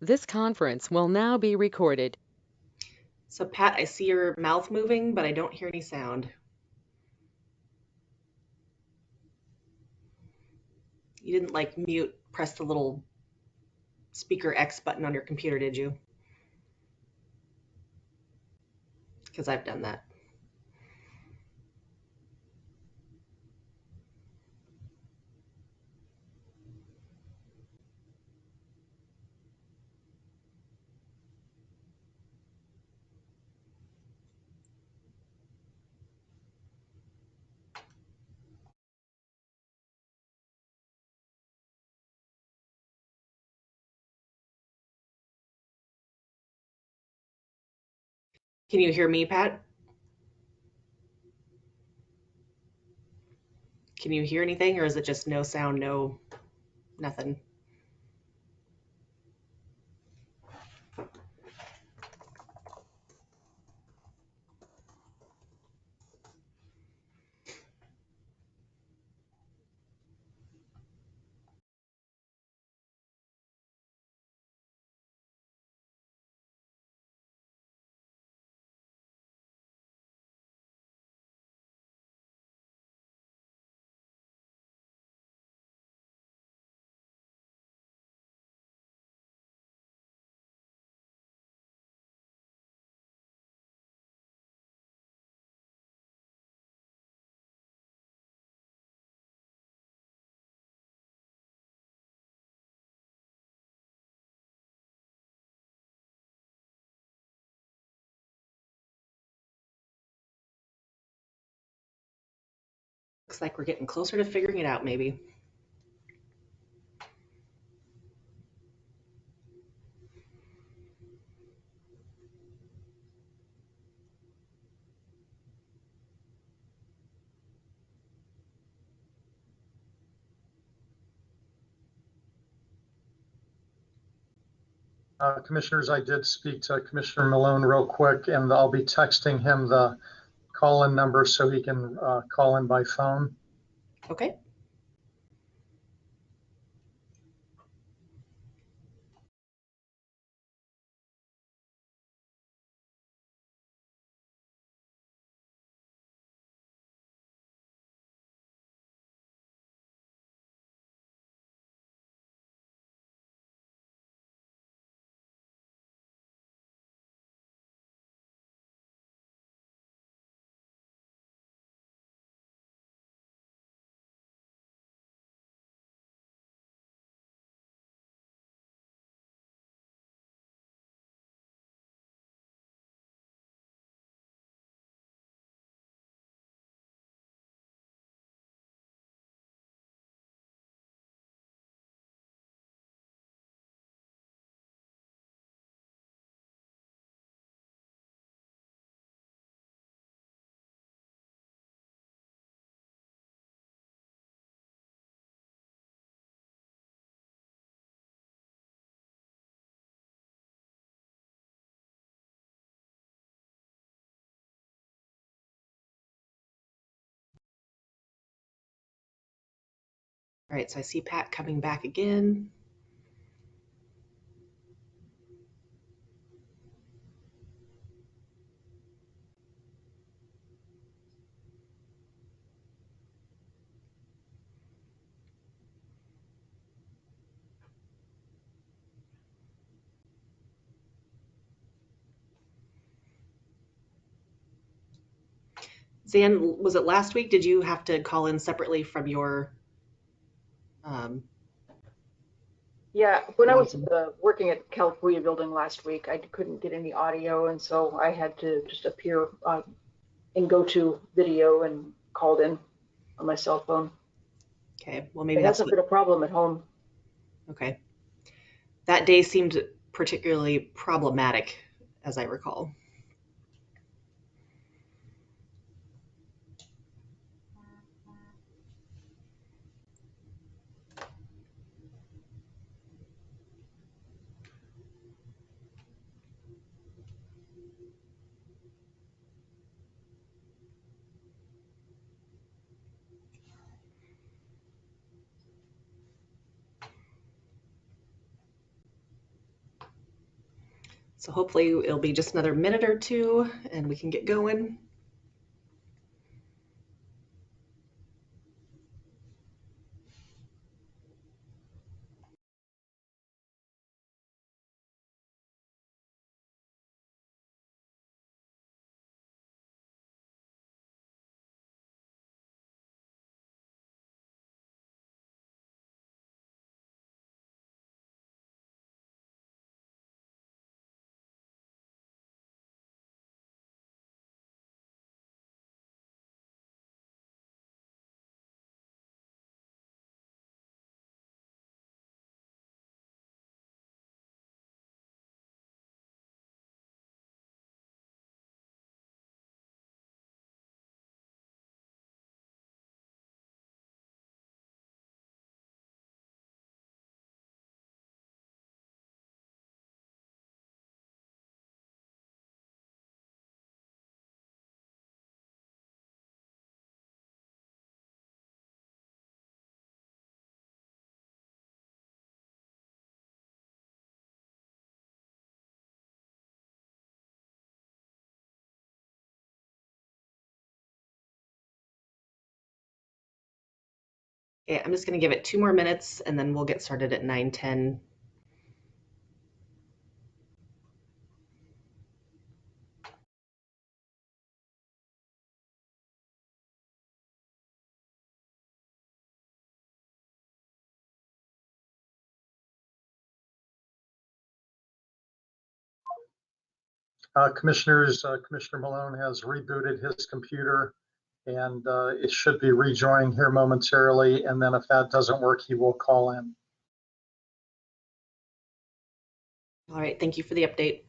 This conference will now be recorded. So Pat, I see your mouth moving, but I don't hear any sound. You didn't like mute, press the little speaker X button on your computer, did you? Because I've done that. Can you hear me, Pat? Can you hear anything, or is it just no sound, no nothing? Looks like we're getting closer to figuring it out, maybe. Commissioners, I did speak to Commissioner Malone real quick, and I'll be texting him the call-in number so he can call in by phone. Okay. All right, so I see Pat coming back again. Zan, was it last week? Did you have to call in separately from your Yeah, when I was working at the California building last week, I couldn't get any audio, and so I had to just appear and go to video and called in on my cell phone. Okay, well, maybe it hasn't been a problem at home. Okay. That day seemed particularly problematic, as I recall. So hopefully it'll be just another minute or two and we can get going. Okay, I'm just going to give it 2 more minutes and then we'll get started at 9:10. Commissioners, Commissioner Malone has rebooted his computer and it should be rejoining here momentarily. And then if that doesn't work, he will call in. All right, thank you for the update.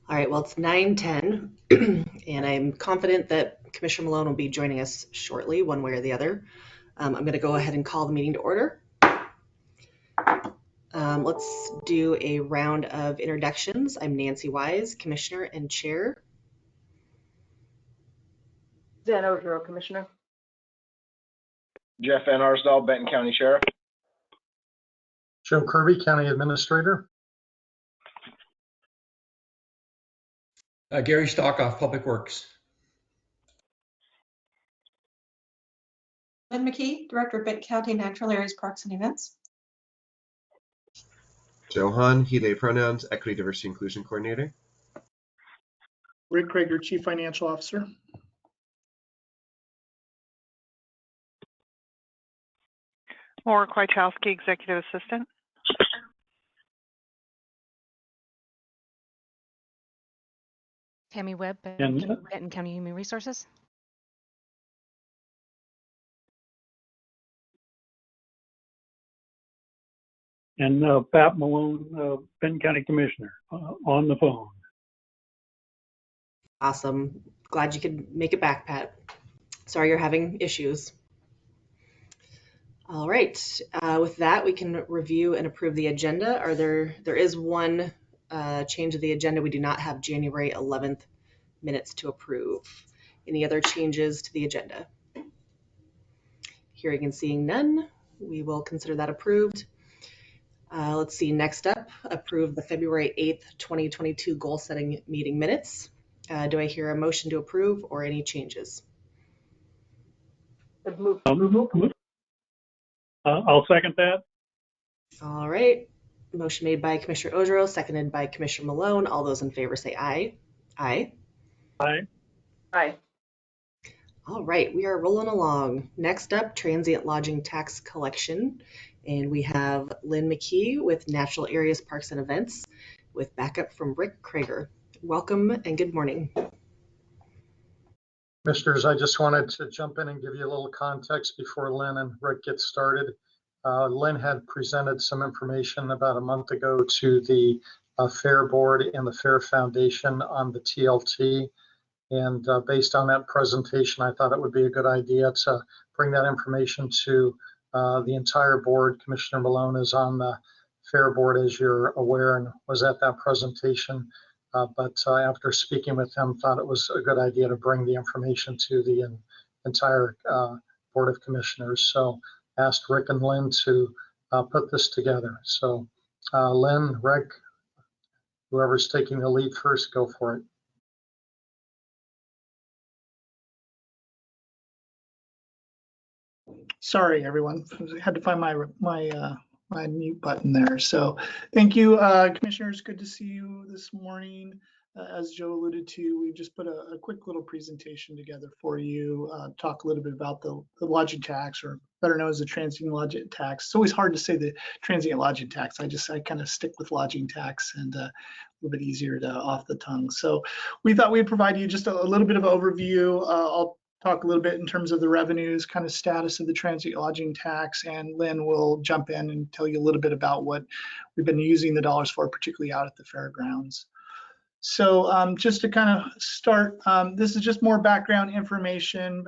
All right, well, it's 9:10, and I'm confident that Commissioner Malone will be joining us shortly, one way or the other. I'm going to go ahead and call the meeting to order. Let's do a round of introductions. I'm Nancy Wise, Commissioner and Chair. Zan Odro, Commissioner. Jeff Van Arsdal, Benton County Sheriff. Joe Kirby, County Administrator. Gary Stockoff, Public Works. Lynn McKee, Director of Benton County Natural Areas, Parks and Events. Johan, he, they pronouns, Equity, Diversity, Inclusion Coordinator. Rick Krager, Chief Financial Officer. Maura Kwiatkowski, Executive Assistant. Tammy Webb, Benton County Human Resources. And Pat Malone, Benton County Commissioner, on the phone. Awesome. Glad you could make it back, Pat. Sorry you're having issues. All right, with that, we can review and approve the agenda. There is one change of the agenda. We do not have January 11th minutes to approve. Any other changes to the agenda? Hearing and seeing none, we will consider that approved. Let's see, next up, approve the February 8th, 2022 goal setting meeting minutes. Do I hear a motion to approve or any changes? I'll second that. All right, Motion made by Commissioner Odro, seconded by Commissioner Malone. All those in favor say aye. Aye. Aye. Aye. All right, we are rolling along. Next up, transient lodging tax collection. And we have Lynn McKee with Natural Areas Parks and Events with backup from Rick Krager. Welcome and good morning. Commissioners, I just wanted to jump in and give you a little context before Lynn and Rick get started. Lynn had presented some information about a month ago to the Fair Board and the Fair Foundation on the TLT. And based on that presentation, I thought it would be a good idea to bring that information to the entire board. Commissioner Malone is on the Fair Board, as you're aware, and was at that presentation. But after speaking with him, thought it was a good idea to bring the information to the entire Board of Commissioners. So asked Rick and Lynn to put this together. So Lynn, Rick, whoever's taking the lead first, go for it. Sorry, everyone. I had to find my mute button there. So thank you, commissioners. Good to see you this morning. As Joe alluded to, we just put a quick little presentation together for you, talk a little bit about the lodging tax, or better known as the transient lodging tax. It's always hard to say the transient lodging tax. I kind of stick with lodging tax, and a little bit easier to off the tongue. So we thought we'd provide you just a little bit of an overview. I'll talk a little bit in terms of the revenues, kind of status of the transient lodging tax, and Lynn will jump in and tell you a little bit about what we've been using the dollars for, particularly out at the fairgrounds. So just to kind of start, this is just more background information.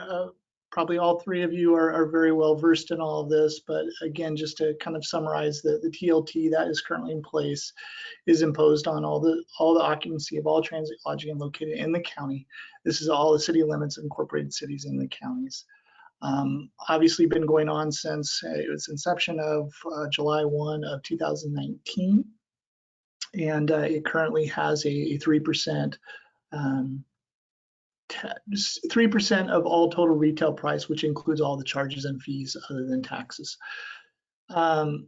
Probably all three of you are very well versed in all of this, but again, just to kind of summarize, the TLT that is currently in place is imposed on all the occupancy of all transit lodging located in the county. This is all the city limits, incorporated cities in the counties. Obviously been going on since its inception of July 1 of 2019. And it currently has a 3%, 3% of all total retail price, which includes all the charges and fees other than taxes. The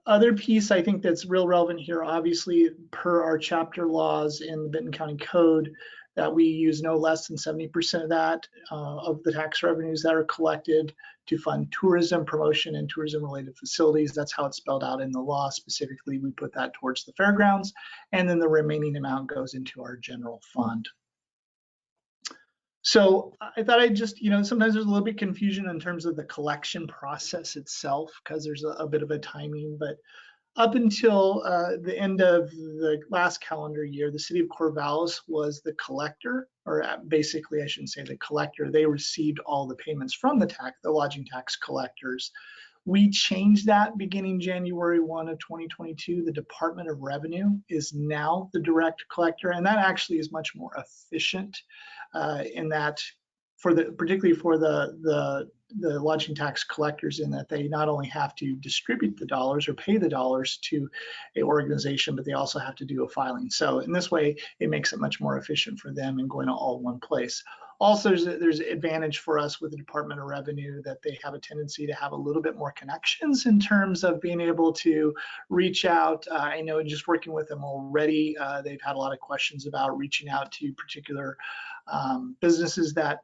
other piece I think that's real relevant here, obviously, per our chapter laws in the Benton County Code, that we use no less than 70% of that, of the tax revenues that are collected to fund tourism, promotion, and tourism-related facilities. That's how it's spelled out in the law. Specifically, we put that towards the fairgrounds, and then the remaining amount goes into our general fund. So I thought I'd just, sometimes there's a little bit of confusion in terms of the collection process itself, because there's a bit of a timing, but up until the end of the last calendar year, the city of Corvallis was the collector, or basically I shouldn't say the collector. They received all the payments from the lodging tax collectors. We changed that beginning January 1 of 2022. The Department of Revenue is now the direct collector, and that actually is much more efficient in that, particularly for the lodging tax collectors, in that they not only have to distribute the dollars or pay the dollars to an organization, but they also have to do a filing. So in this way, it makes it much more efficient for them and going to all one place. Also, there's an advantage for us with the Department of Revenue that they have a tendency to have a little bit more connections in terms of being able to reach out. I know just working with them already, they've had a lot of questions about reaching out to particular businesses that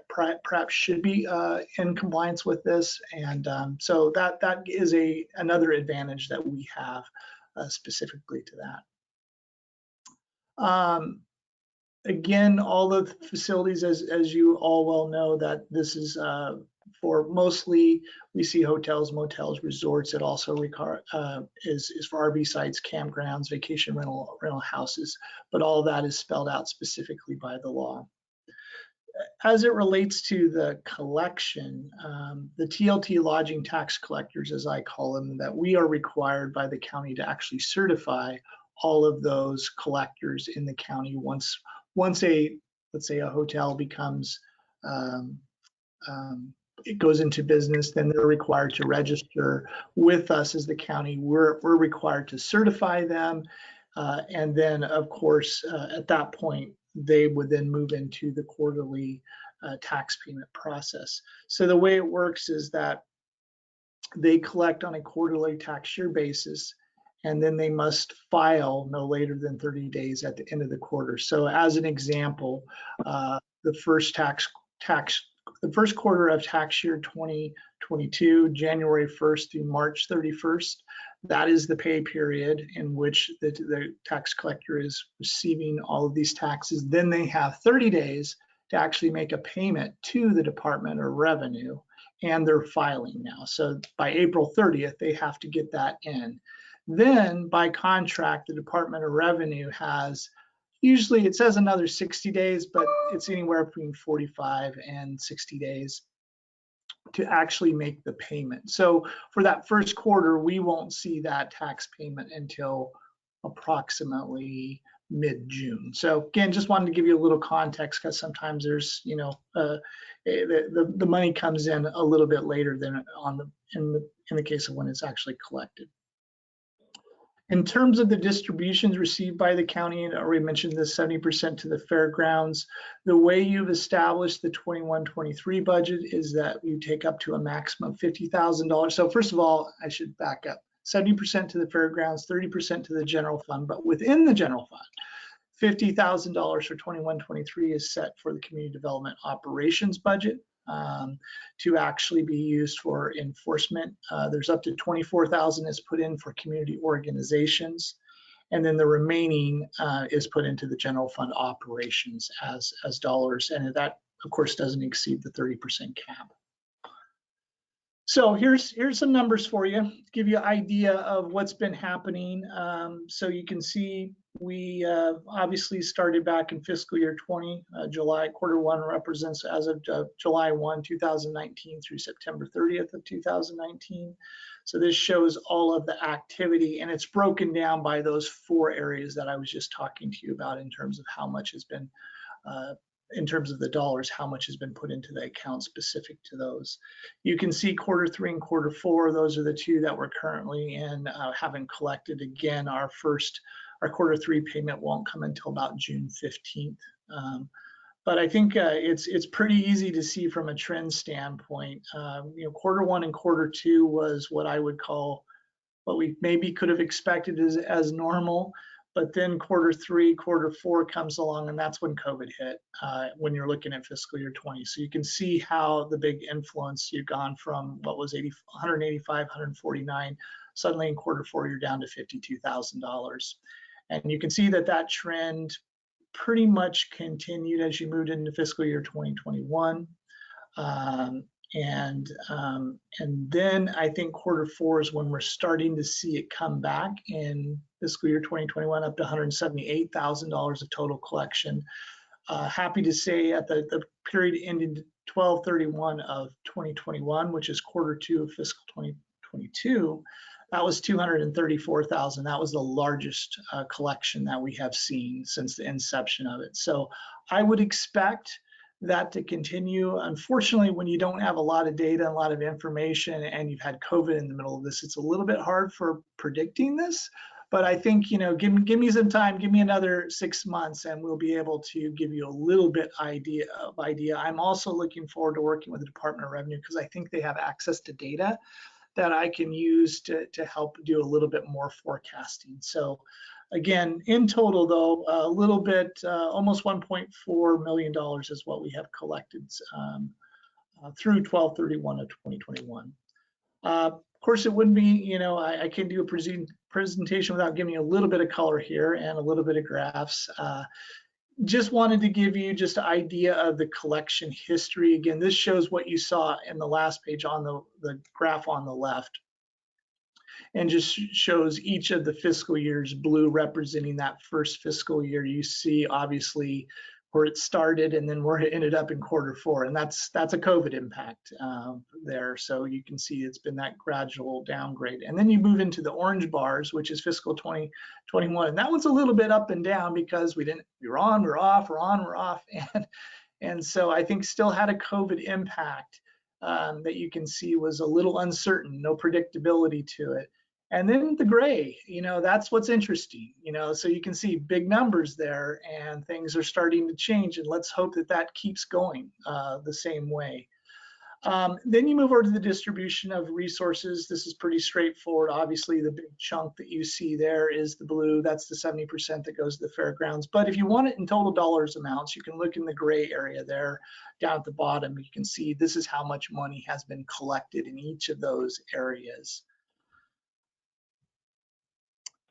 perhaps should be in compliance with this, and so that is another advantage that we have specifically to that. Again, all the facilities, as you all well know, that this is for mostly, we see hotels, motels, resorts. It also is for RV sites, campgrounds, vacation rental houses, but all of that is spelled out specifically by the law. As it relates to the collection, the TLT lodging tax collectors, as I call them, that we are required by the county to actually certify all of those collectors in the county. Once let's say a hotel becomes, it goes into business, then they're required to register with us as the county. We're required to certify them. And then, of course, at that point, they would then move into the quarterly tax payment process. So the way it works is that they collect on a quarterly tax year basis, and then they must file no later than 30 days at the end of the quarter. So as an example, the first quarter of tax year 2022, January 1st through March 31st, that is the pay period in which the tax collector is receiving all of these taxes. Then they have 30 days to actually make a payment to the Department of Revenue, and they're filing now. So by April 30th, they have to get that in. Then by contract, the Department of Revenue has, usually it says another 60 days, but it's anywhere between 45 and 60 days to actually make the payment. So for that first quarter, we won't see that tax payment until approximately mid-June. So again, just wanted to give you a little context, because sometimes there's, the money comes in a little bit later than in the case of when it's actually collected. In terms of the distributions received by the county, and I already mentioned this, 70% to the Fairgrounds. The way you've established the 21-23 budget is that you take up to a maximum of $50,000. So first of all, I should back up. 70% to the Fairgrounds, 30% to the general fund, but within the general fund, $50,000 for 21-23 is set for the community development operations budget to actually be used for enforcement. There's up to $24,000 is put in for community organizations, and then the remaining is put into the general fund operations as dollars, and that of course doesn't exceed the 30% cap. So here's some numbers for you to give you an idea of what's been happening. So you can see we obviously started back in fiscal year 20. July quarter one represents as of July 1, 2019 through September 30th of 2019. So this shows all of the activity, and it's broken down by those 4 areas that I was just talking to you about in terms of how much has been in terms of the dollars, how much has been put into the account specific to those. You can see quarter 3 and quarter 4, those are the 2 that we're currently in, haven't collected. Again, our quarter 3 payment won't come until about June 15th. But I think it's pretty easy to see from a trend standpoint. Quarter 1 and quarter 2 was what I would call what we maybe could have expected as normal. But then quarter 3, quarter 4 comes along, and that's when COVID hit, when you're looking at fiscal year 20. So you can see how the big influence, you've gone from what was 185, 149, suddenly in quarter 4, you're down to $52,000. And you can see that trend pretty much continued as you moved into fiscal year 2021. And then I think quarter 4 is when we're starting to see it come back in fiscal year 2021, up to $178,000 of total collection. Happy to say at the period ending 12/31 of 2021, which is quarter 2 of fiscal 2022, that was $234,000. That was the largest collection that we have seen since the inception of it. So I would expect that to continue. Unfortunately, when you don't have a lot of data, a lot of information, and you've had COVID in the middle of this, it's a little bit hard for predicting this. But I think, give me some time, give me another 6 months, and we'll be able to give you a little bit idea. I'm also looking forward to working with the Department of Revenue, because I think they have access to data that I can use to help do a little bit more forecasting. So again, in total though, a little bit, almost $1.4 million is what we have collected through 12/31 of 2021. Of course, it wouldn't be, I can do a presentation without giving you a little bit of color here and a little bit of graphs. Just wanted to give you just an idea of the collection history. Again, this shows what you saw in the last page on the graph on the left, and just shows each of the fiscal years, blue representing that first fiscal year. You see obviously where it started and then where it ended up in quarter 4, and that's a COVID impact there. So you can see it's been that gradual downgrade, and then you move into the orange bars, which is fiscal 2021, and that one's a little bit up and down because we were on, we're off, we're on, we're off, and so I think still had a COVID impact that you can see was a little uncertain, no predictability to it. And then the gray, that's what's interesting, so you can see big numbers there, and things are starting to change, and let's hope that keeps going the same way. Then you move over to the distribution of resources. This is pretty straightforward. Obviously, the big chunk that you see there is the blue. That's the 70% that goes to the fairgrounds. But if you want it in total dollars amounts, you can look in the gray area there down at the bottom. You can see this is how much money has been collected in each of those areas.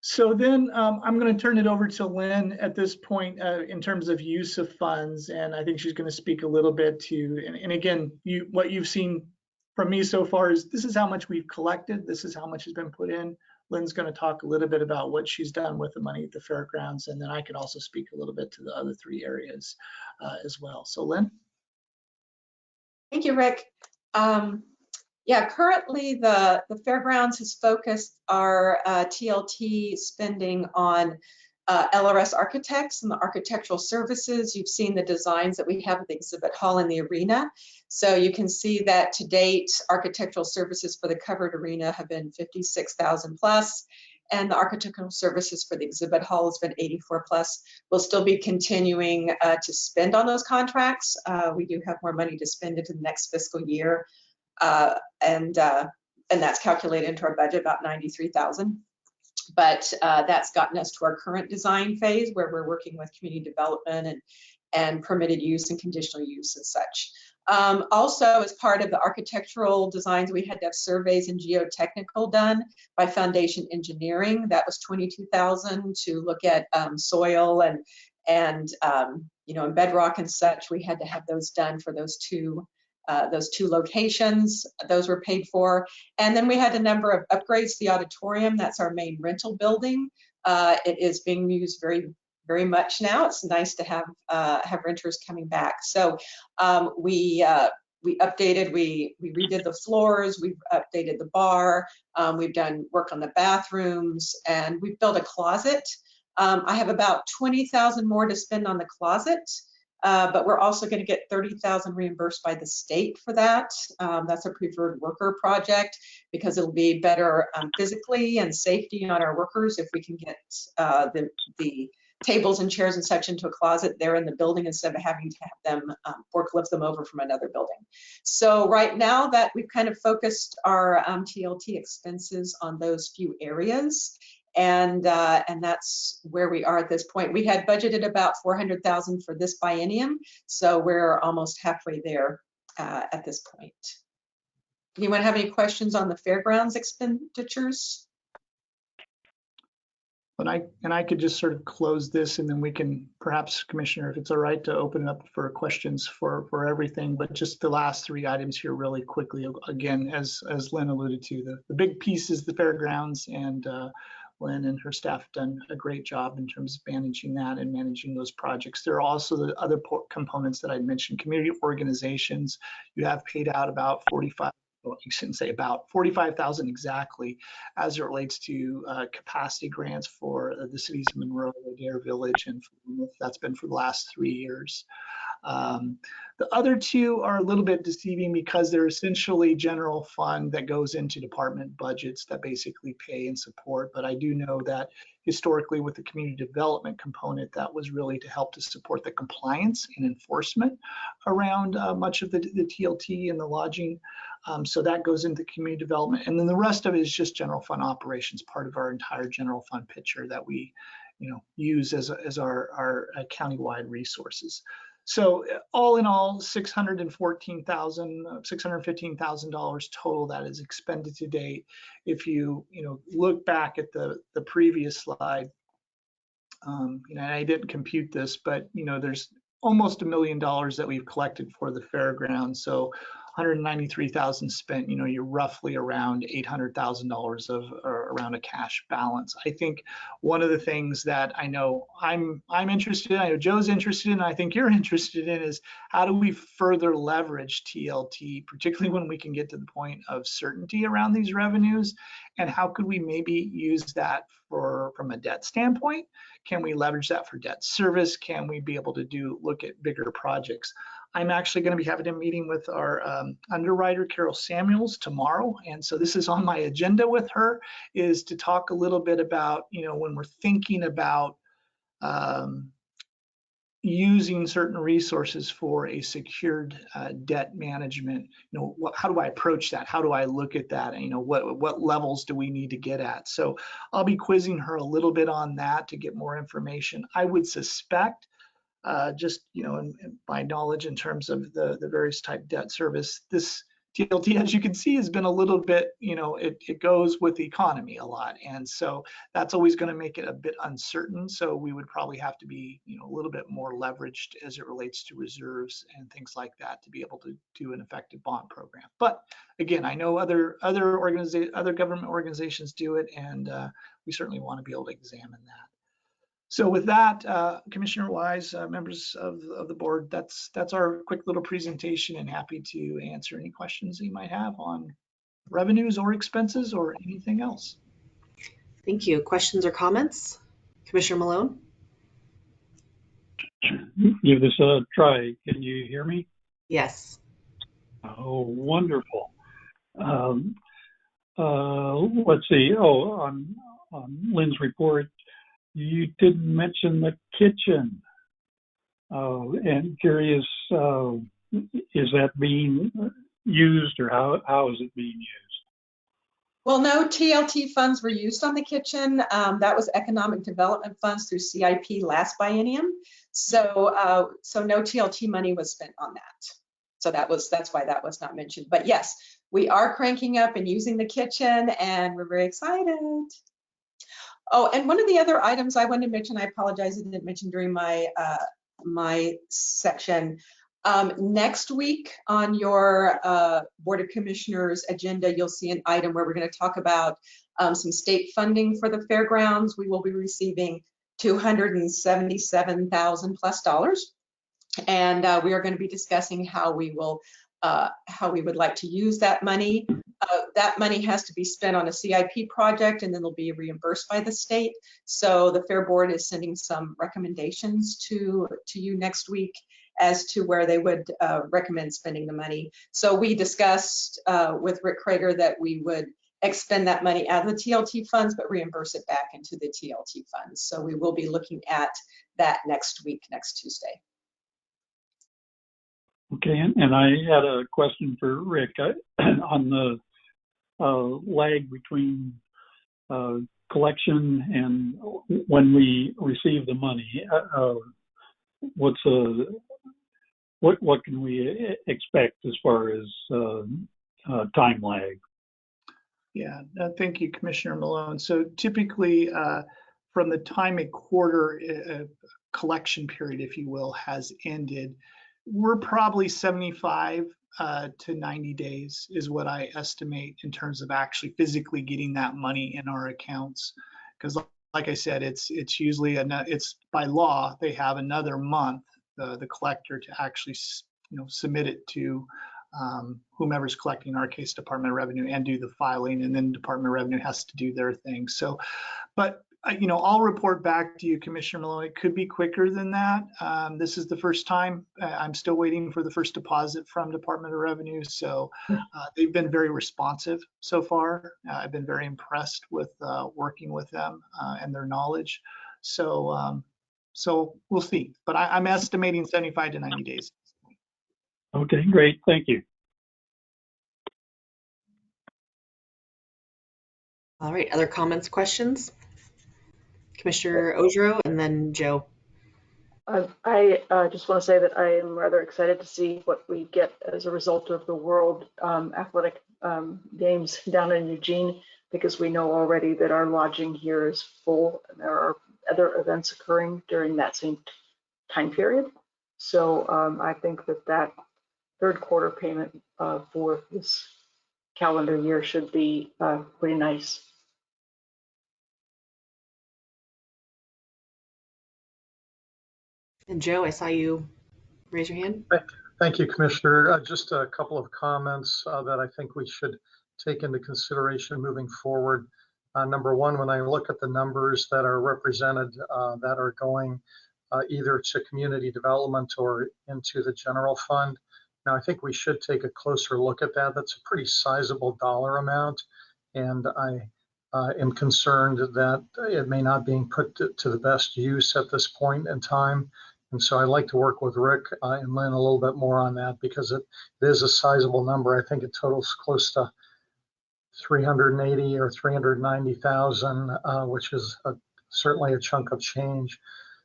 So then I'm going to turn it over to Lynn at this point in terms of use of funds, and I think she's going to speak a little bit to, and again, what you've seen from me so far is this is how much we've collected, this is how much has been put in. Lynn's going to talk a little bit about what she's done with the money at the fairgrounds, and then I can also speak a little bit to the other three areas as well. So Lynn? Thank you, Rick. Yeah, currently the Fairgrounds has focused our TLT spending on LRS architects and the architectural services. You've seen the designs that we have at the exhibit hall in the arena. So you can see that to date, architectural services for the covered arena have been 56,000 plus, and the architectural services for the exhibit hall has been 84 plus. We'll still be continuing to spend on those contracts. We do have more money to spend into the next fiscal year. And that's calculated into our budget, about 93,000. But that's gotten us to our current design phase where we're working with community development and permitted use and conditional use and such. Also, as part of the architectural designs, we had to have surveys and geotechnical done by Foundation Engineering. That was 22,000 to look at soil and you know, bedrock and such. We had to have those done for those two locations. Those were paid for. And then we had a number of upgrades to the auditorium. That's our main rental building. It is being used very, very much now. It's nice to have renters coming back. So we updated, we redid the floors, we've updated the bar, we've done work on the bathrooms, and we've built a closet. I have about 20,000 more to spend on the closet. But we're also going to get 30,000 reimbursed by the state for that. That's a preferred worker project because it'll be better physically and safety on our workers if we can get the tables and chairs and such into a closet there in the building instead of having to have them forklift them over from another building. So right now that we've kind of focused our TLT expenses on those few areas. And that's where we are at this point. We had budgeted about 400,000 for this biennium, so we're almost halfway there at this point. Anyone have any questions on the fairgrounds expenditures? And I could just sort of close this, and then we can perhaps, Commissioner, if it's all right, to open it up for questions for everything. But just the last three items here really quickly. Again, as Lynn alluded to, the big piece is the fairgrounds, and Lynn and her staff have done a great job in terms of managing that and managing those projects. There are also the other components that I mentioned. Community organizations, you have paid out about 45, well, you shouldn't say about 45,000 exactly, as it relates to capacity grants for the cities of Monroe, Adair Village, and that's been for the last 3 years. The other two are a little bit deceiving because they're essentially general fund that goes into department budgets that basically pay and support. But I do know that historically with the community development component, that was really to help to support the compliance and enforcement around much of the TLT and the lodging. So that goes into community development. And then the rest of it is just general fund operations, part of our entire general fund picture that we use as our countywide resources. So all in all, $615,000 total that is expended to date. If you look back at the previous slide, I didn't compute this, but there's almost $1 million that we've collected for the fairgrounds. So 193,000 spent, you're roughly around $800,000 of around a cash balance. I think one of the things that I know I'm interested in, I know Joe's interested in, and I think you're interested in, is how do we further leverage TLT, particularly when we can get to the point of certainty around these revenues, and how could we maybe use that from a debt standpoint? Can we leverage that for debt service? Can we be able to look at bigger projects? I'm actually going to be having a meeting with our underwriter, Carol Samuels, tomorrow. And so this is on my agenda with her, is to talk a little bit about, when we're thinking about, using certain resources for a secured debt management. How do I approach that? How do I look at that? And, what levels do we need to get at? So I'll be quizzing her a little bit on that to get more information. I would suspect, just in my knowledge in terms of the various type debt service, this TLT, as you can see, has been a little bit, it goes with the economy a lot. And so that's always going to make it a bit uncertain. So we would probably have to be, a little bit more leveraged as it relates to reserves and things like that to be able to do an effective bond program. But again, I know other government organizations do it, and we certainly want to be able to examine that. So with that, Commissioner Wise, members of the board, that's our quick little presentation, and happy to answer any questions you might have on revenues or expenses or anything else. Thank you. Questions or comments? Commissioner Malone? Give this a try. Can you hear me? Yes. Oh, wonderful. Let's see. Oh, on Lynn's report, you didn't mention the kitchen. And curious, is that being used, or how is it being used? Well, no TLT funds were used on the kitchen. That was economic development funds through CIP last biennium. So no TLT money was spent on that. So that's why that was not mentioned. But yes, we are cranking up and using the kitchen, and we're very excited. Oh, and one of the other items I wanted to mention, I apologize, I didn't mention during my my section. Next week on your Board of Commissioners agenda, you'll see an item where we're going to talk about some state funding for the fairgrounds. We will be receiving $277,000+, and we are going to be discussing how we would like to use that money. That money has to be spent on a CIP project, and then it'll be reimbursed by the state. So the Fair Board is sending some recommendations to you next week as to where they would recommend spending the money. So we discussed with Rick Krager that we would expend that money out of the TLT funds, but reimburse it back into the TLT funds. So we will be looking at that next week, next Tuesday. Okay, and I had a question for Rick on the lag between collection and when we receive the money. What can we expect as far as time lag? Yeah, thank you, Commissioner Malone. So typically, from the time a quarter collection period, if you will, has ended, we're probably 75 to 90 days is what I estimate in terms of actually physically getting that money in our accounts. Because like I said, it's usually it's by law they have another month, the collector, to actually submit it to whomever's collecting, in our case Department of Revenue, and do the filing, and then Department of Revenue has to do their thing. So, but I'll report back to you, Commissioner Malone. It could be quicker than that. This is the first time. I'm still waiting for the first deposit from Department of Revenue. So they've been very responsive so far. I've been very impressed with working with them and their knowledge. So we'll see. But I'm estimating 75 to 90 days. Okay, great. Thank you. All right, other comments, questions? Commissioner Ojro, and then Joe. I just want to say that I am rather excited to see what we get as a result of the World Athletic Games down in Eugene, because we know already that our lodging here is full, and there are other events occurring during that same time period. So I think that third quarter payment for this calendar year should be pretty nice. And Joe, I saw you raise your hand. Thank you, Commissioner. Just a couple of comments that I think we should take into consideration moving forward. Number one, when I look at the numbers that are represented that are going either to community development or into the general fund, now I think we should take a closer look at that. That's a pretty sizable dollar amount, and I am concerned that it may not being put to the best use at this point in time. And so I'd like to work with Rick and Lynn a little bit more on that, because it is a sizable number. I think it totals close to 380 or 390,000, which is certainly a chunk of change.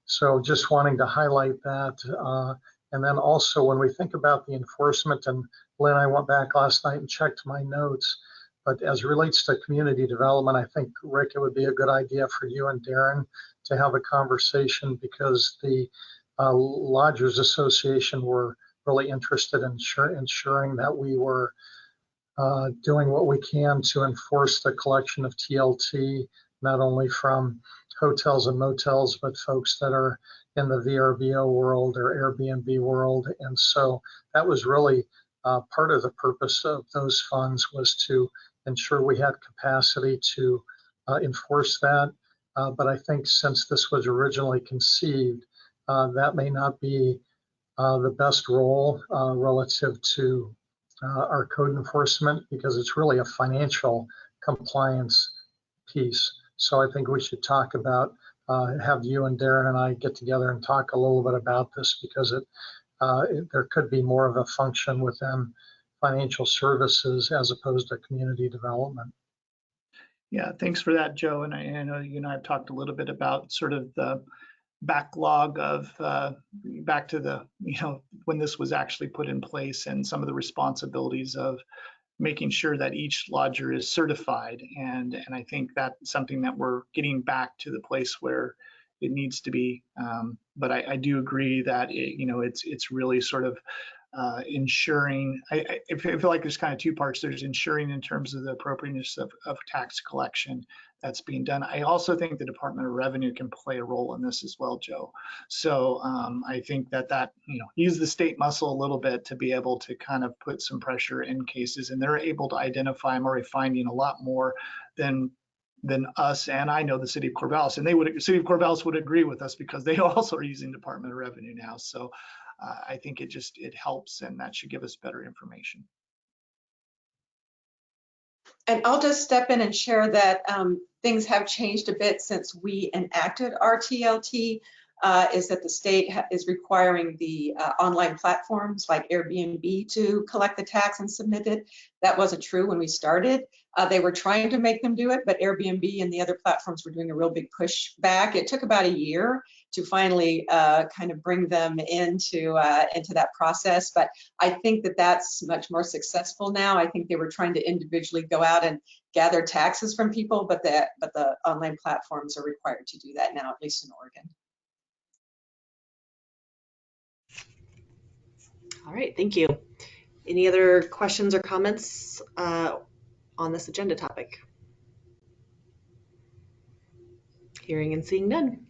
So just wanting to highlight that. And then also when we think about the enforcement, and Lynn, I went back last night and checked my notes, but as relates to community development, I think, Rick, it would be a good idea for you and Darren to have a conversation, because the Lodgers Association were really interested in ensuring that we were doing what we can to enforce the collection of TLT, not only from hotels and motels, but folks that are in the VRBO world or Airbnb world. And so that was really part of the purpose of those funds, was to ensure we had capacity to enforce that. But I think since this was originally conceived, that may not be the best role relative to our code enforcement, because it's really a financial compliance piece. So I think we should talk about, have you and Darren and I get together and talk a little bit about this, because there could be more of a function within financial services as opposed to community development. Yeah, thanks for that, Joe. And I know you and I have talked a little bit about sort of the backlog of back to the, when this was actually put in place, and some of the responsibilities of making sure that each lodger is certified. And I think that's something that we're getting back to the place where it needs to be. But I do agree that it's really sort of ensuring. I feel like there's kind of two parts. There's ensuring in terms of the appropriateness of tax collection that's being done. I also think the Department of Revenue can play a role in this as well, Joe. So I think that use the state muscle a little bit to be able to kind of put some pressure in cases, and they're able to identify. I'm already finding a lot more than us, and I know the city of Corvallis, and city of Corvallis would agree with us, because they also are using Department of Revenue now. So I think it helps, and that should give us better information. And I'll just step in and share that things have changed a bit since we enacted our TLT, is that the state is requiring the online platforms like Airbnb to collect the tax and submit it. That wasn't true when we started. They were trying to make them do it, but Airbnb and the other platforms were doing a real big push back. It took about a year to finally kind of bring them into that process. But I think that that's much more successful now. I think they were trying to individually go out and gather taxes from people, but the online platforms are required to do that now, at least in Oregon. All right, thank you. Any other questions or comments on this agenda topic? Hearing and seeing none.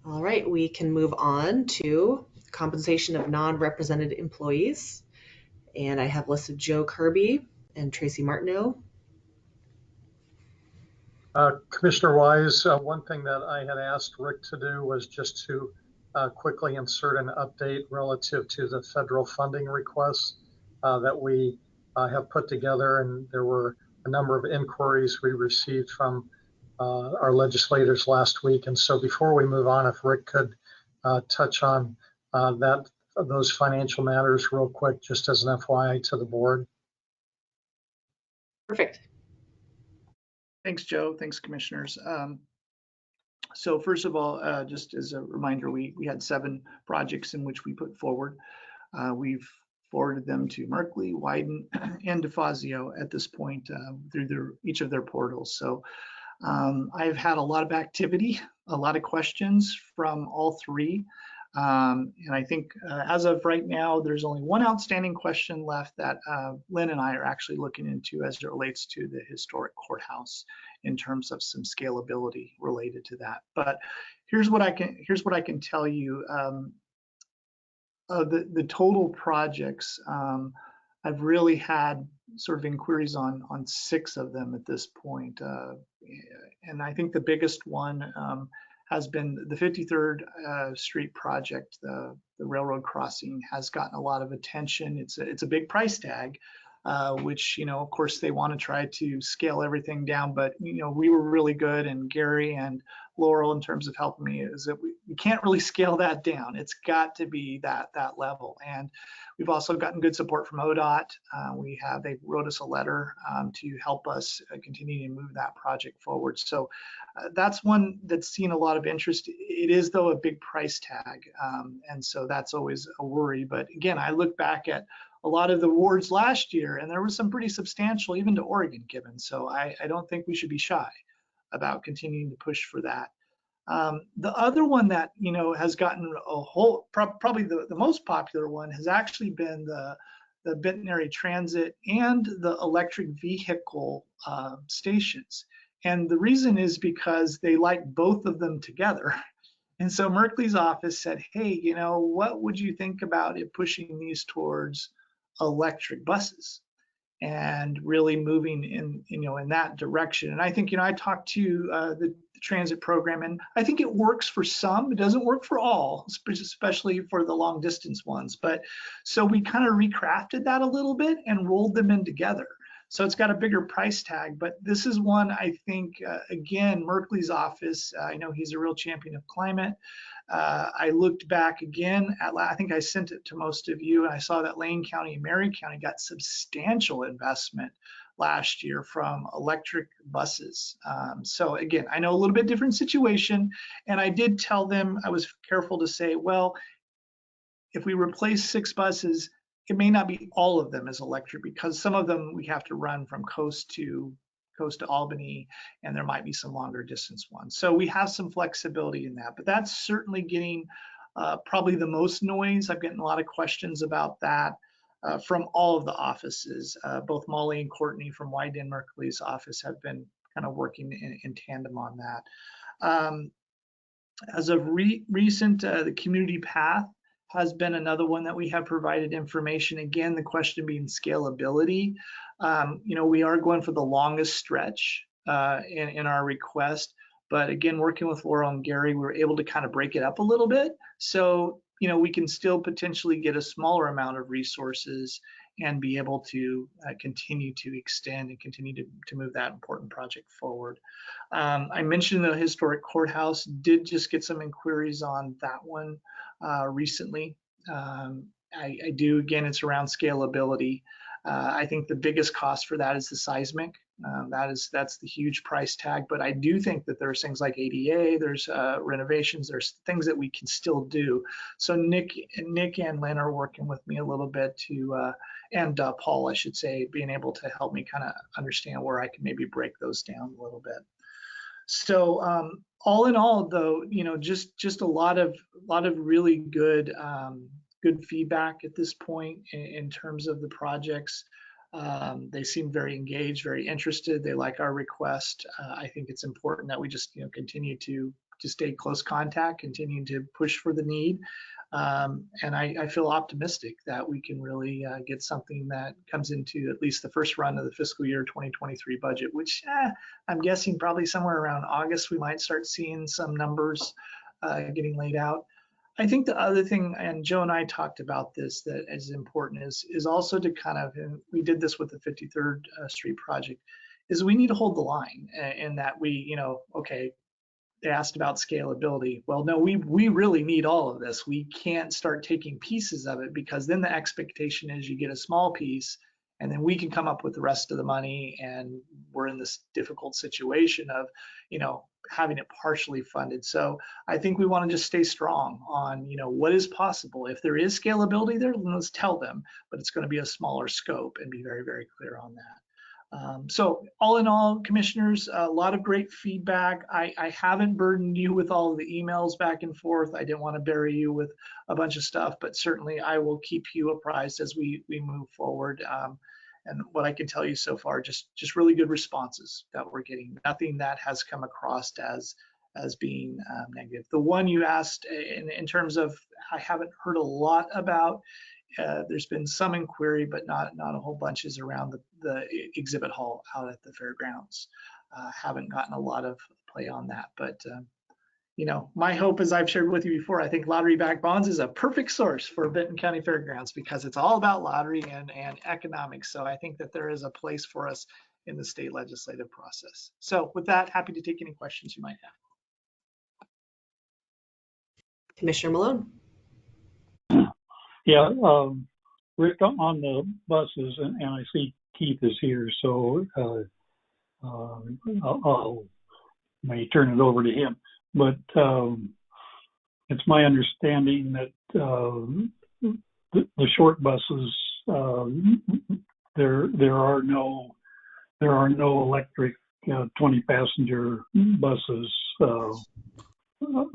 All right, we can move on to compensation of non-represented employees. And I have listed Joe Kirby and Tracy Martineau. Commissioner Wise, one thing that I had asked Rick to do was just to quickly insert an update relative to the federal funding requests that we have put together. And there were a number of inquiries we received from our legislators last week. And so before we move on, if Rick could touch on those financial matters real quick, just as an FYI to the board. Perfect. Thanks, Joe. Thanks, commissioners. So first of all, just as a reminder, we had 7 projects in which we put forward. We've forwarded them to Merkley, Wyden, and DeFazio at this point through each of their portals. So I've had a lot of activity, a lot of questions from all 3. And I think as of right now, there's only one outstanding question left that Lynn and I are actually looking into as it relates to the historic courthouse in terms of some scalability related to that. But here's what I can tell you. The total projects, I've really had sort of inquiries on 6 of them at this point. And I think the biggest one has been the 53rd Street project. The railroad crossing has gotten a lot of attention. It's a big price tag, which, of course, they want to try to scale everything down. But, we were really good, and Gary and Laurel, in terms of helping me, is that we can't really scale that down. It's got to be that level. And we've also gotten good support from ODOT. They wrote us a letter to help us continue to move that project forward. So that's one that's seen a lot of interest. It is, though, a big price tag. And so that's always a worry. But again, I look back at a lot of the awards last year, and there was some pretty substantial, even to Oregon, given. So I don't think we should be shy about continuing to push for that. The other one that has gotten probably the most popular one has actually been the Benton area transit and the electric vehicle stations. And the reason is because they like both of them together. And so Merkley's office said, hey, what would you think about it pushing these towards electric buses and really moving in that direction? And I think, I talked to the transit program, and I think it works for some. It doesn't work for all, especially for the long distance ones. But so we kind of recrafted that a little bit and rolled them in together. So it's got a bigger price tag, but this is one I think, again, Merkley's office, I know he's a real champion of climate. I looked back again I think I sent it to most of you, and I saw that Lane County and Marion County got substantial investment last year from electric buses. So again, I know a little bit different situation, and I did tell them, I was careful to say, well, if we replace 6 buses, it may not be all of them as electric, because some of them we have to run from coast to Albany, and there might be some longer distance ones. So we have some flexibility in that, but that's certainly getting probably the most noise. I'm getting a lot of questions about that from all of the offices. Both Molly and Courtney from Wyden Merkley's office have been kind of working in tandem on that. As of recent, the community path has been another one that we have provided information. Again, the question being scalability. We are going for the longest stretch in our request, but again, working with Laurel and Gary, we were able to kind of break it up a little bit. So, we can still potentially get a smaller amount of resources and be able to continue to extend and continue to move that important project forward. I mentioned the historic courthouse, did just get some inquiries on that one recently. I do, again, it's around scalability. I think the biggest cost for that is the seismic. That's the huge price tag, but I do think that there's things like ADA, there's renovations, there's things that we can still do. So Nick and Lynn are working with me a little bit and Paul, I should say, being able to help me kind of understand where I can maybe break those down a little bit. So all in all, though, just a lot of really good feedback at this point in terms of the projects. They seem very engaged, very interested. They like our request. I think it's important that we just continue to stay close contact, continue to push for the need. And I feel optimistic that we can really get something that comes into at least the first run of the fiscal year 2023 budget, which I'm guessing probably somewhere around August, we might start seeing some numbers getting laid out. I think the other thing, and Joe and I talked about this, that is important is also to kind of, and we did this with the 53rd Street project, is we need to hold the line in that we, okay, they asked about scalability. Well, no, we really need all of this. We can't start taking pieces of it, because then the expectation is you get a small piece and then we can come up with the rest of the money, and we're in this difficult situation of, having it partially funded. So I think we want to just stay strong on, what is possible. If there is scalability there, then let's tell them, but it's going to be a smaller scope, and be very, very clear on that. So all in all, commissioners, a lot of great feedback. I haven't burdened you with all of the emails back and forth. I didn't want to bury you with a bunch of stuff, but certainly I will keep you apprised as we move forward. And what I can tell you so far, just really good responses that we're getting. Nothing that has come across as being negative. The one you asked in terms of, I haven't heard a lot about. There's been some inquiry, but not a whole bunch, is around the exhibit hall out at the fairgrounds. Haven't gotten a lot of play on that, but my hope, as I've shared with you before, I think lottery-backed bonds is a perfect source for Benton County Fairgrounds, because it's all about lottery and economics. So I think that there is a place for us in the state legislative process. So with that, happy to take any questions you might have. Commissioner Malone. Yeah, Rick, on the buses, and I see Keith is here, so I'll may turn it over to him. But it's my understanding that the short buses, there are no electric 20-passenger buses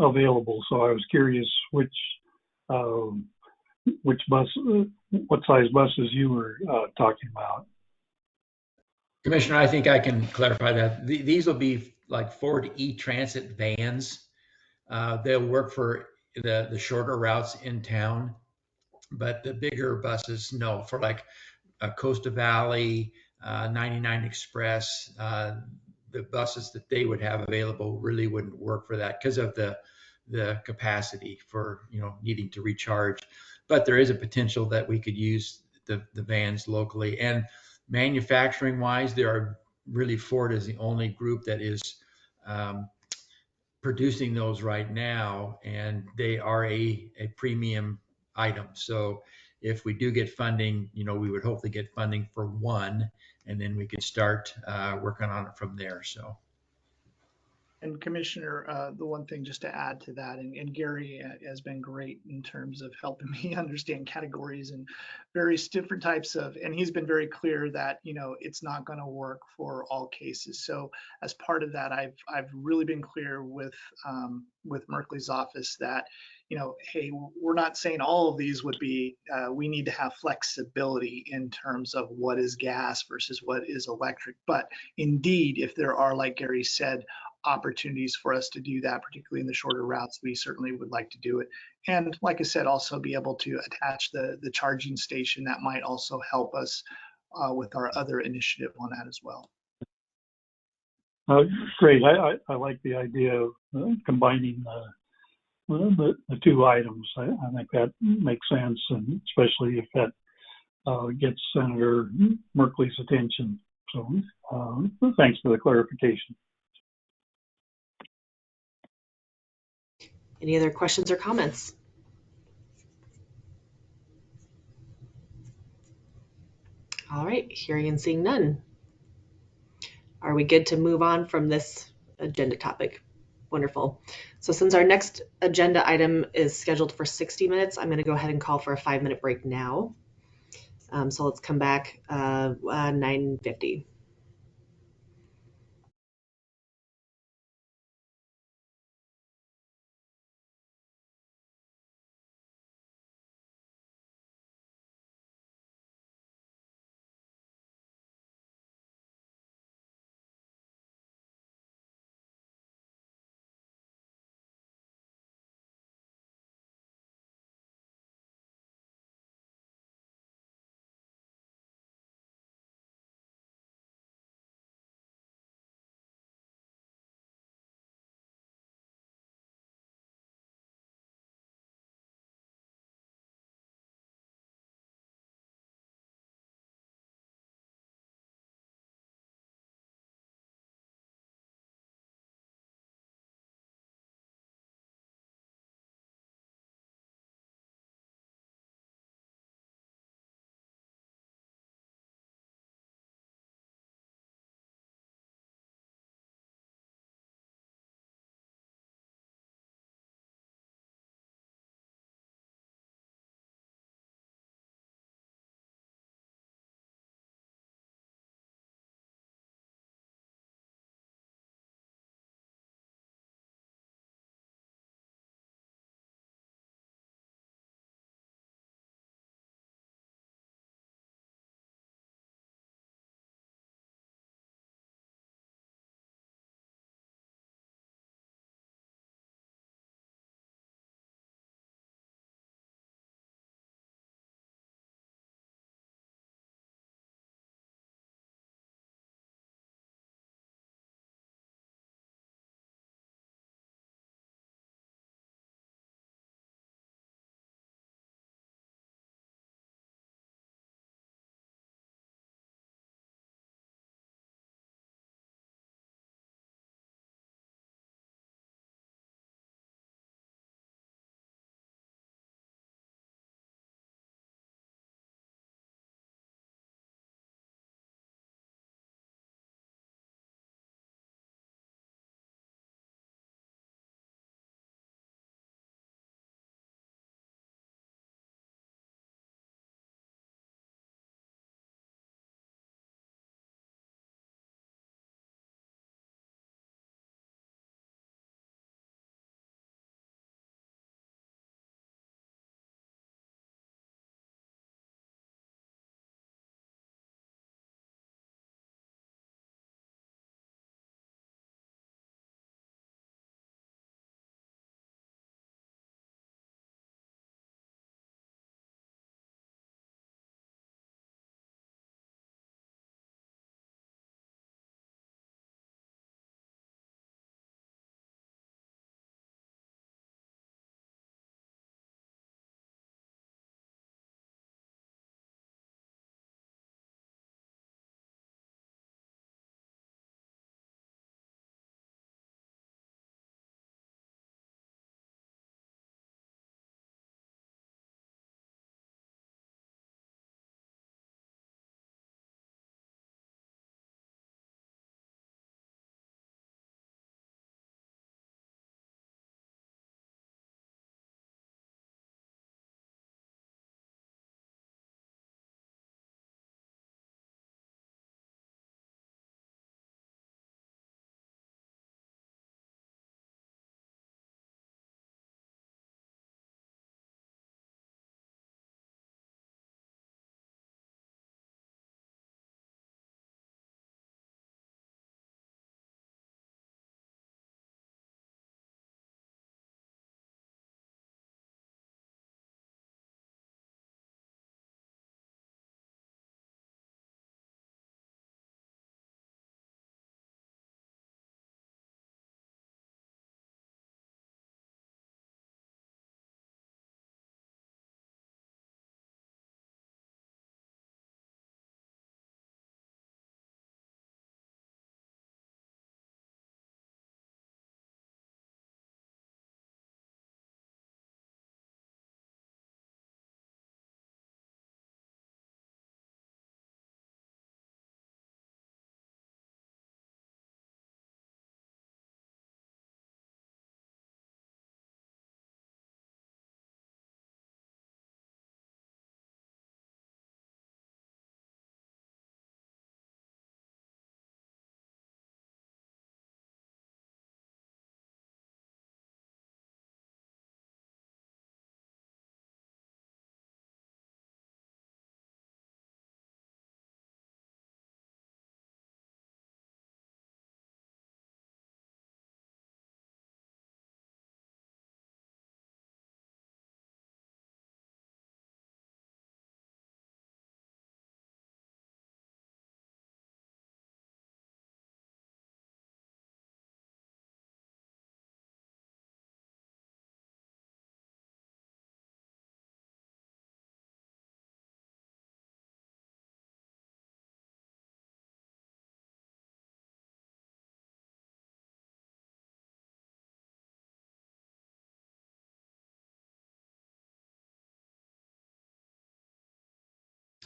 available. So I was curious which bus, what size buses you were talking about. Commissioner, I think I can clarify that. These will be like Ford E-Transit vans. They'll work for the shorter routes in town, but the bigger buses, no, for like Costa Valley, 99 Express, the buses that they would have available really wouldn't work for that because of the capacity for, needing to recharge. But there is a potential that we could use the vans locally. And manufacturing wise, there are really, Ford is the only group that is producing those right now, and they are a premium item. So if we do get funding, we would hopefully get funding for one, and then we could start working on it from there. So. And Commissioner, the one thing just to add to that, and Gary has been great in terms of helping me understand categories and various different types of, and he's been very clear that, it's not going to work for all cases. So as part of that, I've really been clear with Merkley's office that, hey, we're not saying all of these would be, we need to have flexibility in terms of what is gas versus what is electric. But indeed, if there are, like Gary said, opportunities for us to do that, particularly in the shorter routes, we certainly would like to do it. And like I said, also be able to attach the charging station. That might also help us with our other initiative on that as well. Great. I like the idea of combining the two items. I think that makes sense, and especially if that gets Senator Merkley's attention. So thanks for the clarification. Any other questions or comments? All right, hearing and seeing none. Are we good to move on from this agenda topic? Wonderful. So since our next agenda item is scheduled for 60 minutes, I'm going to go ahead and call for a 5-minute break now. So let's come back 9:50.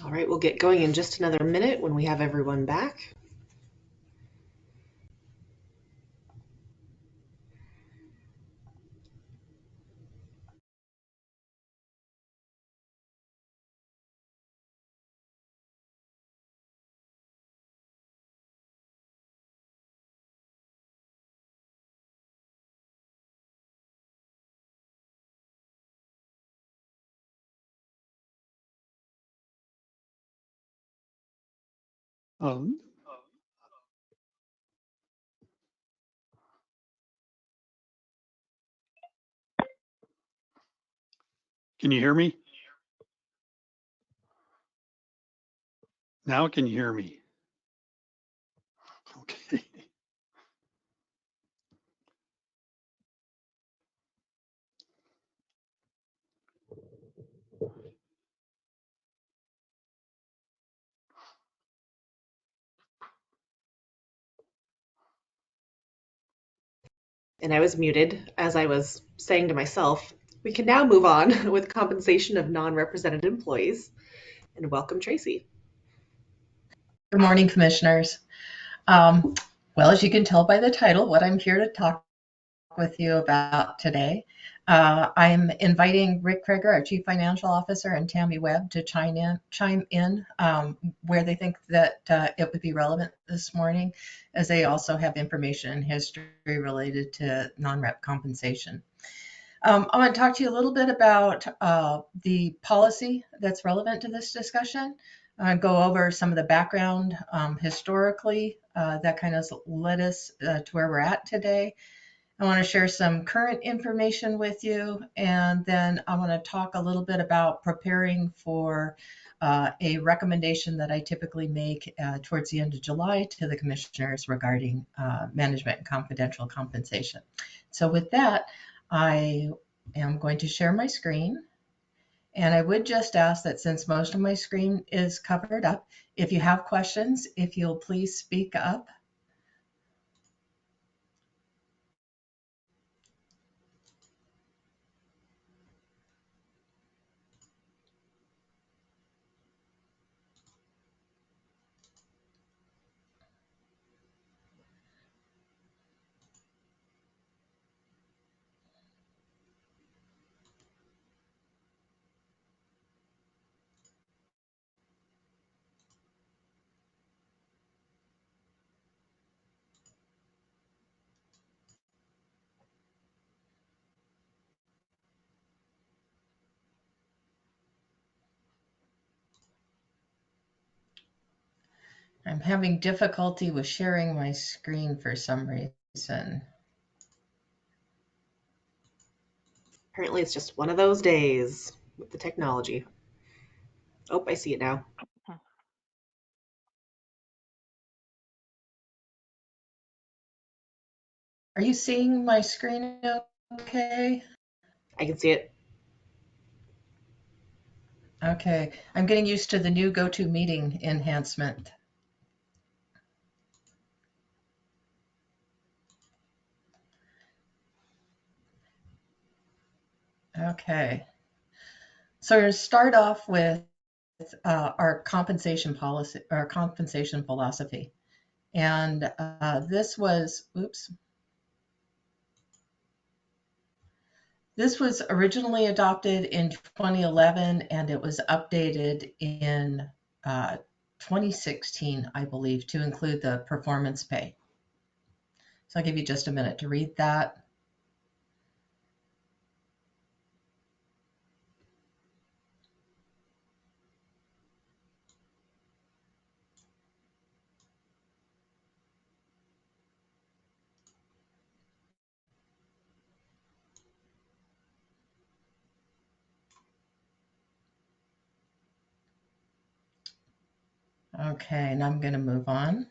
All right, we'll get going in just another minute when we have everyone back. Um, can you hear me? Now can you hear me? Okay. And I was muted as I was saying to myself, we can now move on with compensation of non-represented employees. And welcome, Tracy. Good morning, Commissioners. Well, as you can tell by the title, what I'm here to talk with you about today, I'm inviting Rick Kreger, our Chief Financial Officer, and Tammy Webb to chime in where they think that it would be relevant this morning, as they also have information and history related to non-rep compensation. I want to talk to you a little bit about the policy that's relevant to this discussion. Go over some of the background historically that kind of led us to where we're at today. I want to share some current information with you, and then I want to talk a little bit about preparing for a recommendation that I typically make towards the end of July to the commissioners regarding management and confidential compensation. So with that, I am going to share my screen. And I would just ask that since most of my screen is covered up, if you have questions, if you'll please speak up. I'm having difficulty with sharing my screen for some reason. Apparently it's just one of those days with the technology. Oh, I see it now. Are you seeing my screen okay? I can see it. Okay, I'm getting used to the new GoToMeeting enhancement. Okay, so we're going to start off with our compensation policy, our compensation philosophy. And this was originally adopted in 2011, and it was updated in 2016, I believe, to include the performance pay. So I'll give you just a minute to read that. Okay, and I'm going to move on.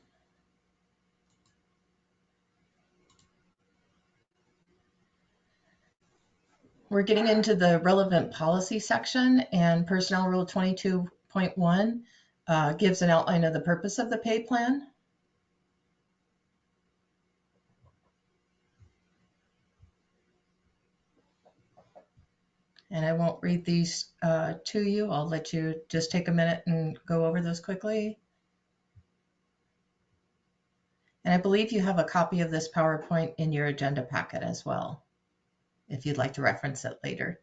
We're getting into the relevant policy section, and Personnel Rule 22.1 gives an outline of the purpose of the pay plan. And I won't read these to you. I'll let you just take a minute and go over those quickly. And I believe you have a copy of this PowerPoint in your agenda packet as well, if you'd like to reference it later.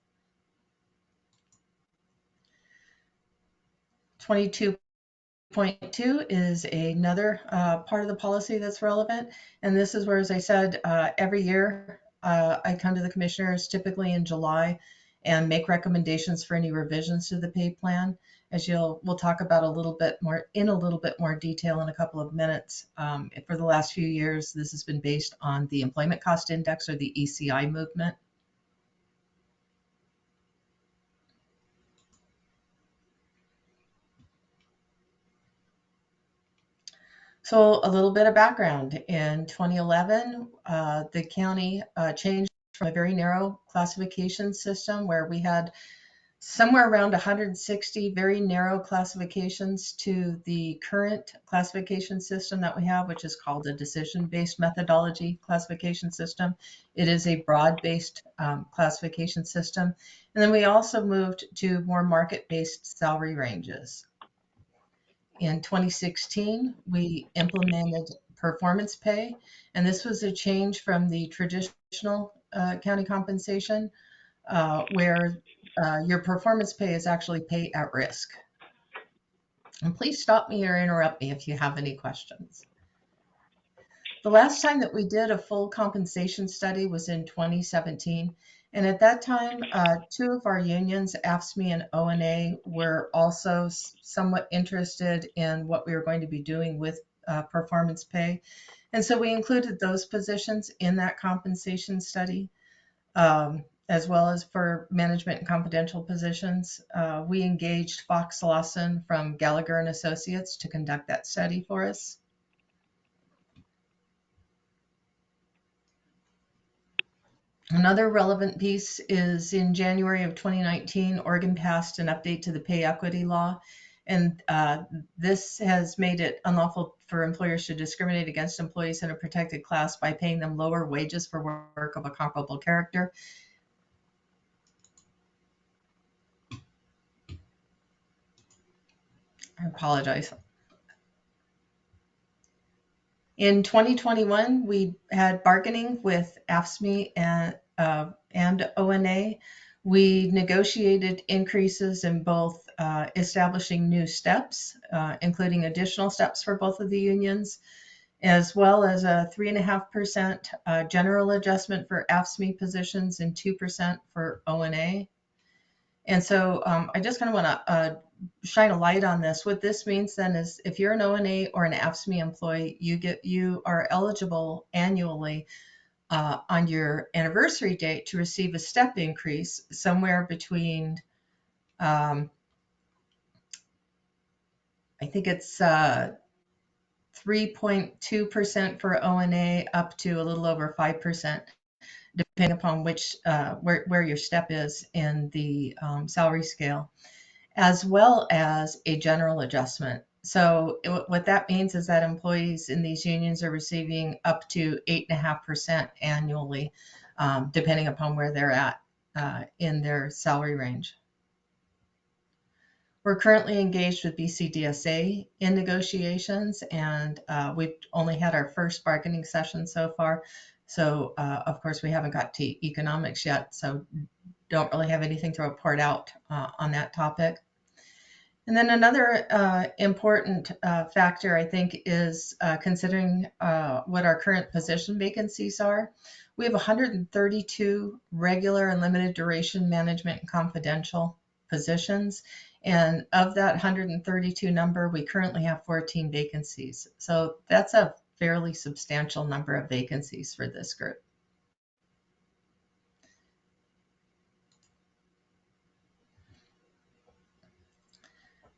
22.2 is another part of the policy that's relevant. And this is where, as I said, every year I come to the commissioners, typically in July, and make recommendations for any revisions to the pay plan. As we'll talk about a little bit more detail in a couple of minutes. For the last few years, this has been based on the Employment Cost Index, or the ECI movement. So a little bit of background. In 2011, the county changed from a very narrow classification system where we had somewhere around 160 very narrow classifications to the current classification system that we have, which is called a decision-based methodology classification system. It is a broad-based classification system. And then we also moved to more market-based salary ranges. In 2016, we implemented performance pay, and this was a change from the traditional county compensation, where your performance pay is actually pay at risk. And please stop me or interrupt me if you have any questions. The last time that we did a full compensation study was in 2017. And at that time, two of our unions, Afscme and ONA, were also somewhat interested in what we were going to be doing with performance pay. And so we included those positions in that compensation study, as well as for management and confidential positions. We engaged Fox Lawson from Gallagher and Associates to conduct that study for us. Another relevant piece is in January of 2019, Oregon passed an update to the pay equity law. And this has made it unlawful for employers to discriminate against employees in a protected class by paying them lower wages for work of a comparable character. I apologize. In 2021, we had bargaining with Afscme and ONA. We negotiated increases in both establishing new steps, including additional steps for both of the unions, as well as a 3.5% general adjustment for Afscme positions and 2% for ONA. And so I just kind of want to shine a light on this. What this means then is if you're an ONA or an Afscme employee, you are eligible annually on your anniversary date to receive a step increase somewhere between, I think it's 3.2% for ONA up to a little over 5%, depending upon which where your step is in the salary scale, as well as a general adjustment. So what that means is that employees in these unions are receiving up to 8.5% annually, depending upon where they're at in their salary range. We're currently engaged with BCDSA in negotiations, and we've only had our first bargaining session so far. So of course we haven't got to economics yet, so don't really have anything to report out on that topic. And then another important factor, I think, is considering what our current position vacancies are. We have 132 regular and limited duration management and confidential positions. And of that 132 number, we currently have 14 vacancies. So that's a fairly substantial number of vacancies for this group.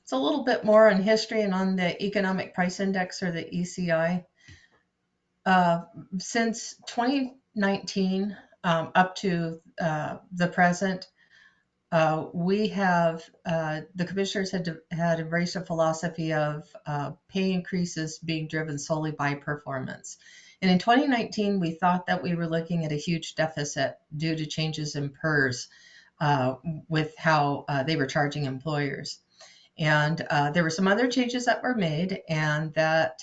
It's a little bit more on history and on the Economic Price Index, or the ECI. Since 2019 up to the present, we have, the commissioners had embraced a philosophy of pay increases being driven solely by performance. And in 2019, we thought that we were looking at a huge deficit due to changes in PERS with how they were charging employers. And there were some other changes that were made, and that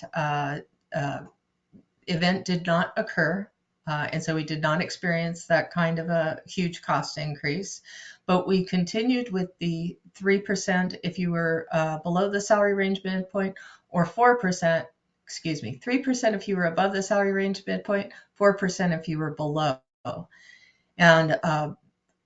event did not occur. And so we did not experience that kind of a huge cost increase. But we continued with the 3% if you were below the salary range midpoint, or 4%, 3% if you were above the salary range midpoint, 4% if you were below. And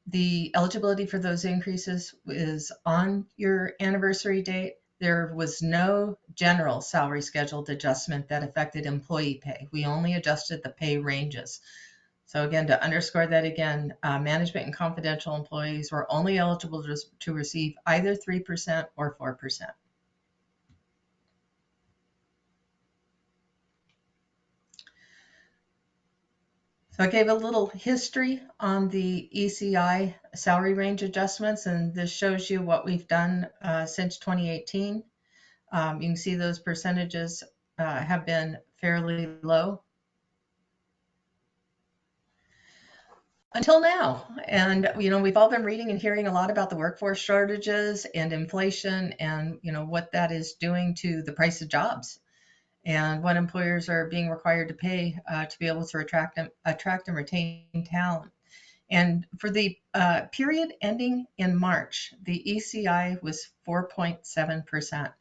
the eligibility for those increases is on your anniversary date. There was no general salary scheduled adjustment that affected employee pay. We only adjusted the pay ranges. So again, to underscore that again, management and confidential employees were only eligible to receive either 3% or 4%. So I gave a little history on the ECI salary range adjustments, and this shows you what we've done since 2018. You can see those percentages have been fairly low until now. And, we've all been reading and hearing a lot about the workforce shortages and inflation, and, what that is doing to the price of jobs, and what employers are being required to pay to be able to attract and retain talent. And for the period ending in March, the ECI was 4.7%.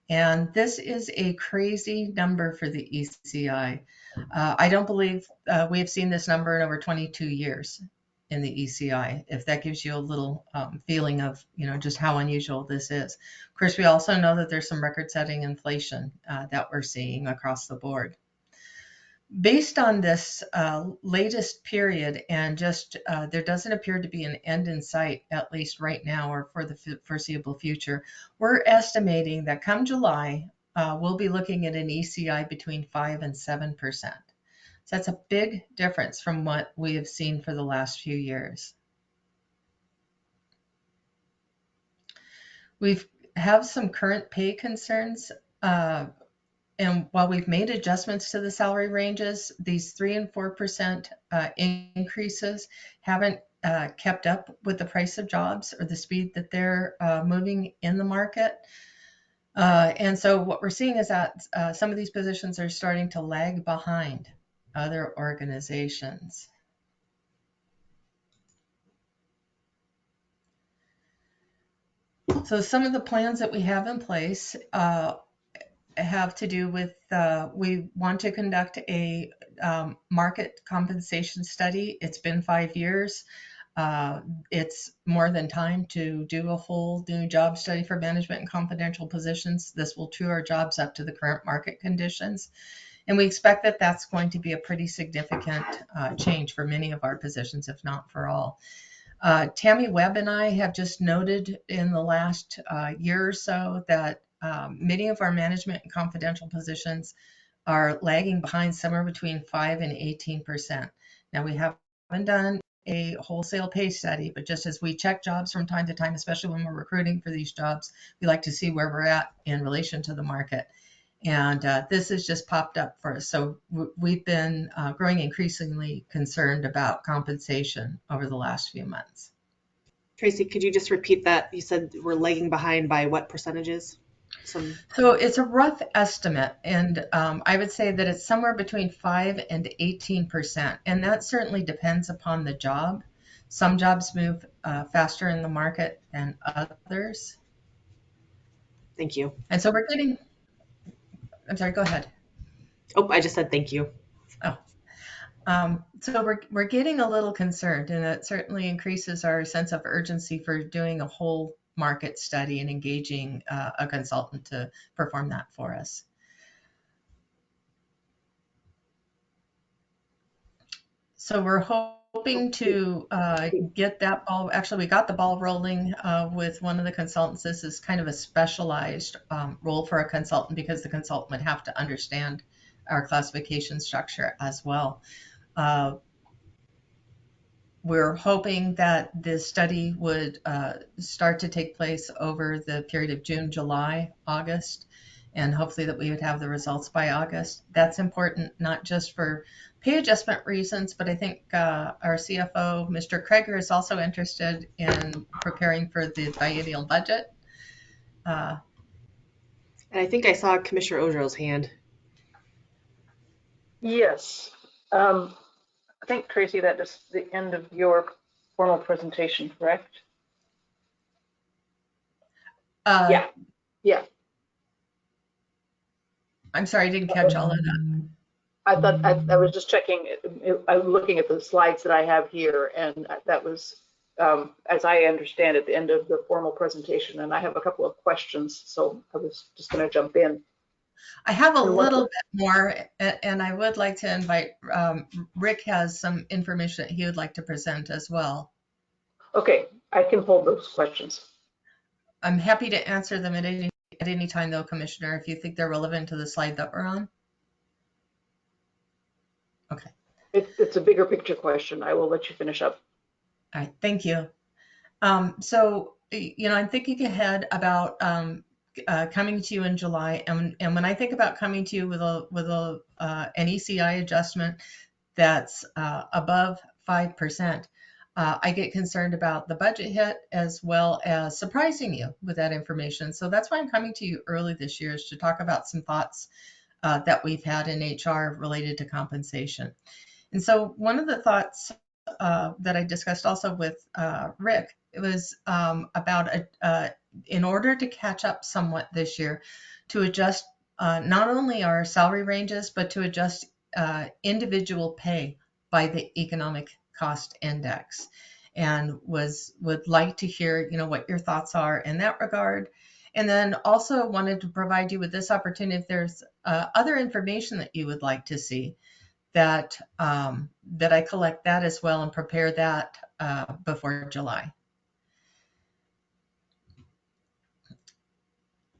And this is a crazy number for the ECI. I don't believe we have seen this number in over 22 years in the ECI, if that gives you a little feeling of, just how unusual this is. Of course, we also know that there's some record-setting inflation that we're seeing across the board. Based on this latest period, and just there doesn't appear to be an end in sight, at least right now or for the foreseeable future, we're estimating that come July, we'll be looking at an ECI between 5 and 7%. So that's a big difference from what we have seen for the last few years. We have some current pay concerns. And while we've made adjustments to the salary ranges, these 3 and 4% increases haven't kept up with the price of jobs or the speed that they're moving in the market. And so what we're seeing is that some of these positions are starting to lag behind other organizations. So some of the plans that we have in place have to do with, we want to conduct a market compensation study. It's been 5 years. It's more than time to do a whole new job study for management and confidential positions. This will true our jobs up to the current market conditions. And we expect that that's going to be a pretty significant change for many of our positions, if not for all. Tammy Webb and I have just noted in the last year or so that many of our management and confidential positions are lagging behind somewhere between 5 and 18%. Now, we haven't done a wholesale pay study, but just as we check jobs from time to time, especially when we're recruiting for these jobs, we like to see where we're at in relation to the market. And this has just popped up for us. So we've been growing increasingly concerned about compensation over the last few months. Tracy, could you just repeat that? You said we're lagging behind by what percentages? So it's a rough estimate, and I would say that it's somewhere between 5 and 18%, and that certainly depends upon the job. Some jobs move faster in the market than others. Thank you. And so we're getting, I'm sorry, go ahead. Oh, I just said thank you. Oh. So we're getting a little concerned, and it certainly increases our sense of urgency for doing a whole market study and engaging a consultant to perform that for us. So we're hoping to get that ball, actually we got the ball rolling with one of the consultants. This is kind of a specialized role for a consultant because the consultant would have to understand our classification structure as well. We're hoping that this study would start to take place over the period of June, July, August, and hopefully that we would have the results by August. That's important not just for pay adjustment reasons, but I think our CFO, Mr. Kreger, is also interested in preparing for the biennial budget. And I think I saw Commissioner Ojo's hand. Yes. I think, Tracy, that is the end of your formal presentation, correct? Yeah. I'm sorry, I didn't catch all of that. I thought I was just checking. I'm looking at the slides that I have here, and that was, as I understand it, the end of the formal presentation. And I have a couple of questions, so I was just going to jump in. I have a little bit more, and I would like to invite, Rick has some information that he would like to present as well. Okay, I can hold those questions. I'm happy to answer them at any time, though, Commissioner, if you think they're relevant to the slide that we're on. Okay. It's a bigger picture question. I will let you finish up. All right, thank you. So, I'm thinking ahead about coming to you in July, and when I think about coming to you with an ECI adjustment that's above 5%, I get concerned about the budget hit as well as surprising you with that information. So that's why I'm coming to you early this year, is to talk about some thoughts that we've had in HR related to compensation. And so one of the thoughts that I discussed also with Rick, it was about in order to catch up somewhat this year, to adjust not only our salary ranges, but to adjust individual pay by the economic cost index, and would like to hear what your thoughts are in that regard. And then also wanted to provide you with this opportunity if there's other information that you would like to see, that I collect that as well and prepare that before July.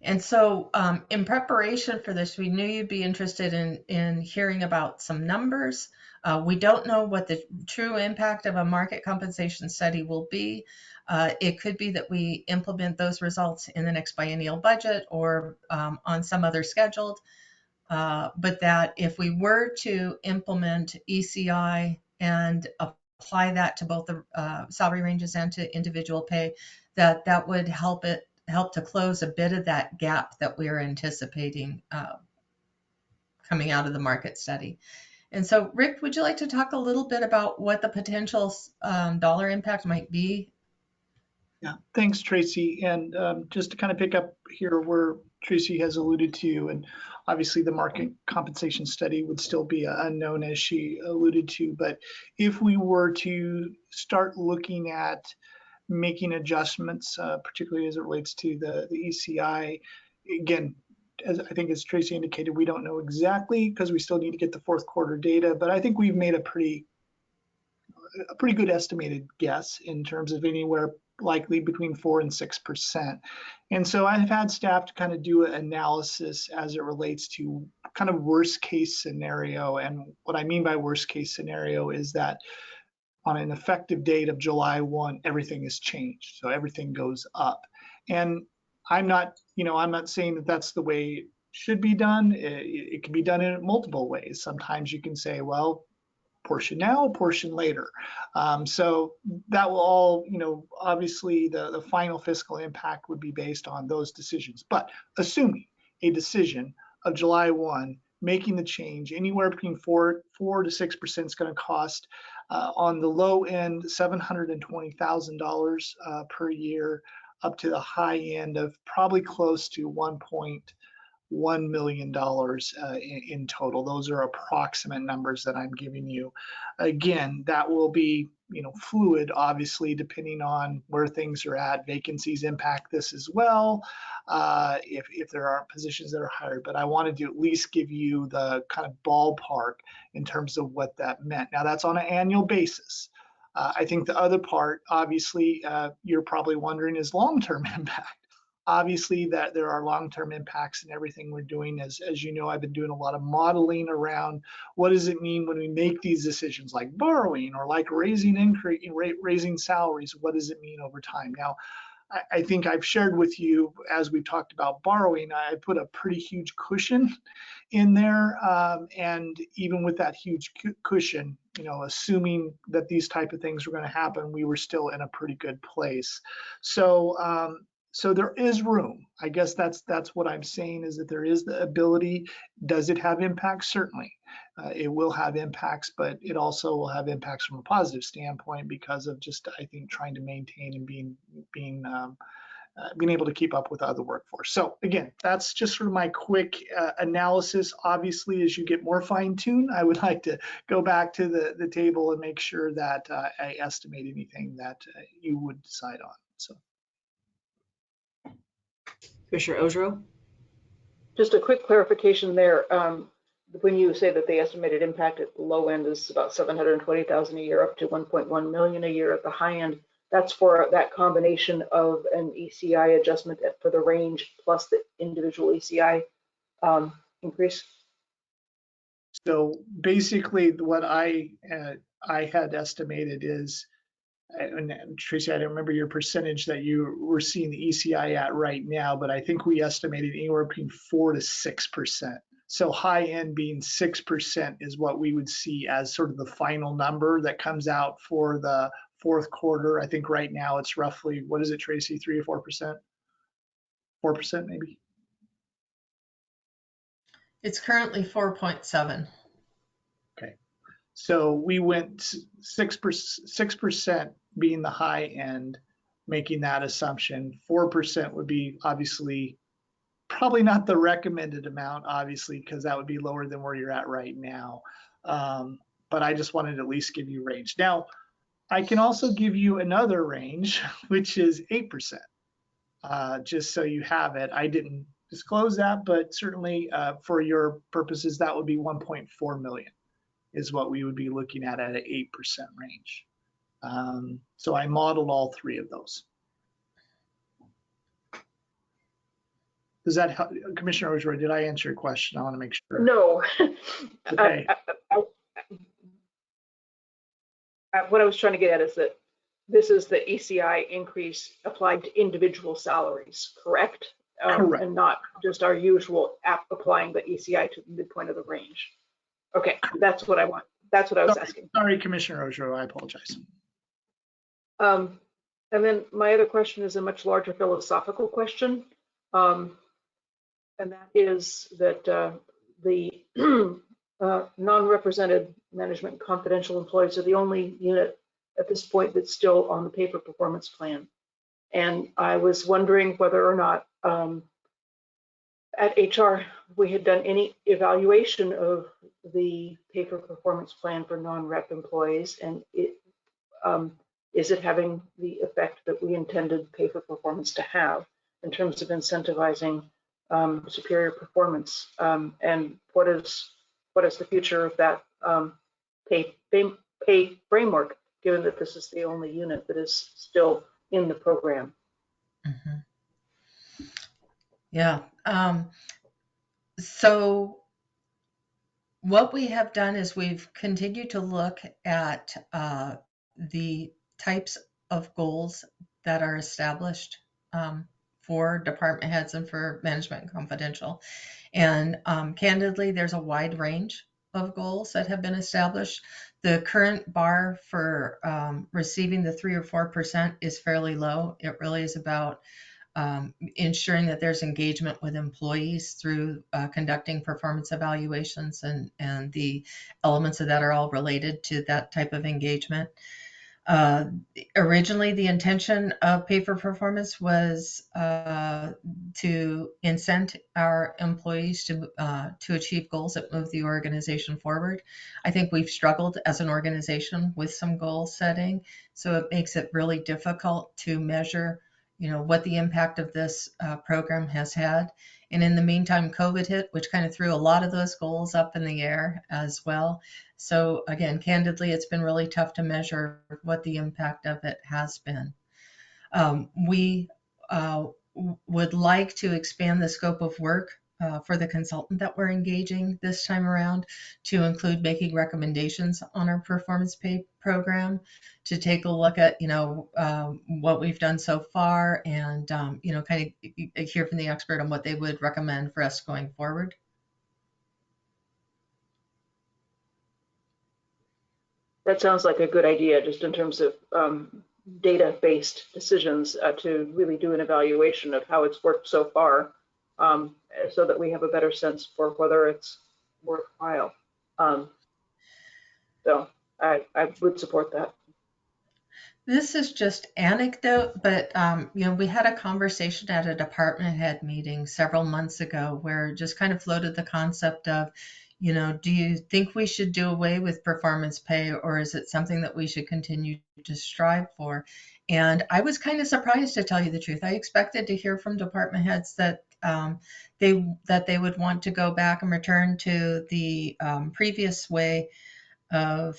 And so in preparation for this, we knew you'd be interested in hearing about some numbers. We don't know what the true impact of a market compensation study will be. It could be that we implement those results in the next biennial budget or on some other scheduled. But that if we were to implement ECI and apply that to both the salary ranges and to individual pay, that would help to close a bit of that gap that we are anticipating coming out of the market study. And so, Rick, would you like to talk a little bit about what the potential dollar impact might be? Yeah, thanks, Tracy. And just to kind of pick up here where Tracy has alluded to, and obviously the market compensation study would still be unknown, as she alluded to, but if we were to start looking at making adjustments, particularly as it relates to the ECI, again, as I think as Tracy indicated, we don't know exactly because we still need to get the fourth quarter data, but I think we've made a pretty good estimated guess in terms of anywhere likely between 4 and 6%. And so I've had staff to kind of do an analysis as it relates to kind of worst case scenario. And what I mean by worst case scenario is that on an effective date of July 1, everything is changed. So everything goes up. And I'm not saying that that's the way it should be done. It can be done in multiple ways. Sometimes you can say, well, portion now, portion later. So that will all, obviously the final fiscal impact would be based on those decisions. But assuming a decision of July 1, making the change anywhere between 4 to 6% is going to cost on the low end $720,000 per year, up to the high end of probably close to $1.1 million in total. Those are approximate numbers that I'm giving you. Again, that will be fluid, obviously, depending on where things are at. Vacancies impact this as well, if there aren't positions that are hired. But I wanted to at least give you the kind of ballpark in terms of what that meant. Now, that's on an annual basis. I think the other part, obviously, you're probably wondering, is long-term impact. Obviously, that there are long-term impacts in everything we're doing. As you know, I've been doing a lot of modeling around what does it mean when we make these decisions, like borrowing or like raising salaries. What does it mean over time? Now, I think I've shared with you, as we talked about borrowing, I put a pretty huge cushion in there. And even with that huge cushion, you know, assuming that these type of things were going to happen, we were still in a pretty good place. So, so there is room. I guess that's what I'm saying, is that there is the ability. Does it have impacts? Certainly. It will have impacts, but it also will have impacts from a positive standpoint because of just, I think, trying to maintain and being able to keep up with other workforce. So again, that's just sort of my quick analysis. Obviously, as you get more fine-tuned, I would like to go back to the table and make sure that I estimate anything that you would decide on. So, Commissioner Ozro? Just a quick clarification there. When you say that the estimated impact at the low end is about 720,000 a year up to 1.1 million a year at the high end, that's for that combination of an ECI adjustment for the range plus the individual ECI increase. So basically, what I had estimated is, and Tracy, I don't remember your percentage that you were seeing the ECI at right now, but I think we estimated anywhere between 4 to 6%. So high end being 6% is what we would see as sort of the final number that comes out for the fourth quarter. I think right now it's roughly, what is it, Tracy, 3 or 4%? 4% maybe? It's currently 4.7. Okay. So we went 6% being the high end, making that assumption. 4% would be obviously probably not the recommended amount, obviously, because that would be lower than where you're at right now. But I just wanted to at least give you range. Now, I can also give you another range, which is 8%, just so you have it. I didn't disclose that, but certainly for your purposes, that would be 1.4 million is what we would be looking at an 8% range. So I modeled all three of those. Does that help? Commissioner Ozro, did I answer your question? I want to make sure. No. Okay. What I was trying to get at is that this is the ECI increase applied to individual salaries, correct? Correct. And not just our usual applying the ECI to the midpoint of the range. Okay, that's what I want. That's what I was asking. Sorry, Commissioner Ozro, I apologize. And then my other question is a much larger philosophical question. And that is that the non-represented management confidential employees are the only unit at this point that's still on the paper performance plan. And I was wondering whether or not at HR we had done any evaluation of the paper performance plan for non-rep employees, and is it having the effect that we intended paper performance to have in terms of incentivizing superior performance, and what is the future of that pay framework, given that this is the only unit that is still in the program? Mm-hmm. Yeah. So what we have done is we've continued to look at the types of goals that are established for department heads and for management confidential. And candidly, there's a wide range of goals that have been established. The current bar for receiving the 3 or 4% is fairly low. It really is about ensuring that there's engagement with employees through conducting performance evaluations, and the elements of that are all related to that type of engagement. Originally, the intention of pay for performance was to incent our employees to achieve goals that move the organization forward. I think we've struggled as an organization with some goal setting, so it makes it really difficult to measure, what the impact of this program has had. And in the meantime, COVID hit, which kind of threw a lot of those goals up in the air as well. So again, candidly, it's been really tough to measure what the impact of it has been. We would like to expand the scope of work for the consultant that we're engaging this time around to include making recommendations on our performance pay program, to take a look at, what we've done so far and, kind of hear from the expert on what they would recommend for us going forward. That sounds like a good idea, just in terms of data-based decisions to really do an evaluation of how it's worked so far, so that we have a better sense for whether it's worthwhile. So I would support that. This is just anecdote, but we had a conversation at a department head meeting several months ago where just kind of floated the concept of, do you think we should do away with performance pay, or is it something that we should continue to strive for? And I was kind of surprised, to tell you the truth. I expected to hear from department heads that they would want to go back and return to the previous way of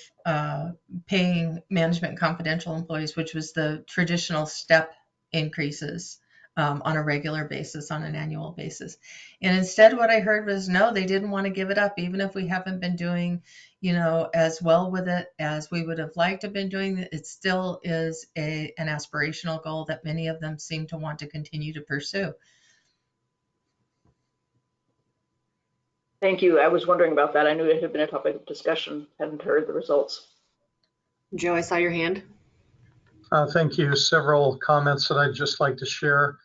paying management confidential employees, which was the traditional step increases on a regular basis, on an annual basis. And instead, what I heard was, no, they didn't want to give it up, even if we haven't been doing, as well with it as we would have liked to have been doing. It still is an aspirational goal that many of them seem to want to continue to pursue. Thank you. I was wondering about that. I knew it had been a topic of discussion, hadn't heard the results. Joe, I saw your hand. Thank you. Several comments that I'd just like to share.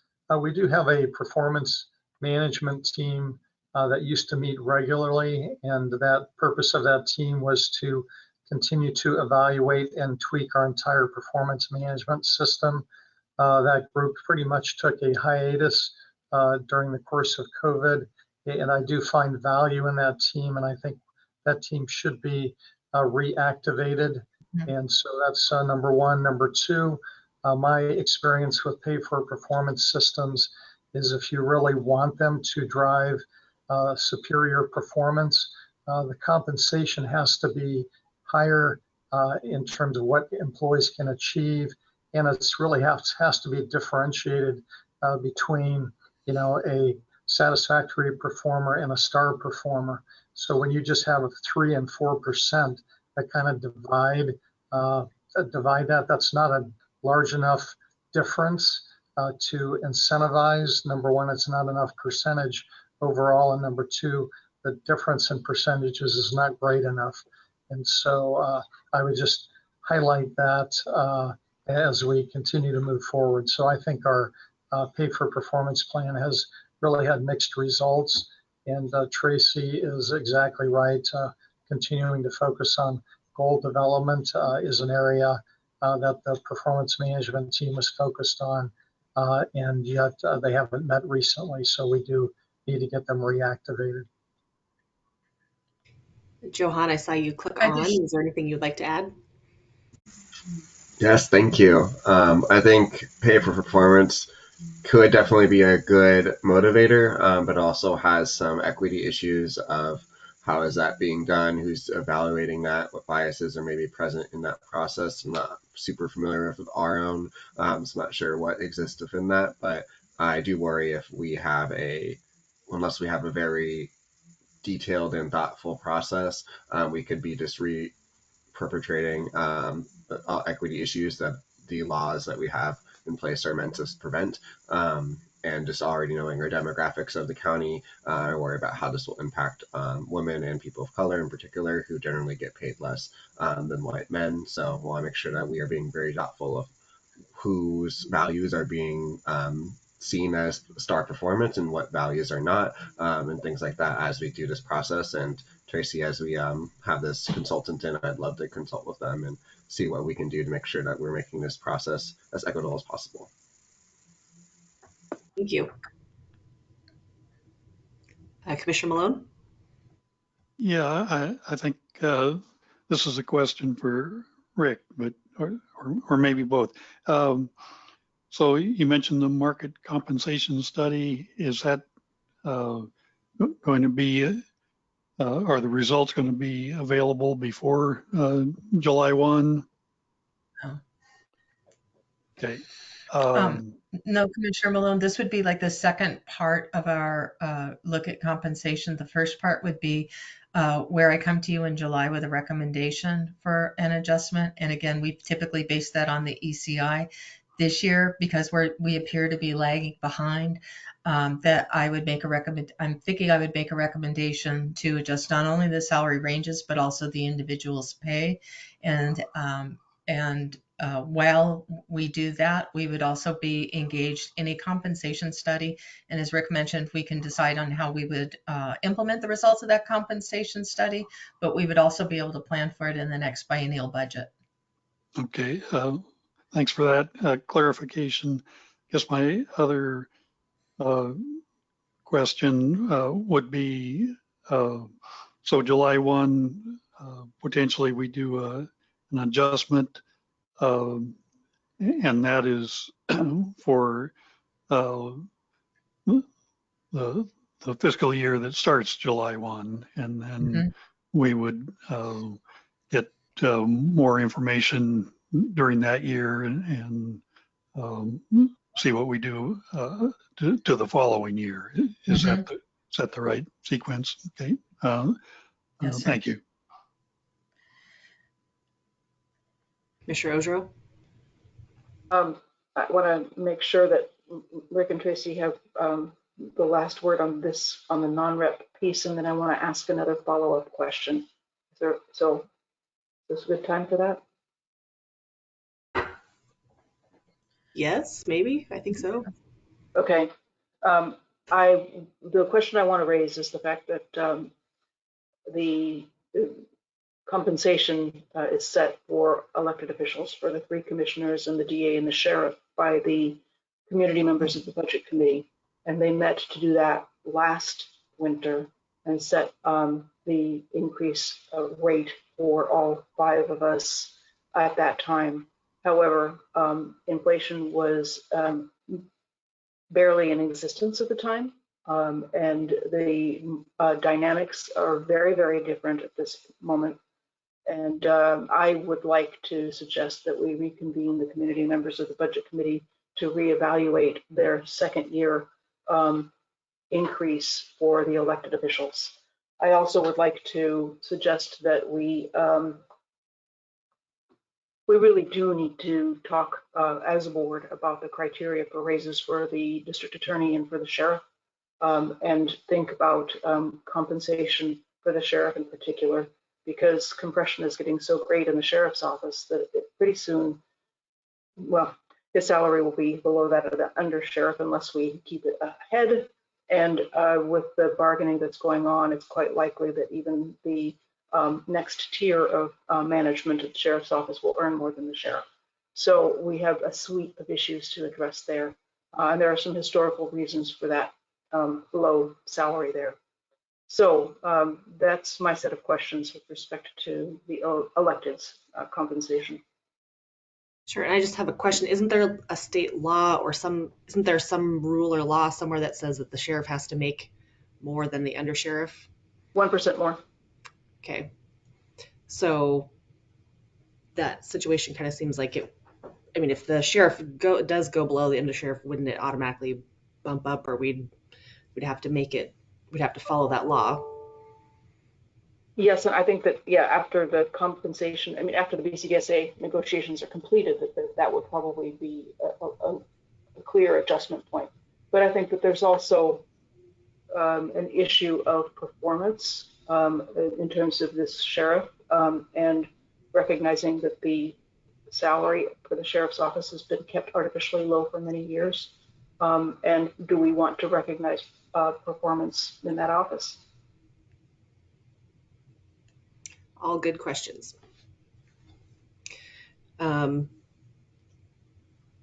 We do have a performance management team that used to meet regularly, and that purpose of that team was to continue to evaluate and tweak our entire performance management system. That group pretty much took a hiatus during the course of COVID, and I do find value in that team, and I think that team should be reactivated. And so that's number one. Number two, my experience with pay for performance systems is if you really want them to drive superior performance, the compensation has to be higher in terms of what employees can achieve, and it's really has to be differentiated between a satisfactory performer and a star performer. So when you just have a 3 and 4%, that kind of divide that, that's not a large enough difference to incentivize. Number one, it's not enough percentage overall, and number two, the difference in percentages is not great enough. And so I would just highlight that as we continue to move forward. So I think our pay for performance plan has really had mixed results, and Tracy is exactly right. Continuing to focus on goal development is an area that the performance management team is focused on, and yet they haven't met recently, so we do need to get them reactivated. Johan, I saw you click on. Is there anything you'd like to add? Yes, thank you. I think pay for performance could definitely be a good motivator, but also has some equity issues of how is that being done, who's evaluating that, what biases are maybe present in that process. I'm not super familiar with our own, so I'm not sure what exists within that, but I do worry if we have unless we have a very detailed and thoughtful process, we could be just perpetrating equity issues that the laws that we have in place are meant to prevent. And just already knowing our demographics of the county, I worry about how this will impact women and people of color in particular, who generally get paid less than white men. So I want to make sure that we are being very thoughtful of whose values are being seen as star performance and what values are not, and things like that as we do this process. And Tracy, as we have this consultant in, I'd love to consult with them and see what we can do to make sure that we're making this process as equitable as possible. Thank you. Commissioner Malone? Yeah, I think this is a question for Rick, but or maybe both. So you mentioned the market compensation study. Is that going to be, are the results going to be available before July 1? No. Okay. No, Commissioner Malone, this would be like the second part of our look at compensation. The first part would be where I come to you in July with a recommendation for an adjustment. And again, we typically base that on the ECI. This year, because we appear to be lagging behind, that I would make I'm thinking I would make a recommendation to adjust not only the salary ranges, but also the individual's pay. And while we do that, we would also be engaged in a compensation study. And as Rick mentioned, we can decide on how we would implement the results of that compensation study, but we would also be able to plan for it in the next biennial budget. Okay, thanks for that clarification. I guess my other question would be, so July 1, potentially we do an adjustment, and that is for the fiscal year that starts July 1, and then we would get more information during that year and see what we do to the following year. Is that the right sequence? Okay. Yes, thank you. Commissioner Ojo? I want to make sure that Rick and Tracy have the last word on this, on the non-rep piece, and then I want to ask another follow-up question. So is this a good time for that? Yes, maybe. I think so. Okay. The question I want to raise is the fact that the compensation is set for elected officials, for the 3 commissioners and the DA and the sheriff, by the community members of the budget committee. And they met to do that last winter and set the increase rate for all 5 of us at that time. However, inflation was barely in existence at the time. And the dynamics are very, very different at this moment. And I would like to suggest that we reconvene the community members of the budget committee to reevaluate their second year increase for the elected officials. I also would like to suggest that we really do need to talk as a board about the criteria for raises for the district attorney and for the sheriff, and think about compensation for the sheriff in particular, because compression is getting so great in the sheriff's office that pretty soon, well, his salary will be below that of the under sheriff unless we keep it ahead. And with the bargaining that's going on, it's quite likely that even the next tier of management at the sheriff's office will earn more than the sheriff. So we have a suite of issues to address there. And there are some historical reasons for that low salary there. So that's my set of questions with respect to the electeds' compensation. Sure, and I just have a question. Isn't there a state law or isn't there some rule or law somewhere that says that the sheriff has to make more than the undersheriff? 1% more. Okay. So that situation kind of seems like it, I mean, if the sheriff does go below the undersheriff, wouldn't it automatically bump up, or we'd have to follow that law? Yes, and I think that, yeah, after the compensation, I mean, after the BCSA negotiations are completed, that would probably be a clear adjustment point. But I think that there's also an issue of performance in terms of this sheriff, and recognizing that the salary for the sheriff's office has been kept artificially low for many years. And do we want to recognize performance in that office? All good questions.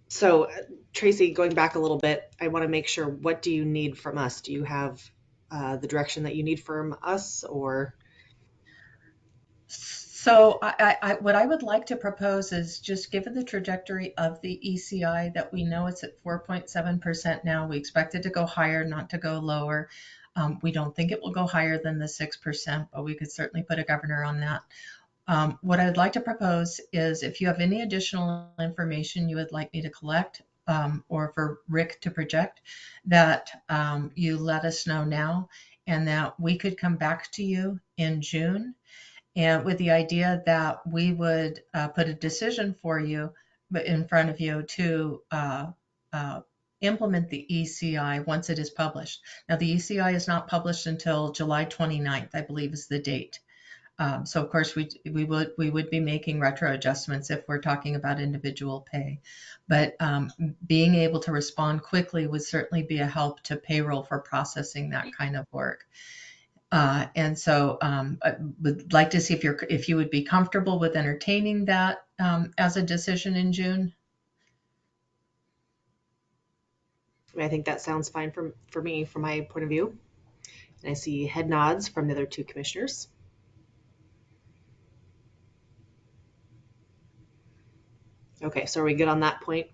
So Tracy, going back a little bit, I want to make sure, what do you need from us? Do you have the direction that you need from us, or? So what I would like to propose is, just given the trajectory of the ECI, that we know it's at 4.7% now. We expect it to go higher, not to go lower. We don't think it will go higher than the 6%, but we could certainly put a governor on that. What I'd like to propose is, if you have any additional information you would like me to collect or for Rick to project, that you let us know now, and that we could come back to you in June, and with the idea that we would put a decision for you in front of you to implement the ECI once it is published. Now, the ECI is not published until July 29th, I believe is the date. So of course we would be making retro adjustments if we're talking about individual pay, but being able to respond quickly would certainly be a help to payroll for processing that kind of work. And so I would like to see if you would be comfortable with entertaining that as a decision in June. I think that sounds fine for me, from my point of view. And I see head nods from the other two commissioners. Okay, so are we good on that point?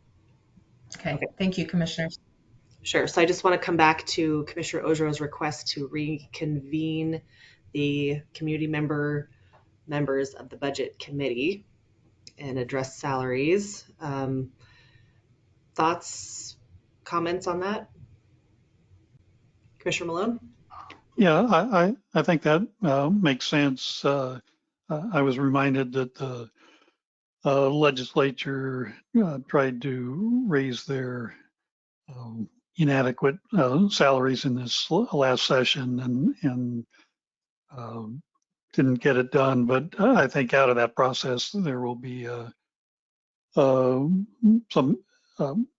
Okay. Thank you, commissioners. Sure. So I just want to come back to Commissioner Ogero's request to reconvene the community members of the budget committee and address salaries. Thoughts, comments on that? Commissioner Malone? Yeah, I think that makes sense. I was reminded that the legislature tried to raise their inadequate salaries in this last session and didn't get it done. But I think out of that process, there will be some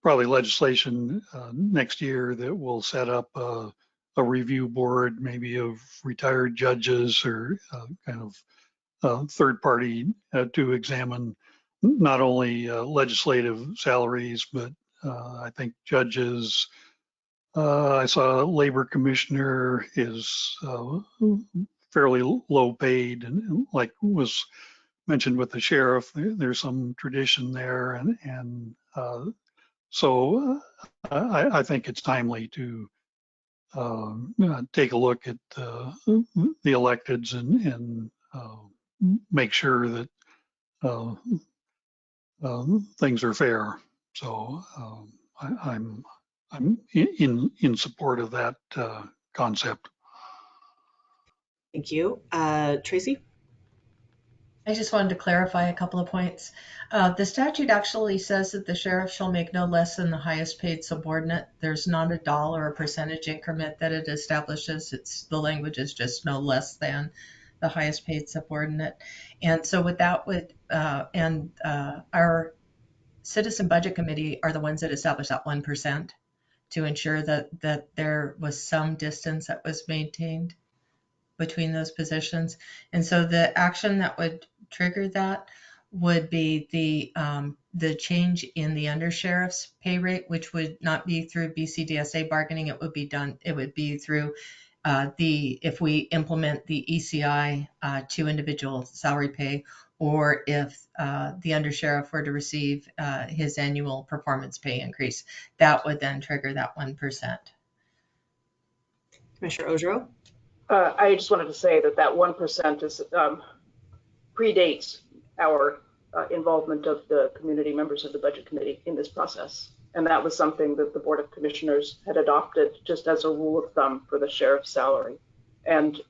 probably legislation next year that will set up a review board, maybe of retired judges or kind of third party to examine not only legislative salaries, but I think judges. I saw a labor commissioner is fairly low paid, and like was mentioned with the sheriff, there's some tradition there, and so I think it's timely to take a look at the electeds and make sure that things are fair. So I'm in support of that concept. Thank you. Tracy? I just wanted to clarify a couple of points. The statute actually says that the sheriff shall make no less than the highest paid subordinate. There's not a dollar or percentage increment that it establishes. The language is just no less than the highest paid subordinate. And so with that our Citizen Budget Committee are the ones that established that 1% to ensure that there was some distance that was maintained between those positions. And so the action that would trigger that would be the change in the undersheriff's pay rate, which would not be through BCDSA bargaining. It would be through if we implement the ECI to individual salary pay, or if the undersheriff were to receive his annual performance pay increase, that would then trigger that 1%. Commissioner Ojero? I just wanted to say that 1% is predates our involvement of the community members of the budget committee in this process. And that was something that the Board of Commissioners had adopted just as a rule of thumb for the sheriff's salary. And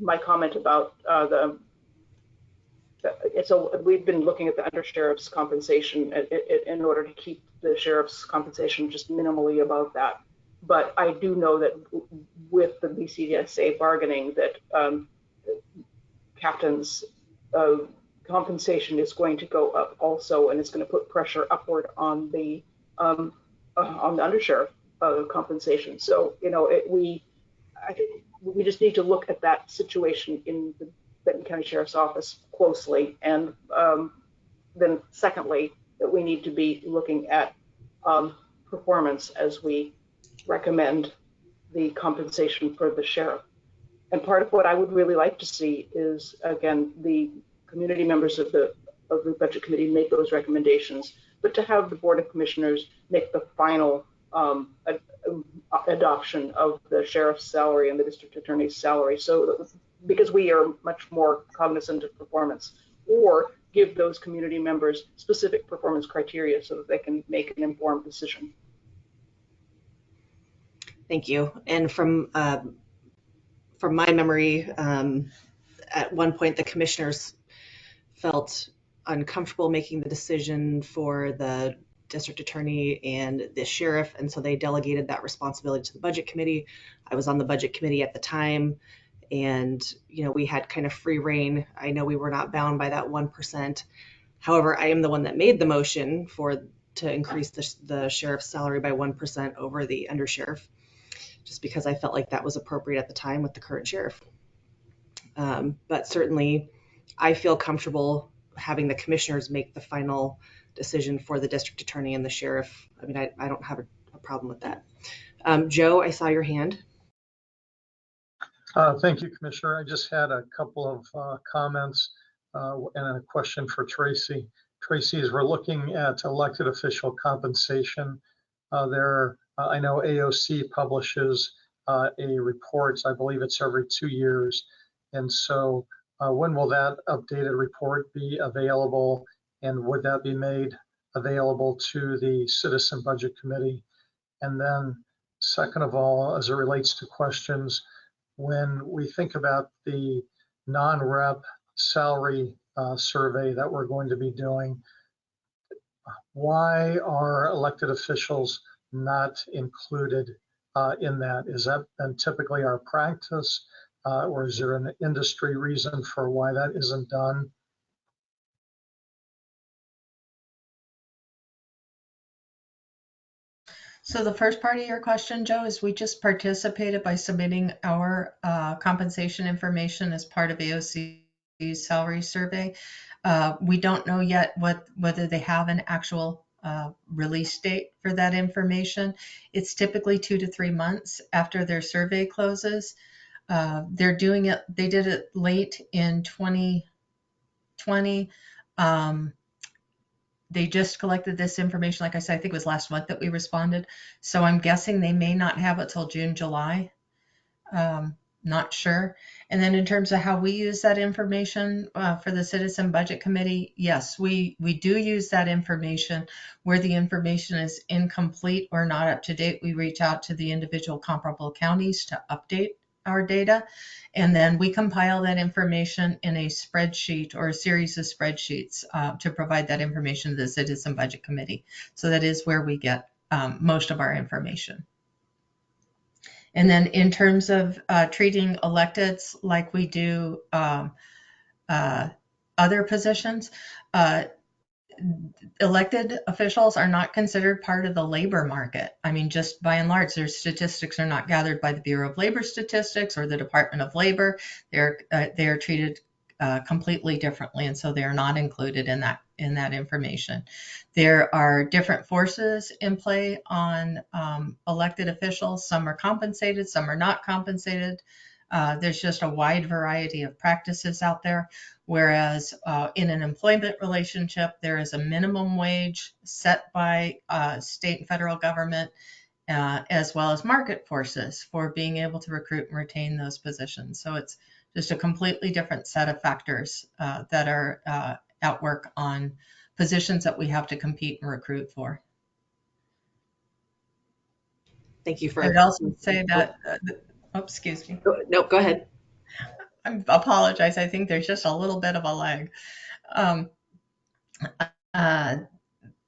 my comment about we've been looking at the undersheriff's compensation in order to keep the sheriff's compensation just minimally above that. But I do know that with the BCDSA bargaining that captains' compensation is going to go up also, and it's going to put pressure upward on the undersheriff compensation. So I think we just need to look at that situation in the Benton County Sheriff's Office closely, and then secondly, that we need to be looking at performance as we recommend the compensation for the sheriff. And part of what I would really like to see is, again, the community members of the budget committee make those recommendations, but to have the Board of Commissioners make the final adoption of the sheriff's salary and the district attorney's salary. So because we are much more cognizant of performance, or give those community members specific performance criteria so that they can make an informed decision. Thank you. And from my memory, at one point the commissioners felt uncomfortable making the decision for the district attorney and the sheriff, and so they delegated that responsibility to the budget committee. I was on the budget committee at the time, and we had kind of free reign. I know we were not bound by that 1%. However, I am the one that made the motion to increase the sheriff's salary by 1% over the undersheriff, just because I felt like that was appropriate at the time with the current sheriff. But certainly I feel comfortable having the commissioners make the final decision for the district attorney and the sheriff. I mean, I don't have a problem with that. Joe, I saw your hand. Thank you, Commissioner. I just had a couple of comments and a question for Tracy. Tracy, as we're looking at elected official compensation, I know AOC publishes a report. I believe it's every 2 years. And so when will that updated report be available? And would that be made available to the Citizen Budget Committee? And then second of all, as it relates to questions, when we think about the non-rep salary survey that we're going to be doing, why are elected officials not included in that? Is that been typically our practice, or is there an industry reason for why that isn't done? So the first part of your question, Joe, is we just participated by submitting our compensation information as part of AOC's salary survey. We don't know yet whether they have an actual release date for that information. It's typically 2 to 3 months after their survey closes. They're doing it, they did it late in 2020. They just collected this information, like I said, I think it was last month that we responded. So I'm guessing they may not have it till June, July. Not sure. And then in terms of how we use that information for the Citizen Budget Committee, yes, we do use that information. Where the information is incomplete or not up to date, we reach out to the individual comparable counties to update our data. And then we compile that information in a spreadsheet or a series of spreadsheets to provide that information to the Citizen Budget Committee. So that is where we get most of our information. And then in terms of treating electeds like we do other positions, elected officials are not considered part of the labor market. I mean, just by and large, their statistics are not gathered by the Bureau of Labor Statistics or the Department of Labor. They are treated completely differently, and so they are not included in that information. There are different forces in play on elected officials. Some are compensated, some are not compensated. There's just a wide variety of practices out there. Whereas in an employment relationship, there is a minimum wage set by state and federal government, as well as market forces for being able to recruit and retain those positions. So it's just a completely different set of factors that are at work on positions that we have to compete and recruit for. Thank you for. I would also say that, excuse me. No, go ahead. I apologize. I think there's just a little bit of a lag.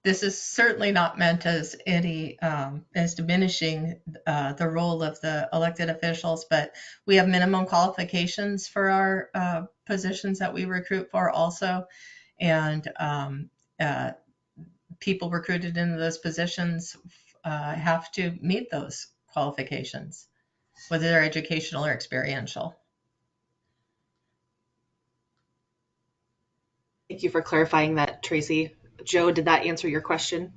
This is certainly not meant as as diminishing the role of the elected officials, but we have minimum qualifications for our positions that we recruit for also. And people recruited into those positions have to meet those qualifications, whether they're educational or experiential. Thank you for clarifying that, Tracy. Joe, did that answer your question?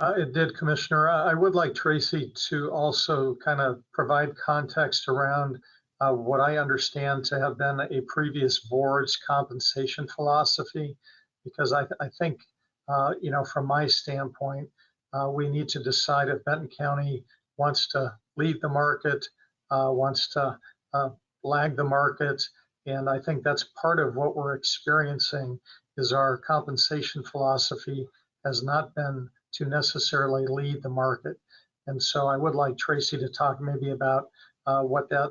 It did, Commissioner. I would like Tracy to also kind of provide context around what I understand to have been a previous board's compensation philosophy, because I think, from my standpoint, we need to decide if Benton County wants to lead the market, wants to lag the market, And I think that's part of what we're experiencing is our compensation philosophy has not been to necessarily lead the market. And so I would like Tracy to talk maybe about what that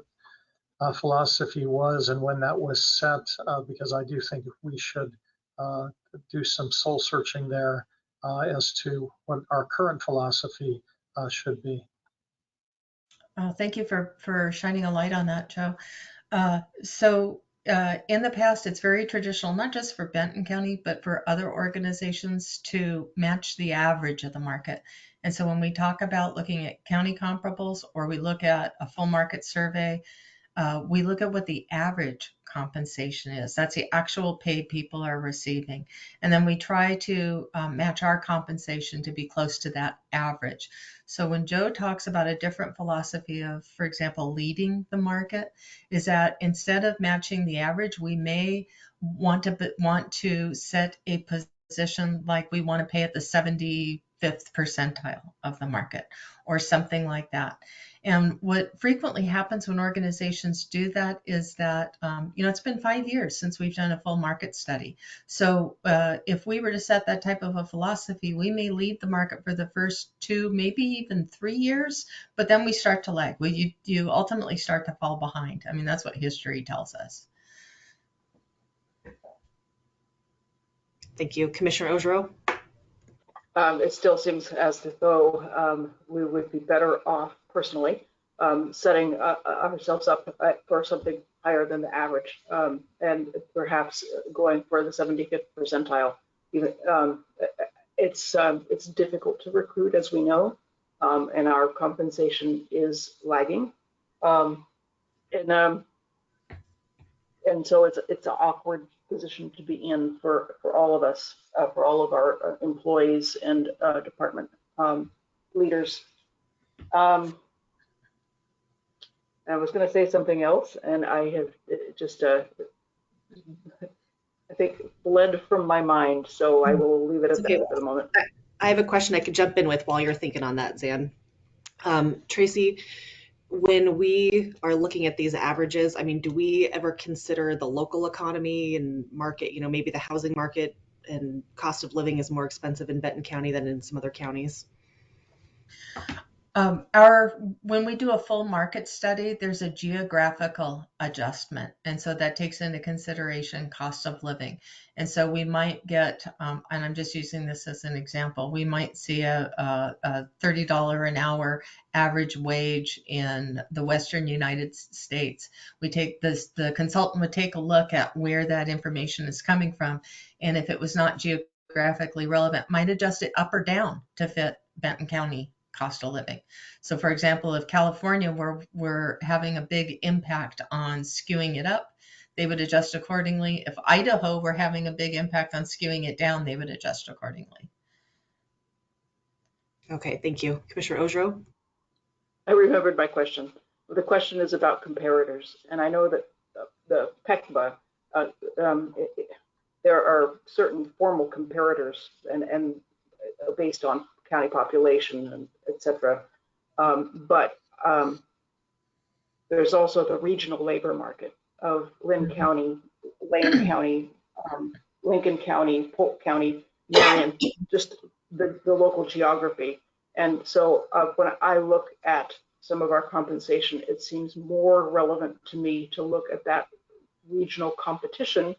philosophy was and when that was set, because I do think we should do some soul searching there as to what our current philosophy should be. Thank you for shining a light on that, Joe. In the past, it's very traditional, not just for Benton County, but for other organizations to match the average of the market. And so when we talk about looking at county comparables or we look at a full market survey, we look at what the average compensation is. That's the actual pay people are receiving. And then we try to match our compensation to be close to that average. So when Joe talks about a different philosophy of, for example, leading the market, is that instead of matching the average, we may want to set a position like we want to pay at the 75th percentile of the market or something like that. And what frequently happens when organizations do that is that, it's been 5 years since we've done a full market study. So if we were to set that type of a philosophy, we may lead the market for the first 2, maybe even 3 years, but then we start to lag. You ultimately start to fall behind. I mean, that's what history tells us. Thank you. Commissioner Ogerow? It still seems as though we would be better off personally setting ourselves up for something higher than the average, and perhaps going for the 75th percentile. Even it's difficult to recruit, as we know, and our compensation is lagging, and so it's an awkward position to be in for all of us, for all of our employees and department leaders. I was going to say something else, and I have just, I think, fled from my mind, so I will leave it at that for the moment. I have a question I could jump in with while you're thinking on that, Zan. Tracy, when we are looking at these averages, I mean, do we ever consider the local economy and market, maybe the housing market and cost of living is more expensive in Benton County than in some other counties? When we do a full market study, there's a geographical adjustment. And so that takes into consideration cost of living. And so we might get, and I'm just using this as an example, we might see a $30 an hour average wage in the Western United States. The consultant would take a look at where that information is coming from. And if it was not geographically relevant, might adjust it up or down to fit Benton County cost of living. So for example, if California were having a big impact on skewing it up, they would adjust accordingly. If Idaho were having a big impact on skewing it down, they would adjust accordingly. Okay, thank you. Commissioner Ogerow? I remembered my question. The question is about comparators. And I know that the PECBA, there are certain formal comparators and based on county population and et cetera. But there's also the regional labor market of Lynn County, Lane County, Lincoln County, Polk County, Marion, just the local geography. And so when I look at some of our compensation, it seems more relevant to me to look at that regional competition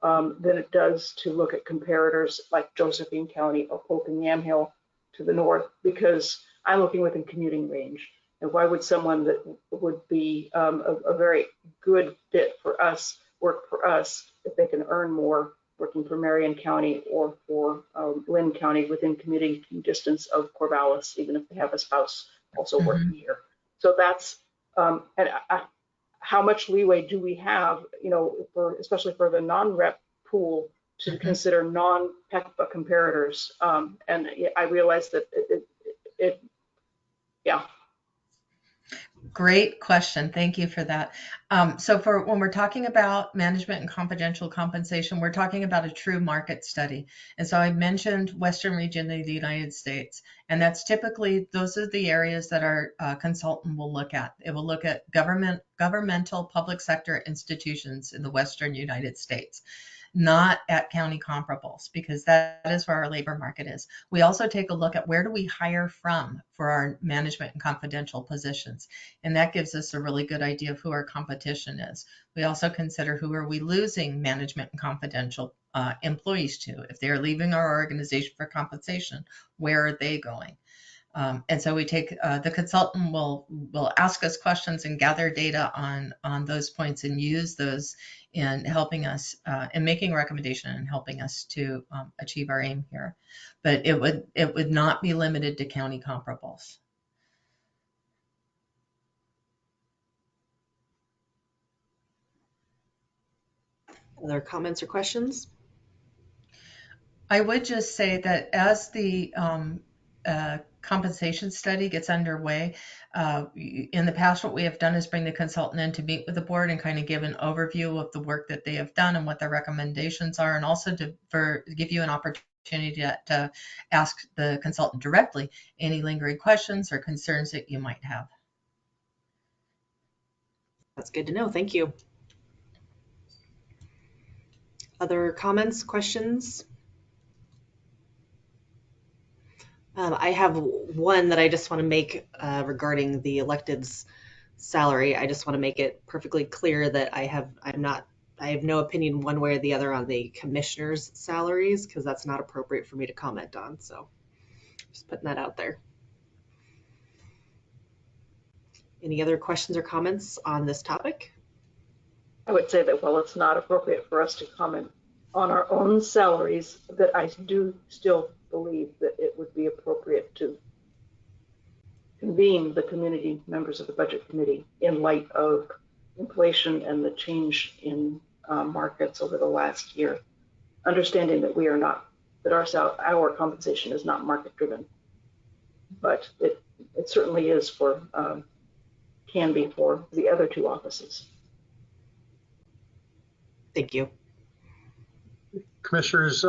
than it does to look at comparators like Josephine County or Polk and Yamhill to the north, because I'm looking within commuting range. And why would someone that would be a very good fit for us work for us if they can earn more working for Marion County or for Lynn County within commuting distance of Corvallis, even if they have a spouse also working here? So that's how much leeway do we have, especially for the non-rep pool to consider non-PECBA comparators? And I realize that Great question. Thank you for that. So for when we're talking about management and confidential compensation, we're talking about a true market study. And so I mentioned Western region of the United States, and that's typically, those are the areas that our consultant will look at. It will look at governmental public sector institutions in the Western United States, not at county comparables, because that is where our labor market is. We also take a look at where do we hire from for our management and confidential positions. And that gives us a really good idea of who our competition is. We also consider who are we losing management and confidential employees to. If they're leaving our organization for compensation, where are they going? And so we take, the consultant will ask us questions and gather data on those points and use those in helping us, in making a recommendation and helping us to achieve our aim here. But it would not be limited to county comparables. Other comments or questions? I would just say that as the compensation study gets underway, in the past, what we have done is bring the consultant in to meet with the board and kind of give an overview of the work that they have done and what their recommendations are, and also to give you an opportunity to ask the consultant directly any lingering questions or concerns that you might have. That's good to know. Thank you. Other comments, questions? I have one that I just want to make regarding the elected's salary. I just want to make it perfectly clear that I have no opinion one way or the other on the commissioners' salaries, because that's not appropriate for me to comment on. So just putting that out there. Any other questions or comments on this topic? I would say that while it's not appropriate for us to comment on our own salaries, that I do still believe that it would be appropriate to convene the community members of the budget committee in light of inflation and the change in markets over the last year, understanding that we are not, that our compensation is not market driven, but it certainly is for, can be for the other two offices. Thank you. Commissioners,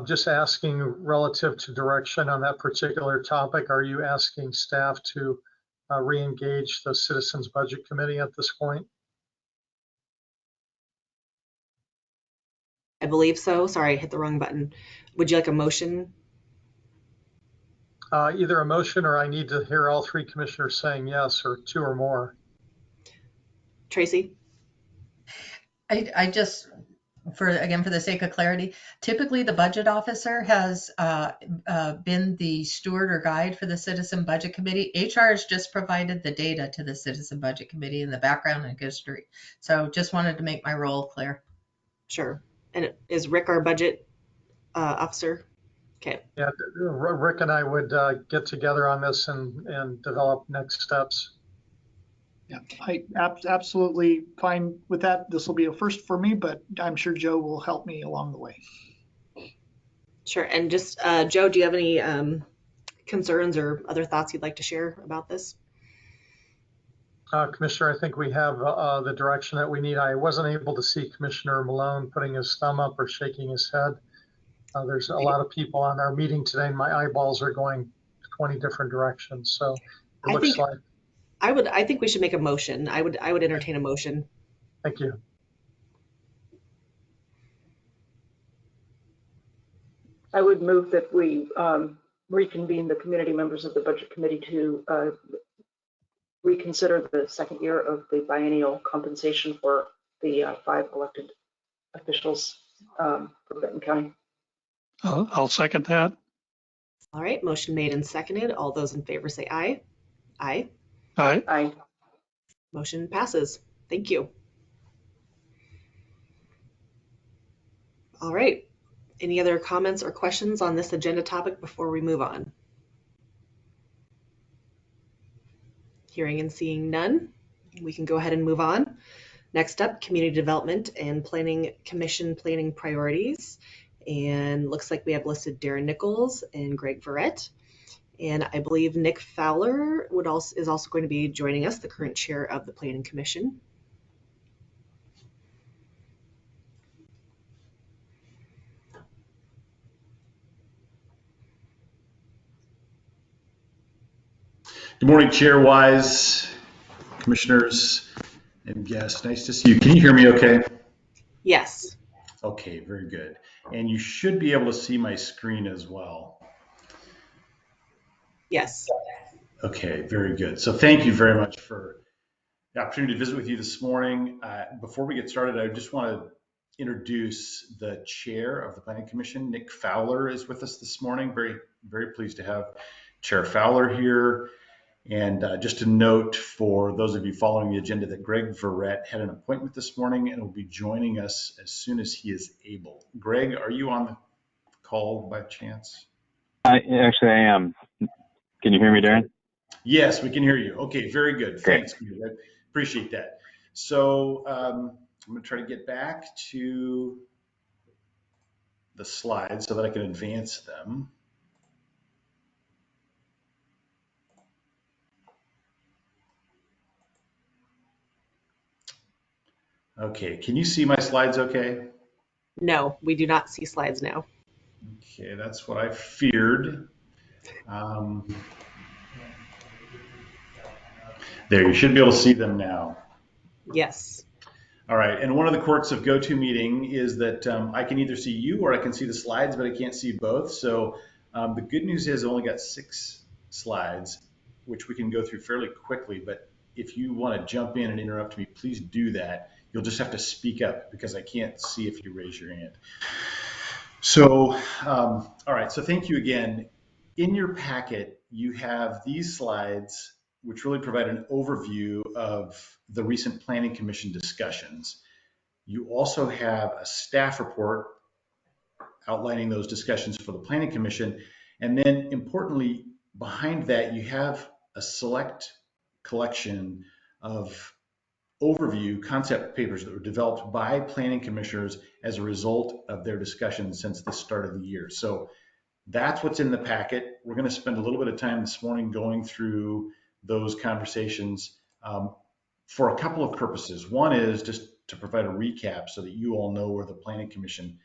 just asking relative to direction on that particular topic, are you asking staff to re-engage the Citizens Budget Committee at this point? I believe so. Sorry, I hit the wrong button. Would you like a motion? Either a motion, or I need to hear all three commissioners saying yes, or two or more. Tracy? I just, for the sake of clarity, typically the budget officer has been the steward or guide for the Citizen Budget Committee. HR has just provided the data to the Citizen Budget Committee in the background and history. So just wanted to make my role clear. Sure. And is Rick our budget officer? Okay. Yeah, Rick and I would get together on this and develop next steps. Yeah, I absolutely fine with that. This will be a first for me, but I'm sure Joe will help me along the way. Sure. And just, Joe, do you have any concerns or other thoughts you'd like to share about this? Commissioner, I think we have the direction that we need. I wasn't able to see Commissioner Malone putting his thumb up or shaking his head. There's a lot of people on our meeting today, and my eyeballs are going 20 different directions. So it looks like I think we should make a motion. I would entertain a motion. Thank you. I would move that we reconvene the community members of the budget committee to reconsider the second year of the biennial compensation for the 5 elected officials for Benton County. I'll second that. All right, motion made and seconded. All those in favor say aye. Aye. Aye. Aye. Motion passes. Thank you. All right. Any other comments or questions on this agenda topic before we move on? Hearing and seeing none, we can go ahead and move on. Next up, Community Development and Planning Commission planning priorities. And looks like we have listed Darren Nichols and Greg Verrett. And I believe Nick Fowler is also going to be joining us, the current chair of the Planning Commission. Good morning, Chair Wise, commissioners, and guests. Nice to see you. Can you hear me okay? Yes. Okay, very good. And you should be able to see my screen as well. Yes. Okay, very good. So thank you very much for the opportunity to visit with you this morning. Before we get started, I just want to introduce the chair of the Planning Commission. Nick Fowler is with us this morning. Very, very pleased to have Chair Fowler here. And just a note for those of you following the agenda that Greg Verrett had an appointment this morning and will be joining us as soon as he is able. Greg, are you on the call by chance? I am. Can you hear me, Darren? Yes, we can hear you. Okay, very good. Great. Thanks, Greg. I appreciate that. So I'm going to try to get back to the slides so that I can advance them. Okay, can you see my slides okay? No, we do not see slides now. Okay, that's what I feared. There, you should be able to see them now. Yes. All right, and one of the quirks of GoToMeeting is that I can either see you or I can see the slides, but I can't see both. So the good news is I only got 6 slides, which we can go through fairly quickly. But if you want to jump in and interrupt me, please do that. You'll just have to speak up because I can't see if you raise your hand. So, all right, so thank you again. In your packet, you have these slides, which really provide an overview of the recent Planning Commission discussions. You also have a staff report outlining those discussions for the Planning Commission. And then importantly, behind that, you have a select collection of overview concept papers that were developed by planning commissioners as a result of their discussions since the start of the year. So that's what's in the packet. We're going to spend a little bit of time this morning going through those conversations for a couple of purposes. One is just to provide a recap so that you all know where the Planning Commission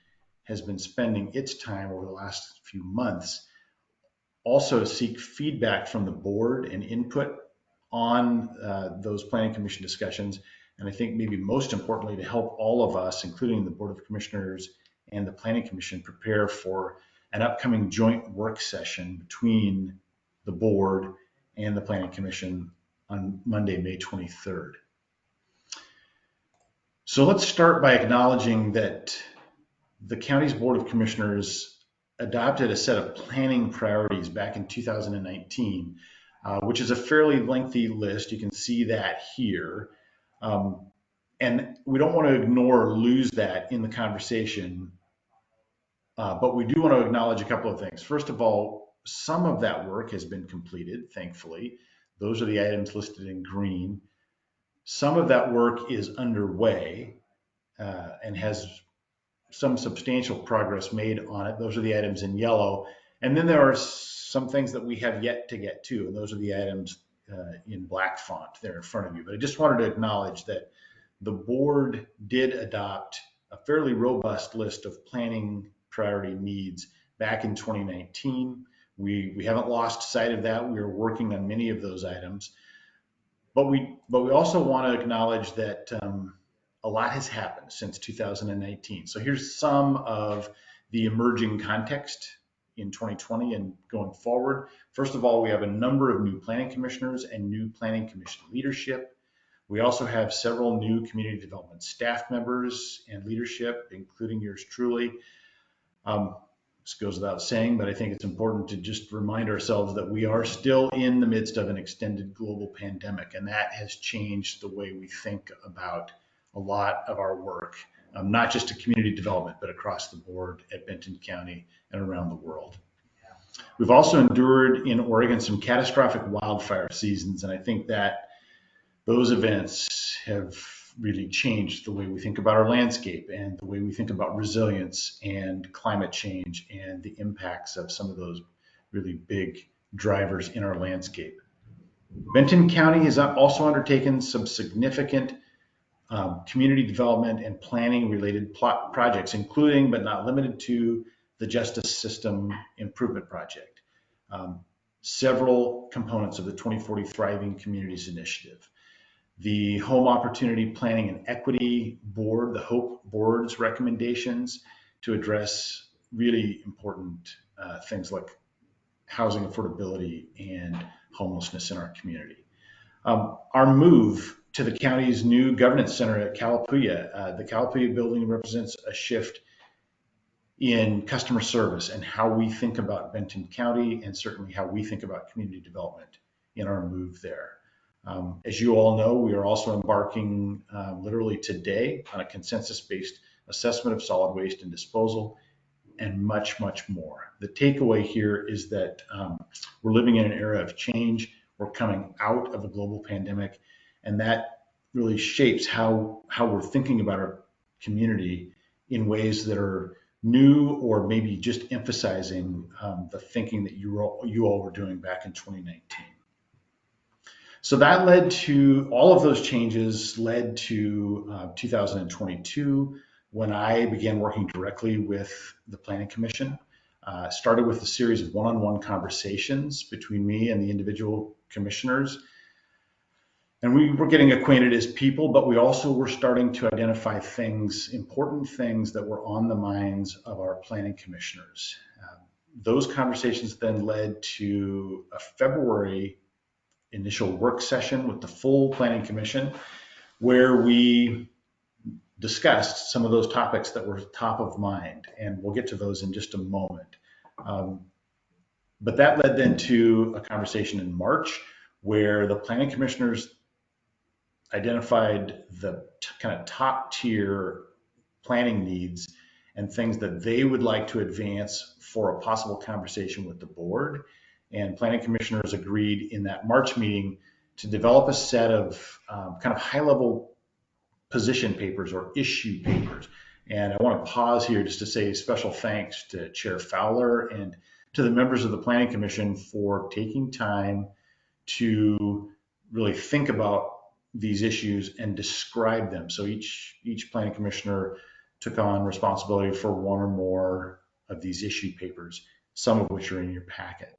has been spending its time over the last few months. Also to seek feedback from the board and input on those Planning Commission discussions. And I think maybe most importantly, to help all of us, including the Board of Commissioners and the Planning Commission, prepare for an upcoming joint work session between the board and the Planning Commission on Monday, May 23rd. So let's start by acknowledging that the county's Board of Commissioners adopted a set of planning priorities back in 2019, which is a fairly lengthy list. You can see that here. And we don't want to ignore or lose that in the conversation, but we do want to acknowledge a couple of things. First of all, some of that work has been completed, thankfully. Those are the items listed in green. Some of that work is underway and has some substantial progress made on it. Those are the items in yellow. And then there are some things that we have yet to get to, and those are the items in black font there in front of you. But I just wanted to acknowledge that the board did adopt a fairly robust list of planning priority needs back in 2019. We haven't lost sight of that. We are working on many of those items. But we also want to acknowledge that a lot has happened since 2019. So here's some of the emerging context in 2020 and going forward. First of all, we have a number of new planning commissioners and new planning commission leadership. We also have several new community development staff members and leadership, including yours truly. This goes without saying, but I think it's important to just remind ourselves that we are still in the midst of an extended global pandemic, and that has changed the way we think about a lot of our work, not just to community development, but across the board at Benton County and around the world. We've also endured in Oregon some catastrophic wildfire seasons, and I think that those events have really changed the way we think about our landscape and the way we think about resilience and climate change and the impacts of some of those really big drivers in our landscape. Benton County has also undertaken some significant community development and planning related projects, including but not limited to the Justice System Improvement Project, several components of the 2040 Thriving Communities Initiative, the Home Opportunity Planning and Equity Board, the HOPE Board's recommendations to address really important things like housing affordability and homelessness in our community. Our move to the county's new governance center at Calapooya, the Calapooya building represents a shift in customer service and how we think about Benton County, and certainly how we think about community development in our move there. As you all know, we are also embarking literally today on a consensus-based assessment of solid waste and disposal, and much, much more. The takeaway here is that we're living in an era of change. We're coming out of a global pandemic, and that really shapes how we're thinking about our community in ways that are new, or maybe just emphasizing the thinking that you all were doing back in 2019. So that led to, all of those changes led to 2022, when I began working directly with the Planning Commission. Started with a series of one-on-one conversations between me and the individual commissioners. And we were getting acquainted as people, but we also were starting to identify things, important things that were on the minds of our planning commissioners. Those conversations then led to a February initial work session with the full Planning Commission, where we discussed some of those topics that were top of mind, and we'll get to those in just a moment. But that led then to a conversation in March, where the Planning Commissioners identified the kind of top tier planning needs and things that they would like to advance for a possible conversation with the board. And Planning Commissioners agreed in that March meeting to develop a set of kind of high level position papers or issue papers. And I want to pause here just to say special thanks to Chair Fowler and to the members of the Planning Commission for taking time to really think about these issues and describe them. So each Planning Commissioner took on responsibility for one or more of these issue papers, some of which are in your packet.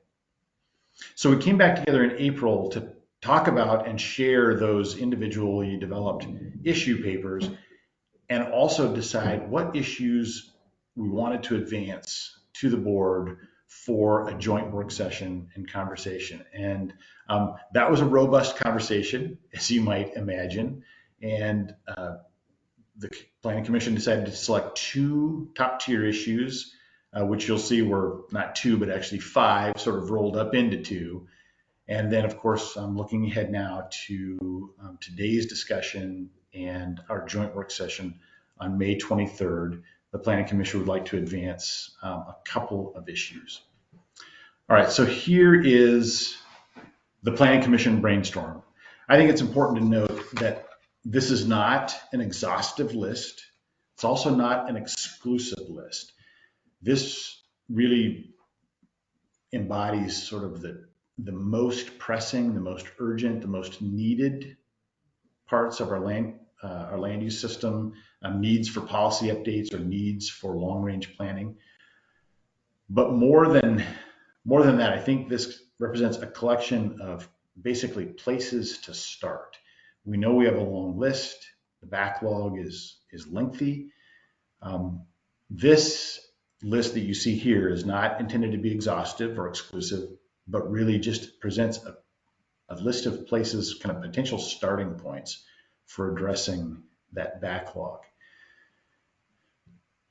So we came back together in April to talk about and share those individually developed issue papers, and also decide what issues we wanted to advance to the board for a joint work session and conversation. And that was a robust conversation, as you might imagine. And the Planning Commission decided to select 2 top tier issues, which you'll see were not 2, but actually 5, sort of rolled up into 2. And then, of course, I'm looking ahead now to today's discussion and our joint work session on May 23rd. The Planning Commission would like to advance a couple of issues. All right, so here is the Planning Commission brainstorm. I think it's important to note that this is not an exhaustive list. It's also not an exclusive list. This really embodies sort of the most pressing, the most urgent, the most needed parts of our land use system, needs for policy updates or needs for long-range planning. But more than that, I think this represents a collection of basically places to start. We know we have a long list. The backlog is lengthy. This list that you see here is not intended to be exhaustive or exclusive, but really just presents a list of places, kind of potential starting points for addressing that backlog.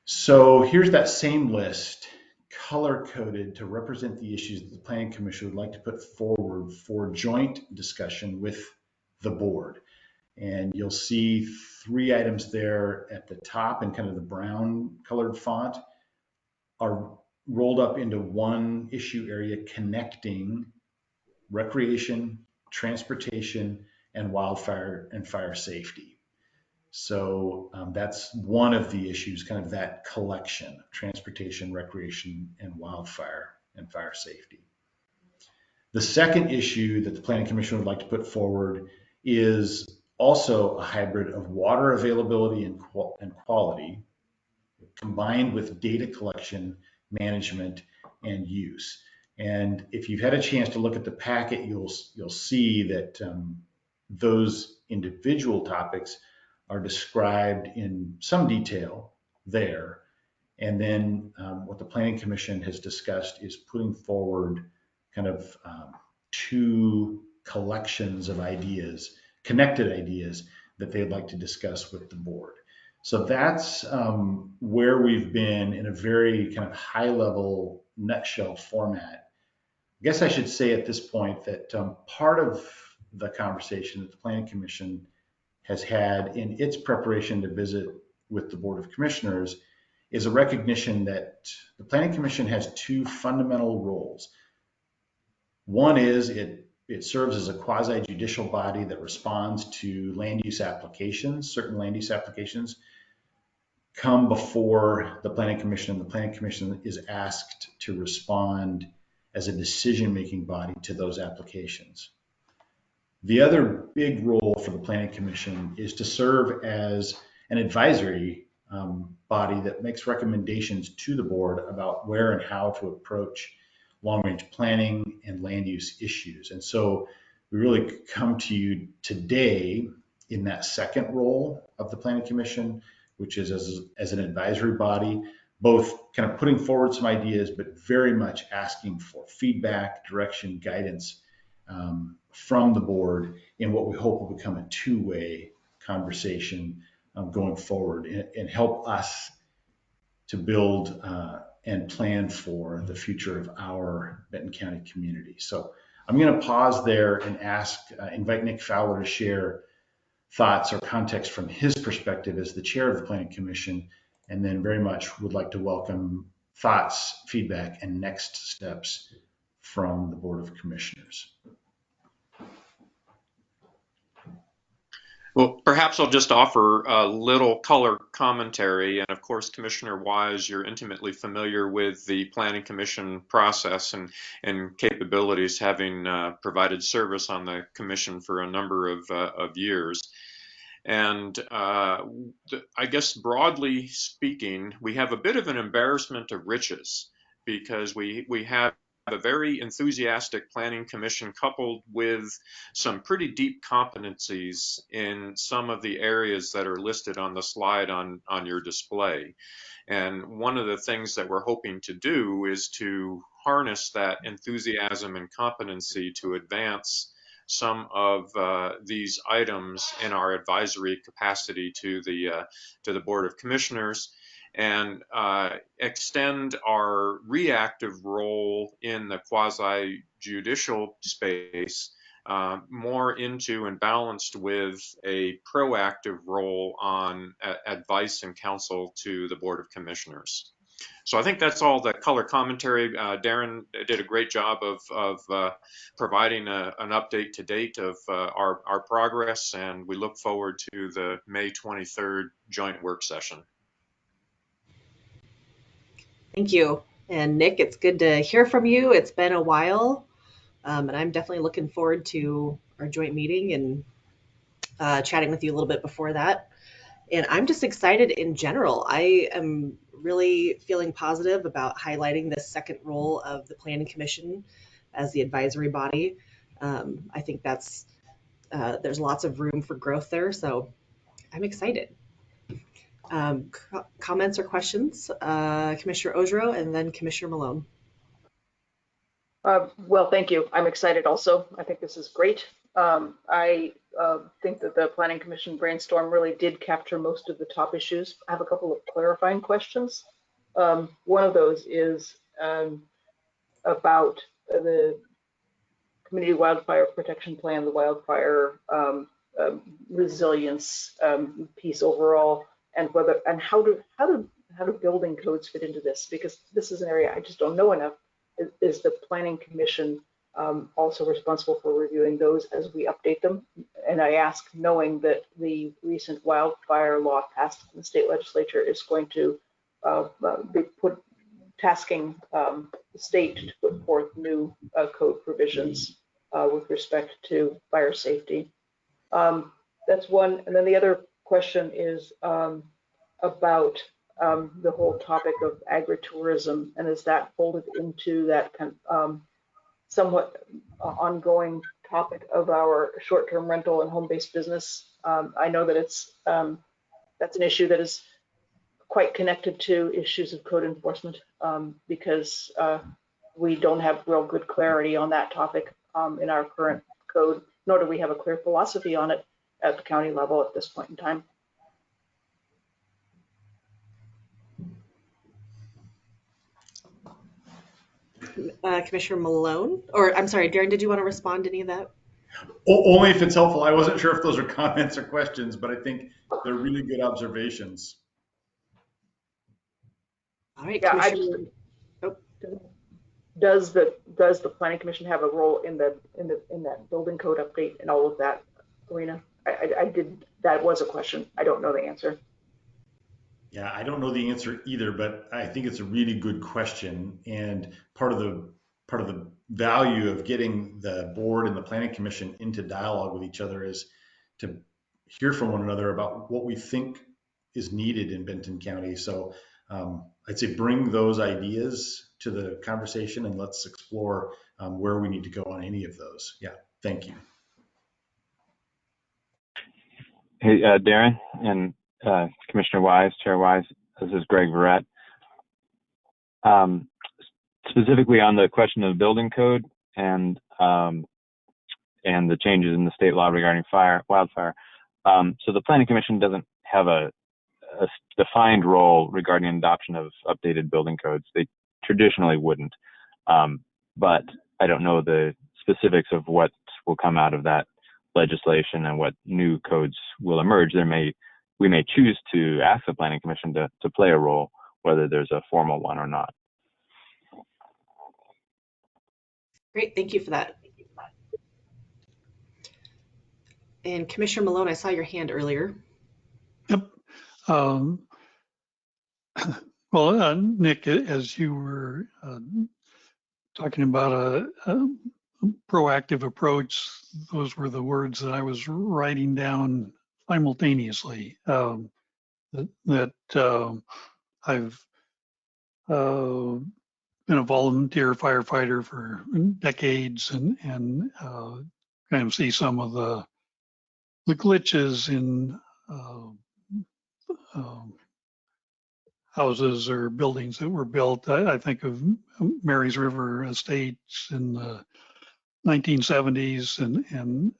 So here's that same list, color-coded to represent the issues that the Planning Commission would like to put forward for joint discussion with the board. And you'll see 3 items there at the top in kind of the brown colored font are rolled up into one issue area connecting recreation, transportation, and wildfire and fire safety. So that's one of the issues, kind of that collection: transportation, recreation, and wildfire and fire safety. The second issue that the Planning Commission would like to put forward is also a hybrid of water availability and quality, combined with data collection, management, and use. And if you've had a chance to look at the packet, you'll see that those individual topics are described in some detail there. And then what the Planning Commission has discussed is putting forward kind of two collections of ideas, connected ideas that they'd like to discuss with the board. So that's where we've been in a very kind of high level nutshell format. I guess I should say at this point that part of the conversation that the Planning Commission has had in its preparation to visit with the Board of Commissioners is a recognition that the Planning Commission has two fundamental roles. One is it serves as a quasi-judicial body that responds to land use applications. Certain land use applications come before the Planning Commission, and the Planning Commission is asked to respond as a decision-making body to those applications. The other big role for the Planning Commission is to serve as an advisory body that makes recommendations to the board about where and how to approach long-range planning and land use issues. And so we really come to you today in that second role of the Planning Commission, which is as an advisory body, both kind of putting forward some ideas, but very much asking for feedback, direction, guidance from the board in what we hope will become a two-way conversation going forward and help us to build and plan for the future of our Benton County community. So I'm going to pause there and invite Nick Fowler to share thoughts or context from his perspective as the chair of the Planning Commission, and then very much would like to welcome thoughts, feedback, and next steps from the Board of Commissioners. Well, perhaps I'll just offer a little color commentary. And of course, Commissioner Wise, you're intimately familiar with the Planning Commission process and capabilities, having provided service on the Commission for a number of years. And I guess broadly speaking, we have a bit of an embarrassment of riches because we have a very enthusiastic Planning Commission coupled with some pretty deep competencies in some of the areas that are listed on the slide on your display. And one of the things that we're hoping to do is to harness that enthusiasm and competency to advance some of these items in our advisory capacity to the Board of Commissioners, and extend our reactive role in the quasi-judicial space more into and balanced with a proactive role on advice and counsel to the Board of Commissioners. So I think that's all the color commentary. Darren did a great job of providing an update to date of our progress, and we look forward to the May 23rd joint work session. Thank you. And Nick, it's good to hear from you. It's been a while, and I'm definitely looking forward to our joint meeting and chatting with you a little bit before that. And I'm just excited in general. I am really feeling positive about highlighting this second role of the Planning Commission as the advisory body. I think that's there's lots of room for growth there, so I'm excited. Comments or questions? Commissioner Ojro and then Commissioner Malone. Well, thank you. I'm excited also. I think this is great. I think that the Planning Commission brainstorm really did capture most of the top issues. I have a couple of clarifying questions. One of those is about the Community Wildfire Protection Plan, the wildfire resilience piece overall, and whether and how do building codes fit into this? Because this is an area I just don't know enough. Is the Planning Commission also responsible for reviewing those as we update them? And I ask knowing that the recent wildfire law passed in the state legislature is going to be tasking the state to put forth new code provisions with respect to fire safety. That's one. And then the other question is about the whole topic of agritourism, and is that folded into that kind of somewhat ongoing topic of our short-term rental and home-based business? I know that it's that's an issue that is quite connected to issues of code enforcement because we don't have real good clarity on that topic in our current code, nor do we have a clear philosophy on it at the county level at this point in time. Commissioner Malone, or I'm sorry, Darren, did you want to respond to any of that? Only if it's helpful. I wasn't sure if those are comments or questions, but I think they're really good observations. All right, yeah, does the Planning Commission have a role in that building code update and all of that arena? I did. That was a question. I don't know the answer. Yeah, I don't know the answer either, but I think it's a really good question. And part of the value of getting the board and the Planning Commission into dialogue with each other is to hear from one another about what we think is needed in Benton County. So I'd say bring those ideas to the conversation and let's explore where we need to go on any of those. Yeah, thank you. Hey, Darren and Commissioner Wise, Chair Wise, this is Greg Verrett. Specifically on the question of building code and the changes in the state law regarding wildfire. So the Planning Commission doesn't have a defined role regarding adoption of updated building codes. They traditionally wouldn't, but I don't know the specifics of what will come out of that legislation and what new codes will emerge. We may choose to ask the Planning Commission to play a role, whether there's a formal one or not. Great, thank you for that. And Commissioner Malone, I saw your hand earlier. Yep. Well, Nick, as you were talking about a proactive approach, those were the words that I was writing down simultaneously. That I've been a volunteer firefighter for decades and kind of see some of the glitches in houses or buildings that were built. I think of Mary's River Estates in the 1970s and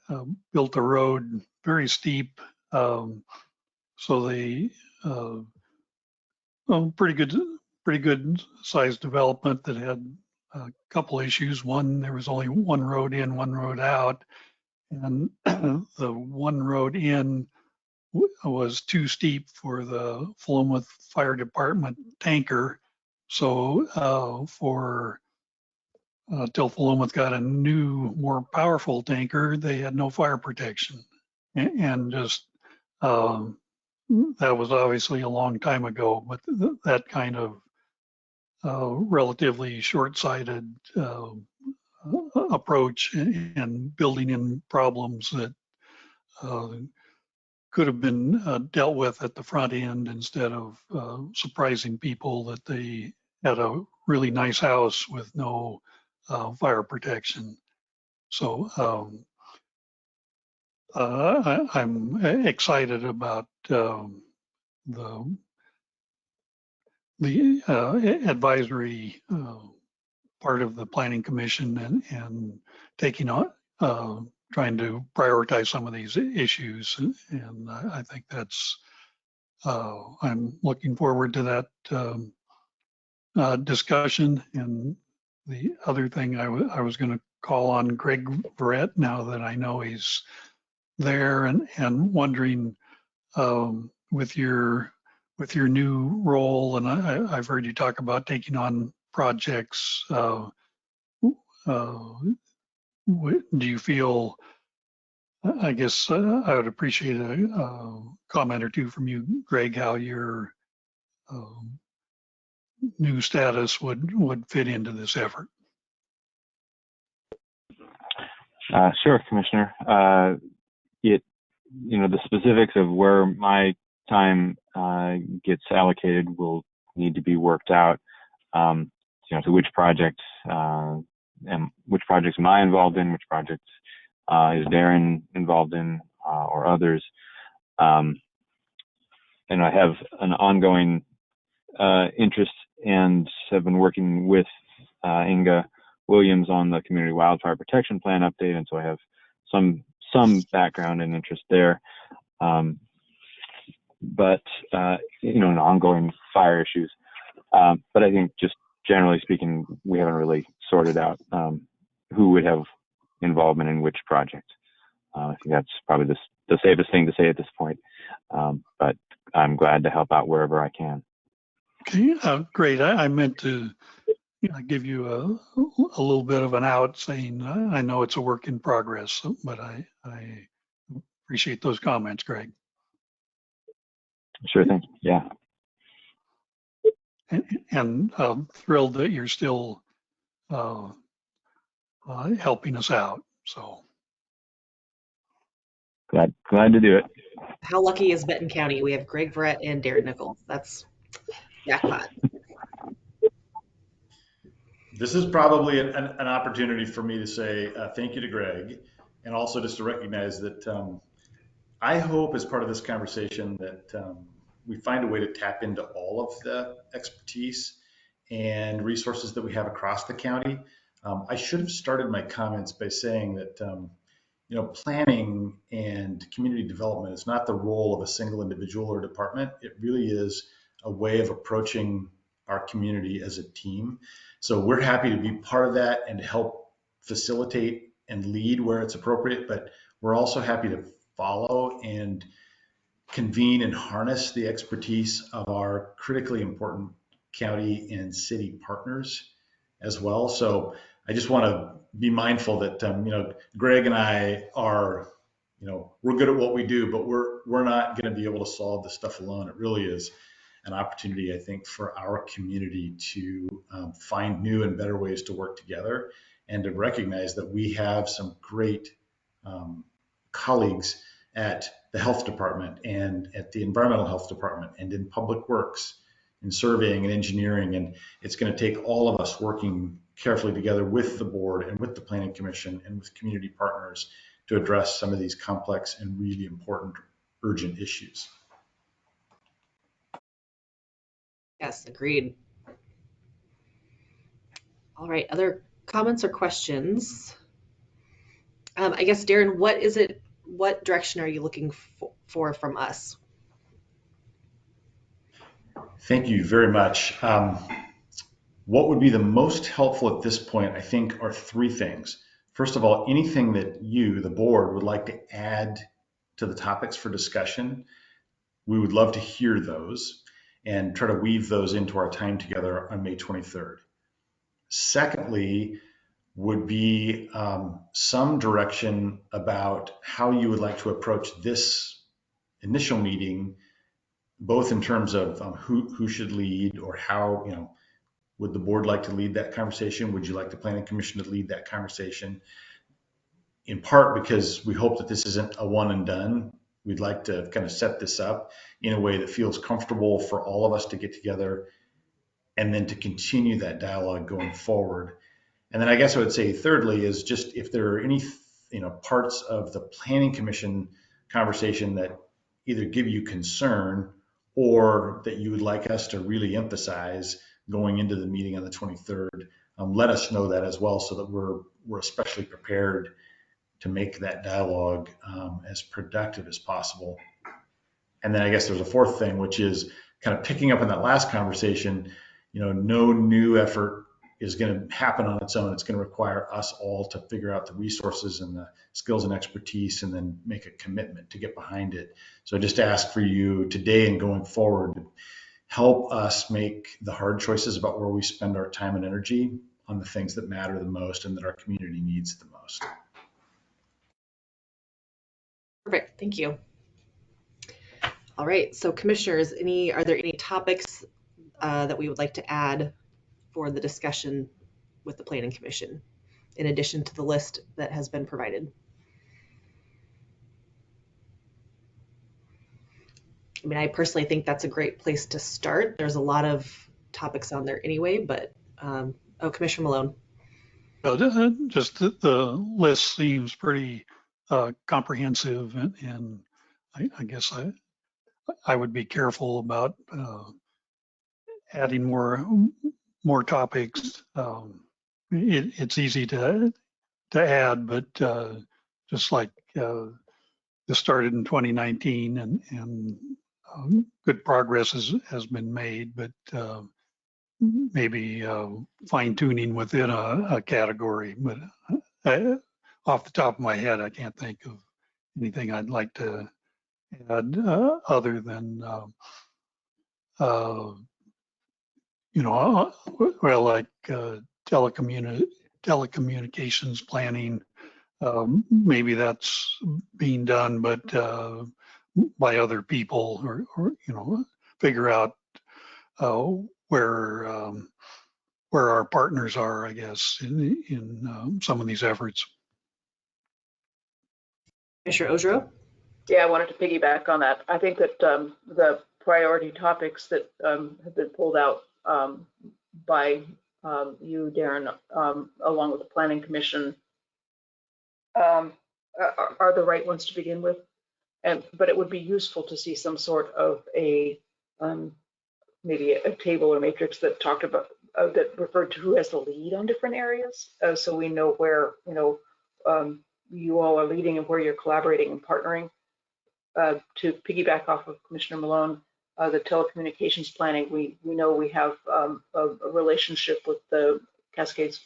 built a road very steep. So they pretty good sized development that had a couple issues. One, there was only one road in, one road out, and the one road in was too steep for the Philomath Fire Department tanker. So till Philomath got a new, more powerful tanker, they had no fire protection, and just that was obviously a long time ago. But that kind of relatively short-sighted approach and building in problems that could have been dealt with at the front end instead of surprising people that they had a really nice house with no fire protection. So I'm excited about the advisory part of the Planning Commission and taking on trying to prioritize some of these issues, and I think that's I'm looking forward to that discussion. And the other thing I was going to call on Greg Verrett now that I know he's there, and wondering with your new role, and I've heard you talk about taking on projects. Do you feel, I guess I would appreciate a comment or two from you, Greg, how you're new status would fit into this effort. Sure, Commissioner. The specifics of where my time gets allocated will need to be worked out. To which projects and which projects am I involved in, which projects is Darren involved in, or others. And I have an ongoing interest and have been working with Inga Williams on the Community Wildfire Protection Plan update, and so I have some background and interest there. But in ongoing fire issues. But I think just generally speaking, we haven't really sorted out who would have involvement in which project. I think that's probably the safest thing to say at this point. But I'm glad to help out wherever I can. Okay, great. I meant to give you a little bit of an out, saying I know it's a work in progress, but I appreciate those comments, Greg. Sure thing. Yeah. And I'm thrilled that you're still helping us out. So glad to do it. How lucky is Benton County? We have Greg Verrett and Darren Nichols. That's jackpot. This is probably an opportunity for me to say thank you to Greg, and also just to recognize that I hope as part of this conversation that we find a way to tap into all of the expertise and resources that we have across the county. I should have started my comments by saying that planning and community development is not the role of a single individual or department. It really is a way of approaching our community as a team. So we're happy to be part of that and to help facilitate and lead where it's appropriate, but we're also happy to follow and convene and harness the expertise of our critically important county and city partners as well. So I just want to be mindful that Greg and I are, we're good at what we do, but we're not going to be able to solve this stuff alone. It really is an opportunity, I think, for our community to find new and better ways to work together, and to recognize that we have some great colleagues at the health department and at the environmental health department and in public works, in surveying and engineering. And it's going to take all of us working carefully together with the board and with the planning commission and with community partners to address some of these complex and really important urgent issues. Yes, agreed. All right, other comments or questions? I guess, Darren, what direction are you looking for from us? Thank you very much. What would be the most helpful at this point, I think, are three things. First of all, anything that you, the board, would like to add to the topics for discussion, we would love to hear those and try to weave those into our time together on May 23rd. Secondly, would be some direction about how you would like to approach this initial meeting, both in terms of who should lead, or how, would the board like to lead that conversation? Would you like the planning commission to lead that conversation? In part because we hope that this isn't a one and done. We'd like to kind of set this up in a way that feels comfortable for all of us to get together and then to continue that dialogue going forward. And then I guess I would say thirdly is just if there are any parts of the planning commission conversation that either give you concern or that you would like us to really emphasize going into the meeting on the 23rd, let us know that as well, so that we're especially prepared to make that dialogue as productive as possible. And then I guess there's a fourth thing, which is kind of picking up on that last conversation. No new effort is going to happen on its own. It's going to require us all to figure out the resources and the skills and expertise, and then make a commitment to get behind it. So I just ask for you today and going forward to help us make the hard choices about where we spend our time and energy on the things that matter the most and that our community needs the most. Perfect, thank you. All right, so commissioners, are there any topics that we would like to add for the discussion with the Planning Commission, in addition to the list that has been provided. I mean, I personally think that's a great place to start. There's a lot of topics on there anyway, but, Commissioner Malone. Just the list seems pretty comprehensive, and I guess I would be careful about adding more topics. It's easy to add, but just like this started in 2019, and good progress has been made, but maybe fine tuning within a category. But off the top of my head, I can't think of anything I'd like to add other than well, like telecommunications planning. Maybe that's being done, but by other people, or figure out where our partners are, I guess, in some of these efforts. Commissioner Ojro? Yeah, I wanted to piggyback on that. I think that the priority topics that have been pulled out by you, Darren, along with the Planning Commission, are the right ones to begin with. But it would be useful to see some sort of a maybe a table or matrix that talked about that referred to who has the lead on different areas, so we know where you all are leading and where you're collaborating and partnering. To piggyback off of Commissioner Malone, the telecommunications planning, we know we have a relationship with the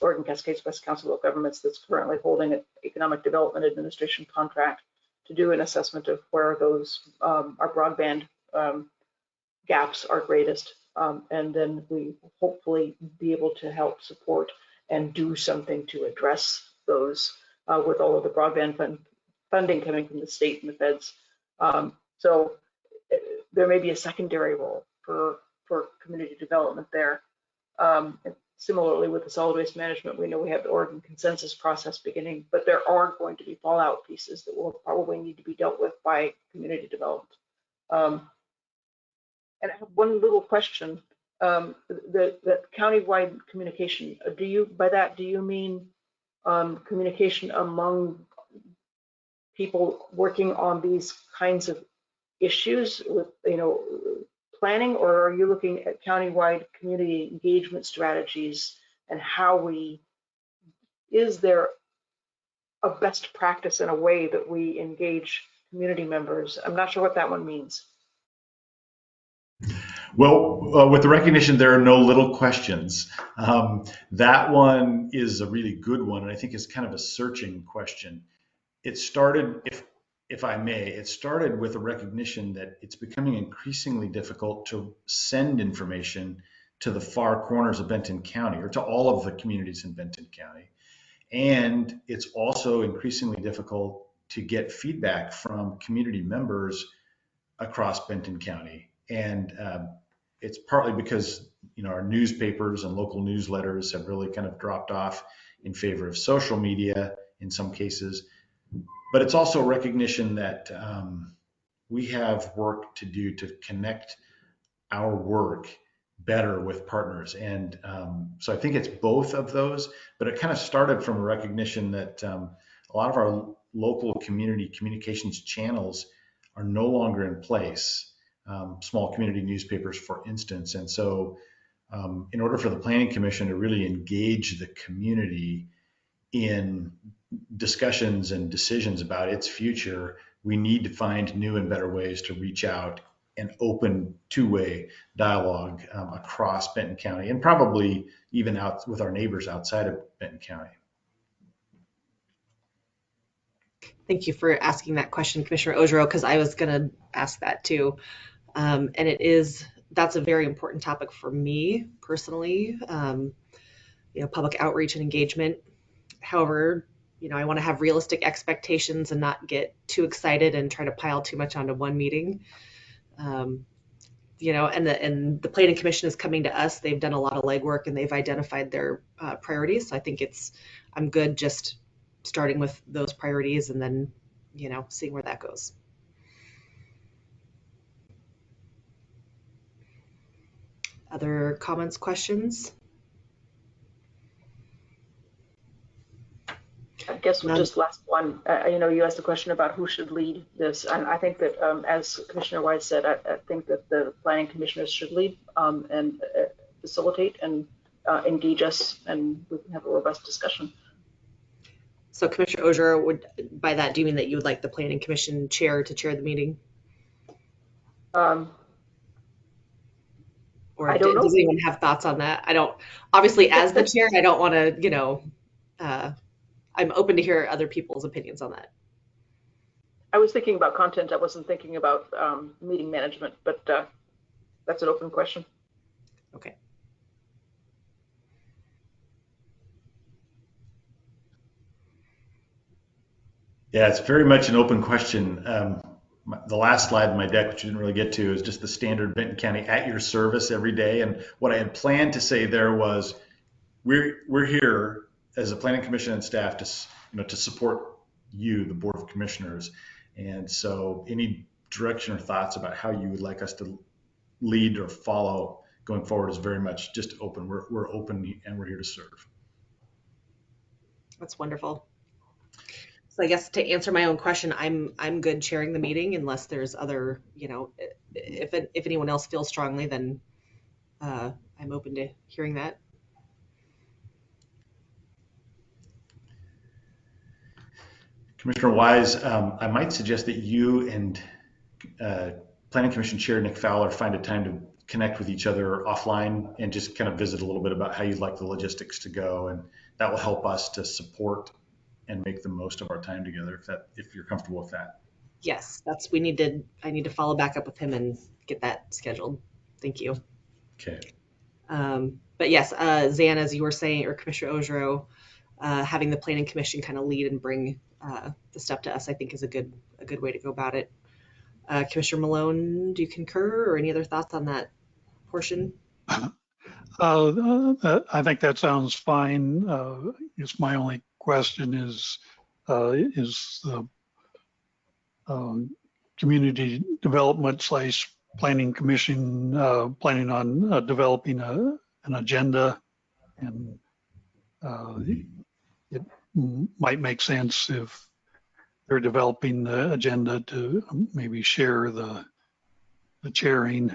Oregon Cascades West Council of Governments that's currently holding an Economic Development Administration contract to do an assessment of where those our broadband gaps are greatest, and then we hopefully be able to help support and do something to address those with all of the broadband funding coming from the state and the feds. So there may be a secondary role for community development there. Similarly, with the solid waste management, we know we have the Oregon consensus process beginning, but there are going to be fallout pieces that will probably need to be dealt with by community development. And I have one little question. The countywide communication, do you mean communication among people working on these kinds of issues with planning, or are you looking at countywide community engagement strategies and is there a best practice in a way that we engage community members? I'm not sure what that one means. Well, with the recognition, there are no little questions. That one is a really good one, and I think it's kind of a searching question. It started, if I may, it started with a recognition that it's becoming increasingly difficult to send information to the far corners of Benton County, or to all of the communities in Benton County. And it's also increasingly difficult to get feedback from community members across Benton County. And it's partly because our newspapers and local newsletters have really kind of dropped off in favor of social media in some cases. But it's also recognition that we have work to do to connect our work better with partners. And so I think it's both of those, but it kind of started from a recognition that a lot of our local community communications channels are no longer in place, small community newspapers, for instance. And so in order for the Planning Commission to really engage the community in discussions and decisions about its future, we need to find new and better ways to reach out and open two-way dialogue across Benton County, and probably even out with our neighbors outside of Benton County. Thank you for asking that question, Commissioner Ojro, because I was going to ask that too. And that's a very important topic for me personally, public outreach and engagement. However, I want to have realistic expectations and not get too excited and try to pile too much onto one meeting. and the planning commission is coming to us. They've done a lot of legwork and they've identified their priorities. So I think I'm good just starting with those priorities and then, seeing where that goes. Other comments, questions? I guess just last one. You asked the question about who should lead this, and I think that, as Commissioner Wise said, I think that the planning commissioners should lead and facilitate and engage us, and we can have a robust discussion. So Commissioner Ogier, by that, do you mean that you would like the planning commission chair to chair the meeting? Or I don't know. Does anyone have thoughts on that? I don't, obviously as the chair, I don't want to, I'm open to hear other people's opinions on that. I was thinking about content. I wasn't thinking about meeting management, but that's an open question. Okay. Yeah, it's very much an open question. The last slide in my deck, which you didn't really get to, is just the standard Benton County at your service every day. And what I had planned to say there was, we're here as a planning commission and staff to support you, the Board of Commissioners. And so any direction or thoughts about how you would like us to lead or follow going forward is very much just open. We're open and we're here to serve. That's wonderful. So I guess to answer my own question, I'm good chairing the meeting unless there's other, if anyone else feels strongly, then I'm open to hearing that. Commissioner Wise, I might suggest that you and Planning Commission Chair Nick Fowler find a time to connect with each other offline and just kind of visit a little bit about how you'd like the logistics to go, and that will help us to support and make the most of our time together. If you're comfortable with that. Yes, I need to follow back up with him and get that scheduled. Thank you. Okay. But yes, Zan, as you were saying, or Commissioner Ogier, having the planning commission kind of lead and bring the stuff to us, I think is a good way to go about it. Commissioner Malone, do you concur, or any other thoughts on that portion? I think that sounds fine. Just my only question is the community development / planning commission planning on developing an agenda, and it might make sense if they're developing the agenda to maybe share the chairing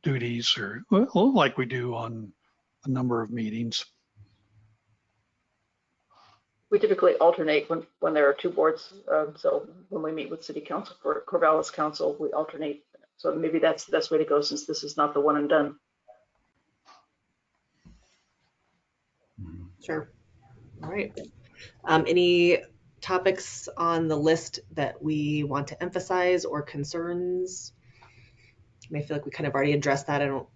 duties, or like we do on a number of meetings. We typically alternate when there are two boards. So when we meet with City Council for Corvallis Council, we alternate. So maybe that's the best way to go, since this is not the one and done. Sure. All right. Any topics on the list that we want to emphasize or concerns? I may feel like we kind of already addressed that. I don't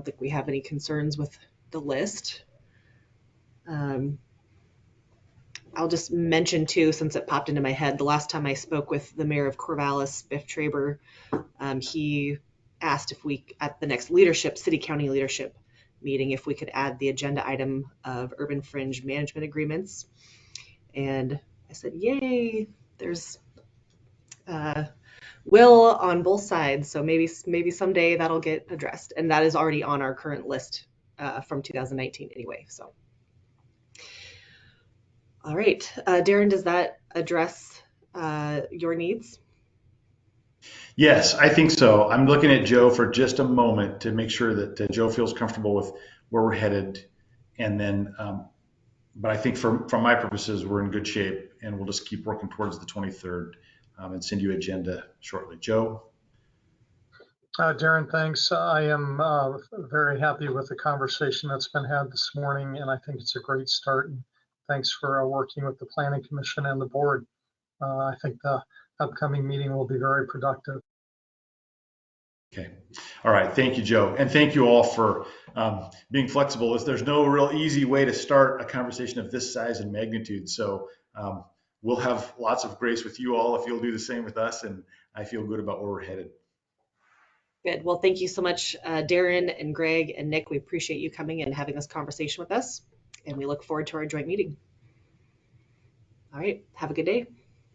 think we have any concerns with the list. I'll just mention too, since it popped into my head, the last time I spoke with the mayor of Corvallis, Biff Traber, he asked if we, at the next city county leadership meeting, if we could add the agenda item of urban fringe management agreements. And I said, yay, there's will on both sides. So maybe someday that'll get addressed. And that is already on our current list from 2019 anyway, so. All right, Darren, does that address your needs? Yes, I think so. I'm looking at Joe for just a moment to make sure that Joe feels comfortable with where we're headed. And then, but I think from my purposes, we're in good shape, and we'll just keep working towards the 23rd and send you agenda shortly. Joe? Darren, thanks. I am very happy with the conversation that's been had this morning, and I think it's a great start. And thanks for working with the Planning Commission and the board. I think the upcoming meeting will be very productive. Okay. All right. Thank you, Joe. And thank you all for being flexible. There's no real easy way to start a conversation of this size and magnitude. So we'll have lots of grace with you all if you'll do the same with us. And I feel good about where we're headed. Good. Well, thank you so much, Darren and Greg and Nick. We appreciate you coming and having this conversation with us, and we look forward to our joint meeting. All right. Have a good day.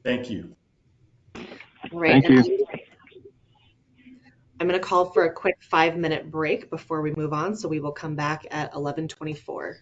Thank you. All right. Thank you. I'm going to call for a quick 5-minute break before we move on. So we will come back at 11:24.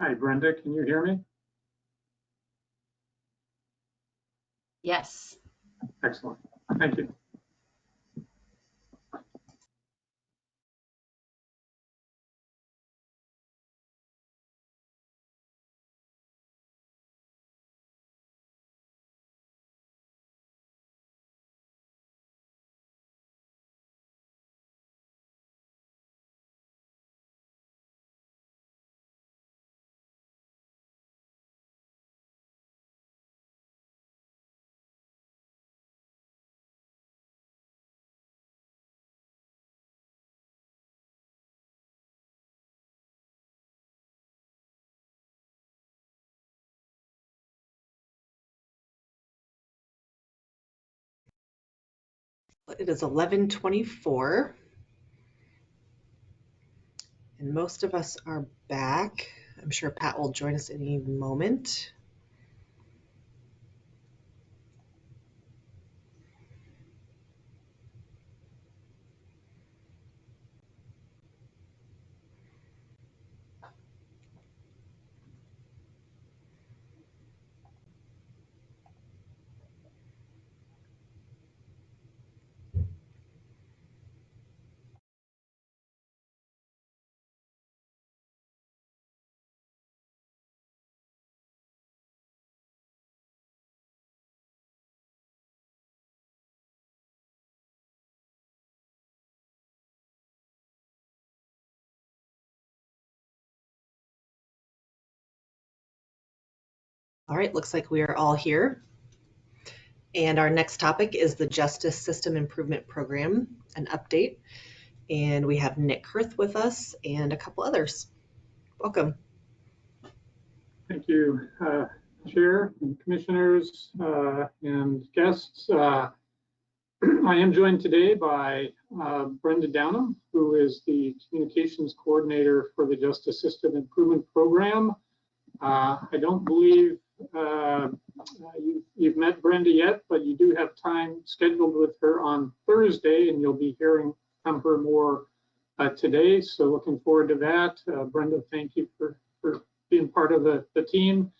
Hi, Brenda, can you hear me? Yes. Excellent. Thank you. It is 11:24, and most of us are back. I'm sure Pat will join us any moment. All right, looks like we are all here. And our next topic is the Justice System Improvement Program, an update. And we have Nick Hirth with us and a couple others. Welcome. Thank you, Chair and Commissioners and guests. I am joined today by Brenda Downham, who is the Communications Coordinator for the Justice System Improvement Program. I don't believe you've met Brenda yet, but you do have time scheduled with her on Thursday, and you'll be hearing from her more today. So looking forward to that. Brenda, thank you for being part of the team.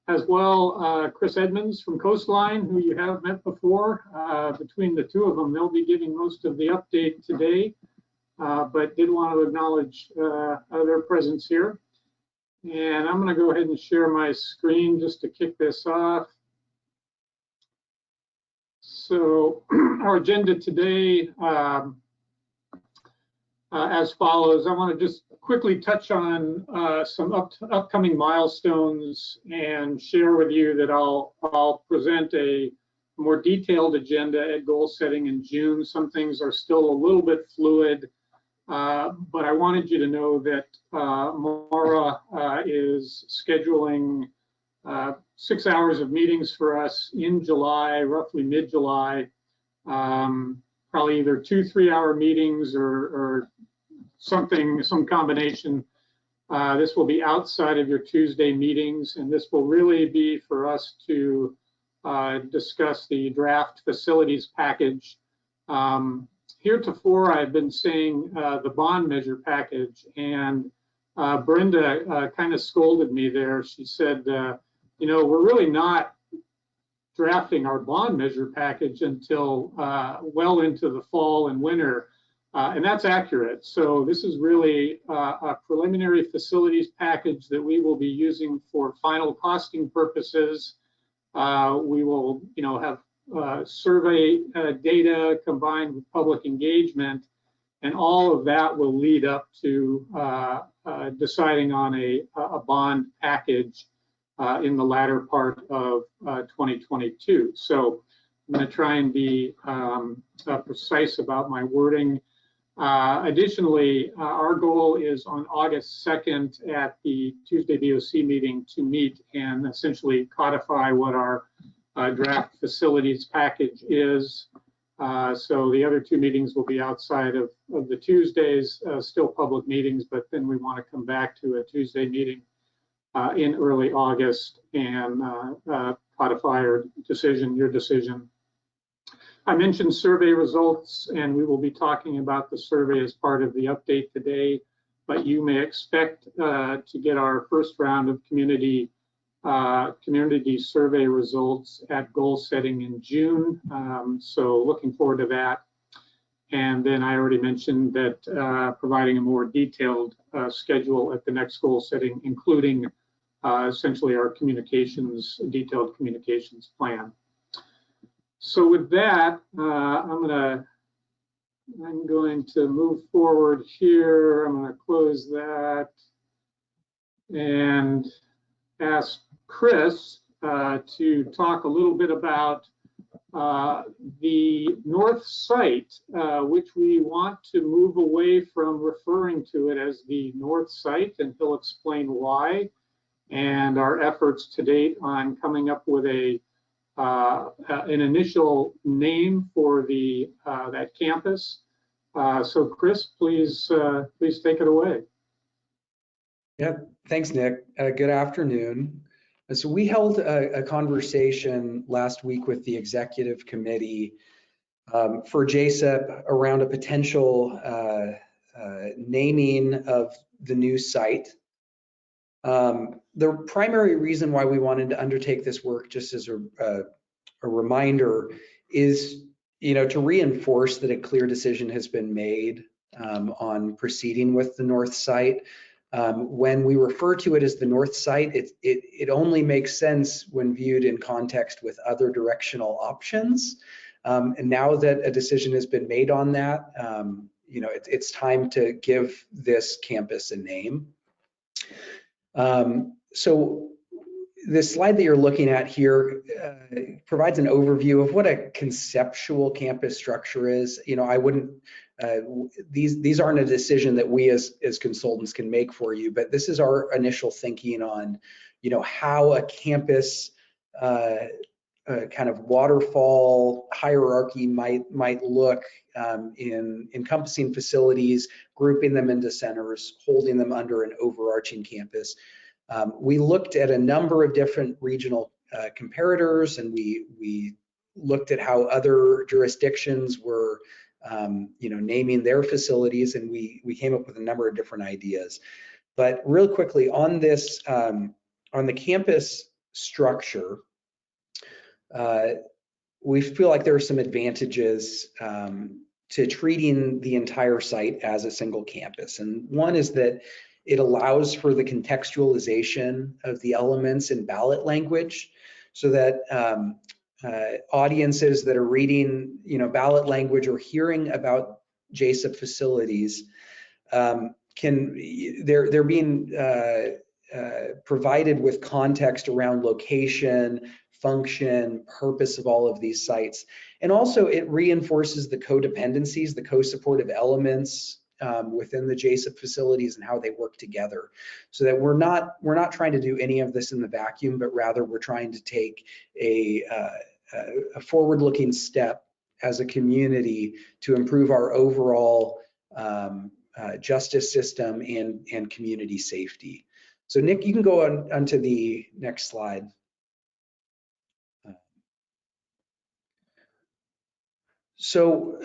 As well, Chris Edmonds from Coastline, who you have met before. Between the two of them, they'll be giving most of the update today, but did want to acknowledge their presence here. And I'm going to go ahead and share my screen just to kick this off. So our agenda today, as follows. I want to just quickly touch on some upcoming milestones and share with you that I'll present a more detailed agenda at goal setting in June. Some things are still a little bit fluid, but I wanted you to know that Mara is scheduling 6 hours of meetings for us in July, roughly mid-July, probably either 2 3-hour meetings or some combination. This will be outside of your Tuesday meetings, and this will really be for us to discuss the draft facilities package. Heretofore, I've been saying the bond measure package, and Brenda kind of scolded me there. She said, you know, we're really not drafting our bond measure package until well into the fall and winter. And that's accurate. So this is really a preliminary facilities package that we will be using for final costing purposes. We will, you know, have survey data combined with public engagement, and all of that will lead up to deciding on a bond package in the latter part of 2022. So I'm going to try and be precise about my wording. Additionally, our goal is on August 2nd at the Tuesday BOC meeting to meet and essentially codify what our draft facilities package is. So the other 2 meetings will be outside of the Tuesdays, still public meetings, but then we want to come back to a Tuesday meeting in early August and codify your decision. I mentioned survey results, and we will be talking about the survey as part of the update today, but you may expect to get our first round of community survey results at goal setting in June. So looking forward to that. And then I already mentioned that providing a more detailed schedule at the next goal setting, including essentially our detailed communications plan. So with that, I'm going to move forward here. I'm going to close that and ask Chris to talk a little bit about the north site, which we want to move away from referring to it as the north site, and he'll explain why, and our efforts to date on coming up with a an initial name for the that campus. So Chris, please take it away. Yeah, thanks, Nick. Good afternoon. So we held a conversation last week with the executive committee for JSEP around a potential naming of the new site. The primary reason why we wanted to undertake this work, just as a reminder, is to reinforce that a clear decision has been made on proceeding with the north site. When we refer to it as the north site, it only makes sense when viewed in context with other directional options. And now that a decision has been made on that, it's time to give this campus a name. So this slide that you're looking at here provides an overview of what a conceptual campus structure is. I wouldn't, these aren't a decision that we as consultants can make for you, but this is our initial thinking on, how a campus kind of waterfall hierarchy might look in encompassing facilities, grouping them into centers, holding them under an overarching campus. We looked at a number of different regional comparators, and we looked at how other jurisdictions were naming their facilities, and we came up with a number of different ideas. But real quickly on this, on the campus structure, we feel like there are some advantages to treating the entire site as a single campus. And one is that it allows for the contextualization of the elements in ballot language, so that audiences that are reading, ballot language or hearing about JSEP facilities they're being provided with context around location, function, purpose of all of these sites. And also it reinforces the codependencies, the co-supportive elements within the JSEP facilities and how they work together, so that we're not trying to do any of this in the vacuum, but rather we're trying to take a forward-looking step as a community to improve our overall justice system and community safety. So Nick, you can go on to the next slide. So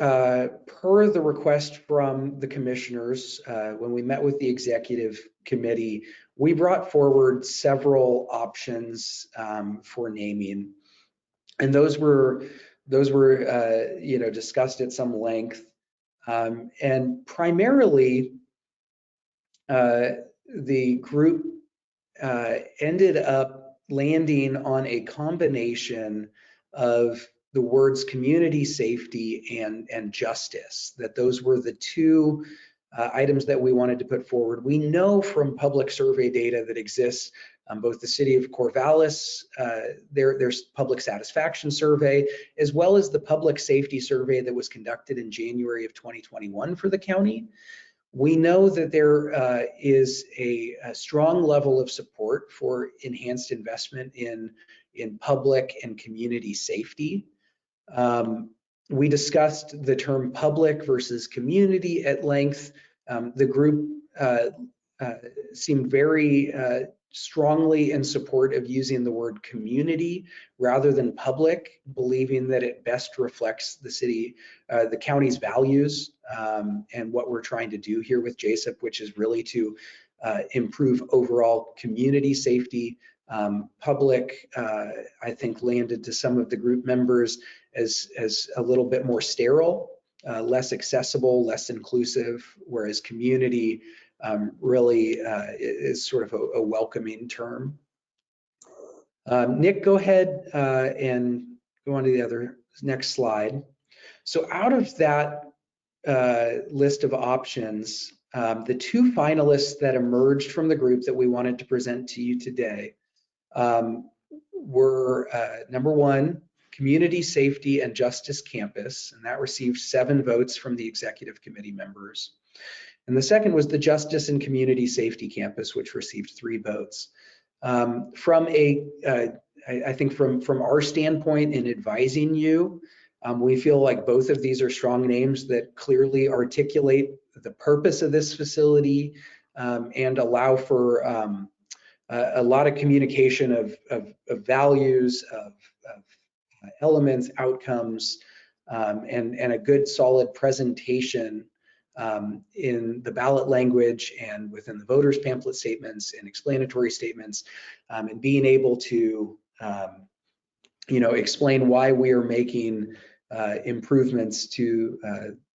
per the request from the commissioners, when we met with the executive committee, we brought forward several options for naming, and those were discussed at some length, and primarily the group ended up landing on a combination of the words community safety and justice, that those were the two items that we wanted to put forward. We know from public survey data that exists, both the city of Corvallis, there's public satisfaction survey, as well as the public safety survey that was conducted in January of 2021 for the county. We know that there is a strong level of support for enhanced investment in public and community safety. We discussed the term public versus community at length. The group seemed very strongly in support of using the word community rather than public, believing that it best reflects the county's values and what we're trying to do here with JSEP, which is really to improve overall community safety. Public, I think, landed to some of the group members as a little bit more sterile, less accessible, less inclusive, whereas community really is sort of a welcoming term. Nick, go ahead and go on to the next slide. So out of that list of options, the two finalists that emerged from the group that we wanted to present to you today were number one, Community Safety and Justice Campus, and that received 7 votes from the executive committee members. And the second was the Justice and Community Safety Campus, which received 3 votes. From a I think from our standpoint in advising you, we feel like both of these are strong names that clearly articulate the purpose of this facility and allow for a lot of communication of values, of elements, outcomes, and a good solid presentation in the ballot language and within the voters' pamphlet statements and explanatory statements, and being able to explain why we are making improvements to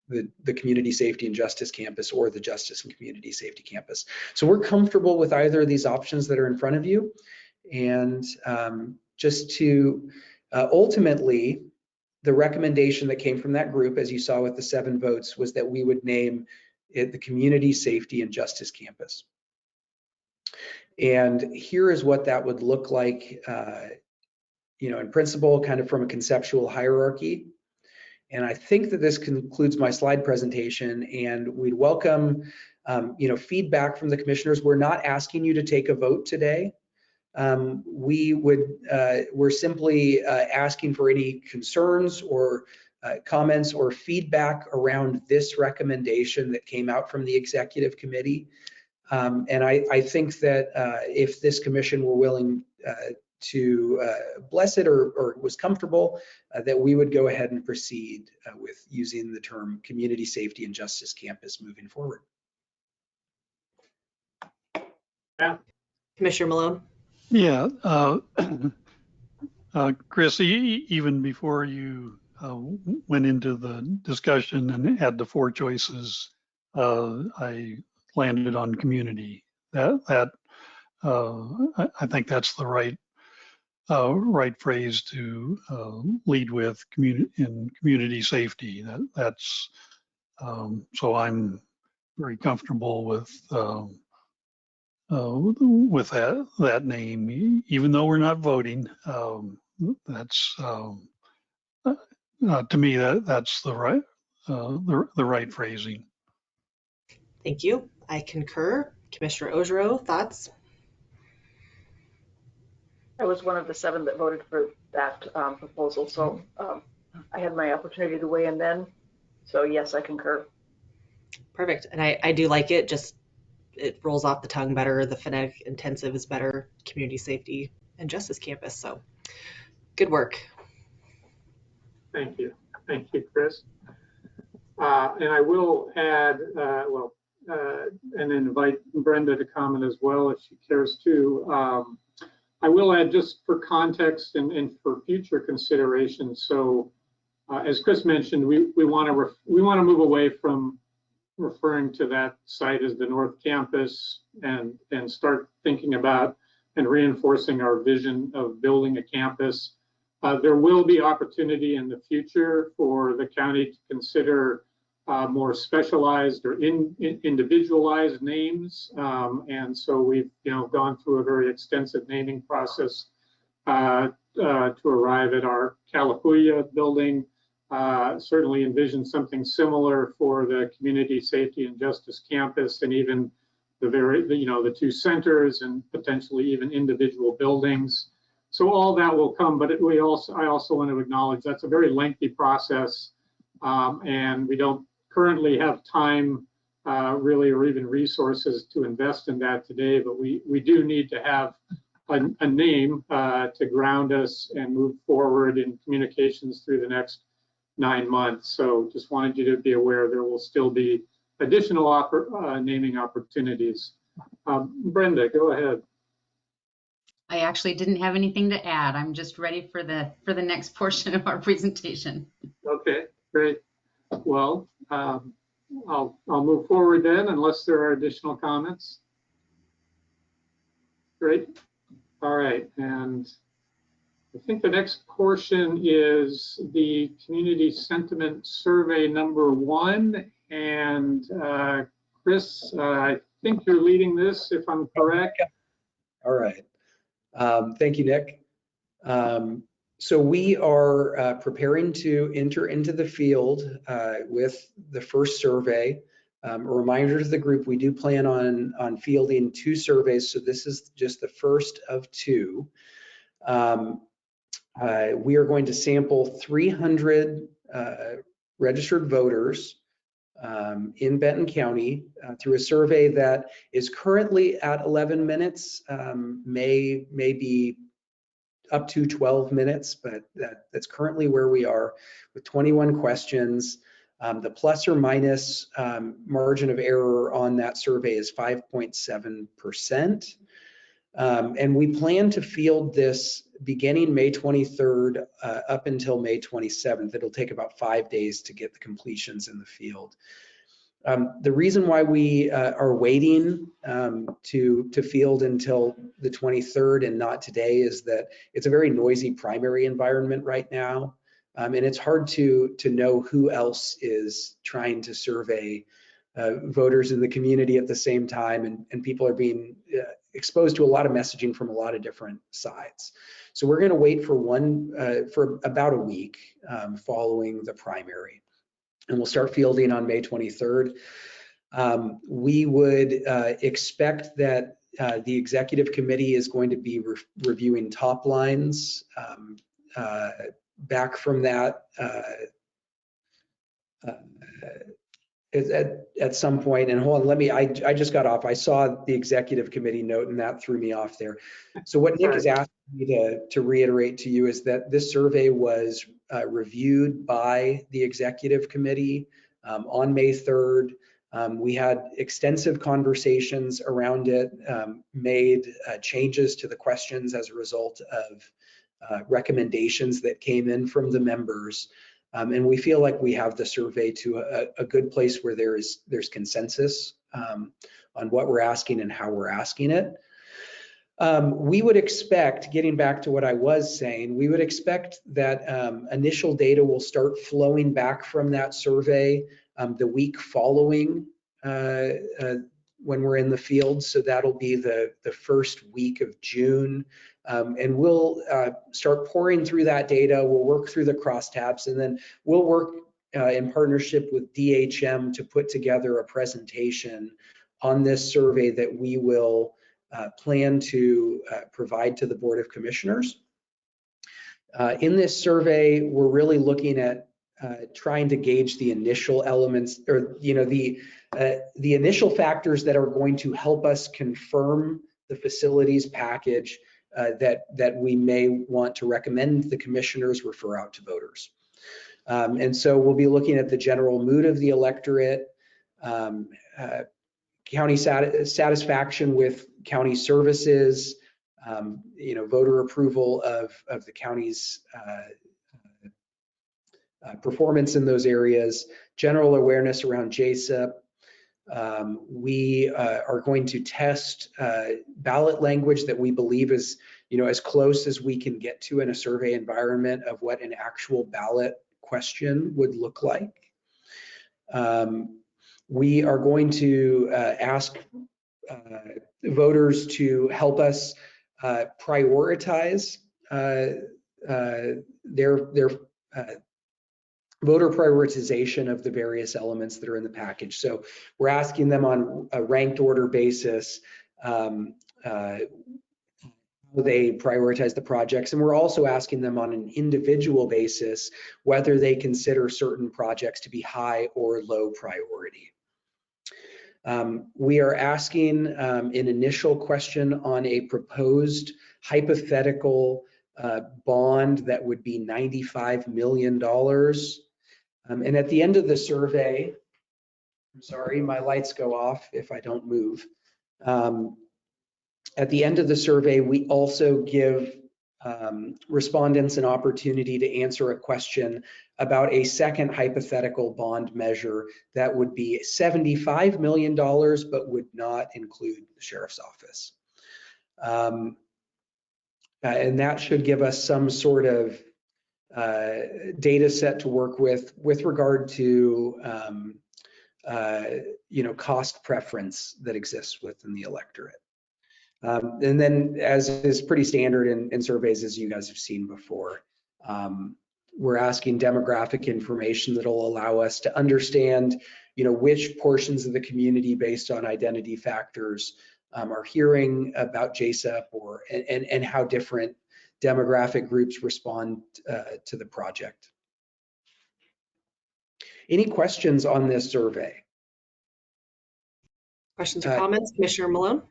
the Community Safety and Justice Campus or the Justice and Community Safety Campus. So we're comfortable with either of these options that are in front of you. And just to ultimately, the recommendation that came from that group, as you saw with the 7 votes, was that we would name it the Community Safety and Justice Campus. And here is what that would look like, in principle, kind of from a conceptual hierarchy. And I think that this concludes my slide presentation, and we'd welcome feedback from the commissioners. We're not asking you to take a vote today. We're simply asking for any concerns or comments or feedback around this recommendation that came out from the executive committee. And I think that if this commission were willing to bless it or was comfortable, that we would go ahead and proceed with using the term Community Safety and Justice Campus moving forward. Yeah. Commissioner Malone. Yeah, Chris, even before you went into the discussion and had the 4 choices, I landed on community. I think that's the right phrase to lead with in community safety. That's so I'm very comfortable with that name, even though we're not voting. That's to me that's the right phrasing. Thank you. I concur. Commissioner Ojero, thoughts? I was one of the 7 that voted for that proposal, so I had my opportunity to weigh in then. So yes, I concur. Perfect. And I do like it. Just it rolls off the tongue better. The phonetic intensive is better. Community Safety and Justice Campus. So good work. Thank you. Thank you, Chris. And I will add, and invite Brenda to comment as well if she cares to. I will add, just for context and for future consideration. So as Chris mentioned, we want to move away from referring to that site as the North Campus and start thinking about and reinforcing our vision of building a campus. There will be opportunity in the future for the county to consider more specialized or individualized names, and so we've gone through a very extensive naming process to arrive at our Calapooya building. Certainly envision something similar for the Community Safety and Justice Campus, and even the 2 centers and potentially even individual buildings. So all that will come, but I also want to acknowledge that's a very lengthy process, and we don't currently have time really, or even resources to invest in that today, but we do need to have a name to ground us and move forward in communications through the next 9 months. So just wanted you to be aware there will still be additional naming opportunities. Brenda, go ahead. I actually didn't have anything to add. I'm just ready for the next portion of our presentation. Okay, great. Well, I'll move forward then, unless there are additional comments. Great. All right, and I think the next portion is the Community Sentiment Survey number 1. And Chris, I think you're leading this, if I'm correct. All right. Thank you, Nick. So we are preparing to enter into the field with the first survey. A reminder to the group, we do plan on fielding 2 surveys, so this is just the first of 2. We are going to sample 300 registered voters in Benton County through a survey that is currently at 11 minutes, may be up to 12 minutes, but that's currently where we are with 21 questions. The plus or minus margin of error on that survey is 5.7%. And we plan to field this beginning May 23rd up until May 27th. It'll take about 5 days to get the completions in the field. The reason why we are waiting to field until the 23rd and not today is that it's a very noisy primary environment right now. And it's hard to know who else is trying to survey voters in the community at the same time, and people are being exposed to a lot of messaging from a lot of different sides. So we're going to wait for about a week following the primary, and we'll start fielding on May 23rd. We would expect that the executive committee is going to be reviewing top lines back from that at some point. And hold on, I just got off. I saw the executive committee note and that threw me off there. So what Nick is asking me to reiterate to you is that this survey was reviewed by the executive committee on May 3rd. We had extensive conversations around it, made changes to the questions as a result of recommendations that came in from the members. And we feel like we have the survey to a good place where there's consensus on what we're asking and how we're asking it. We would expect, getting back to what I was saying, we would expect that initial data will start flowing back from that survey the week following when we're in the field. So that'll be the first week of June. And we'll start pouring through that data. We'll work through the crosstabs, and then we'll work in partnership with DHM to put together a presentation on this survey that we will plan to provide to the Board of Commissioners. In this survey, we're really looking at trying to gauge the initial elements, or the initial factors that are going to help us confirm the facilities package that we may want to recommend the commissioners refer out to voters. And so we'll be looking at the general mood of the electorate, county satisfaction with county services, voter approval of the county's performance in those areas, general awareness around JSIP. We are going to test ballot language that we believe is, as close as we can get to in a survey environment of what an actual ballot question would look like. We are going to ask voters to help us prioritize their voter prioritization of the various elements that are in the package. So we're asking them on a ranked order basis how they prioritize the projects, and we're also asking them on an individual basis whether they consider certain projects to be high or low priority. We are asking an initial question on a proposed hypothetical bond that would be $95 million. And at the end of the survey, I'm sorry, my lights go off if I don't move. At the end of the survey, we also give respondents an opportunity to answer a question about a second hypothetical bond measure that would be $75 million, but would not include the sheriff's office. And that should give us some sort of data set to work with regard to cost preference that exists within the electorate. And then, as is pretty standard in surveys, as you guys have seen before, we're asking demographic information that'll allow us to understand, which portions of the community based on identity factors are hearing about JSIP, and how different demographic groups respond to the project. Any questions on this survey? Questions or comments? Commissioner Malone?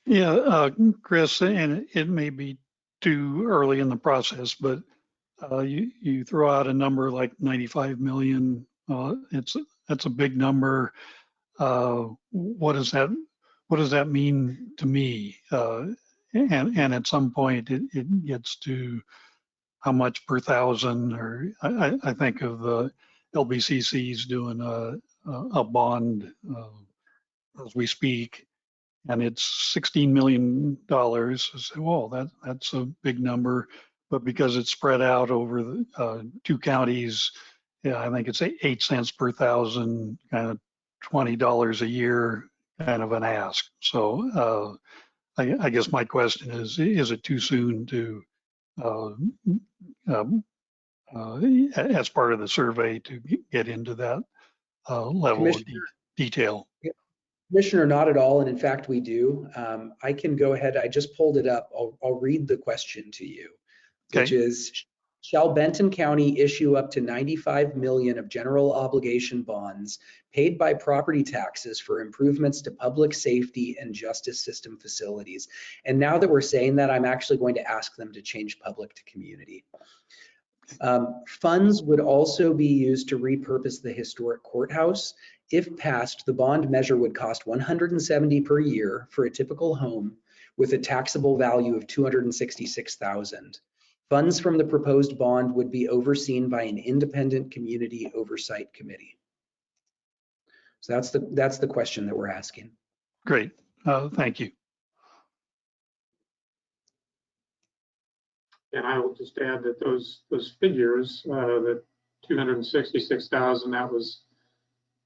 Yeah, Chris, and it may be too early in the process, but you throw out a number like 95 million. That's a big number. What does that mean to me? And at some point it gets to how much per thousand, or I think of the LBCCs doing a bond as we speak, and it's $16 million. I say, well, that's a big number, but because it's spread out over the 2 counties, yeah, I think it's 8 cents per thousand, kind of $20 a year, kind of an ask. So I guess my question is it too soon to, as part of the survey, to get into that level of detail? Commissioner, not at all. And in fact, we do. I can go ahead. I just pulled it up. I'll read the question to you, which is, shall Benton County issue up to 95 million of general obligation bonds paid by property taxes for improvements to public safety and justice system facilities? And now that we're saying that, I'm actually going to ask them to change public to community. Funds would also be used to repurpose the historic courthouse. If passed, the bond measure would cost $170 per year for a typical home with a taxable value of $266,000. Funds from the proposed bond would be overseen by an independent community oversight committee. So that's the question that we're asking. Great, thank you. And I will just add that those figures, that 266,000, that was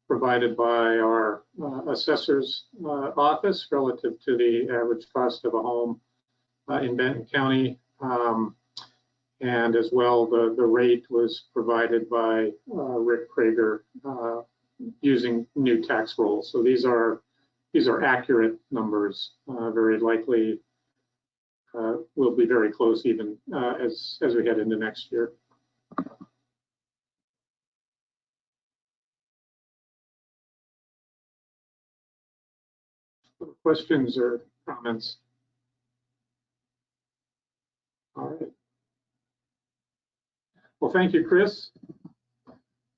provided by our assessor's office relative to the average cost of a home in Benton County. And as well, the rate was provided by Rick Prager using new tax rolls. So these are accurate numbers, very likely will be very close even as we head into next year. Questions or comments? All right. Well, thank you, Chris.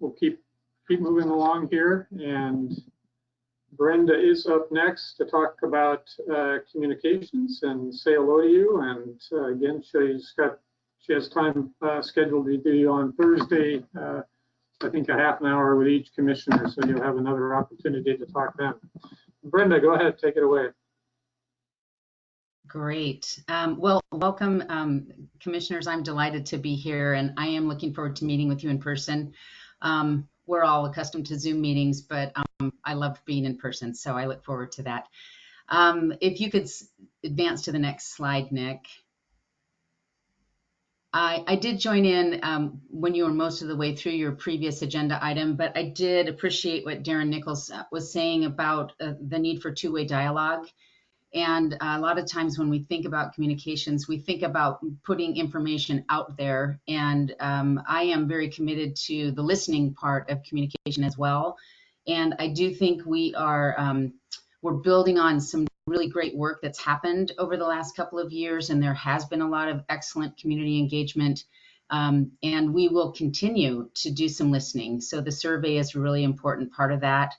We'll keep moving along here, and Brenda is up next to talk about communications and say hello to you. And again, she has time scheduled to do on Thursday. I think a half an hour with each commissioner, so you'll have another opportunity to talk then. Brenda, go ahead, take it away. Great. Well, welcome, commissioners. I'm delighted to be here, and I am looking forward to meeting with you in person. We're all accustomed to Zoom meetings, but I love being in person, so I look forward to that. If you could advance to the next slide, Nick. I did join in when you were most of the way through your previous agenda item, but I did appreciate what Darren Nichols was saying about the need for two-way dialogue. And a lot of times when we think about communications, we think about putting information out there. And I am very committed to the listening part of communication as well. And I do think we're building on some really great work that's happened over the last couple of years. And there has been a lot of excellent community engagement. And we will continue to do some listening. So the survey is a really important part of that.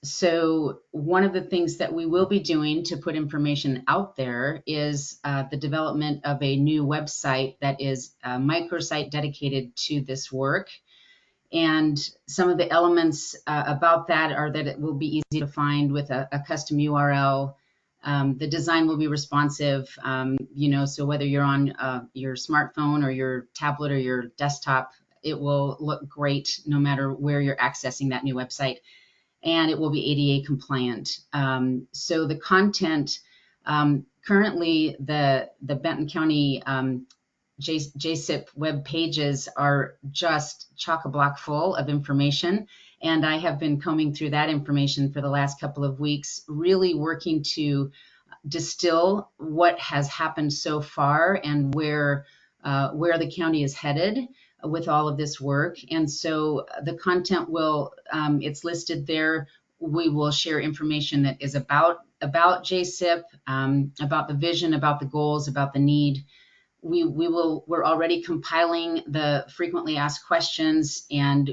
So one of the things that we will be doing to put information out there is the development of a new website that is a microsite dedicated to this work. And some of the elements about that are that it will be easy to find with a custom URL. The design will be responsive, so whether you're on your smartphone or your tablet or your desktop, it will look great no matter where you're accessing that new website. And it will be ADA compliant. So the content, currently the Benton County JSIP web pages are just chock-a-block full of information. And I have been combing through that information for the last couple of weeks, really working to distill what has happened so far and where the county is headed with all of this work. And so the content will, it's listed there. We will share information that is about JSIP, about the vision, about the goals, about the need. We're already compiling the frequently asked questions, and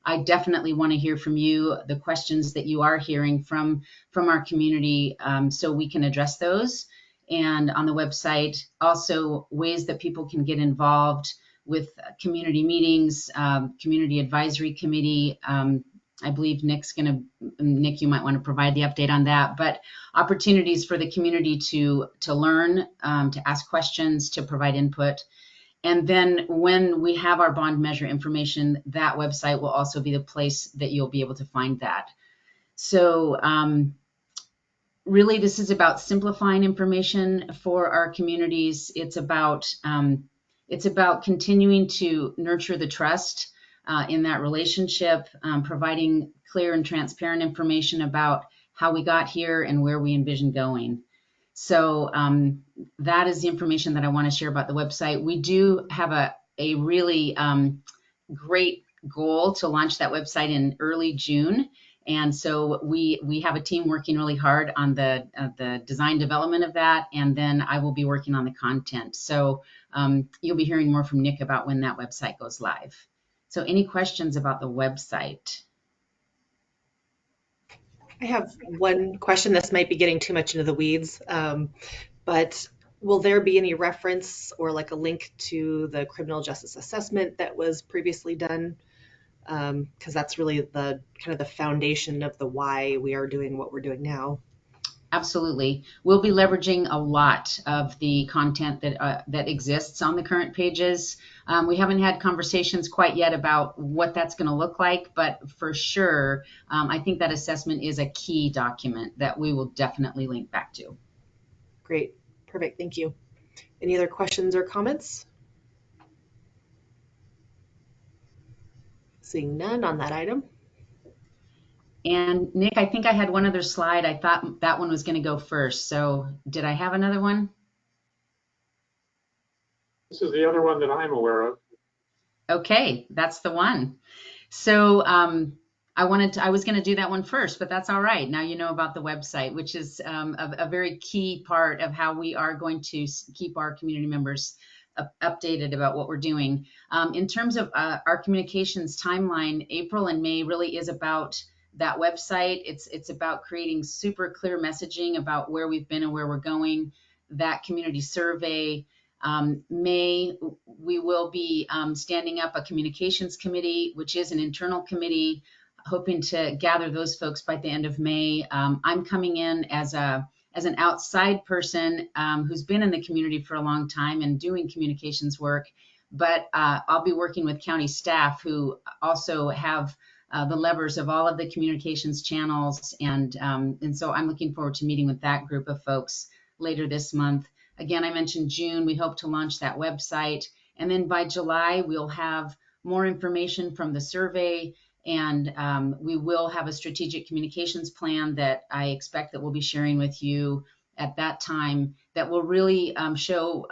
I definitely want to hear from you, the questions that you are hearing from our community, so we can address those. And on the website, also ways that people can get involved with community meetings, community advisory committee. I believe Nick, you might want to provide the update on that, but opportunities for the community to learn, to ask questions, to provide input. And then when we have our bond measure information, that website will also be the place that you'll be able to find that. So really, this is about simplifying information for our communities. It's about continuing to nurture the trust in that relationship, providing clear and transparent information about how we got here and where we envision going. So that is the information that I want to share about the website. We do have a really great goal to launch that website in early June. And so we have a team working really hard on the design development of that, and then I will be working on the content. So you'll be hearing more from Nick about when that website goes live. So any questions about the website? I have one question. This might be getting too much into the weeds, but will there be any reference or like a link to the criminal justice assessment that was previously done? Because that's really the kind of the foundation of the why we are doing what we're doing now. Absolutely. We'll be leveraging a lot of the content that exists on the current pages. We haven't had conversations quite yet about what that's going to look like, but for sure, I think that assessment is a key document that we will definitely link back to. Great. Perfect. Thank you. Any other questions or comments? Seeing none on that item. And Nick, I think I had one other slide. I thought that one was going to go first. So did I have another one? This is the other one that I'm aware of. Okay, that's the one. So I was going to do that one first, but that's all right. Now you know about the website, which is a very key part of how we are going to keep our community members updated about what we're doing. In terms of our communications timeline, April and May really is about that website. It's about creating super clear messaging about where we've been and where we're going, that community survey. May, we will be standing up a communications committee, which is an internal committee, hoping to gather those folks by the end of May. I'm coming in as an outside person who's been in the community for a long time and doing communications work, but I'll be working with county staff who also have the levers of all of the communications channels. And so I'm looking forward to meeting with that group of folks later this month. Again, I mentioned June, we hope to launch that website. And then by July, we'll have more information from the survey, and we will have a strategic communications plan that I expect that we'll be sharing with you at that time that will really show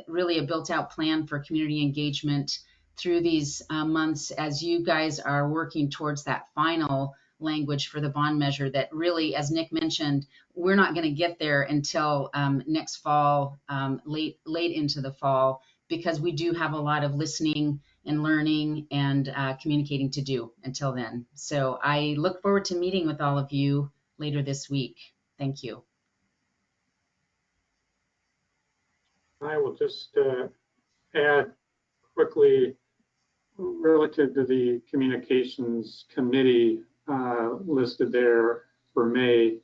really a built out plan for community engagement through these months as you guys are working towards that final language for the bond measure that really, as Nick mentioned, we're not going to get there until next fall, late into the fall, because we do have a lot of listening and learning and communicating to do until then. So I look forward to meeting with all of you later this week. Thank you. I will just add quickly relative to the communications committee listed there for May.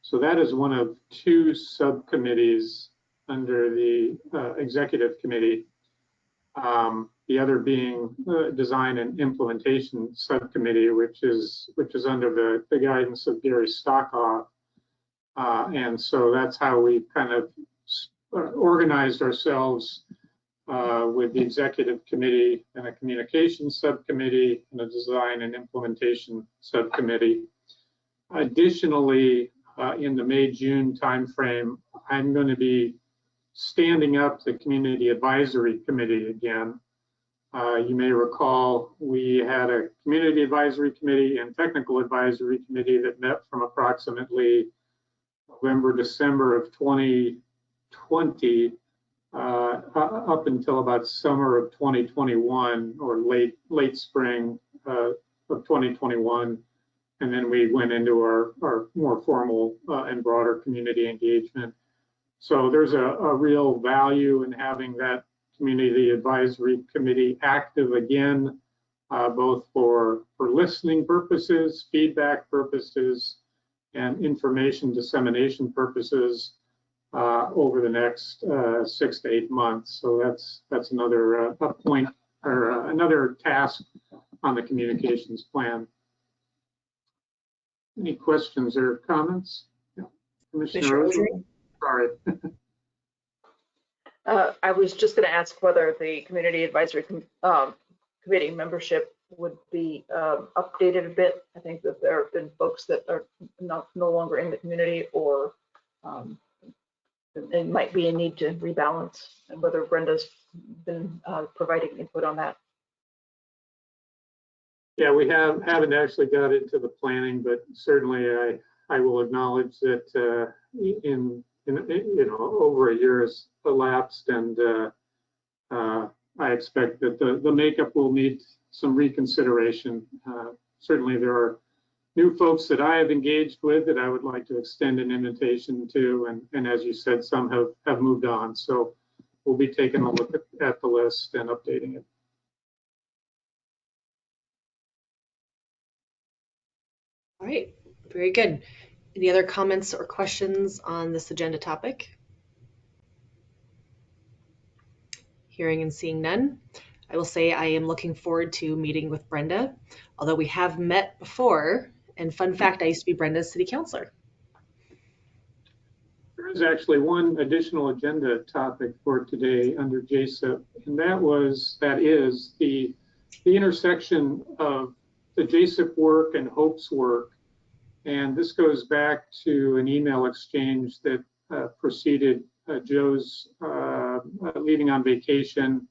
So that is one of two subcommittees under the executive committee. The other being design and implementation subcommittee, which is under the guidance of Gary Stockoff. And so that's how we kind of organized ourselves with the executive committee and a communications subcommittee and a design and implementation subcommittee. Additionally, in the May-June timeframe, I'm going to be standing up the Community Advisory Committee again. You may recall we had a Community Advisory Committee and Technical Advisory Committee that met from approximately November, December of 2020 up until about summer of 2021 or late spring of 2021. And then we went into our more formal and broader community engagement. So there's a real value in having that Community Advisory Committee active again, both for listening purposes, feedback purposes, and information dissemination purposes over the next 6 to 8 months. So that's another a point or another task on the communications plan. Any questions or comments? Yeah. Commissioner Rosen? Sorry. I was just going to ask whether the Community Advisory Committee membership would be updated a bit. I think that there have been folks that are no longer in the community, or it might be a need to rebalance, and whether Brenda's been providing input on that. Yeah, we haven't actually got into the planning, but certainly I will acknowledge that in over a year has elapsed, and I expect that the makeup will need some reconsideration. Certainly there are new folks that I have engaged with that I would like to extend an invitation to, and as you said, some have moved on. So we'll be taking a look at the list and updating it. All right, very good. Any other comments or questions on this agenda topic? Hearing and seeing none, I will say I am looking forward to meeting with Brenda, although we have met before. And fun fact, I used to be Brenda's city councilor. There is actually one additional agenda topic for today under JSIP, and that is the intersection of the JSIP work and HOPE's work. And this goes back to an email exchange that preceded Joe's leaving on vacation,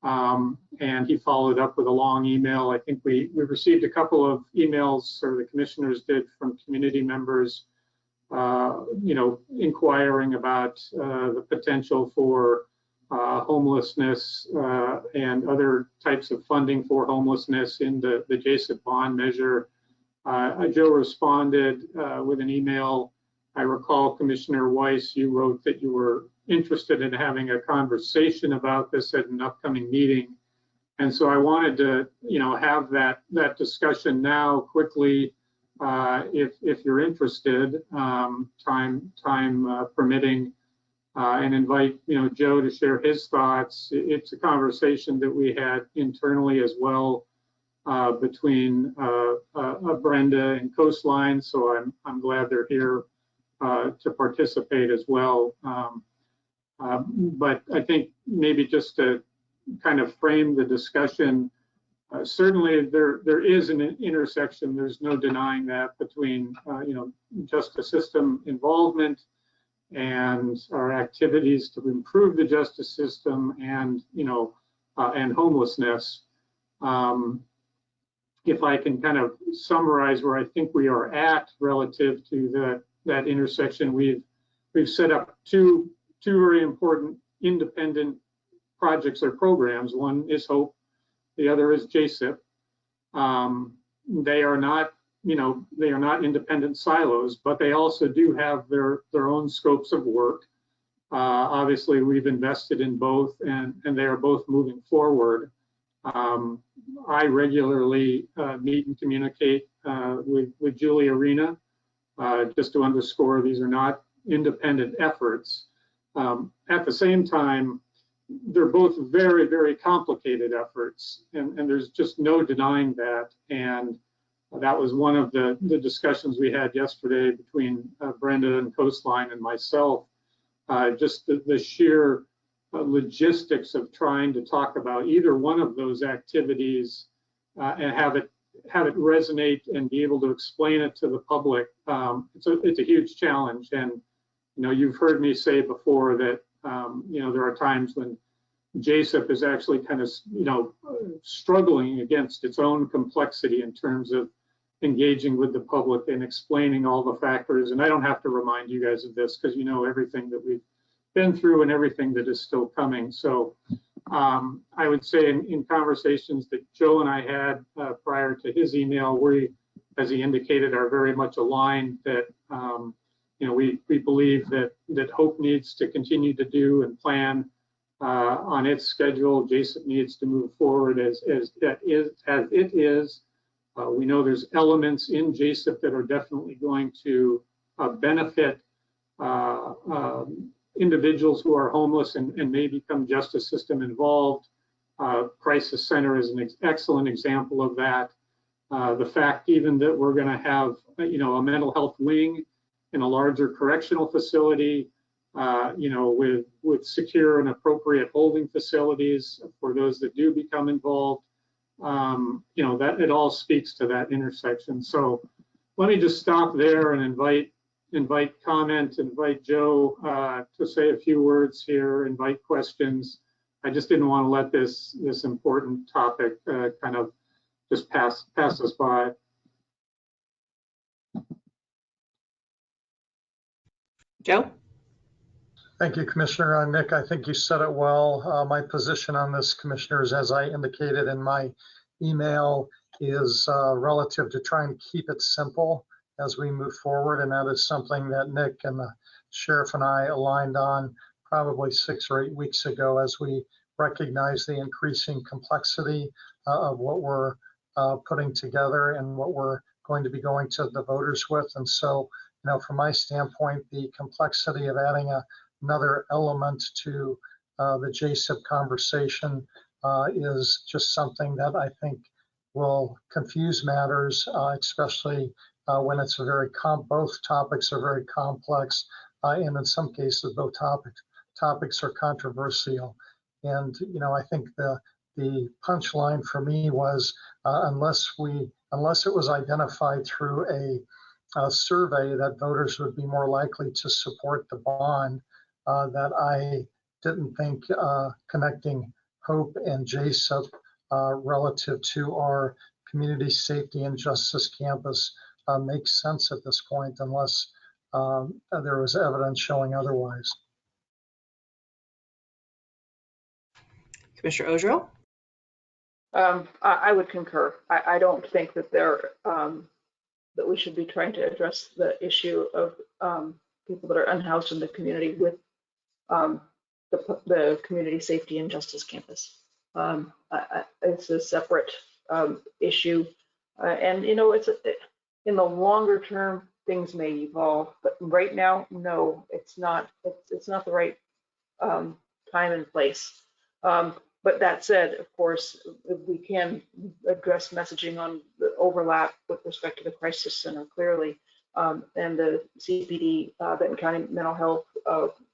and he followed up with a long email. I think we received a couple of emails, or the commissioners did, from community members, inquiring about the potential for homelessness and other types of funding for homelessness in the JSIP bond measure. Joe responded with an email. I recall, Commissioner Weiss, you wrote that you were interested in having a conversation about this at an upcoming meeting. And so I wanted to, have that discussion now quickly, if you're interested, time permitting, and invite, Joe to share his thoughts. It's a conversation that we had internally as well, between Brenda and Coastline, so I'm glad they're here to participate as well. But I think maybe just to kind of frame the discussion, certainly there is an intersection, there's no denying that, between justice system involvement and our activities to improve the justice system and and homelessness. If I can kind of summarize where I think we are at relative to that intersection, we've set up two very important independent projects or programs. One is HOPE, the other is JSIP. They are not independent silos, but they also do have their own scopes of work. Obviously, we've invested in both, and they are both moving forward. I regularly meet and communicate with Julie Arena, just to underscore these are not independent efforts. At the same time, they're both very, very complicated efforts, and there's just no denying that. And that was one of the discussions we had yesterday between Brenda and Coastline and myself, just the sheer logistics of trying to talk about either one of those activities and have it have it resonate and be able to explain it to the public. It's a huge challenge. And, you know, you've heard me say before that, you know, there are times when JSIP is actually kind of, you know, struggling against its own complexity in terms of engaging with the public and explaining all the factors. And I don't have to remind you guys of this because you know everything that we've been through and everything that is still coming. So I would say in conversations that Joe and I had prior to his email, we, as he indicated, are very much aligned that, you know, we believe that HOPE needs to continue to do and plan on its schedule. JSIP needs to move forward as it is. We know there's elements in JSIP that are definitely going to benefit individuals who are homeless and may become justice system involved. Crisis Center is an excellent example of that. The fact even that we're going to have, you know, a mental health wing in a larger correctional facility, you know, with secure and appropriate holding facilities for those that do become involved. You know, that it all speaks to that intersection. So let me just stop there and invite comment, invite Joe to say a few words here, invite questions. I just didn't want to let this important topic kind of just pass us by. Joe? Thank you, Commissioner. Nick, I think you said it well. My position on this, Commissioners, as I indicated in my email, is relative to trying to keep it simple as we move forward. And that is something that Nick and the Sheriff and I aligned on probably 6 or 8 weeks ago as we recognize the increasing complexity of what we're putting together and what we're going to be going to the voters with. And so, you know, from my standpoint, the complexity of adding another element to the JSIP conversation is just something that I think will confuse matters, especially when it's a both topics are very complex, and in some cases both topics are controversial. And you know, I think the punchline for me was unless it was identified through a survey that voters would be more likely to support the bond, that I didn't think connecting HOPE and JSIP relative to our community safety and justice campus makes sense at this point unless there was evidence showing otherwise. Commissioner Ojo? I would concur. I don't think that that we should be trying to address the issue of people that are unhoused in the community with the community safety and justice campus. It's a separate issue, and you know, in the longer term things may evolve, but right now, no, it's not. It's not the right time and place. But that said, of course, we can address messaging on the overlap with respect to the crisis center clearly, and the CPD, Benton County Mental Health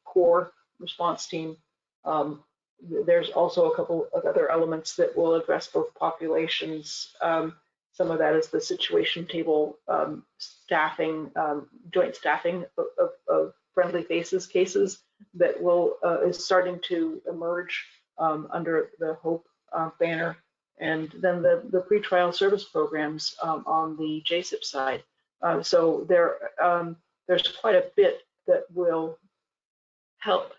Core Response Team. There's also a couple of other elements that will address both populations. Some of that is the situation table staffing, joint staffing of friendly faces cases that is starting to emerge under the HOPE banner, and then the pretrial service programs on the JSIP side. So there's quite a bit that will help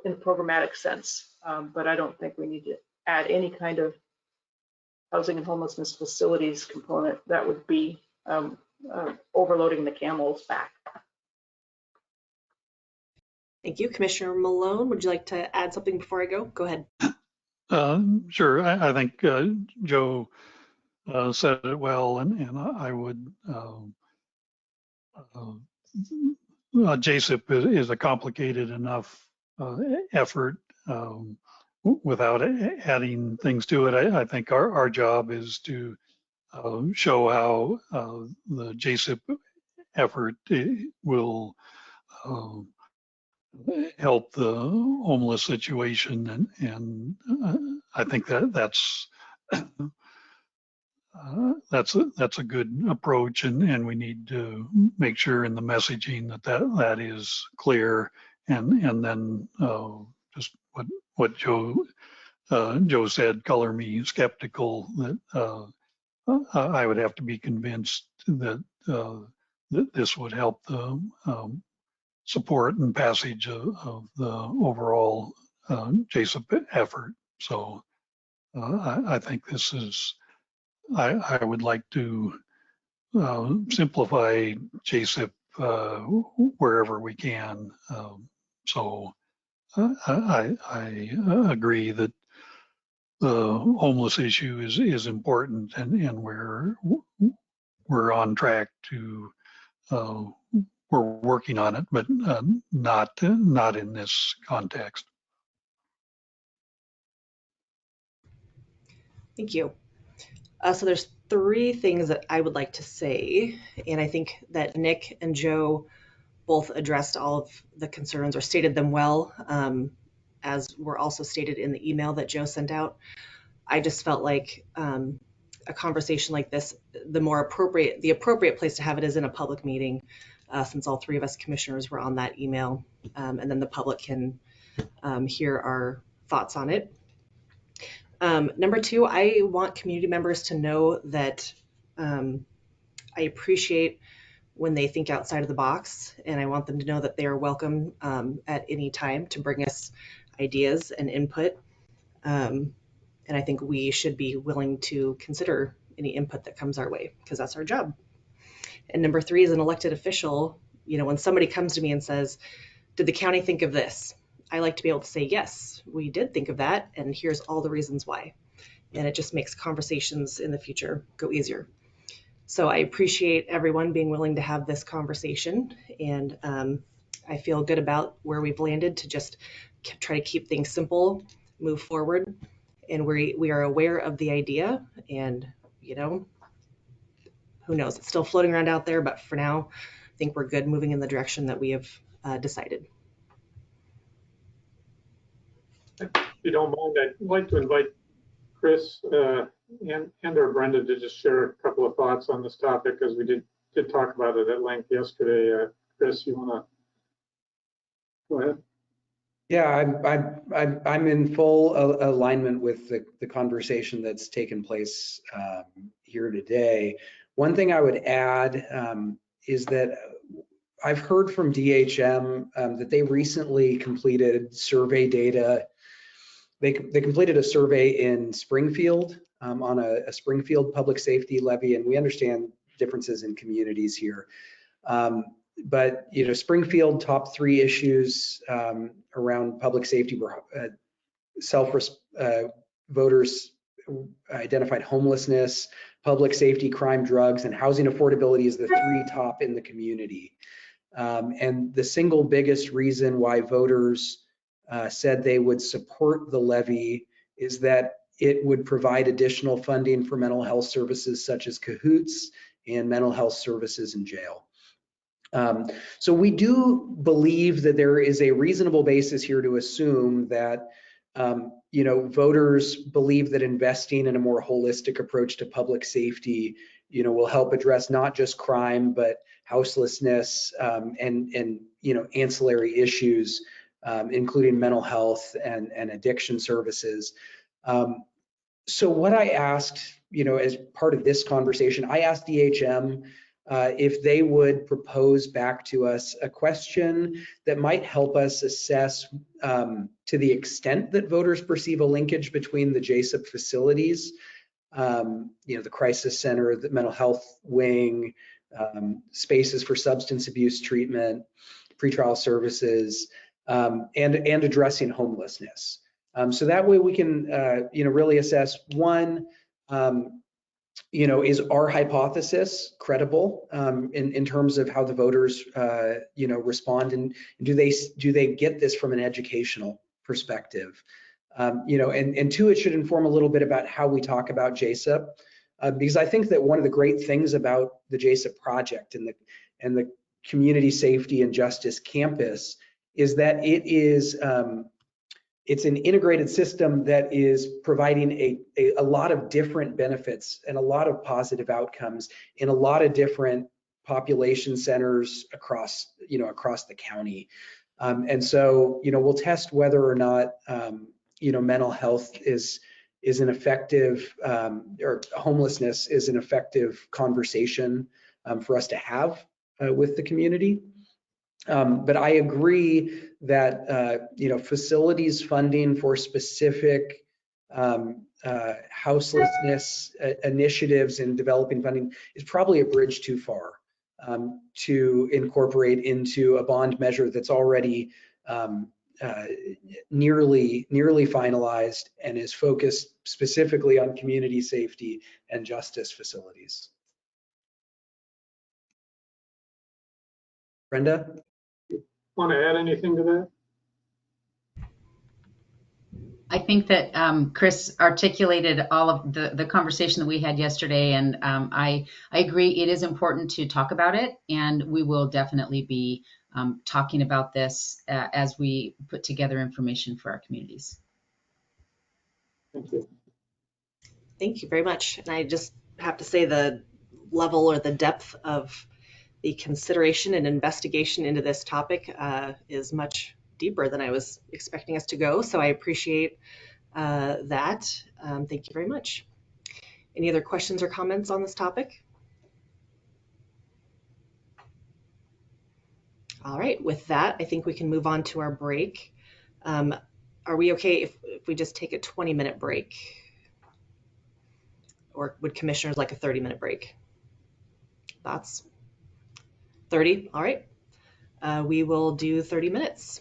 in a programmatic sense, but I don't think we need to add any kind of housing and homelessness facilities component. That would be overloading the camel's back. Thank you. Commissioner Malone, would you like to add something before I go? Go ahead. Sure. I think Joe said it well, and I would. JSIP is a complicated enough effort without adding things to it. I think our job is to show how the JSIP effort will help the homeless situation, and I think that's that's a good approach, and we need to make sure in the messaging that is clear, and then just what Joe said, color me skeptical that I would have to be convinced that that this would help the support and passage of the overall JSIP effort. So I think this is, I would like to simplify JSIP wherever we can. So I agree that the homeless issue is important, and we're on track to we're working on it, but not in this context. Thank you. So there's 3 things that I would like to say, and I think that Nick and Joe both addressed all of the concerns or stated them well, as were also stated in the email that Joe sent out. I just felt like a conversation like this, the appropriate place to have it is in a public meeting, since all 3 of us commissioners were on that email, and then the public can hear our thoughts on it. Number 2, I want community members to know that I appreciate when they think outside of the box, and I want them to know that they are welcome at any time to bring us ideas and input. And I think we should be willing to consider any input that comes our way, because that's our job. And number 3, as an elected official, when somebody comes to me and says, did the county think of this? I like to be able to say, yes, we did think of that, and here's all the reasons why. And it just makes conversations in the future go easier. So I appreciate everyone being willing to have this conversation, and I feel good about where we've landed to just try to keep things simple, move forward, and we are aware of the idea, and who knows, it's still floating around out there, but for now, I think we're good moving in the direction that we have decided. If you don't mind, I'd like to invite Chris and or Brenda to just share a couple of thoughts on this topic, because we did talk about it at length yesterday. Chris, you want to go ahead? Yeah, I'm in full alignment with the conversation that's taken place here today. One thing I would add is that I've heard from DHM that they recently completed survey data. They completed a survey in Springfield on a Springfield public safety levy, and we understand differences in communities here. But Springfield top 3 issues around public safety were voters identified homelessness, public safety, crime, drugs, and housing affordability as the 3 top in the community. And the single biggest reason why voters said they would support the levy is that it would provide additional funding for mental health services such as Cahoots and mental health services in jail. So we do believe that there is a reasonable basis here to assume that voters believe that investing in a more holistic approach to public safety will help address not just crime but houselessness and ancillary issues, including mental health and addiction services. So what I asked, as part of this conversation, I asked DHM if they would propose back to us a question that might help us assess to the extent that voters perceive a linkage between the JSIP facilities, the crisis center, the mental health wing, spaces for substance abuse treatment, pretrial services, and addressing homelessness. So that way we can, really assess, one, is our hypothesis credible in terms of how the voters, respond, and do they get this from an educational perspective? And 2, it should inform a little bit about how we talk about JSIP, because I think that one of the great things about the JSIP project and the Community Safety and Justice Campus is that it it's an integrated system that is providing a lot of different benefits and a lot of positive outcomes in a lot of different population centers across the county. And so, we'll test whether or not, mental health is an effective, or homelessness is an effective conversation for us to have with the community. But I agree that, facilities funding for specific houselessness initiatives and developing funding is probably a bridge too far to incorporate into a bond measure that's already nearly finalized and is focused specifically on community safety and justice facilities. Brenda? Want to add anything to that? I think that Chris articulated all of the conversation that we had yesterday, and I agree it is important to talk about it, and we will definitely be talking about this as we put together information for our communities. Thank you. Thank you very much. And I just have to say the level or the depth of the consideration and investigation into this topic is much deeper than I was expecting us to go. So I appreciate that. Thank you very much. Any other questions or comments on this topic? All right, with that, I think we can move on to our break. Are we okay if we just take a 20-minute break? Or would commissioners like a 30-minute break? Thoughts? 30, all right. We will do 30 minutes.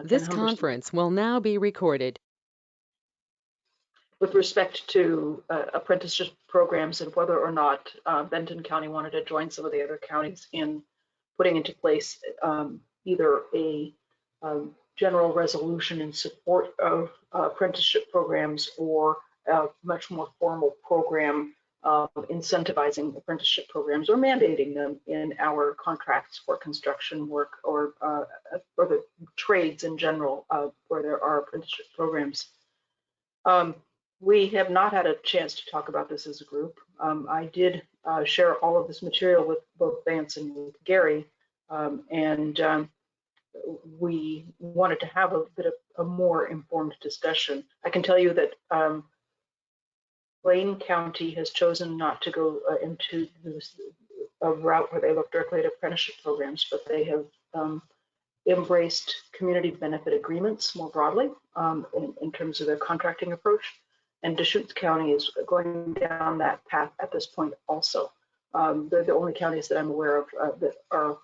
This Humberson. conference will now be recorded. With respect to apprenticeship programs and whether or not Benton County wanted to join some of the other counties in putting into place either a general resolution in support of apprenticeship programs or a much more formal program incentivizing apprenticeship programs or mandating them in our contracts for construction work or the trades in general where there are apprenticeship programs. We have not had a chance to talk about this as a group. I did share all of this material with both Vance and with Gary, and we wanted to have a bit of a more informed discussion. I can tell you that Blaine County has chosen not to go into a route where they look directly at apprenticeship programs, but they have embraced community benefit agreements more broadly in terms of their contracting approach. And Deschutes County is going down that path at this point also. They're the only counties that I'm aware of that are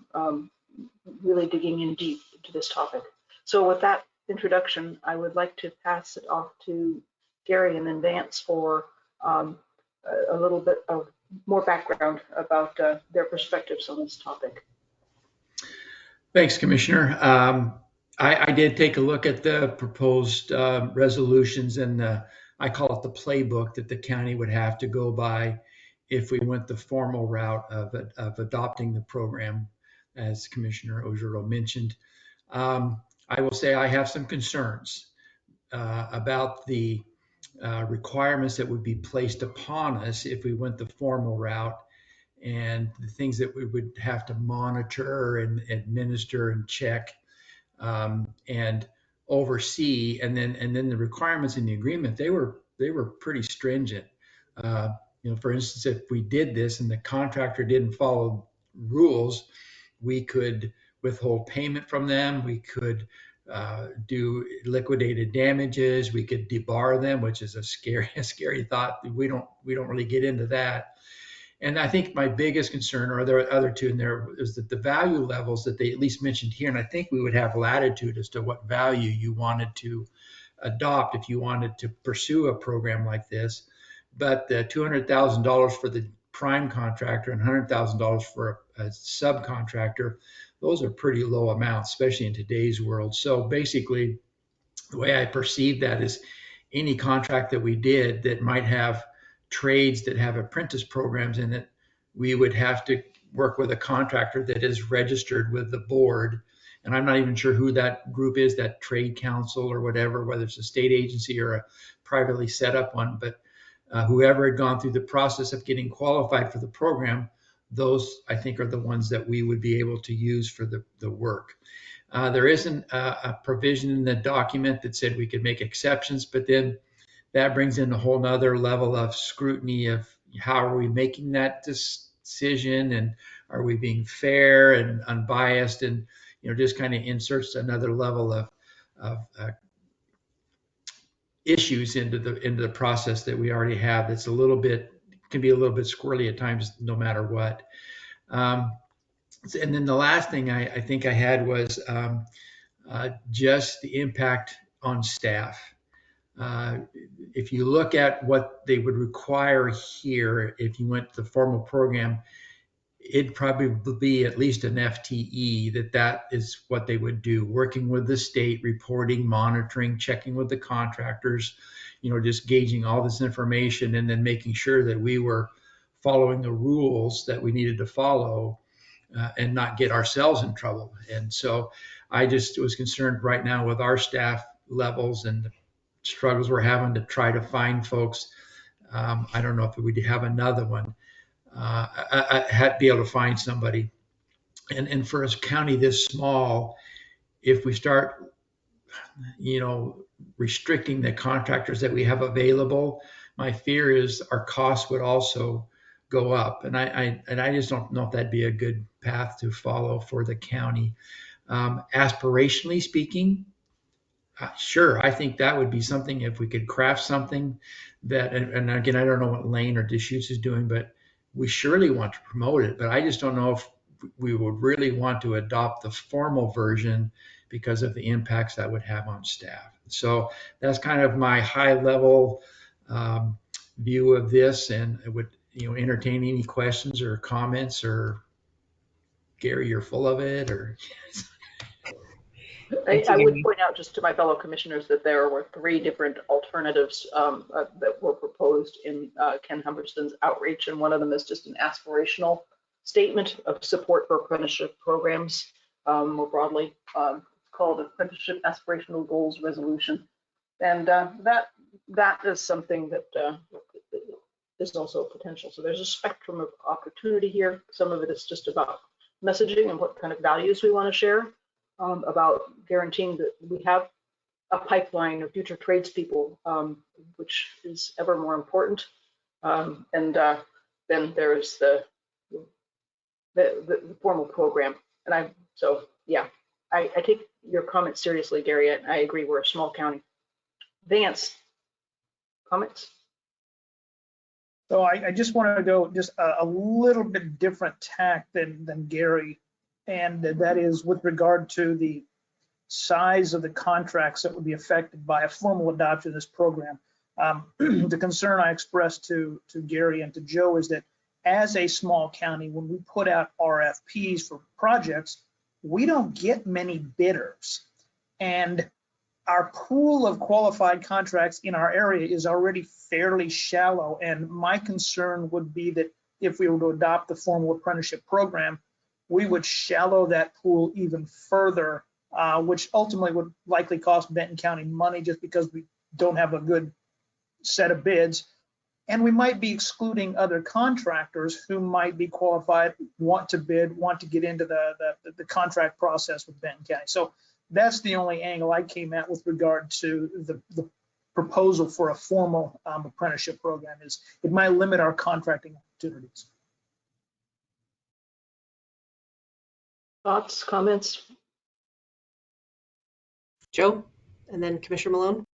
really digging in deep into this topic. So with that introduction, I would like to pass it off to Gary and then Vance for a little bit of more background about their perspectives on this topic. Thanks, Commissioner. I did take a look at the proposed resolutions, and I call it the playbook that the county would have to go by if we went the formal route of adopting the program, as Commissioner Ojuro mentioned. I will say I have some concerns about the requirements that would be placed upon us if we went the formal route, and the things that we would have to monitor and administer and check and oversee, and then the requirements in the agreement, they were pretty stringent. For instance, if we did this and the contractor didn't follow rules, we could withhold payment from them. We could do liquidated damages. We could debar them, which is a scary thought. We don't really get into that. And I think my biggest concern, or there are other two in there, is that the value levels that they at least mentioned here, and I think we would have latitude as to what value you wanted to adopt if you wanted to pursue a program like this. But the $200,000 for the prime contractor and $100,000 for a subcontractor, those are pretty low amounts, especially in today's world. So basically, the way I perceive that is any contract that we did that might have trades that have apprentice programs in it, we would have to work with a contractor that is registered with the board. And I'm not even sure who that group is, that trade council or whatever, whether it's a state agency or a privately set up one. But whoever had gone through the process of getting qualified for the program, those I think are the ones that we would be able to use for the work. There isn't a provision in the document that said we could make exceptions, but then that brings in a whole nother level of scrutiny of how are we making that decision, and are we being fair and unbiased, and just kind of inserts another level of issues into the process that we already have. That's can be a little bit squirrely at times, no matter what. And then the last thing I think I had was just the impact on staff. If you look at what they would require here, if you went to the formal program, it'd probably be at least an FTE that is what they would do, working with the state, reporting, monitoring, checking with the contractors, just gauging all this information and then making sure that we were following the rules that we needed to follow and not get ourselves in trouble. And so I just was concerned right now with our staff levels and the struggles we're having to try to find folks. I don't know if we'd have another one. I had to be able to find somebody. And for a county this small, if we start, restricting the contractors that we have available, my fear is our costs would also go up. And I just don't know if that'd be a good path to follow for the county. Aspirationally speaking, sure, I think that would be something if we could craft something that, and again, I don't know what Lane or Deschutes is doing, but we surely want to promote it. But I just don't know if we would really want to adopt the formal version because of the impacts that would have on staff. So that's kind of my high level view of this, and I would entertain any questions or comments. Or Gary, you're full of it, or I would point out just to my fellow commissioners that there were 3 different alternatives that were proposed in Ken Humberston's outreach, and one of them is just an aspirational statement of support for apprenticeship programs, more broadly called Apprenticeship Aspirational Goals Resolution, and that is something that is also a potential. So there's a spectrum of opportunity here. Some of it is just about messaging and what kind of values we want to share. About guaranteeing that we have a pipeline of future tradespeople, which is ever more important. And then there's the formal program. And I take your comments seriously, Gary. I agree, we're a small county. Vance, comments? So I just want to go just a little bit different tack than Gary. And that is with regard to the size of the contracts that would be affected by a formal adoption of this program. The concern I expressed to Gary and to Joe is that as a small county, when we put out RFPs for projects, we don't get many bidders. And our pool of qualified contracts in our area is already fairly shallow. And my concern would be that if we were to adopt the formal apprenticeship program, we would shallow that pool even further, which ultimately would likely cost Benton County money just because we don't have a good set of bids. And we might be excluding other contractors who might be qualified, want to bid, want to get into the contract process with Benton County. So that's the only angle I came at with regard to the proposal for a formal apprenticeship program. Is it might limit our contracting opportunities. Thoughts, comments? Joe, and then Commissioner Malone.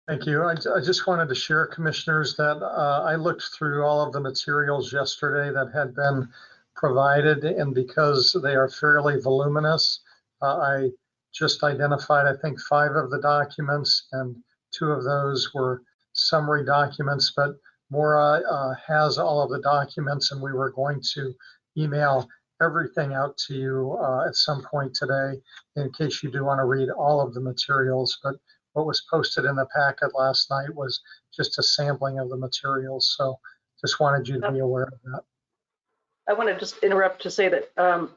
Thank you. I just wanted to share, commissioners, that I looked through all of the materials yesterday that had been provided, and because they are fairly voluminous, I just identified, I think, 5 of the documents, and 2 of those were summary documents, but Maura has all of the documents, and we were going to email everything out to you at some point today in case you do want to read all of the materials. But what was posted in the packet last night was just a sampling of the materials. So just wanted you to be aware of that. I want to just interrupt to say that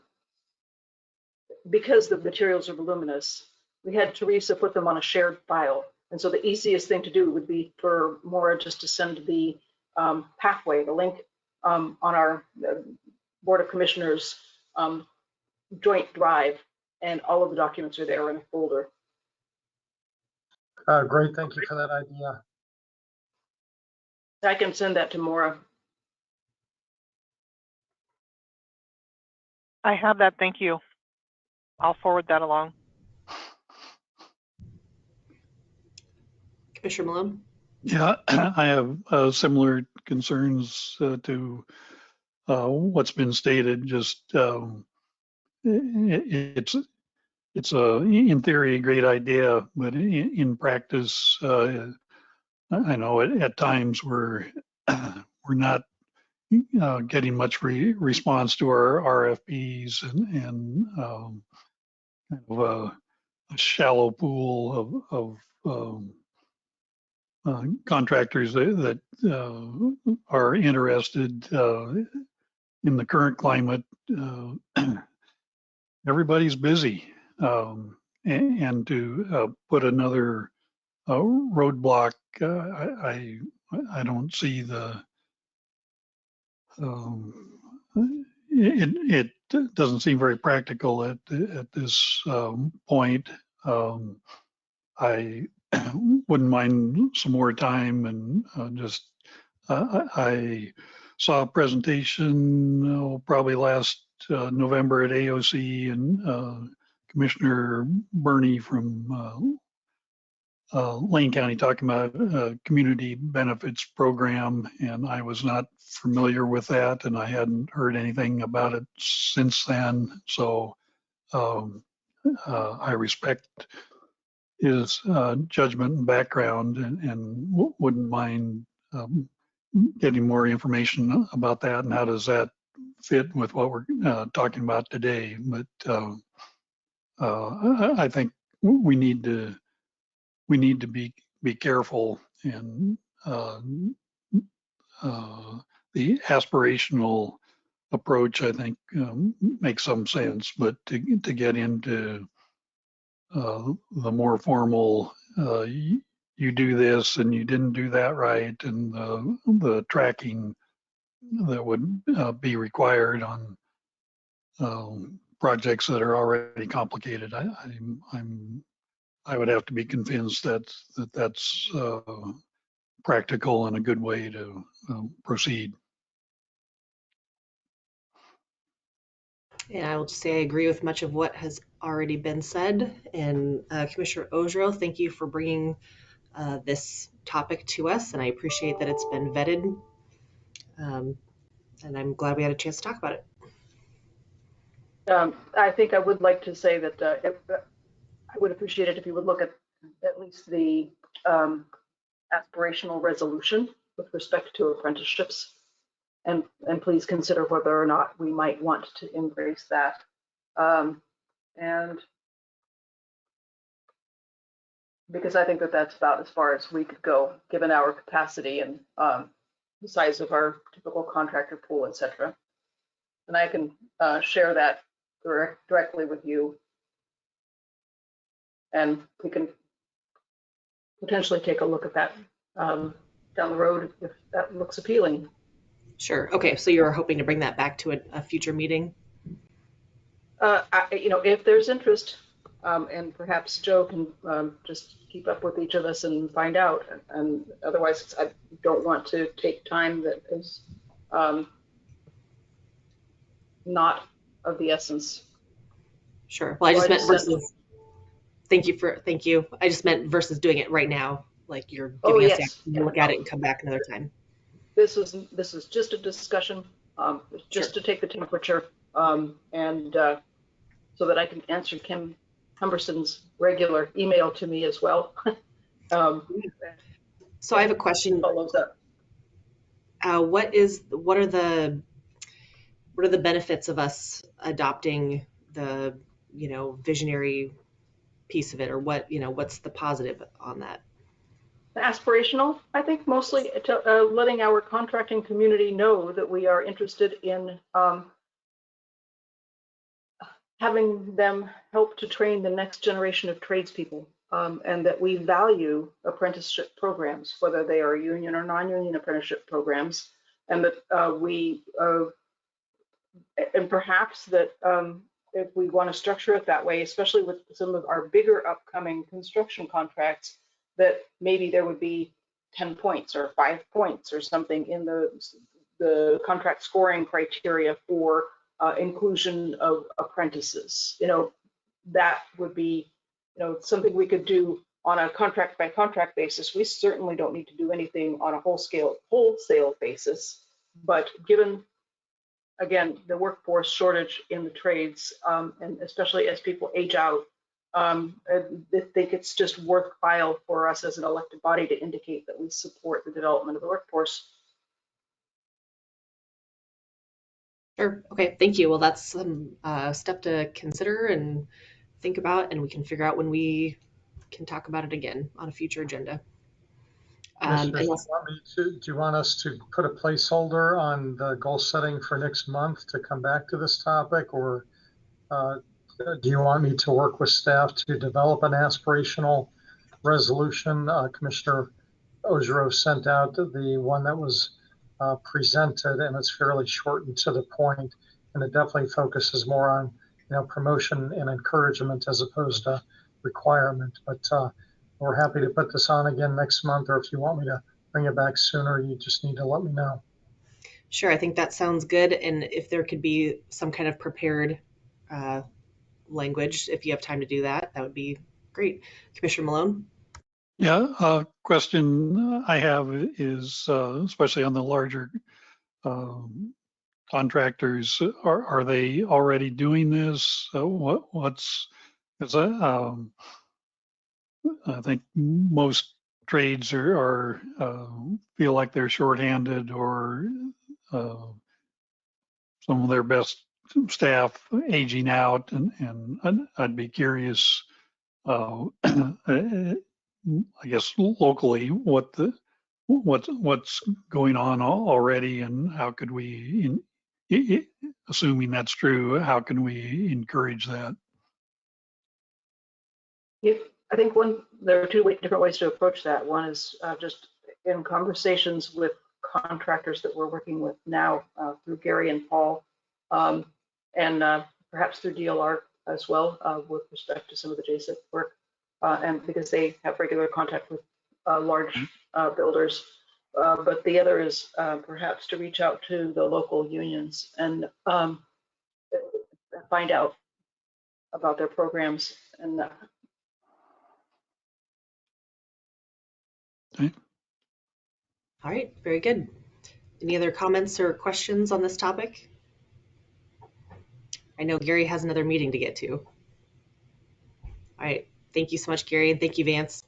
because the materials are voluminous, we had Teresa put them on a shared file. And so the easiest thing to do would be for Maura just to send the pathway, the link on our Board of Commissioners joint drive, and all of the documents are there in a folder. Great, thank you for that idea. I can send that to Maura. I have that, thank you. I'll forward that along. Commissioner Malone. Yeah, I have similar concerns to what's been stated. Just it's in theory a great idea, but in practice, I know at times we're not getting much response to our RFPs, and kind of a shallow pool of contractors that are interested in the current climate. Everybody's busy, and to put another roadblock, I don't see the it doesn't seem very practical at this point. I wouldn't mind some more time, and just I saw a presentation probably last November at AOC, and Commissioner Burney from Lane County talking about a community benefits program, and I was not familiar with that, and I hadn't heard anything about it since then. So I respect his judgment and background, and wouldn't mind getting more information about that and how does that fit with what we're talking about today. But I think we need to be careful, and the aspirational approach, I think, makes some sense. But to get into the more formal, you do this and you didn't do that right, and the tracking that would be required on projects that are already complicated, I would have to be convinced that's practical and a good way to proceed. And I will just say I agree with much of what has already been said. And Commissioner Ozro, thank you for bringing this topic to us, and I appreciate that it's been vetted. And I'm glad we had a chance to talk about it. I think I would like to say that I would appreciate it if you would look at least the aspirational resolution with respect to apprenticeships, and please consider whether or not we might want to embrace that. And because I think that that's about as far as we could go, given our capacity and the size of our typical contractor pool, et cetera. And I can share that directly with you, and we can potentially take a look at that down the road if that looks appealing. Sure. Okay. So you're hoping to bring that back to a future meeting? If there's interest, and perhaps Joe can just keep up with each of us and find out. And otherwise, I don't want to take time that is not of the essence. Sure. Well, I just meant versus. Thank you. I just meant versus doing it right now. Like you're giving us the opportunity to look at it and come back another time. This is just a discussion, just to take the temperature, and so that I can answer Kim Humberson's regular email to me as well. So I have a question. Follows up. What are the benefits of us adopting the visionary piece of it, or what's the positive on that? Aspirational, I think, mostly to letting our contracting community know that we are interested in having them help to train the next generation of tradespeople, and that we value apprenticeship programs, whether they are union or non-union apprenticeship programs, and that and perhaps that if we want to structure it that way, especially with some of our bigger upcoming construction contracts, that maybe there would be 10 points or 5 points or something in the contract scoring criteria for inclusion of apprentices. That would be something we could do on a contract by contract basis. We certainly don't need to do anything on a wholesale basis, but given, again, the workforce shortage in the trades, and especially as people age out, I think it's just worthwhile for us as an elected body to indicate that we support the development of the workforce. Sure. Okay. Thank you. Well, that's some step to consider and think about, and we can figure out when we can talk about it again on a future agenda. Do you want us to put a placeholder on the goal setting for next month to come back to this topic, or do you want me to work with staff to develop an aspirational resolution? Commissioner Ozro sent out the one that was presented, and it's fairly short and to the point, and it definitely focuses more on promotion and encouragement as opposed to requirement. But we're happy to put this on again next month, or if you want me to bring it back sooner, you just need to let me know. Sure, I think that sounds good. And if there could be some kind of prepared language, if you have time to do that, that would be great. Commissioner Malone? Yeah, question I have is, especially on the larger contractors, are they already doing this? What's Because I think most trades are feel like they're shorthanded, or some of their best staff aging out, and I'd be curious, I guess locally, what's going on already, and how could we, assuming that's true, how can we encourage that? I think there are two different ways to approach that. One is just in conversations with contractors that we're working with now through Gary and Paul, and perhaps through DLR as well with respect to some of the JSIP work, and because they have regular contact with large builders. But the other is perhaps to reach out to the local unions and find out about their programs and Okay. All right, very good. Any other comments or questions on this topic? I know Gary has another meeting to get to. All right, thank you so much, Gary, and thank you, Vance.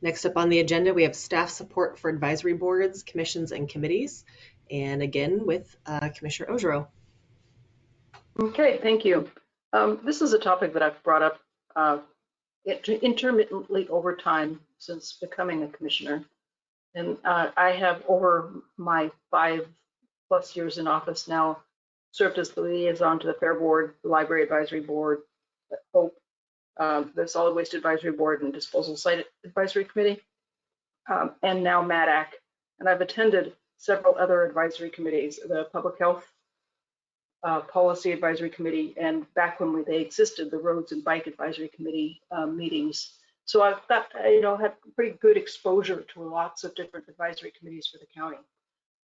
Next up on the agenda, we have staff support for advisory boards, commissions, and committees. And again, with Commissioner Ojero. Okay, thank you. This is a topic that I've brought up intermittently over time since becoming a commissioner. And I have, over my 5+ years in office now, served as the liaison to the Fair Board, the Library Advisory Board, HOPE, the Solid Waste Advisory Board, and Disposal Site Advisory Committee, and now MADAC. And I've attended several other advisory committees, the Public Health Policy Advisory Committee, and back when they existed, the Roads and Bike Advisory Committee meetings. So I've got, had pretty good exposure to lots of different advisory committees for the county.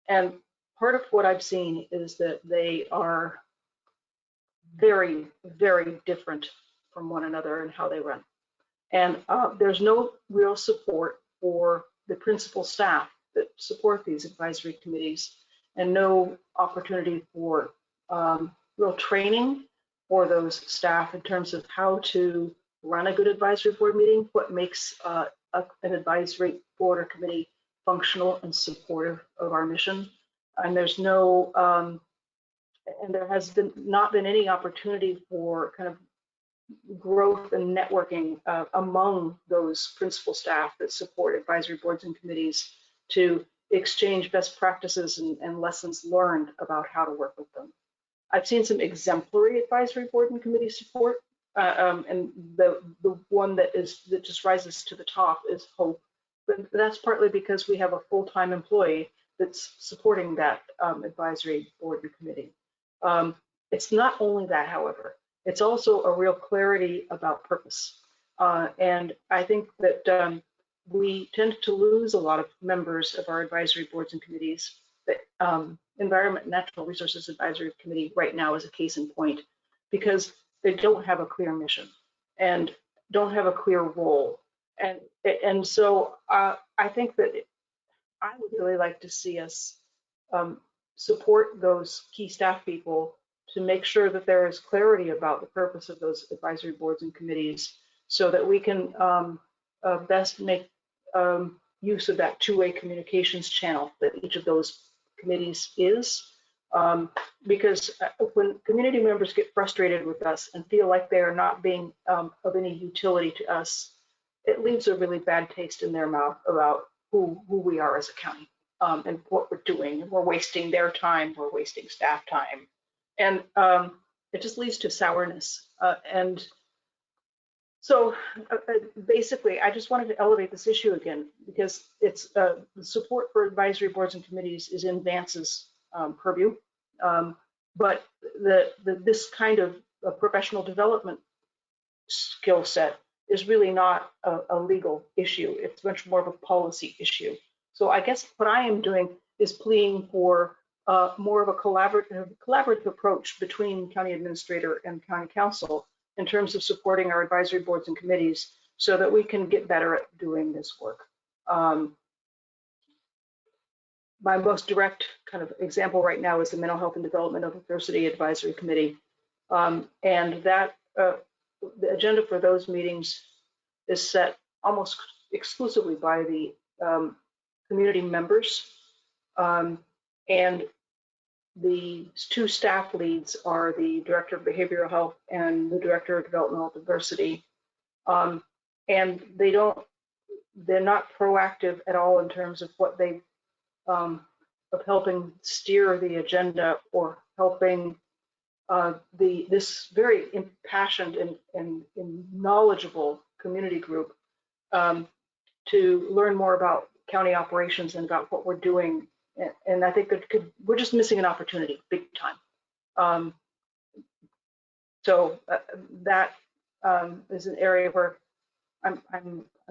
And part of what I've seen is that they are very, very different from one another in how they run. And there's no real support for the principal staff that support these advisory committees, and no opportunity for real training for those staff in terms of how to run a good advisory board meeting, what makes an advisory board or committee functional and supportive of our mission. And there's no, and there has not been any opportunity for kind of growth and networking among those principal staff that support advisory boards and committees to exchange best practices and lessons learned about how to work with them. I've seen some exemplary advisory board and committee support, and the one that just rises to the top is HOPE, but that's partly because we have a full-time employee that's supporting that advisory board and committee. It's not only that, however, it's also a real clarity about purpose, and I think that we tend to lose a lot of members of our advisory boards and committees. Environment and Natural Resources Advisory Committee right now is a case in point, because they don't have a clear mission and don't have a clear role. And so I think that I would really like to see us support those key staff people to make sure that there is clarity about the purpose of those advisory boards and committees, so that we can best make use of that two-way communications channel that each of those committees is. Because when community members get frustrated with us and feel like they are not being of any utility to us, it leaves a really bad taste in their mouth about who we are as a county and what we're doing. And we're wasting their time, we're wasting staff time. And it just leads to sourness. And so basically, I just wanted to elevate this issue again, because it's the support for advisory boards and committees is in Vance's purview. But this kind of professional development skill set is really not a legal issue. It's much more of a policy issue. So I guess what I am doing is pleading for more of a collaborative approach between county administrator and county council in terms of supporting our advisory boards and committees, so that we can get better at doing this work. My most direct kind of example right now is the Mental Health and Developmental Diversity Advisory Committee. And that the agenda for those meetings is set almost exclusively by the community members. And the two staff leads are the Director of Behavioral Health and the Director of Developmental Diversity. And they're not proactive at all in terms of what they, of helping steer the agenda or helping this very impassioned and knowledgeable community group to learn more about county operations and about what we're doing. And I think that we're just missing an opportunity, big time. So that is an area where I'm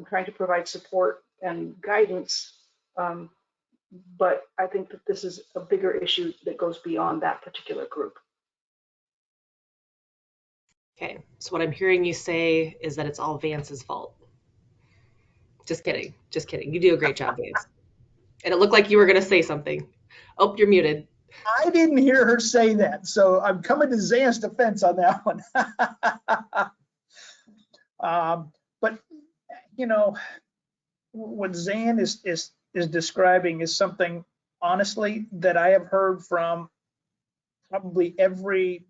trying to provide support and guidance, but I think that this is a bigger issue that goes beyond that particular group. Okay, so what I'm hearing you say is that it's all Vance's fault. Just kidding, just kidding. You do a great job, Vance. And it looked like you were going to say something. Oh, you're muted. I didn't hear her say that, so I'm coming to Zan's defense on that one. But you know, what Zan is describing is something, honestly, that I have heard from probably every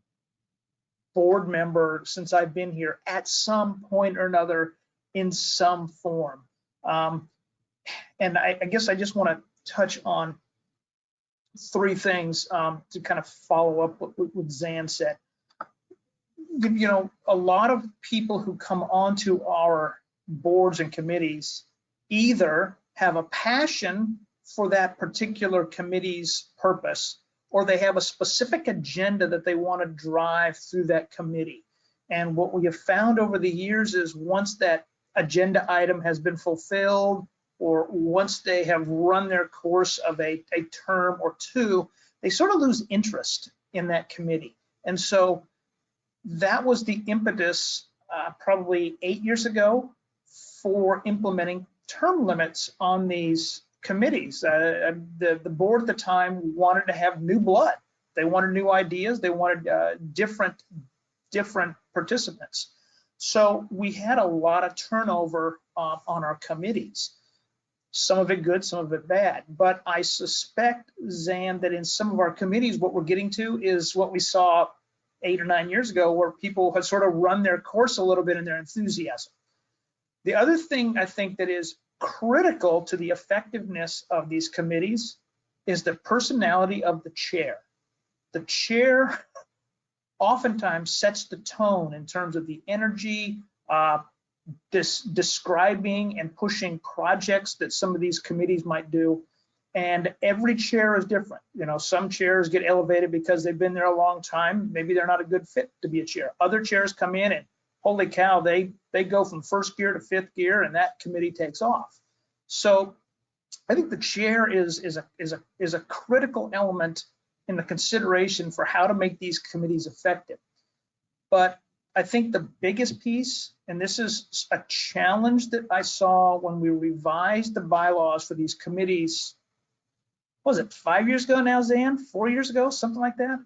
board member since I've been here at some point or another in some form. And I guess I just want to touch on three things to kind of follow up what Zan said. You know, a lot of people who come onto our boards and committees either have a passion for that particular committee's purpose, or they have a specific agenda that they want to drive through that committee. And what we have found over the years is once that agenda item has been fulfilled, or once they have run their course of a term or two, they sort of lose interest in that committee. And so that was the impetus probably 8 years ago for implementing term limits on these committees. The board at the time wanted to have new blood. They wanted new ideas. They wanted different participants. So we had a lot of turnover on our committees. Some of it good, some of it bad. But I suspect, Zan, that in some of our committees, what we're getting to is what we saw 8 or 9 years ago, where people had sort of run their course a little bit in their enthusiasm. The other thing I think that is critical to the effectiveness of these committees is the personality of the chair. The chair oftentimes sets the tone in terms of the energy, describing and pushing projects that some of these committees might do. And every chair is different. You know, some chairs get elevated because they've been there a long time. Maybe they're not a good fit to be a chair. Other chairs come in and holy cow, they go from first gear to fifth gear, and that committee takes off. So I think the chair is a critical element in the consideration for how to make these committees effective. But I think the biggest piece, and this is a challenge that I saw when we revised the bylaws for these committees, was it 5 years ago now, Zan? 4 years ago, something like that?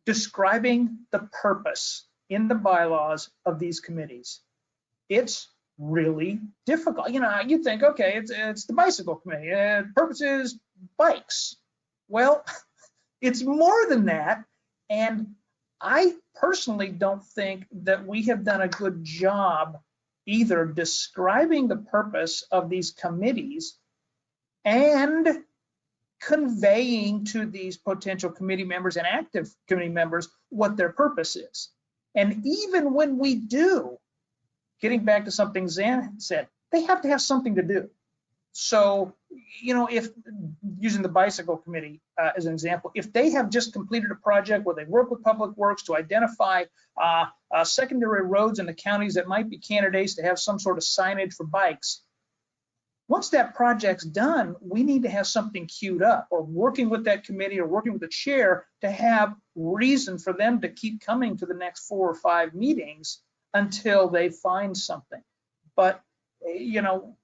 Describing the purpose in the bylaws of these committees. It's really difficult. You know, you think, okay, it's the bicycle committee, purpose is bikes. Well, it's more than that. And I personally don't think that we have done a good job either describing the purpose of these committees and conveying to these potential committee members and active committee members what their purpose is. And even when we do, getting back to something Zan said, they have to have something to do. So, you know, if using the bicycle committee as an example, if they have just completed a project where they work with Public Works to identify secondary roads in the counties that might be candidates to have some sort of signage for bikes, once that project's done, we need to have something queued up, or working with that committee or working with the chair to have reason for them to keep coming to the next 4 or 5 meetings until they find something. But, you know,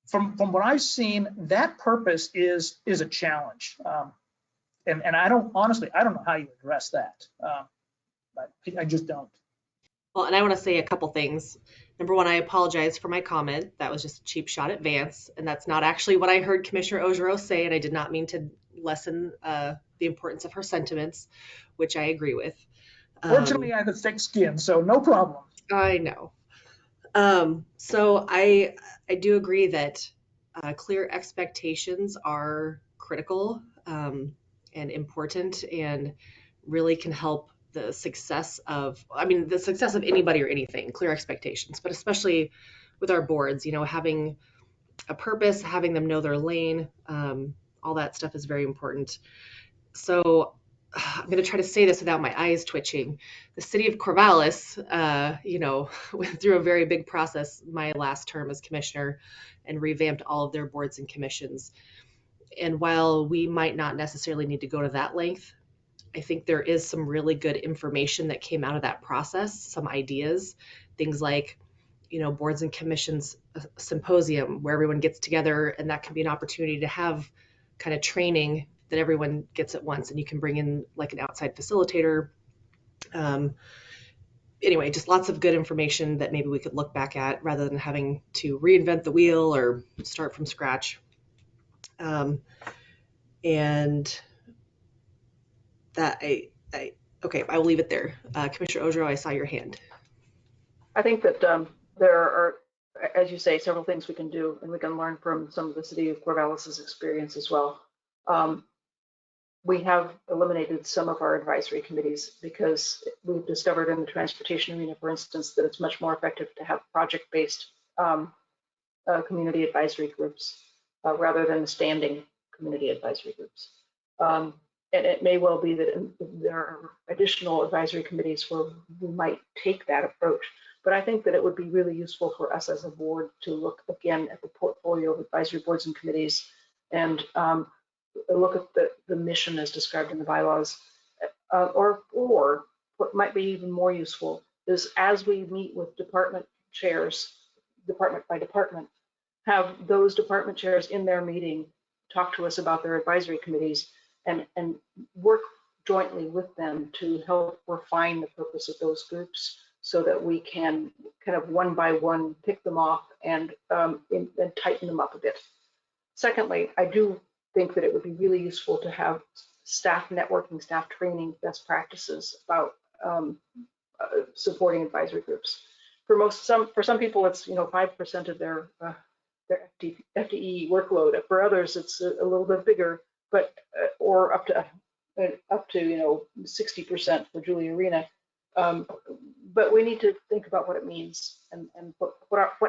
from what I've seen, that purpose is a challenge. And I don't, honestly, I don't know how you address that. but I just don't. Well, and I want to say a couple things. Number one, I apologize for my comment. That was just a cheap shot at Vance, and that's not actually what I heard Commissioner Ojero say, and I did not mean to lessen the importance of her sentiments, which I agree with. Fortunately, I have a thick skin, so no problem. I know. So I do agree that clear expectations are critical and important, and really can help the success of, the success of anybody or anything. Clear expectations, but especially with our boards, having a purpose, having them know their lane, all that stuff is very important. So I'm going to try to say this without my eyes twitching. The city of Corvallis, went through a very big process my last term as commissioner and revamped all of their boards and commissions. And while we might not necessarily need to go to that length, I think there is some really good information that came out of that process, some ideas, things like, boards and commissions symposium where everyone gets together, and that can be an opportunity to have kind of training that everyone gets at once, and you can bring in like an outside facilitator. Anyway, just lots of good information that maybe we could look back at rather than having to reinvent the wheel or start from scratch. And that okay, I will leave it there. Commissioner Ojero, I saw your hand. I think that there are, as you say, several things we can do, and we can learn from some of the city of Corvallis's experience as well. We have eliminated some of our advisory committees because we've discovered in the transportation arena, for instance, that it's much more effective to have project-based community advisory groups rather than standing community advisory groups. And it may well be that there are additional advisory committees where we might take that approach. But I think that it would be really useful for us as a board to look again at the portfolio of advisory boards and committees and look at the mission as described in the bylaws, or what might be even more useful is as we meet with department chairs, department by department, have those department chairs in their meeting talk to us about their advisory committees and work jointly with them to help refine the purpose of those groups so that we can kind of one by one pick them off and tighten them up a bit. Secondly, I do think that it would be really useful to have staff networking, staff training best practices about supporting advisory groups. For some people, it's 5% of their FTE workload. For others, it's a little bit bigger, but or up to 60% for Julia Arena. But we need to think about what it means and what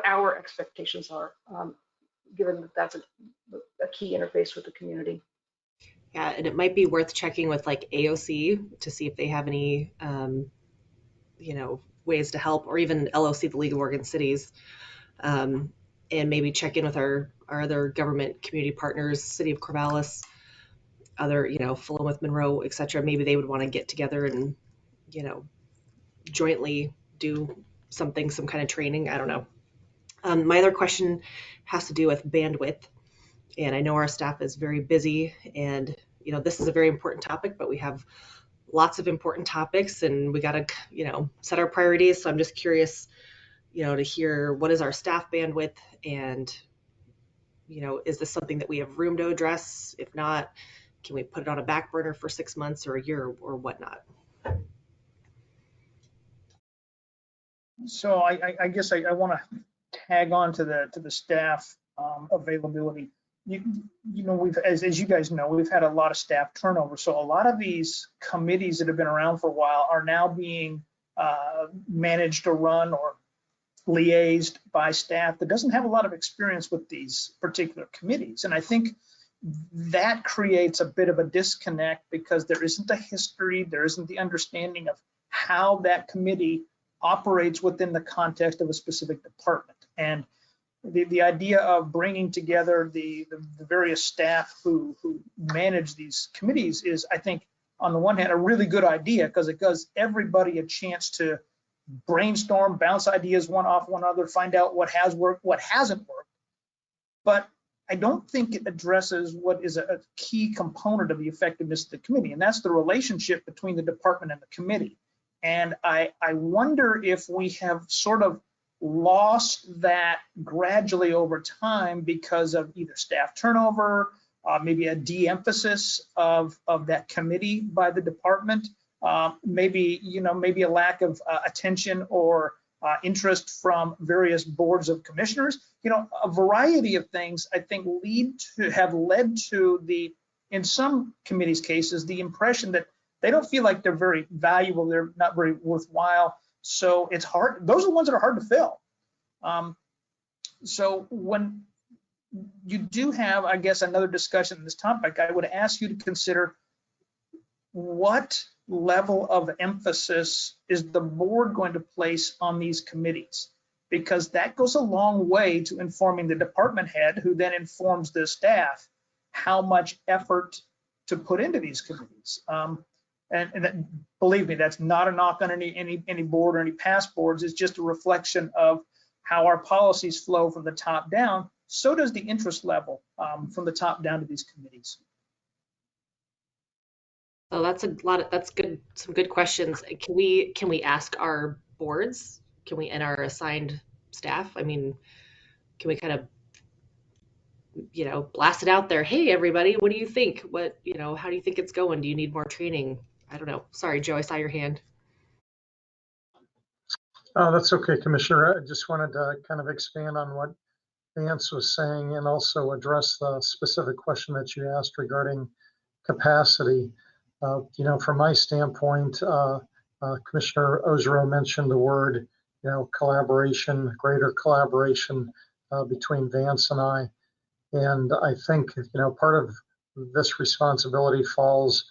our expectations are, given that that's a key interface with the community. Yeah, and it might be worth checking with like AOC to see if they have any, ways to help, or even LOC, the League of Oregon Cities, and maybe check in with our other government community partners, City of Corvallis, other, Philomath, Monroe, et cetera. Maybe they would want to get together and, jointly do something, some kind of training. I don't know. My other question has to do with bandwidth. And I know our staff is very busy, and, this is a very important topic, but we have lots of important topics and we got to, set our priorities. So I'm just curious, to hear what is our staff bandwidth, and, is this something that we have room to address? If not, can we put it on a back burner for 6 months or a year or whatnot? So I guess I want to tag on to the staff availability. We've, as you guys know, we've had a lot of staff turnover. So a lot of these committees that have been around for a while are now being managed or run or liaised by staff that doesn't have a lot of experience with these particular committees. And I think that creates a bit of a disconnect because there isn't a history, there isn't the understanding of how that committee operates within the context of a specific department. And the idea of bringing together the various staff who manage these committees is, I think, on the one hand, a really good idea because it gives everybody a chance to brainstorm, bounce ideas one off one another, find out what has worked, what hasn't worked. But I don't think it addresses what is a key component of the effectiveness of the committee, and that's the relationship between the department and the committee. And I wonder if we have sort of lost that gradually over time because of either staff turnover, maybe a de-emphasis of that committee by the department, maybe a lack of attention or interest from various boards of commissioners. A variety of things I think have led to in some committees' cases, the impression that they don't feel like they're very valuable, they're not very worthwhile. So it's hard. Those are the ones that are hard to fill. So when you do have, I guess, another discussion on this topic, I would ask you to consider what level of emphasis is the board going to place on these committees? Because that goes a long way to informing the department head, who then informs the staff how much effort to put into these committees. And that, believe me, that's not a knock on any board or any past boards. It's just a reflection of how our policies flow from the top down. So does the interest level from the top down to these committees. Oh, that's that's good. Some good questions. Can we ask our boards? And our assigned staff? I mean, can we kind of, blast it out there? Hey, everybody, what do you think? How do you think it's going? Do you need more training? I don't know. Sorry, Joe, I saw your hand. Oh, that's okay, Commissioner. I just wanted to kind of expand on what Vance was saying and also address the specific question that you asked regarding capacity. From my standpoint, Commissioner Ozero mentioned the word, collaboration, greater collaboration between Vance and I. And I think, part of this responsibility falls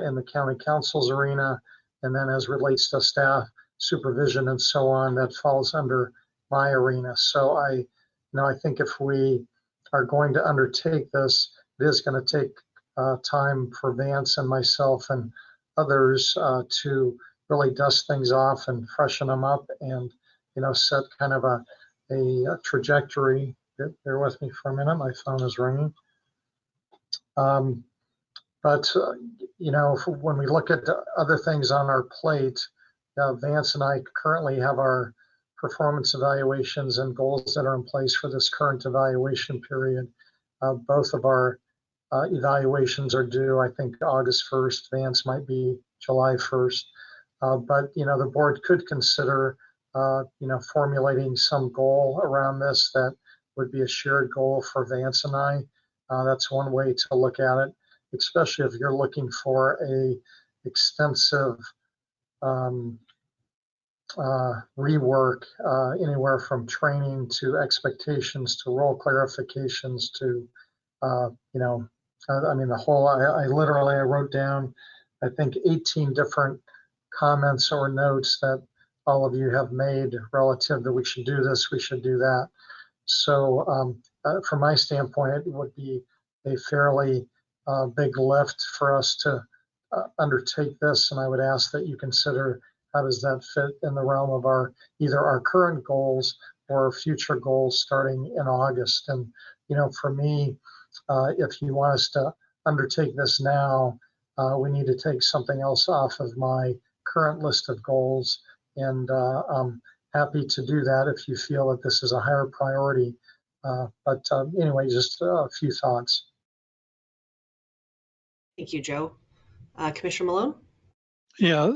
in the county council's arena. And then as relates to staff supervision and so on, that falls under my arena. So I think if we are going to undertake this, it is going to take time for Vance and myself and others to really dust things off and freshen them up and, set kind of a trajectory. Bear with me for a minute. My phone is ringing. But when we look at other things on our plate, Vance and I currently have our performance evaluations and goals that are in place for this current evaluation period. Both of our evaluations are due, I think, August 1st. Vance might be July 1st. But, the board could consider, formulating some goal around this that would be a shared goal for Vance and I. That's one way to look at it, especially if you're looking for a extensive rework, anywhere from training to expectations to role clarifications to, I wrote down, I think, 18 different comments or notes that all of you have made relative that we should do this, we should do that. So from my standpoint, it would be a fairly big lift for us to undertake this. And I would ask that you consider how does that fit in the realm of either our current goals or future goals starting in August. And, for me, if you want us to undertake this now, we need to take something else off of my current list of goals. And I'm happy to do that if you feel that this is a higher priority. But anyway, just a few thoughts. Thank you, Joe. Commissioner Malone? Yeah,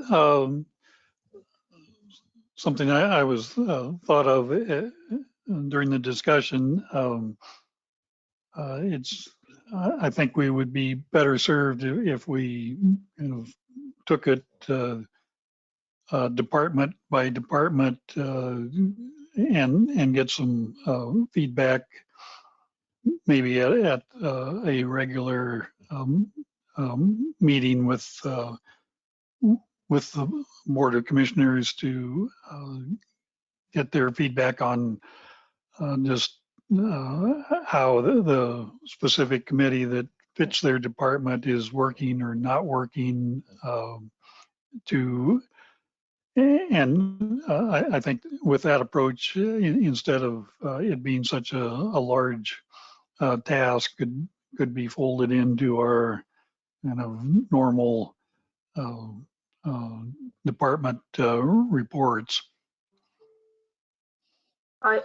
something I was thought of during the discussion. I think we would be better served if we took it department by department and get some feedback, maybe at a regular meeting with the Board of Commissioners to get their feedback on just how the specific committee that fits their department is working or not working. I think with that approach, instead of it being such a large task, could be folded into our kind of normal department reports. I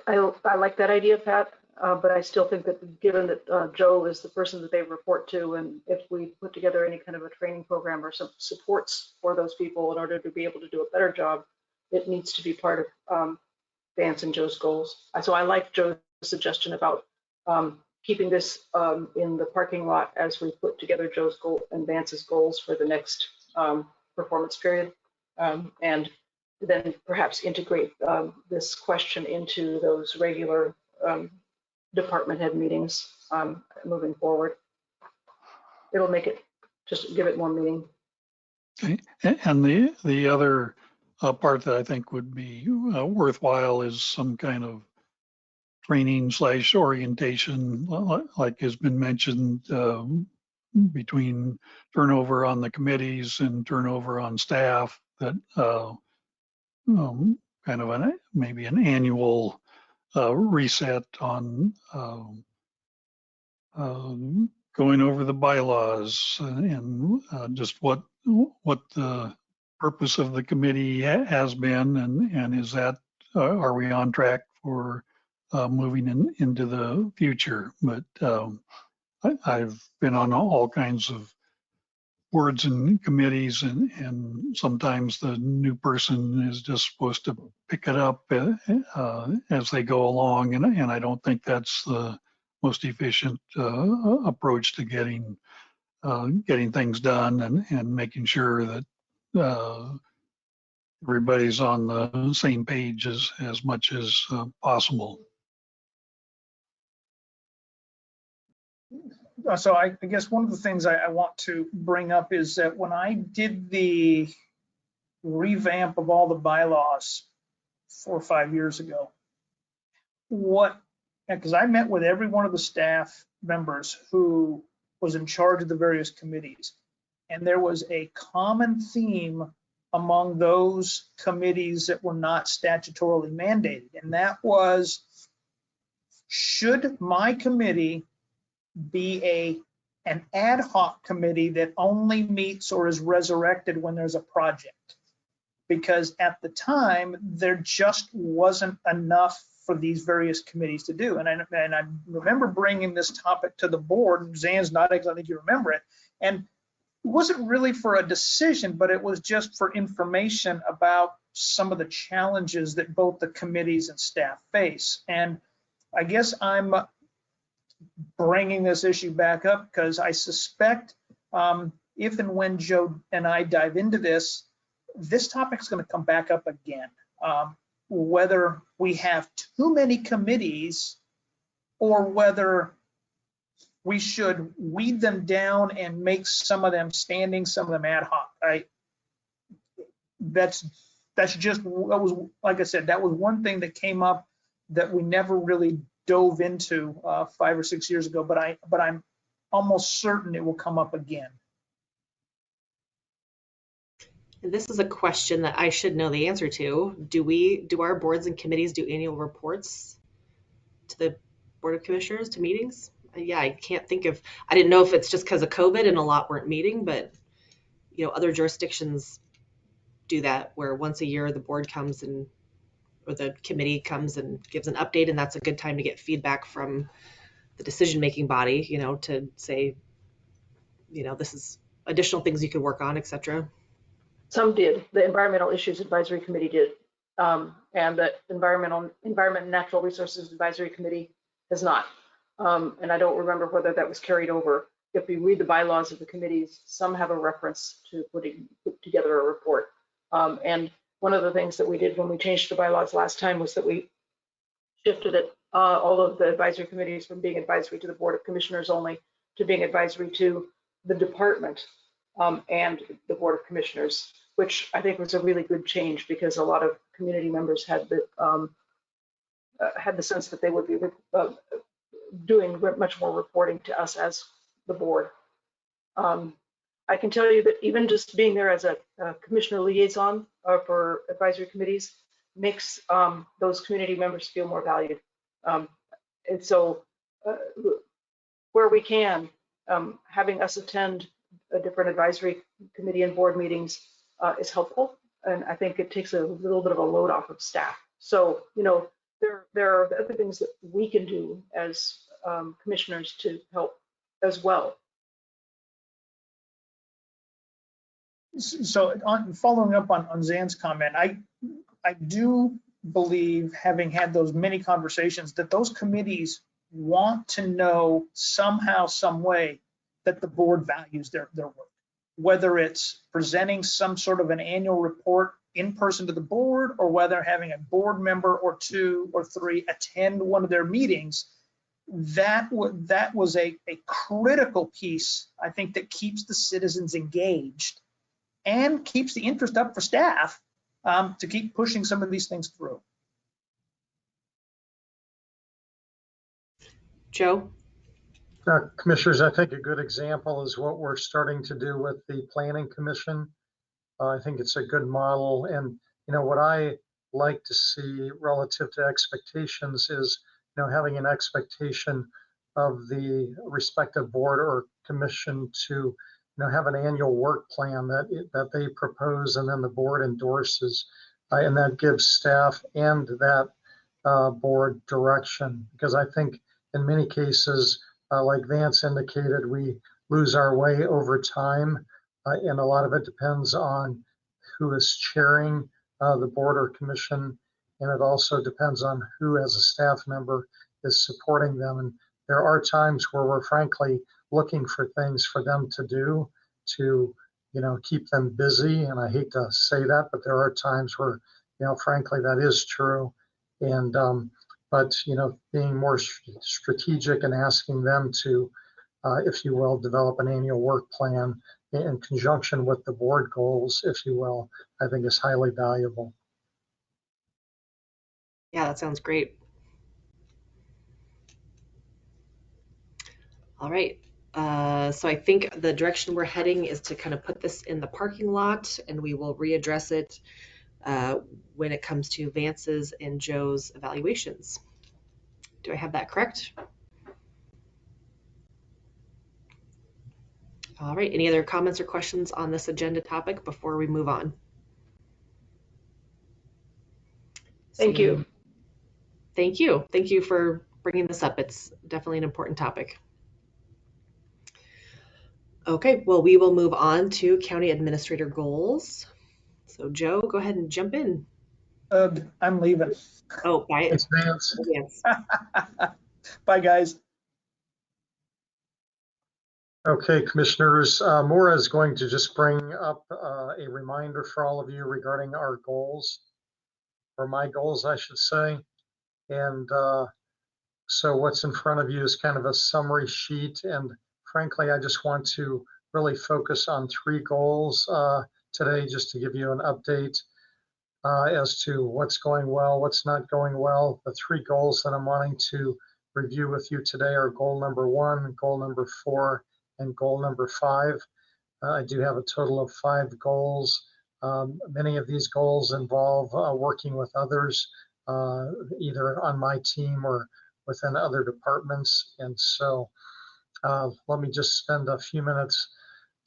like that idea, Pat, but I still think that given that Joe is the person that they report to, and if we put together any kind of a training program or some supports for those people in order to be able to do a better job, it needs to be part of Vance and Joe's goals. So I like Joe's suggestion about keeping this in the parking lot as we put together Joe's goal and Vance's goals for the next performance period. And then perhaps integrate this question into those regular department head meetings moving forward. It'll make it, just give it more meaning. Okay. And the other part that I think would be worthwhile is some kind of training / orientation, like has been mentioned, between turnover on the committees and turnover on staff, that kind of maybe an annual reset on going over the bylaws and just what the purpose of the committee has been, and is that are we on track for moving into the future. But I've been on all kinds of boards and committees, and sometimes the new person is just supposed to pick it up as they go along, and I don't think that's the most efficient approach to getting things done and making sure that everybody's on the same page as much as possible. So I guess one of the things I want to bring up is that when I did the revamp of all the bylaws 4 or 5 years ago, because I met with every one of the staff members who was in charge of the various committees, and there was a common theme among those committees that were not statutorily mandated, and that was, should my committee be an ad hoc committee that only meets or is resurrected when there's a project? Because at the time, there just wasn't enough for these various committees to do. And I remember bringing this topic to the board, and Zan's nodding because I think you remember it. And it wasn't really for a decision, but it was just for information about some of the challenges that both the committees and staff face. And I guess I'm bringing this issue back up because I suspect if and when Joe and I dive into this topic is going to come back up again. Whether we have too many committees or whether we should weed them down and make some of them standing, some of them ad hoc. That's just, that was, like I said, that was one thing that came up that we never really dove into 5 or 6 years ago, but I'm almost certain it will come up again. And this is a question that I should know the answer to. Do our boards and committees do annual reports to the Board of Commissioners, to meetings? Yeah, I can't think of, I didn't know if it's just because of COVID and a lot weren't meeting, but other jurisdictions do that, where once a year the board comes or the committee comes and gives an update, and that's a good time to get feedback from the decision-making body, to say, this is additional things you could work on, etc. Some did. The Environmental Issues Advisory Committee did, and the Environment and Natural Resources Advisory Committee has not. And I don't remember whether that was carried over. If you read the bylaws of the committees, some have a reference to put together a report. And one of the things that we did when we changed the bylaws last time was that we shifted it, all of the advisory committees from being advisory to the Board of Commissioners only to being advisory to the department and the Board of Commissioners, which I think was a really good change because a lot of community members had the sense that they would be doing much more reporting to us as the board. I can tell you that even just being there as a commissioner liaison for advisory committees makes those community members feel more valued. And so where we can, having us attend a different advisory committee and board meetings is helpful. And I think it takes a little bit of a load off of staff. So, there are other things that we can do as commissioners to help as well. So following up on Zan's comment, I do believe, having had those many conversations, that those committees want to know somehow, some way, that the board values their work. Whether it's presenting some sort of an annual report in person to the board, or whether having a board member or 2 or 3 attend one of their meetings, that was a critical piece, I think, that keeps the citizens engaged and keeps the interest up for staff to keep pushing some of these things through. Joe? Commissioners, I think a good example is what we're starting to do with the Planning Commission. I think it's a good model. And, what I like to see relative to expectations is, having an expectation of the respective board or commission to, have an annual work plan that they propose and then the board endorses. And that gives staff and that board direction. Because I think in many cases, like Vance indicated, we lose our way over time, and a lot of it depends on who is chairing the board or commission, and it also depends on who as a staff member is supporting them. And there are times where we're frankly looking for things for them to do to, keep them busy. And I hate to say that, but there are times where, frankly, that is true. And but being more strategic and asking them to, if you will, develop an annual work plan in conjunction with the board goals, if you will, I think is highly valuable. Yeah, that sounds great. All right. So I think the direction we're heading is to kind of put this in the parking lot, and we will readdress it when it comes to Vance's and Joe's evaluations. Do I have that correct? All right. Any other comments or questions on this agenda topic before we move on? Thank you. Thank you. Thank you for bringing this up. It's definitely an important topic. Okay, well, we will move on to county administrator goals. So Joe, go ahead and jump in. I'm leaving. Oh, bye. Thanks, Vance. Bye, guys. Okay, commissioners, Maura is going to just bring up a reminder for all of you regarding our goals, or my goals, I should say. And so what's in front of you is kind of a summary sheet. And frankly, I just want to really focus on 3 goals today, just to give you an update as to what's going well, what's not going well. The 3 goals that I'm wanting to review with you today are goal number 1, goal number 4, and goal number 5. I do have a total of 5 goals. Many of these goals involve working with others, either on my team or within other departments. And so let me just spend a few minutes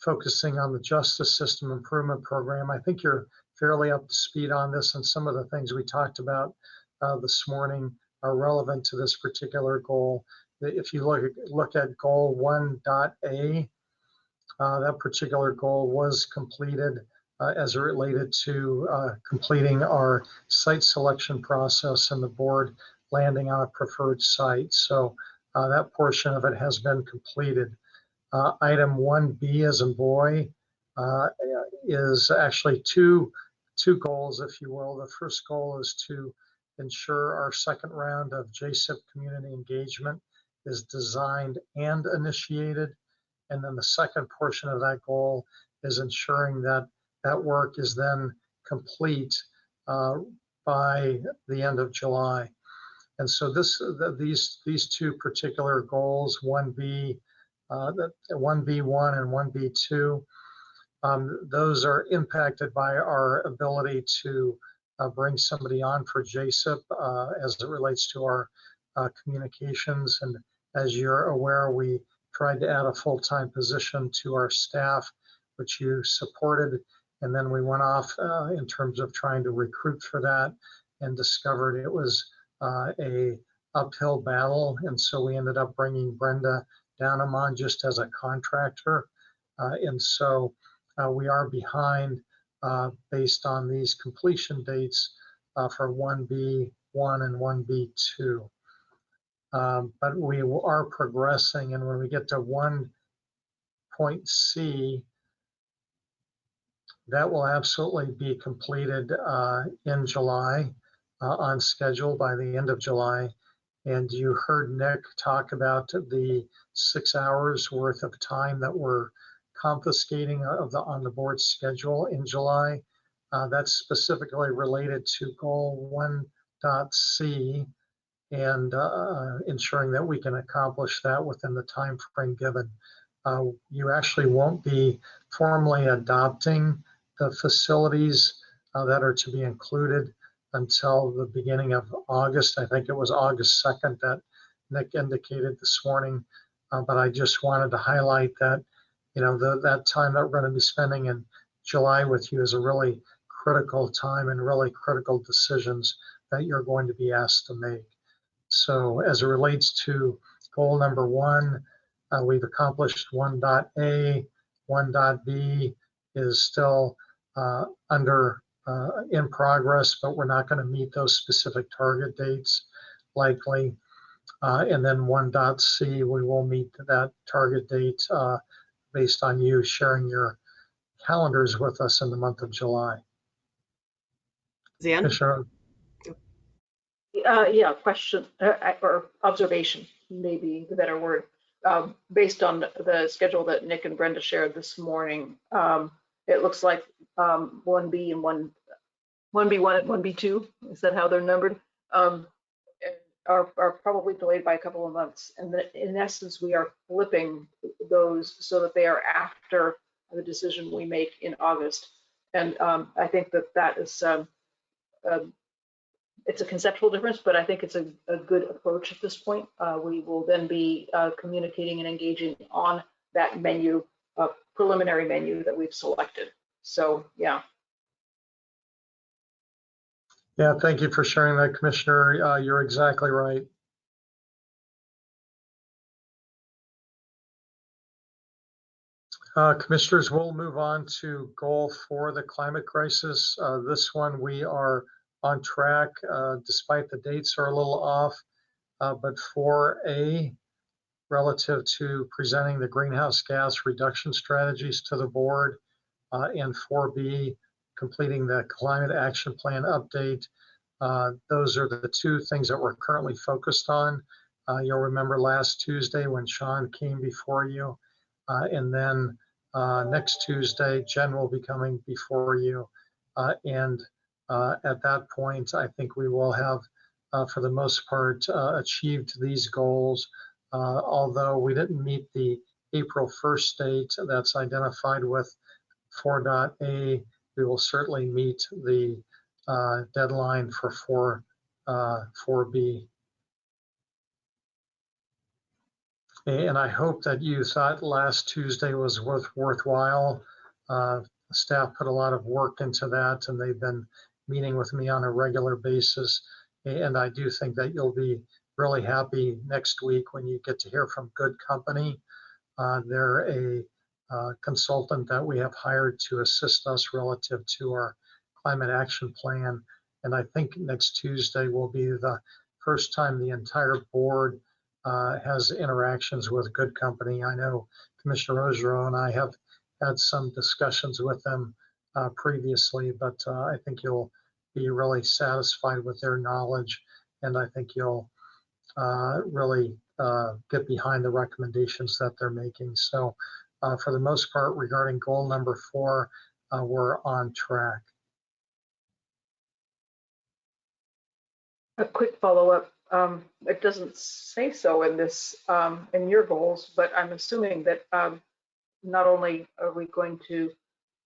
focusing on the Justice System Improvement Program. I think you're fairly up to speed on this, and some of the things we talked about this morning are relevant to this particular goal. If you look at goal 1.A, that particular goal was completed as it related to completing our site selection process and the board landing on a preferred site. So that portion of it has been completed. Item 1B as in boy is actually two goals, if you will. The first goal is to ensure our second round of JSIP community engagement is designed and initiated. And then the second portion of that goal is ensuring that that work is then complete by the end of July. And so these 2 particular goals, 1B, 1B1 and 1B2, those are impacted by our ability to bring somebody on for JSIP as it relates to our communications. And as you're aware, we tried to add a full-time position to our staff, which you supported. And then we went off in terms of trying to recruit for that and discovered it was a uphill battle. And so we ended up bringing Brenda Downamon just as a contractor. And so we are behind based on these completion dates for 1B1 and 1B2. But we are progressing, and when we get to 1.C, that will absolutely be completed in July, on schedule by the end of July. And you heard Nick talk about the 6 hours worth of time that we're confiscating on the board's schedule in July. That's specifically related to goal 1.C and ensuring that we can accomplish that within the time frame given. You actually won't be formally adopting the facilities that are to be included until the beginning of August. I think it was August 2nd that Nick indicated this morning. But I just wanted to highlight that, you know, that time that we're going to be spending in July with you is a really critical time and really critical decisions that you're going to be asked to make. So as it relates to goal number 1, we've accomplished 1.A, 1.B is still in progress, but we're not going to meet those specific target dates likely. And then 1.C, we will meet that target date based on you sharing your calendars with us in the month of July. Zan? Sure. Yeah, question or observation, maybe the better word. Based on the schedule that Nick and Brenda shared this morning, it looks like 1B and 1B1 and 1B2, is that how they're numbered, are probably delayed by a couple of months. And in essence, we are flipping those so that they are after the decision we make in August. And I think that is it's a conceptual difference, but I think it's a good approach at this point. We will then be communicating and engaging on that menu, preliminary menu that we've selected. So, yeah. Yeah, thank you for sharing that, Commissioner. You're exactly right. Commissioners, we'll move on to goal 4, the climate crisis. This one we are on track, despite the dates are a little off, but 4A, relative to presenting the greenhouse gas reduction strategies to the board, and 4B, completing the climate action plan update. Those are the 2 things that we're currently focused on. You'll remember last Tuesday when Sean came before you, and then next Tuesday, Jen will be coming before you, and at that point, I think we will have, for the most part, achieved these goals. Although we didn't meet the April 1st date that's identified with 4.A, we will certainly meet the deadline for 4B. And I hope that you thought last Tuesday was worthwhile. Staff put a lot of work into that, and they've been meeting with me on a regular basis. And I do think that you'll be really happy next week when you get to hear from Good Company. They're a consultant that we have hired to assist us relative to our climate action plan. And I think next Tuesday will be the first time the entire board has interactions with Good Company. I know Commissioner Rosero and I have had some discussions with them previously, but I think you'll be really satisfied with their knowledge, and I think you'll really get behind the recommendations that they're making. So for the most part, regarding goal number 4, we're on track. A quick follow-up. It doesn't say so in this in your goals, but I'm assuming that not only are we going to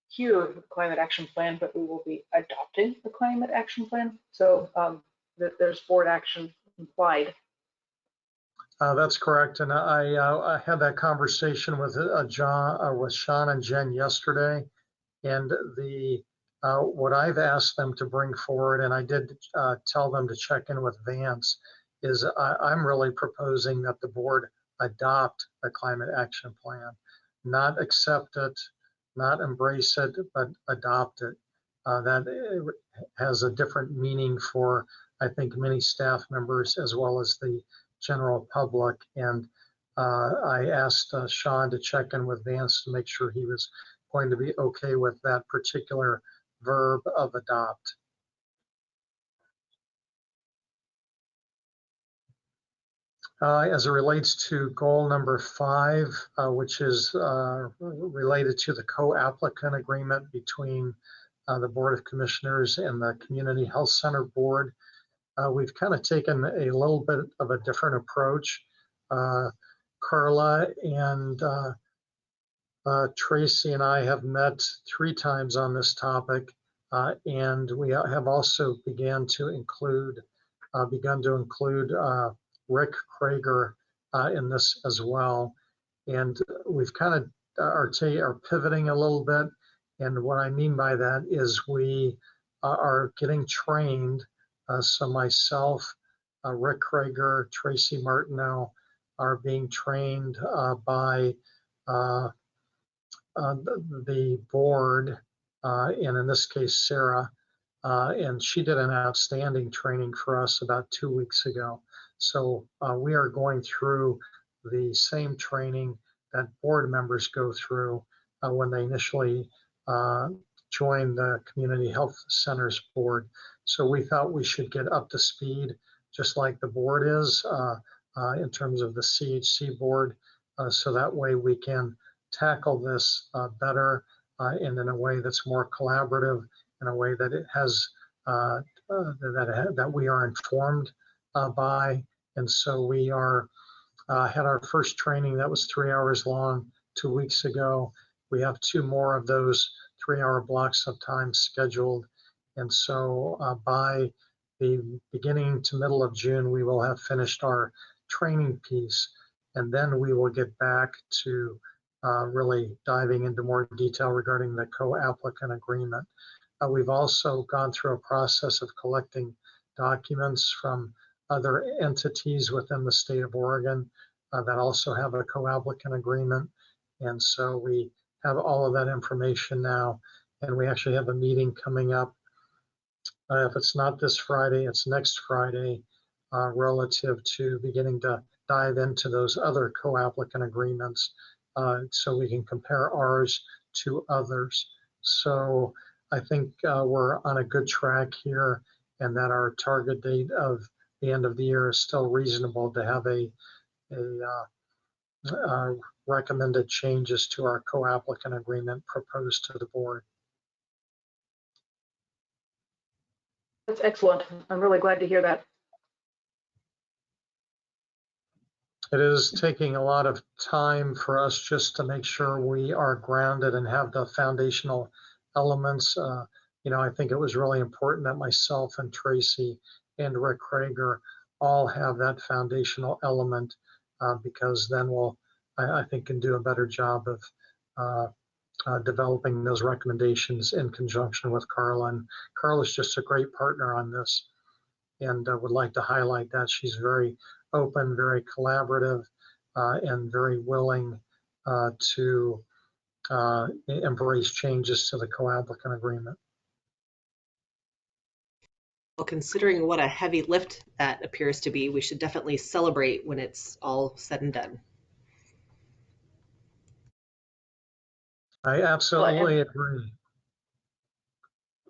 hear the climate action plan, but we will be adopting the climate action plan. So that there's board action implied. That's correct, and I had that conversation with Sean and Jen yesterday, And what I've asked them to bring forward, and I did tell them to check in with Vance, is I'm really proposing that the board adopt a climate action plan, not accept it, not embrace it, but adopt it. That has a different meaning for, I think, many staff members as well as the general public. And I asked Sean to check in with Vance to make sure he was going to be okay with that particular verb of adopt. As it relates to goal number 5, which is related to the co-applicant agreement between the Board of Commissioners and the Community Health Center Board, we've kind of taken a little bit of a different approach. Carla and Tracy and I have met 3 times on this topic, and we have also begun to include Rick Krager in this as well. And we've kind of are pivoting a little bit. And what I mean by that is we are getting trained. So myself, Rick Krager, Tracy Martineau are being trained by the board, and in this case, Sarah, and she did an outstanding training for us about 2 weeks ago. So we are going through the same training that board members go through when they initially join the Community Health Centers Board. So we thought we should get up to speed, just like the board is, in terms of the CHC board, so that way we can tackle this better and in a way that's more collaborative, in a way that it has that we are informed by. And so we had our first training that was 3 hours long 2 weeks ago. We have 2 more of those 3-hour blocks of time scheduled. And so by the beginning to middle of June, we will have finished our training piece. And then we will get back to really diving into more detail regarding the co-applicant agreement. We've also gone through a process of collecting documents from other entities within the state of Oregon that also have a co-applicant agreement. And so we have all of that information now. And we actually have a meeting coming up. If it's not this Friday, it's next Friday, relative to beginning to dive into those other co-applicant agreements so we can compare ours to others. So I think we're on a good track here, and that our target date of the end of the year is still reasonable to have a recommended changes to our co-applicant agreement proposed to the board. That's excellent. I'm really glad to hear that. It is taking a lot of time for us just to make sure we are grounded and have the foundational elements. I think it was really important that myself and Tracy and Rick Krager all have that foundational element because then I think, can do a better job of developing those recommendations in conjunction with Carla. And Carla's just a great partner on this, and would like to highlight that. She's very open, very collaborative, and very willing to embrace changes to the co-applicant agreement. Well, considering what a heavy lift that appears to be, we should definitely celebrate when it's all said and done. I absolutely agree.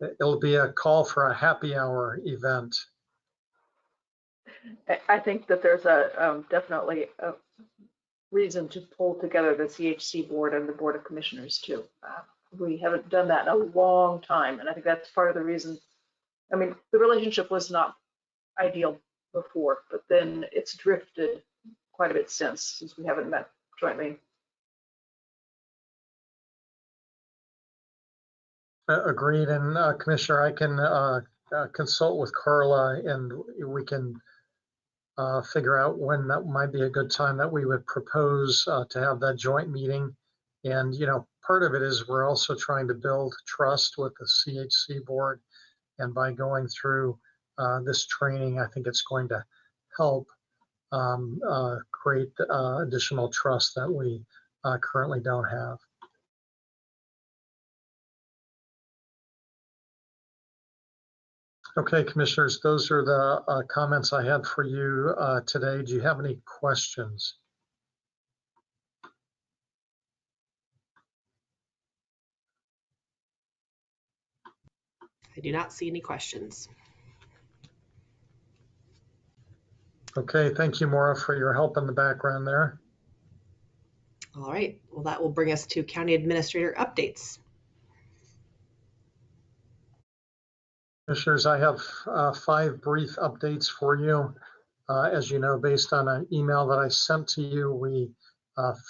It'll be a call for a happy hour event. I think that there's definitely a reason to pull together the CHC board and the Board of Commissioners too. We haven't done that in a long time, and I think that's part of the reason. I mean, the relationship was not ideal before, but then it's drifted quite a bit since we haven't met jointly. Agreed. And Commissioner, I can consult with Carla, and we can figure out when that might be a good time that we would propose to have that joint meeting. And, part of it is we're also trying to build trust with the CHC board. And by going through this training, I think it's going to help create additional trust that we currently don't have. Okay, commissioners, those are the comments I had for you today. Do you have any questions? I do not see any questions. Okay, thank you, Maura, for your help in the background there. All right, well, that will bring us to county administrator updates. Commissioners, I have 5 brief updates for you. As you know, based on an email that I sent to you, we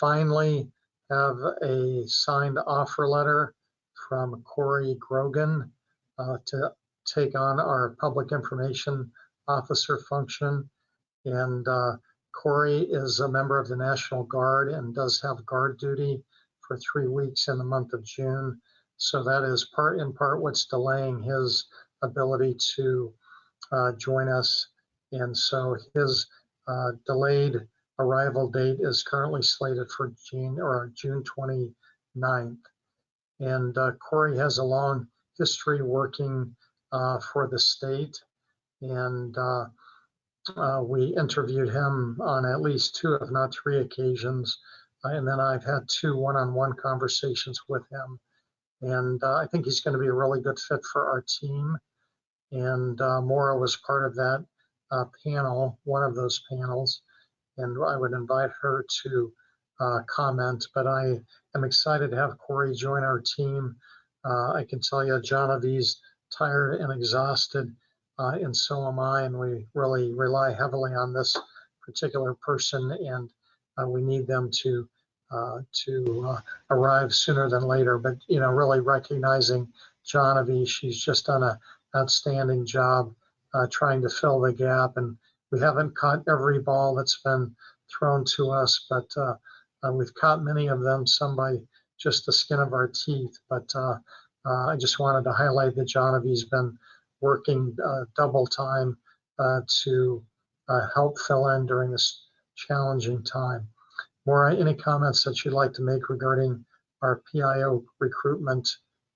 finally have a signed offer letter from Corey Grogan to take on our public information officer function. And Corey is a member of the National Guard and does have guard duty for 3 weeks in the month of June. So that is in part what's delaying his ability to join us. And so his delayed arrival date is currently slated for June 29th. And Corey has a long history working for the state. And we interviewed him on at least 2, if not 3 occasions. And then I've had 2 one-on-one conversations with him. And I think he's going to be a really good fit for our team. And Maura was part of that panel, one of those panels. And I would invite her to comment. But I am excited to have Corey join our team. I can tell you, Genevieve's tired and exhausted. And so am I, and we really rely heavily on this particular person, and we need them to arrive sooner than later. But really recognizing Genevieve, she's just done an outstanding job trying to fill the gap, and we haven't caught every ball that's been thrown to us, but we've caught many of them, some by just the skin of our teeth. But I just wanted to highlight that Genevieve's been working double time to help fill in during this challenging time. Maura, any comments that you'd like to make regarding our PIO recruitment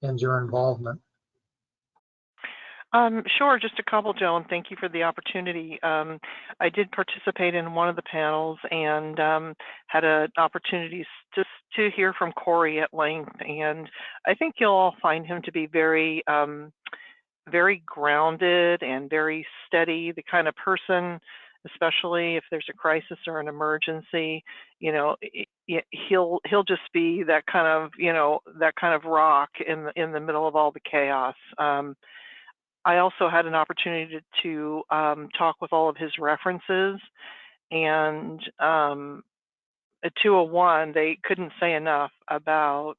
and your involvement? Sure, just a couple, Joan. Thank you for the opportunity. I did participate in one of the panels and had an opportunity just to hear from Corey at length. And I think you'll all find him to be very grounded and very steady, the kind of person, especially if there's a crisis or an emergency, he'll just be that kind of rock in the middle of all the chaos. I also had an opportunity to talk with all of his references, and at 201, they couldn't say enough about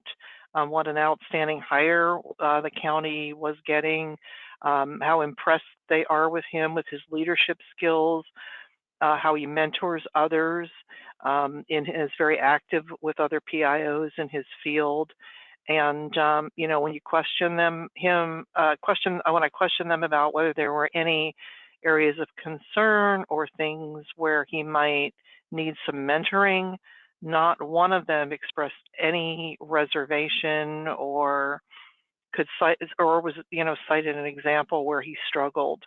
what an outstanding hire the county was getting, how impressed they are with him, with his leadership skills, how he mentors others, is very active with other PIOs in his field. And when you question them, when I question them about whether there were any areas of concern or things where he might need some mentoring, not one of them expressed any reservation or could cite or was cited an example where he struggled.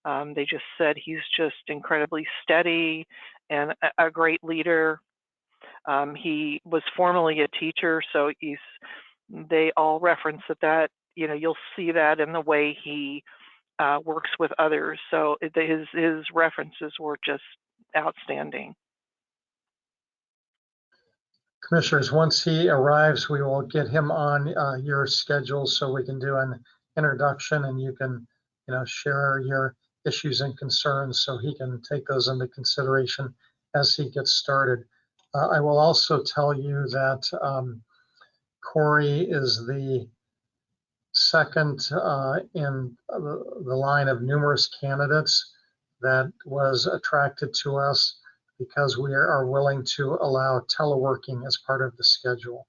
They just said he's just incredibly steady and a great leader. He was formerly a teacher, so they all reference that you'll see that in the way he works with others. So his references were just outstanding. Commissioners, once he arrives, we will get him on your schedule so we can do an introduction and you can share your issues and concerns so he can take those into consideration as he gets started. I will also tell you that Corey is the second in the line of numerous candidates that was attracted to us because we are willing to allow teleworking as part of the schedule.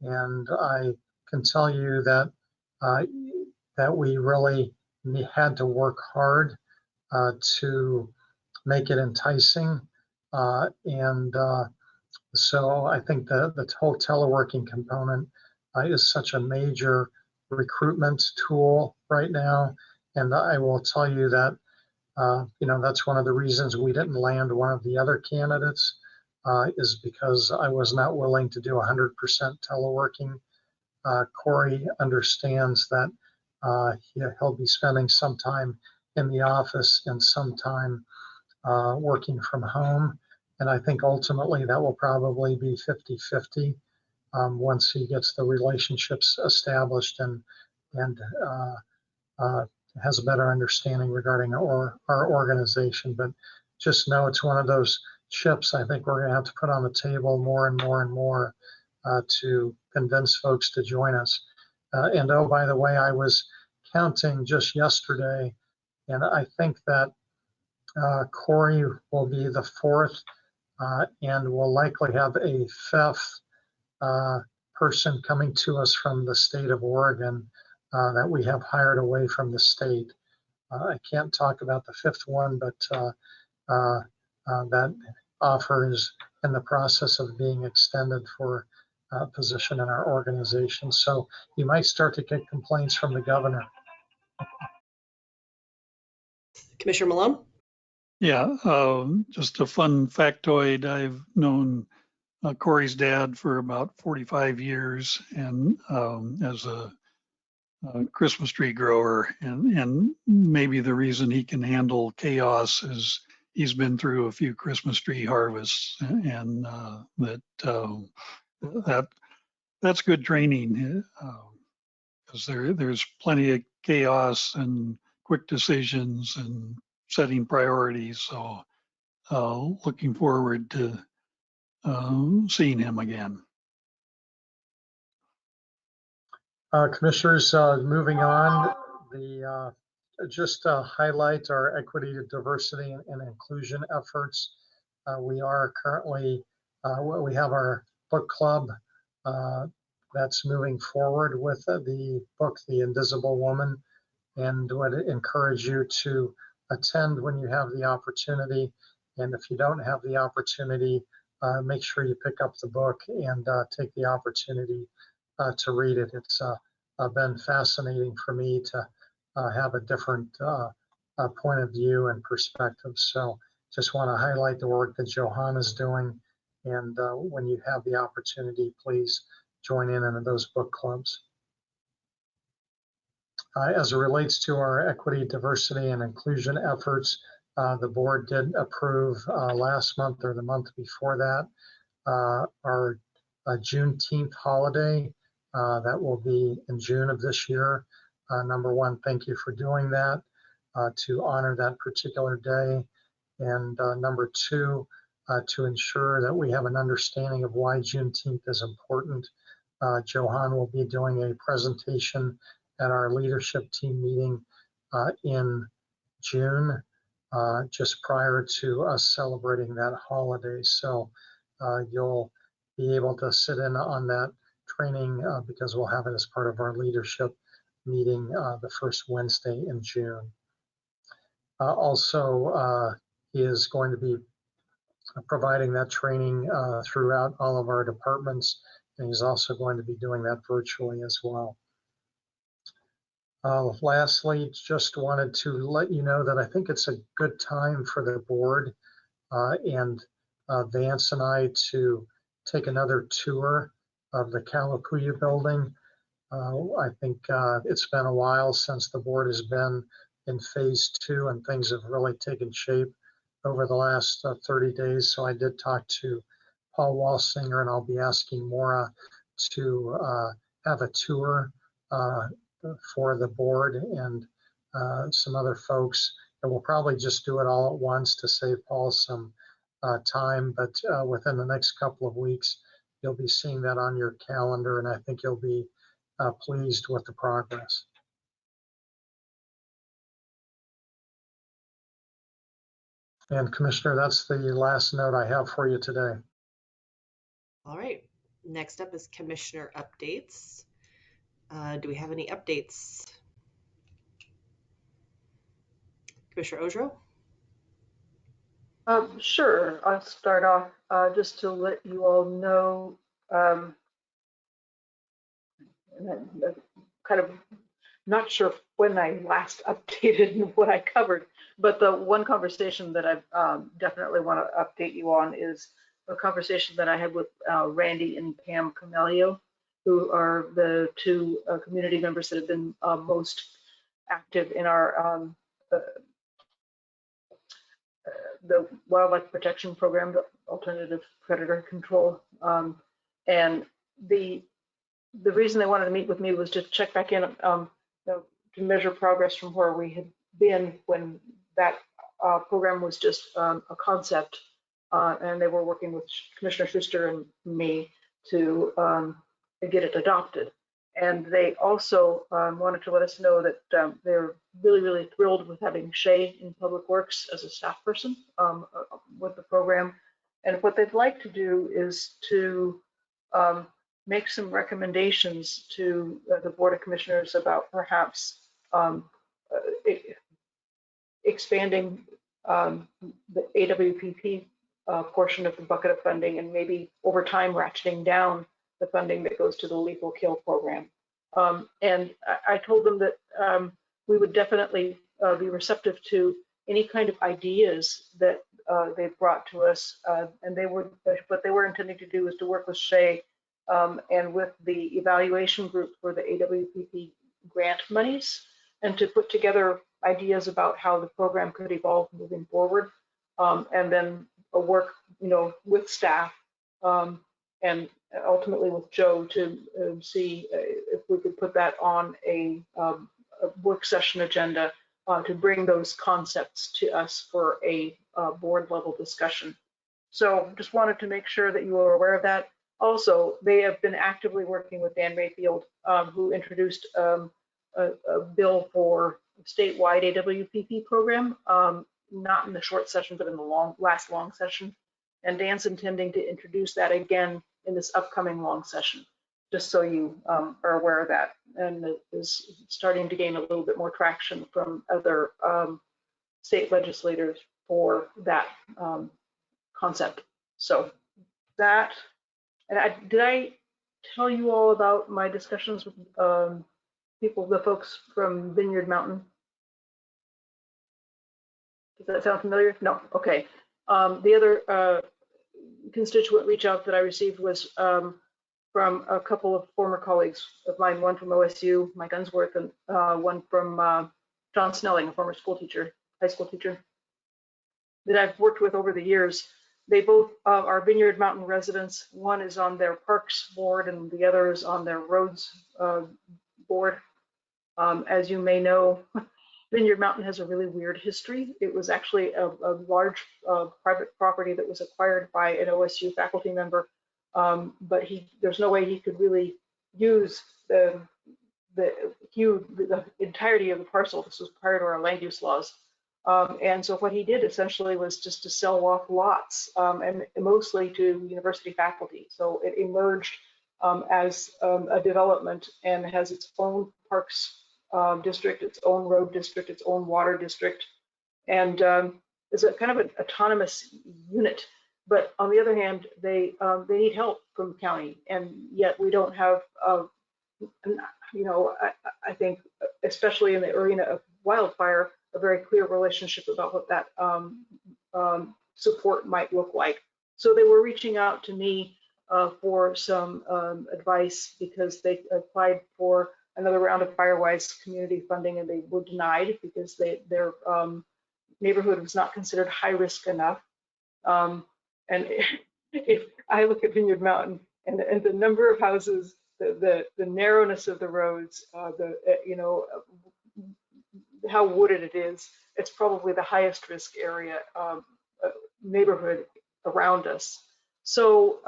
And I can tell you that that we really had to work hard to make it enticing. So I think the whole teleworking component is such a major recruitment tool right now. And I will tell you that, that's one of the reasons we didn't land one of the other candidates is because I was not willing to do 100% teleworking. Corey understands that he'll be spending some time in the office and some time working from home. And I think ultimately that will probably be 50-50 once he gets the relationships established and has a better understanding regarding our organization. But just know it's one of those chips I think we're going to have to put on the table more and more and more to convince folks to join us. And oh, by the way, I was counting just yesterday, and I think that Corey will be the fourth and will likely have a fifth person coming to us from the state of Oregon that we have hired away from the state. I can't talk about the fifth one, but that offer is in the process of being extended for a position in our organization. So you might start to get complaints from the governor. Commissioner Malone? Yeah, just a fun factoid. I've known Corey's dad for about 45 years, and as a Christmas tree grower, and maybe the reason he can handle chaos is he's been through a few Christmas tree harvests, and that's good training because there's plenty of chaos and quick decisions and setting priorities. So looking forward to seeing him again. Commissioners, moving on, just to highlight our equity, diversity, and inclusion efforts. We are currently, we have our book club that's moving forward with the book, The Invisible Woman, and would encourage you to attend when you have the opportunity. And if you don't have the opportunity, make sure you pick up the book and take the opportunity to read it. It's been fascinating for me to have a different point of view and perspective. So just want to highlight the work that Johanna is doing. And when you have the opportunity, please join in those book clubs. As it relates to our equity, diversity, and inclusion efforts, the board did approve last month or the month before that our Juneteenth holiday that will be in June of this year. Number one, thank you for doing that to honor that particular day. And number two, to ensure that we have an understanding of why Juneteenth is important. Johan will be doing a presentation at our leadership team meeting in June, just prior to us celebrating that holiday. So you'll be able to sit in on that training because we'll have it as part of our leadership meeting the first Wednesday in June. Also, he is going to be providing that training throughout all of our departments, and he's also going to be doing that virtually as well. Lastly, just wanted to let you know that I think it's a good time for the board and Vance and I to take another tour of the Kalapuya building. I think it's been a while since the board has been in phase 2 and things have really taken shape over the last 30 days. So I did talk to Paul Walsinger, and I'll be asking Maura to have a tour for the board and some other folks. And we'll probably just do it all at once to save Paul some time, but within the next couple of weeks, you'll be seeing that on your calendar, and I think you'll be pleased with the progress. And Commissioner, that's the last note I have for you today. All right. Next up is commissioner updates. Do we have any updates? Commissioner Ojo? Sure, I'll start off just to let you all know, and I'm kind of not sure when I last updated and what I covered, but the one conversation that I definitely want to update you on is a conversation that I had with Randy and Pam Camelio, who are the two community members that have been most active in our the wildlife protection program, the alternative predator control. And the reason they wanted to meet with me was to check back in, to measure progress from where we had been when that program was just a concept, and they were working with Commissioner Schuster and me to get it adopted. And they also wanted to let us know that they're really, really thrilled with having Shay in Public Works as a staff person with the program. And what they'd like to do is to make some recommendations to the Board of Commissioners about perhaps expanding the AWPP portion of the bucket of funding, and maybe over time ratcheting down the funding that goes to the lethal kill program. And I told them that we would definitely be receptive to any kind of ideas that they brought to us, and what they were intending to do is to work with Shay and with the evaluation group for the AWPP grant monies, and to put together ideas about how the program could evolve moving forward, and then work, with staff and ultimately with Joe to see if we could put that on a work session agenda to bring those concepts to us for a board level discussion. So just wanted to make sure that you were aware of that. Also, they have been actively working with Dan Mayfield, who introduced a bill for statewide AWPP program, not in the short session, but in the last long session. And Dan's intending to introduce that again in this upcoming long session, just so you are aware of that. And it is starting to gain a little bit more traction from other state legislators for that concept. So that, and did I tell you all about my discussions with the folks from Vineyard Mountain? Does that sound familiar? No, okay. The other constituent reach out that I received was from a couple of former colleagues of mine, one from OSU, Mike Unsworth, and one from John Snelling, a former school teacher, high school teacher, that I've worked with over the years. They both are Vineyard Mountain residents. One is on their parks board and the other is on their roads board. As you may know, Vineyard Mountain has a really weird history. It was actually a large private property that was acquired by an OSU faculty member, but there's no way he could really use the entirety of the parcel. This was prior to our land use laws. And so what he did essentially was just to sell off lots, and mostly to university faculty. So it emerged as a development and has its own parks district, its own road district, its own water district, and is a kind of an autonomous unit. But on the other hand, they need help from the county, and yet we don't have, I think, especially in the arena of wildfire, a very clear relationship about what that support might look like. So they were reaching out to me for some advice because they applied for another round of Firewise community funding and they were denied because their neighborhood was not considered high risk enough. And if I look at Vineyard Mountain and the number of houses, the narrowness of the roads, how wooded it is, it's probably the highest risk area neighborhood around us. So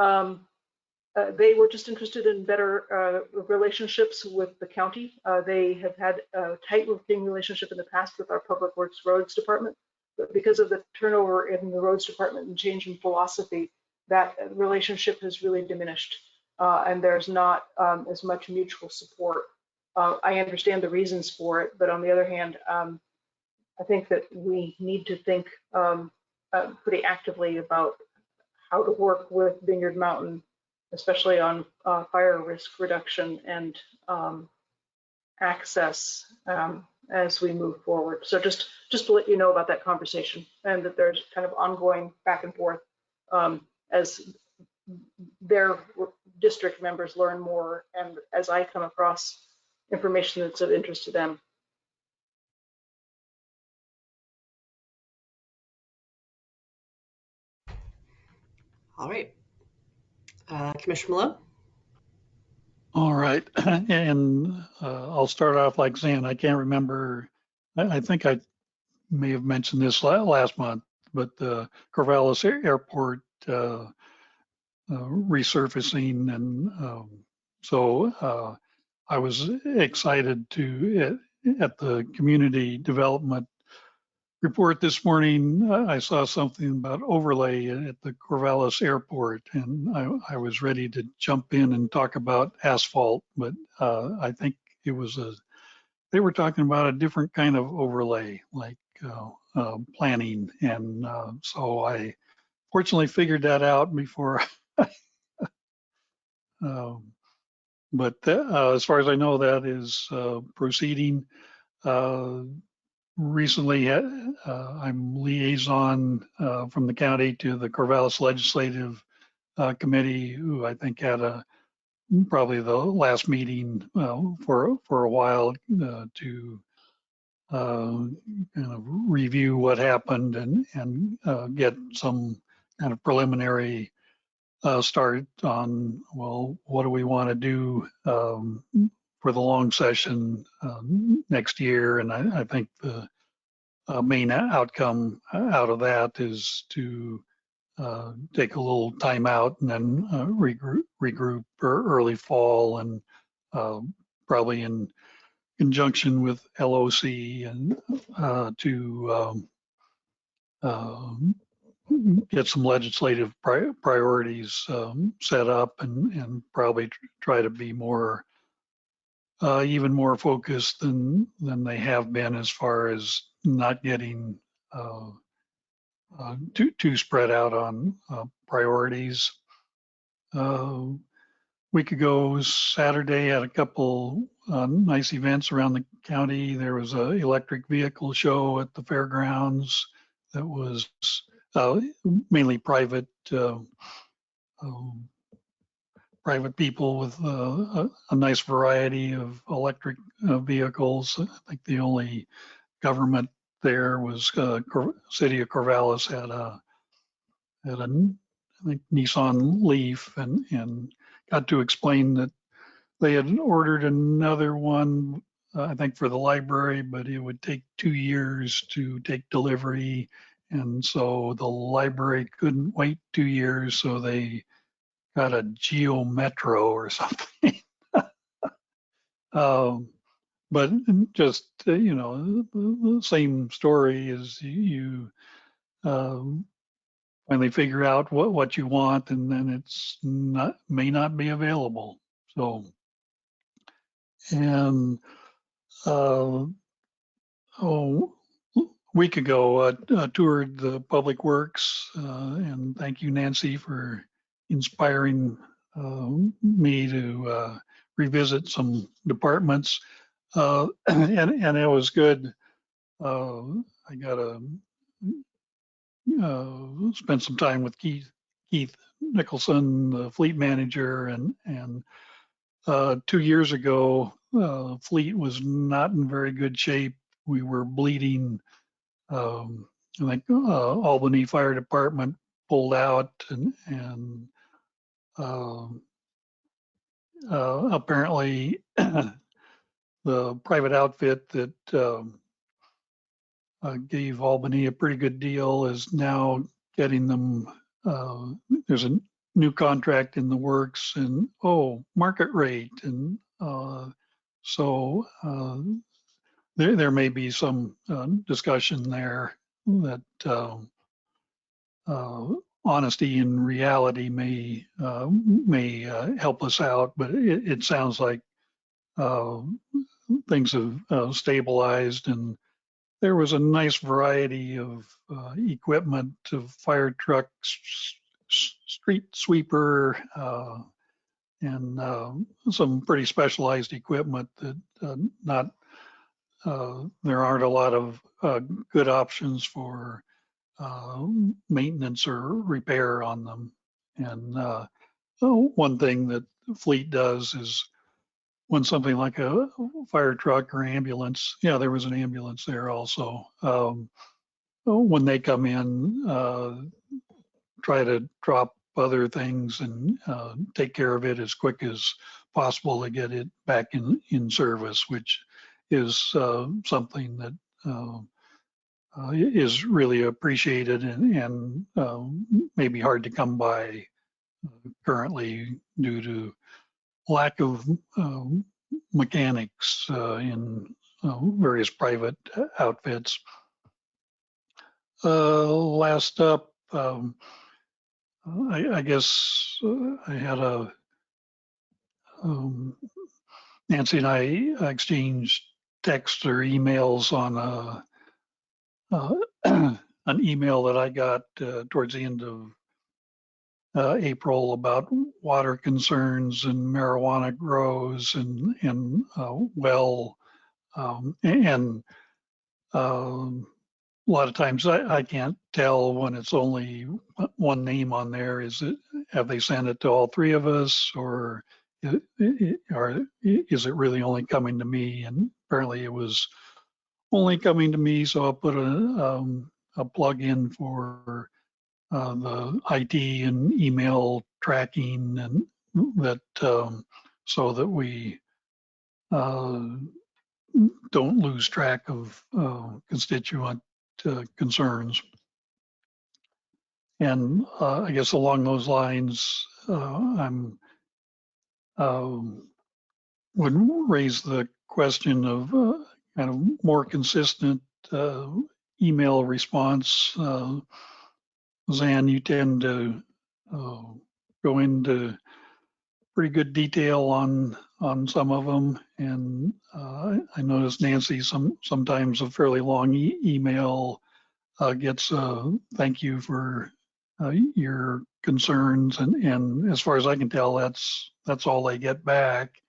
they were just interested in better relationships with the county. They have had a tight working relationship in the past with our Public Works Roads Department, but because of the turnover in the Roads Department and change in philosophy, that relationship has really diminished. and there's not as much mutual support. I understand the reasons for it, but on the other hand, I think that we need to think pretty actively about how to work with Vineyard Mountain, especially on fire risk reduction and access as we move forward. So just to let you know about that conversation, and that there's kind of ongoing back and forth as their district members learn more, and as I come across information that's of interest to them. All right. Commissioner Malone? All right, and I'll start off like Zan. I can't remember. I think I may have mentioned this last month, but the Corvallis Airport resurfacing, and so I was excited to at the community development report this morning. I saw something about overlay at the Corvallis Airport, and I was ready to jump in and talk about asphalt, but I think it was they were talking about a different kind of overlay, like planning, and so I fortunately figured that out before. But as far as I know, that is proceeding. Recently, I'm liaison from the county to the Corvallis Legislative Committee, who I think had probably the last meeting for a while to kind of review what happened and get some kind of preliminary start on, well, what do we want to do for the long session next year? And I think the main outcome out of that is to take a little time out and then regroup for early fall, and probably in conjunction with LOC and to get some legislative priorities set up, and probably try to be more even more focused than they have been, as far as not getting too spread out on priorities. Week ago, Saturday, had a couple nice events around the county. There was an electric vehicle show at the Fairgrounds that was mainly private people with a nice variety of electric vehicles. I think the only government there was City of Corvallis had a I think Nissan Leaf, and got to explain that they had ordered another one, I think for the library, but it would take 2 years to take delivery. And so the library couldn't wait 2 years, so they got a Geo Metro or something. But just, the same story is you finally figure out what you want, and then it's may not be available. So, and a week ago, I toured the Public Works, and thank you, Nancy, for inspiring me to revisit some departments, and it was good. I got to spend some time with Keith Nicholson, the fleet manager, and 2 years ago, fleet was not in very good shape. We were bleeding. I think Albany Fire Department pulled out, and apparently the private outfit that gave Albany a pretty good deal is now getting them. There's a new contract in the works, and market rate, and so there may be some discussion there that honesty and reality may help us out, but it sounds like things have stabilized, and there was a nice variety of equipment, of fire trucks, street sweeper, and some pretty specialized equipment that there aren't a lot of good options for maintenance or repair on them. And one thing that fleet does is when something like a fire truck or ambulance, yeah, there was an ambulance there also. When they come in, try to drop other things and take care of it as quick as possible to get it back in service, which is something that is really appreciated and maybe hard to come by currently due to lack of mechanics in various private outfits. Last up, I guess I had Nancy and I exchanged texts or emails on an email that I got towards the end of April about water concerns and marijuana grows and a lot of times I can't tell when it's only one name on there. Have they sent it to all three of us, or is it really only coming to me? And apparently it was only coming to me, so I'll put a plug in for the IT and email tracking, and that so that we don't lose track of constituent concerns. And I guess along those lines, I'm would raise the question of kind of more consistent email response. Zan, you tend to go into pretty good detail on some of them, and I noticed Nancy sometimes a fairly long email gets thank you for your concerns, and as far as I can tell, that's all they get back.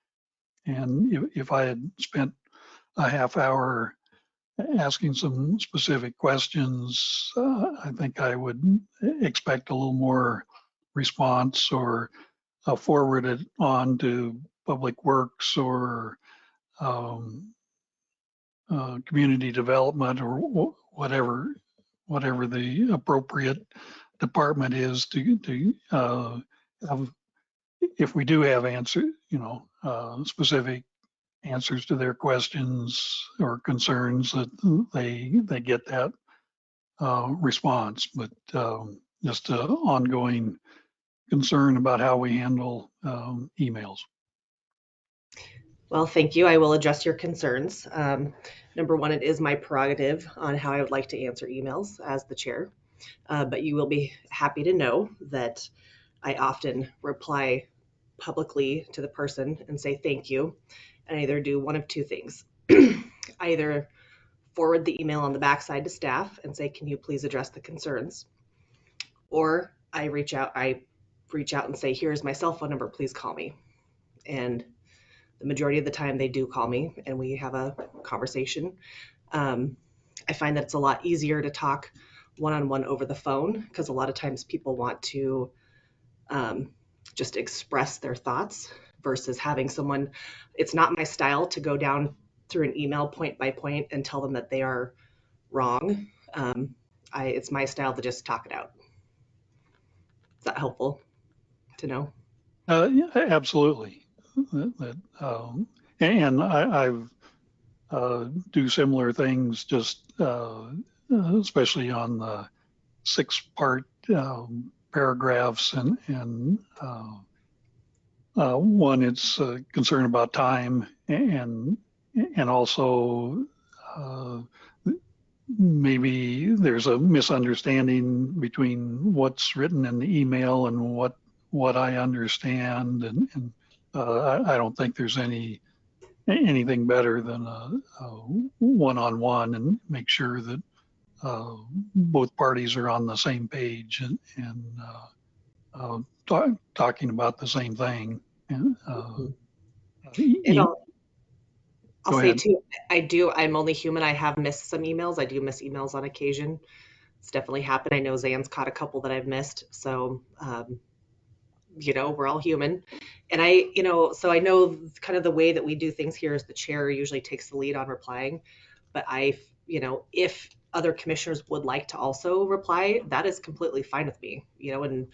And if I had spent a half hour asking some specific questions, I think I would expect a little more response, or forward it on to Public Works or community development, or whatever the appropriate department is to have, if we do have specific answers to their questions or concerns, that they get that response. But just an ongoing concern about how we handle emails. Well, thank you. I will address your concerns. Number one, it is my prerogative on how I would like to answer emails as the chair, but you will be happy to know that I often reply publicly to the person and say thank you, and I either do one of two things. I either forward the email on the backside to staff and say, can you please address the concerns? Or I reach out and say, here's my cell phone number, please call me. And the majority of the time they do call me and we have a conversation. I find that it's a lot easier to talk one-on-one over the phone, because a lot of times people want to just express their thoughts versus having someone. It's not my style to go down through an email point by point and tell them that they are wrong. It's my style to just talk it out. Is that helpful to know? Yeah, absolutely. And I've do similar things, just especially on the 6-part paragraphs, and one, it's concern about time, and also maybe there's a misunderstanding between what's written in the email and what I understand, and I don't think there's anything better than a one-on-one, and make sure that both parties are on the same page and talking about the same thing. And, I'll go say ahead. too, I'm only human. I have missed some emails. I do miss emails on occasion. It's definitely happened. I know Zan's caught a couple that I've missed. So, we're all human. And so I know kind of the way that we do things here is the chair usually takes the lead on replying. But if other commissioners would like to also reply, that is completely fine with me, and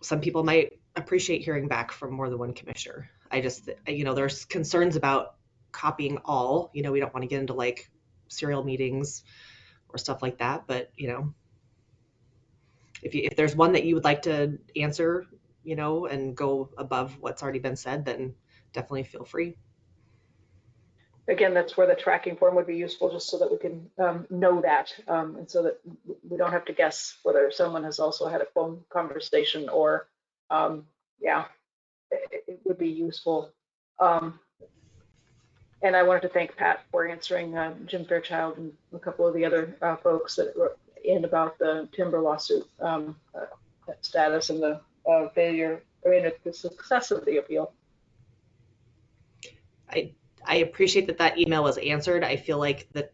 some people might appreciate hearing back from more than one commissioner. I just, there's concerns about copying all, we don't want to get into like serial meetings or stuff like that. But, if there's one that you would like to answer, and go above what's already been said, then definitely feel free. Again, that's where the tracking form would be useful, just so that we can know that, and so that we don't have to guess whether someone has also had a phone conversation or, it would be useful. And I wanted to thank Pat for answering Jim Fairchild and a couple of the other folks that were in about the timber lawsuit status and the failure, the success of the appeal. I appreciate that email was answered. I feel like that,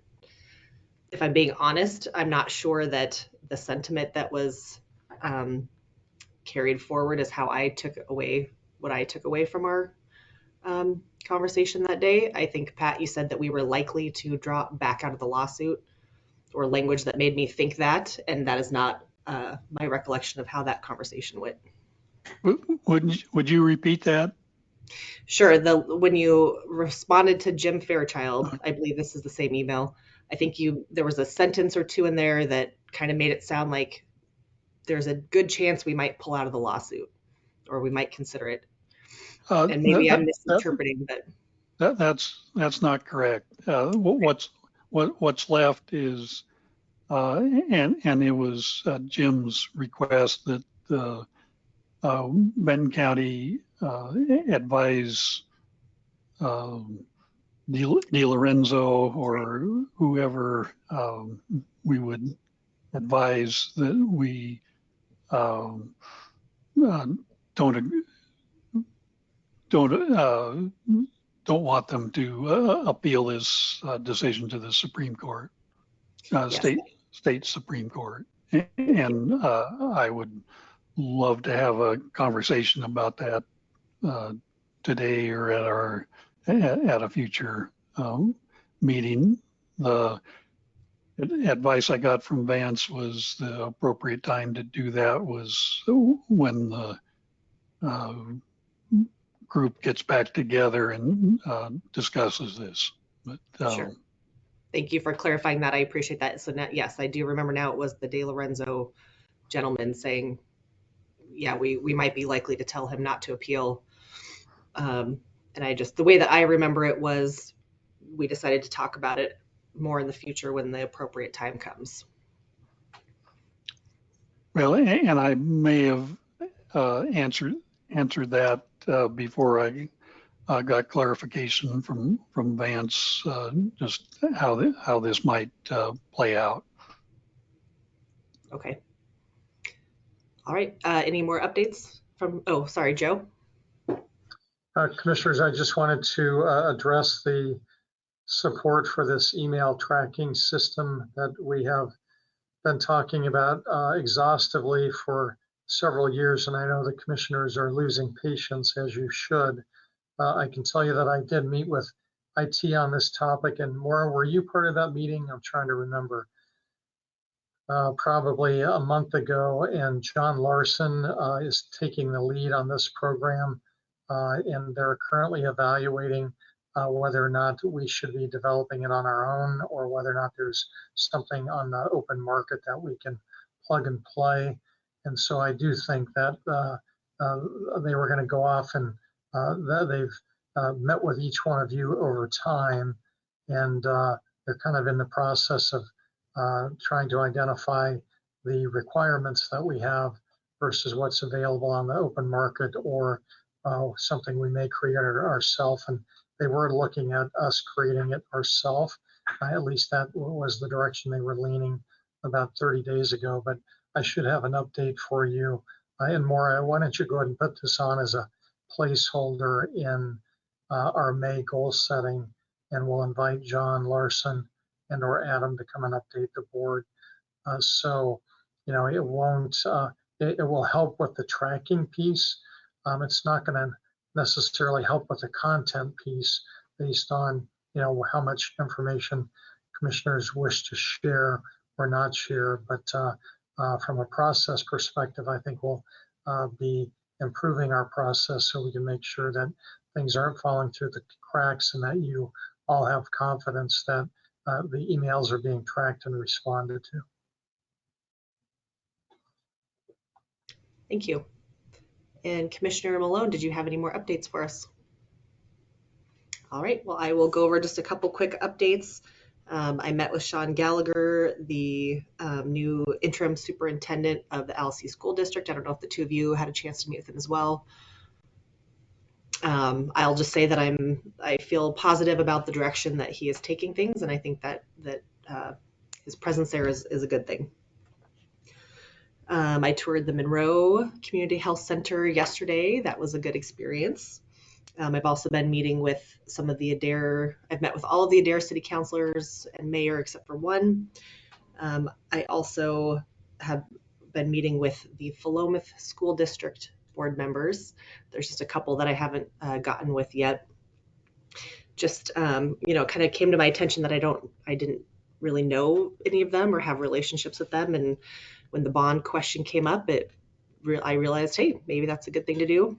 if I'm being honest, I'm not sure that the sentiment that was carried forward is how I took away what I took away from our conversation that day. I think, Pat, you said that we were likely to drop back out of the lawsuit, or language that made me think that, and that is not my recollection of how that conversation went. Would you repeat that? Sure. When you responded to Jim Fairchild, I believe this is the same email. I think there was a sentence or two in there that kind of made it sound like there's a good chance we might pull out of the lawsuit, or we might consider it. And maybe I'm misinterpreting, but that's not correct. What's left is, and it was Jim's request that Benton County advise De Lorenzo or whoever we would advise that we don't want them to appeal this decision to the Supreme Court, state Supreme Court. And I would love to have a conversation about that today or at a future meeting. The advice I got from Vance was the appropriate time to do that was when the group gets back together and discusses this. But, sure. Thank you for clarifying that. I appreciate that. So now, yes, I do remember now it was the De Lorenzo gentleman saying, yeah, we might be likely to tell him not to appeal. And the way that I remember it was, we decided to talk about it more in the future when the appropriate time comes. Well, and I may have answered that before I got clarification from Vance, just how this might play out. Okay. All right. Any more updates from? Oh, sorry, Joe. Commissioners, I just wanted to address the support for this email tracking system that we have been talking about exhaustively for several years, and I know the commissioners are losing patience, as you should. I can tell you that I did meet with IT on this topic, and Maura, were you part of that meeting? I'm trying to remember. Probably a month ago, and John Larson is taking the lead on this program, and they're currently evaluating whether or not we should be developing it on our own, or whether or not there's something on the open market that we can plug and play. And so I do think that they were going to go off, and they've met with each one of you over time, and they're kind of in the process of trying to identify the requirements that we have versus what's available on the open market or something we may create ourselves. And they were looking at us creating it ourselves. At least that was the direction they were leaning about 30 days ago. But I should have an update for you. And Maura, why don't you go ahead and put this on as a placeholder in our May goal setting, and we'll invite John Larson and or Adam to come and update the board. So, you know, it won't, it will help with the tracking piece. It's not going to necessarily help with the content piece based on, you know, how much information commissioners wish to share or not share. But from a process perspective, I think we'll be improving our process so we can make sure that things aren't falling through the cracks and that you all have confidence that the emails are being tracked and responded to. Thank you. And Commissioner Malone, did you have any more updates for us? All right, well, I will go over just a couple quick updates. I met with Sean Gallagher, the new interim superintendent of the LC School District. I don't know if the two of you had a chance to meet with him as well. I'll just say that I feel positive about the direction that he is taking things, and I think that his presence there is a good thing. I toured the Monroe Community Health Center yesterday. That was a good experience. I've also been meeting with some of the Adair, I've met with all of the Adair city councilors and mayor except for one. I also have been meeting with the Philomath School District board members. There's just a couple that I haven't gotten with yet. Just, you know, kind of came to my attention that I didn't really know any of them or have relationships with them. And when the bond question came up, I realized, hey, maybe that's a good thing to do.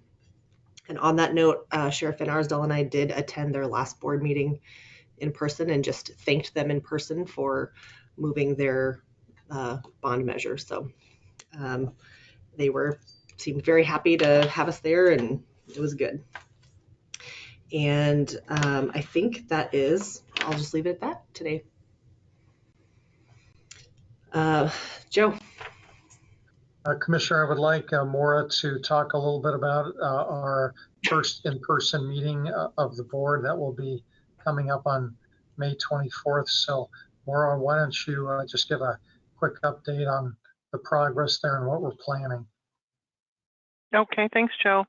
And on that note, Sheriff Van Arsdale and I did attend their last board meeting in person and just thanked them in person for moving their bond measure. So they seemed very happy to have us there, and it was good. And I think that is, I'll just leave it at that today. Joe. Commissioner, I would like Maura to talk a little bit about our first in-person meeting of the board that will be coming up on May 24th. So Maura, why don't you just give a quick update on the progress there and what we're planning. Okay, thanks, Joe.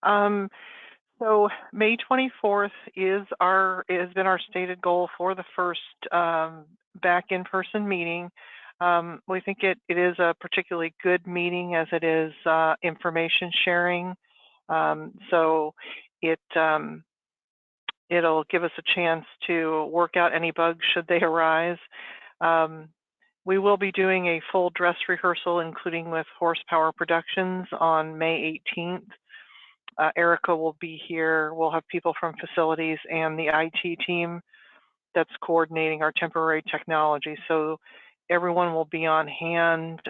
So May 24th has been our stated goal for the first back in-person meeting. We think it is a particularly good meeting as it is information sharing. So it'll give us a chance to work out any bugs should they arise. We will be doing a full dress rehearsal, including with Horsepower Productions on May 18th. Erica will be here. We'll have people from facilities and the IT team that's coordinating our temporary technology. So everyone will be on hand.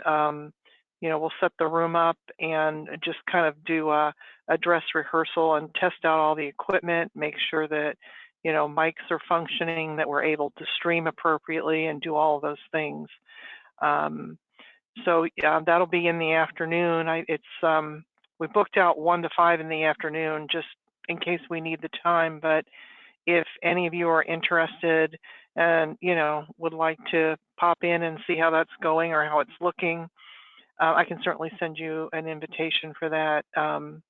You know, we'll set the room up and just kind of do a dress rehearsal and test out all the equipment, make sure that, you know, mics are functioning, that we're able to stream appropriately and do all of those things. So that'll be in the afternoon. We booked out 1 to 5 in the afternoon just in case we need the time. But if any of you are interested and, you know, would like to pop in and see how that's going or how it's looking, I can certainly send you an invitation for that. So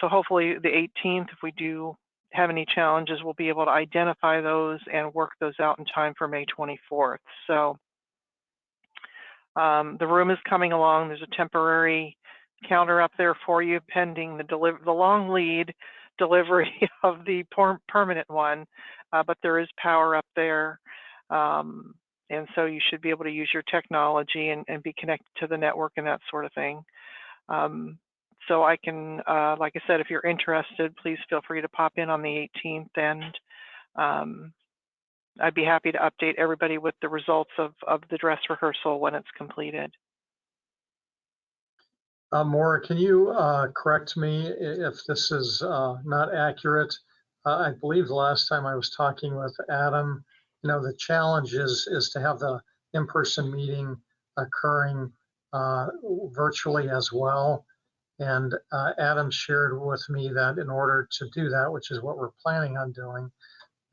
hopefully the 18th, if we do have any challenges, we'll be able to identify those and work those out in time for May 24th. So the room is coming along. There's a temporary counter up there for you pending the long lead delivery of the permanent one, but there is power up there. And so you should be able to use your technology and be connected to the network and that sort of thing. So I can, like I said, if you're interested, please feel free to pop in on the 18th, and I'd be happy to update everybody with the results of the dress rehearsal when it's completed. Maura, can you correct me if this is not accurate? I believe the last time I was talking with Adam, the challenge is to have the in-person meeting occurring virtually as well. And Adam shared with me that in order to do that, which is what we're planning on doing,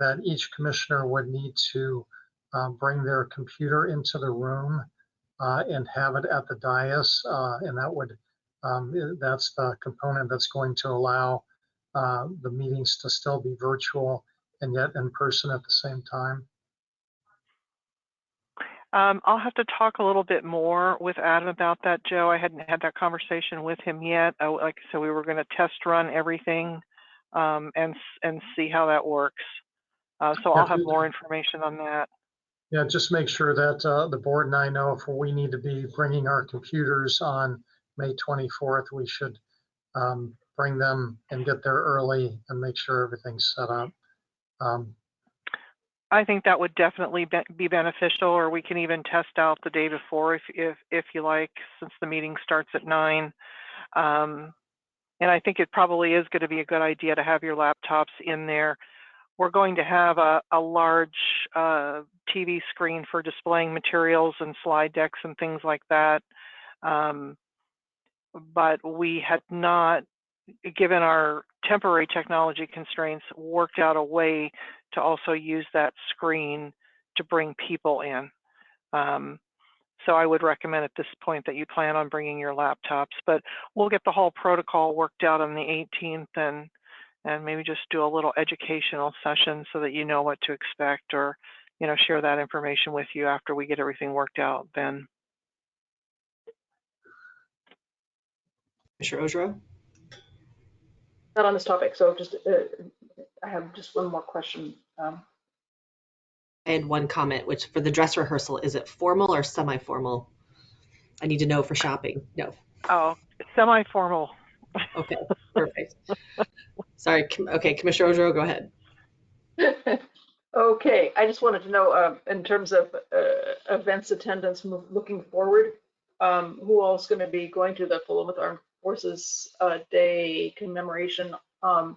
that each commissioner would need to bring their computer into the room and have it at the dais, and that's the component that's going to allow the meetings to still be virtual and yet in person at the same time. I'll have to talk a little bit more with Adam about that, Joe. I hadn't had that conversation with him yet. Like I said, we were going to test run everything and see how that works. So I'll have more information on that. Yeah, just make sure that the board and I know if we need to be bringing our computers on May 24th, we should bring them and get there early and make sure everything's set up. I think that would definitely be beneficial, or we can even test out the day before if you like, since the meeting starts at 9. And I think it probably is going to be a good idea to have your laptops in there. We're going to have a large TV screen for displaying materials and slide decks and things like that. But we had not, given our temporary technology constraints, worked out a way to also use that screen to bring people in. So I would recommend at this point that you plan on bringing your laptops, but we'll get the whole protocol worked out on the 18th and maybe just do a little educational session so that you know what to expect, or share that information with you after we get everything worked out then. Commissioner Ojro? Not on this topic, so just I have just one more question. I had one comment, which for the dress rehearsal, is it formal or semi-formal? I need to know for shopping. No. Oh, semi-formal. Okay, perfect. Sorry. Okay, Commissioner Ojro, go ahead. Okay, I just wanted to know in terms of events attendance looking forward, who all is going to be going to the Philomath Armed Forces Day commemoration on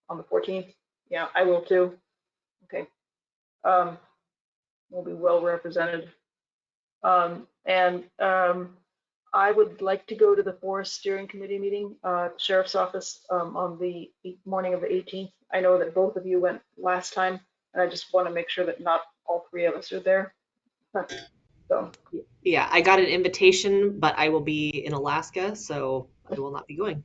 the 14th? Yeah, I will too. Okay. Will be well represented. I would like to go to the Forest Steering Committee meeting, Sheriff's Office, on the morning of the 18th. I know that both of you went last time, and I just want to make sure that not all three of us are there. So. Yeah, I got an invitation, but I will be in Alaska, so I will not be going.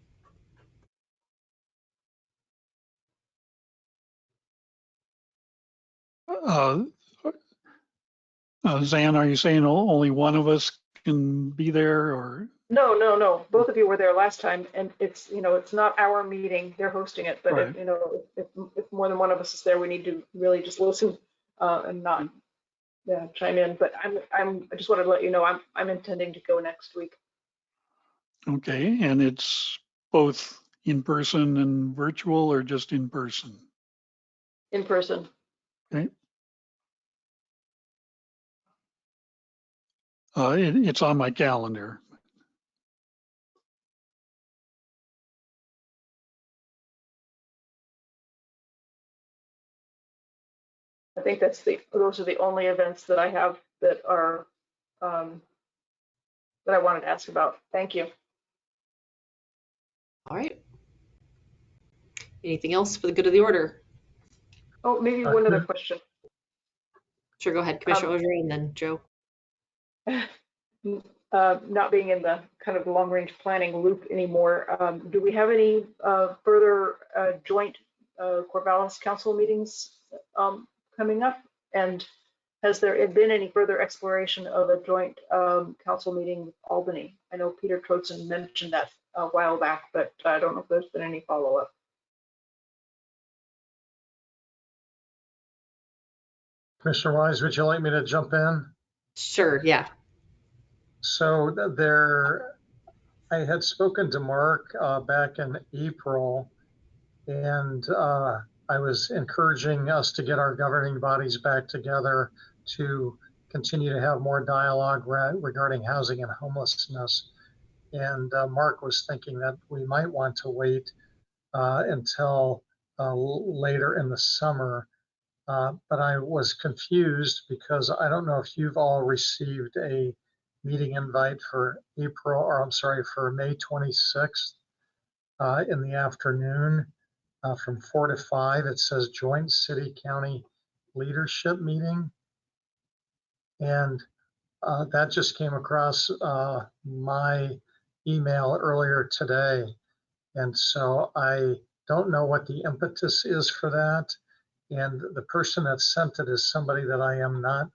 Zan, are you saying only one of us can be there, or? No. Both of you were there last time, and it's it's not our meeting. They're hosting it, but right. If more than one of us is there, we need to really just listen and not chime in. But I just wanted to let you know I'm intending to go next week. Okay, and it's both in person and virtual, or just in person? In person. Okay. It's on my calendar. I think those are the only events that I have that are that I wanted to ask about. Thank you. All right. Anything else for the good of the order? Oh, maybe one other question. Sure, go ahead, Commissioner Ojro, and then Joe. Not being in the kind of long-range planning loop anymore, do we have any further joint Corvallis Council meetings coming up? And has there been any further exploration of a joint council meeting with Albany? I know Peter Trotzen mentioned that a while back, but I don't know if there's been any follow-up. Commissioner Wise, would you like me to jump in? Sure, yeah. So I had spoken to Mark back in April, and I was encouraging us to get our governing bodies back together to continue to have more dialogue regarding housing and homelessness. And Mark was thinking that we might want to wait until later in the summer. But I was confused because I don't know if you've all received a meeting invite for for May 26th in the afternoon from 4 to 5. It says Joint City County Leadership Meeting. And that just came across my email earlier today. And so I don't know what the impetus is for that. And the person that sent it is somebody that I am not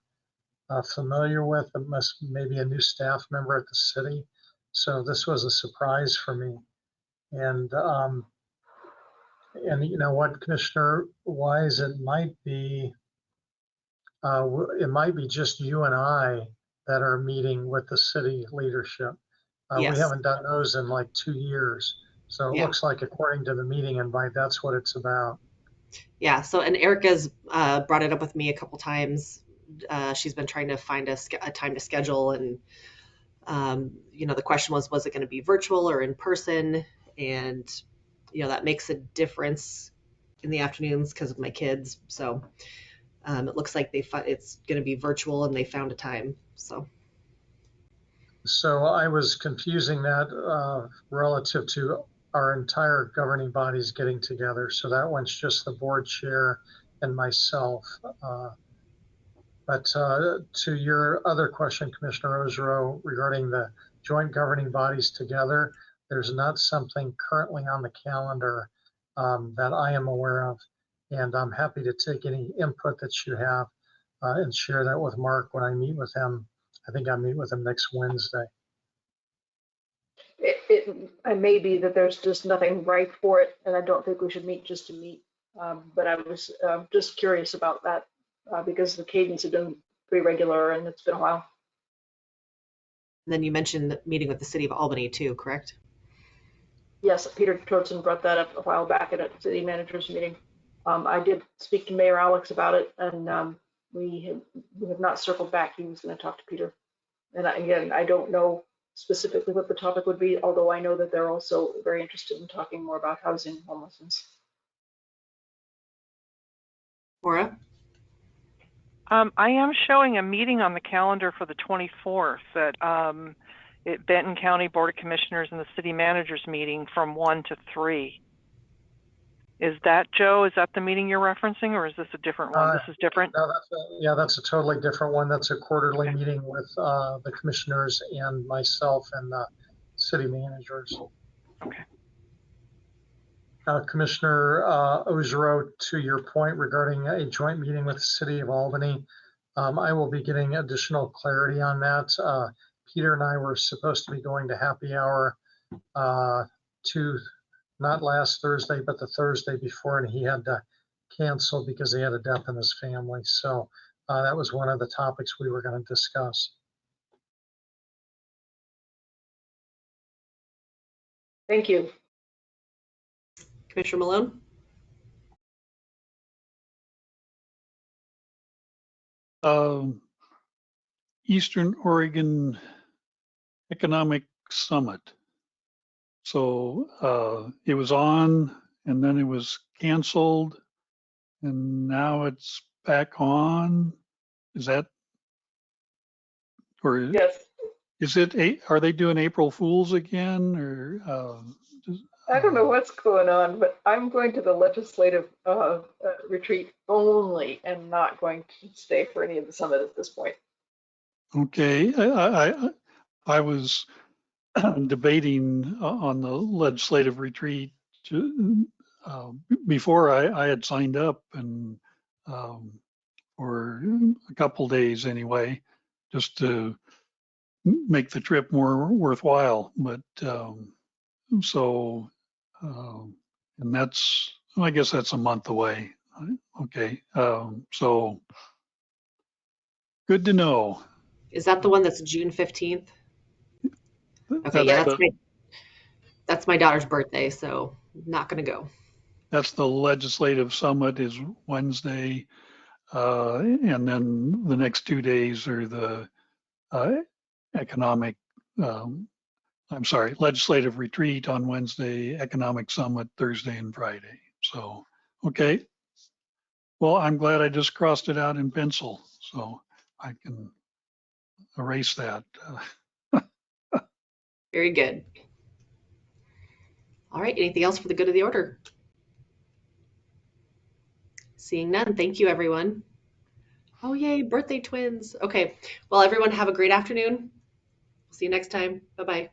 familiar with. It must maybe a new staff member at the city. So this was a surprise for me. And you know what, Commissioner Wise, it might be just you and I that are meeting with the city leadership. Yes. We haven't done those in like 2 years. So it looks like, according to the meeting invite, that's what it's about. Yeah. So, and Erica's brought it up with me a couple times. She's been trying to find a time to schedule, and you know, the question was it going to be virtual or in person? And you know, that makes a difference in the afternoons because of my kids. So it looks like it's going to be virtual, and they found a time. So I was confusing that relative to our entire governing bodies getting together. So that one's just the board chair and myself. But to your other question, Commissioner Ozero, regarding the joint governing bodies together, there's not something currently on the calendar that I am aware of. And I'm happy to take any input that you have and share that with Mark when I meet with him. I think I meet with him next Wednesday. It may be that there's just nothing right for it, and I don't think we should meet just to meet. But I was just curious about that because the cadence had been pretty regular, and it's been a while. And then you mentioned meeting with the city of Albany too, correct? Yes, Peter Tortzen brought that up a while back at a city managers meeting. I did speak to Mayor Alex about it, and we have not circled back. He was going to talk to Peter. And again, I don't know specifically what the topic would be, although I know that they're also very interested in talking more about housing homelessness. Maura? I am showing a meeting on the calendar for the 24th at Benton County Board of Commissioners and the City Managers meeting from 1 to 3. Is that, Joe, is that the meeting you're referencing, or is this a different one? This is different? No, that's a totally different one. That's a quarterly meeting with the commissioners and myself and the city managers. Okay. Commissioner Ozero, to your point regarding a joint meeting with the city of Albany, I will be getting additional clarity on that. Peter and I were supposed to be going to happy hour to not last Thursday, but the Thursday before, and he had to cancel because he had a death in his family. So that was one of the topics we were going to discuss. Thank you. Commissioner Malone? Eastern Oregon Economic Summit. So it was on, and then it was canceled, and now it's back on. Is that, or yes? Is it? Are they doing April Fools again, or? I don't know what's going on, but I'm going to the legislative retreat only, and not going to stay for any of the summit at this point. Okay, I was debating on the legislative retreat before I had signed up, and for a couple days anyway, just to make the trip more worthwhile. But and that's, I guess that's a month away. Okay, so good to know. Is that the one that's June 15th? Okay, yeah, that's my daughter's birthday, so not going to go. That's the legislative summit is Wednesday, and then the next 2 days are the legislative retreat on Wednesday, economic summit Thursday and Friday. So, Okay. Well, I'm glad I just crossed it out in pencil, so I can erase that. Very good. All right, anything else for the good of the order? Seeing none, thank you, everyone. Oh, yay, birthday twins. Okay, well, everyone have a great afternoon. See you next time. Bye-bye.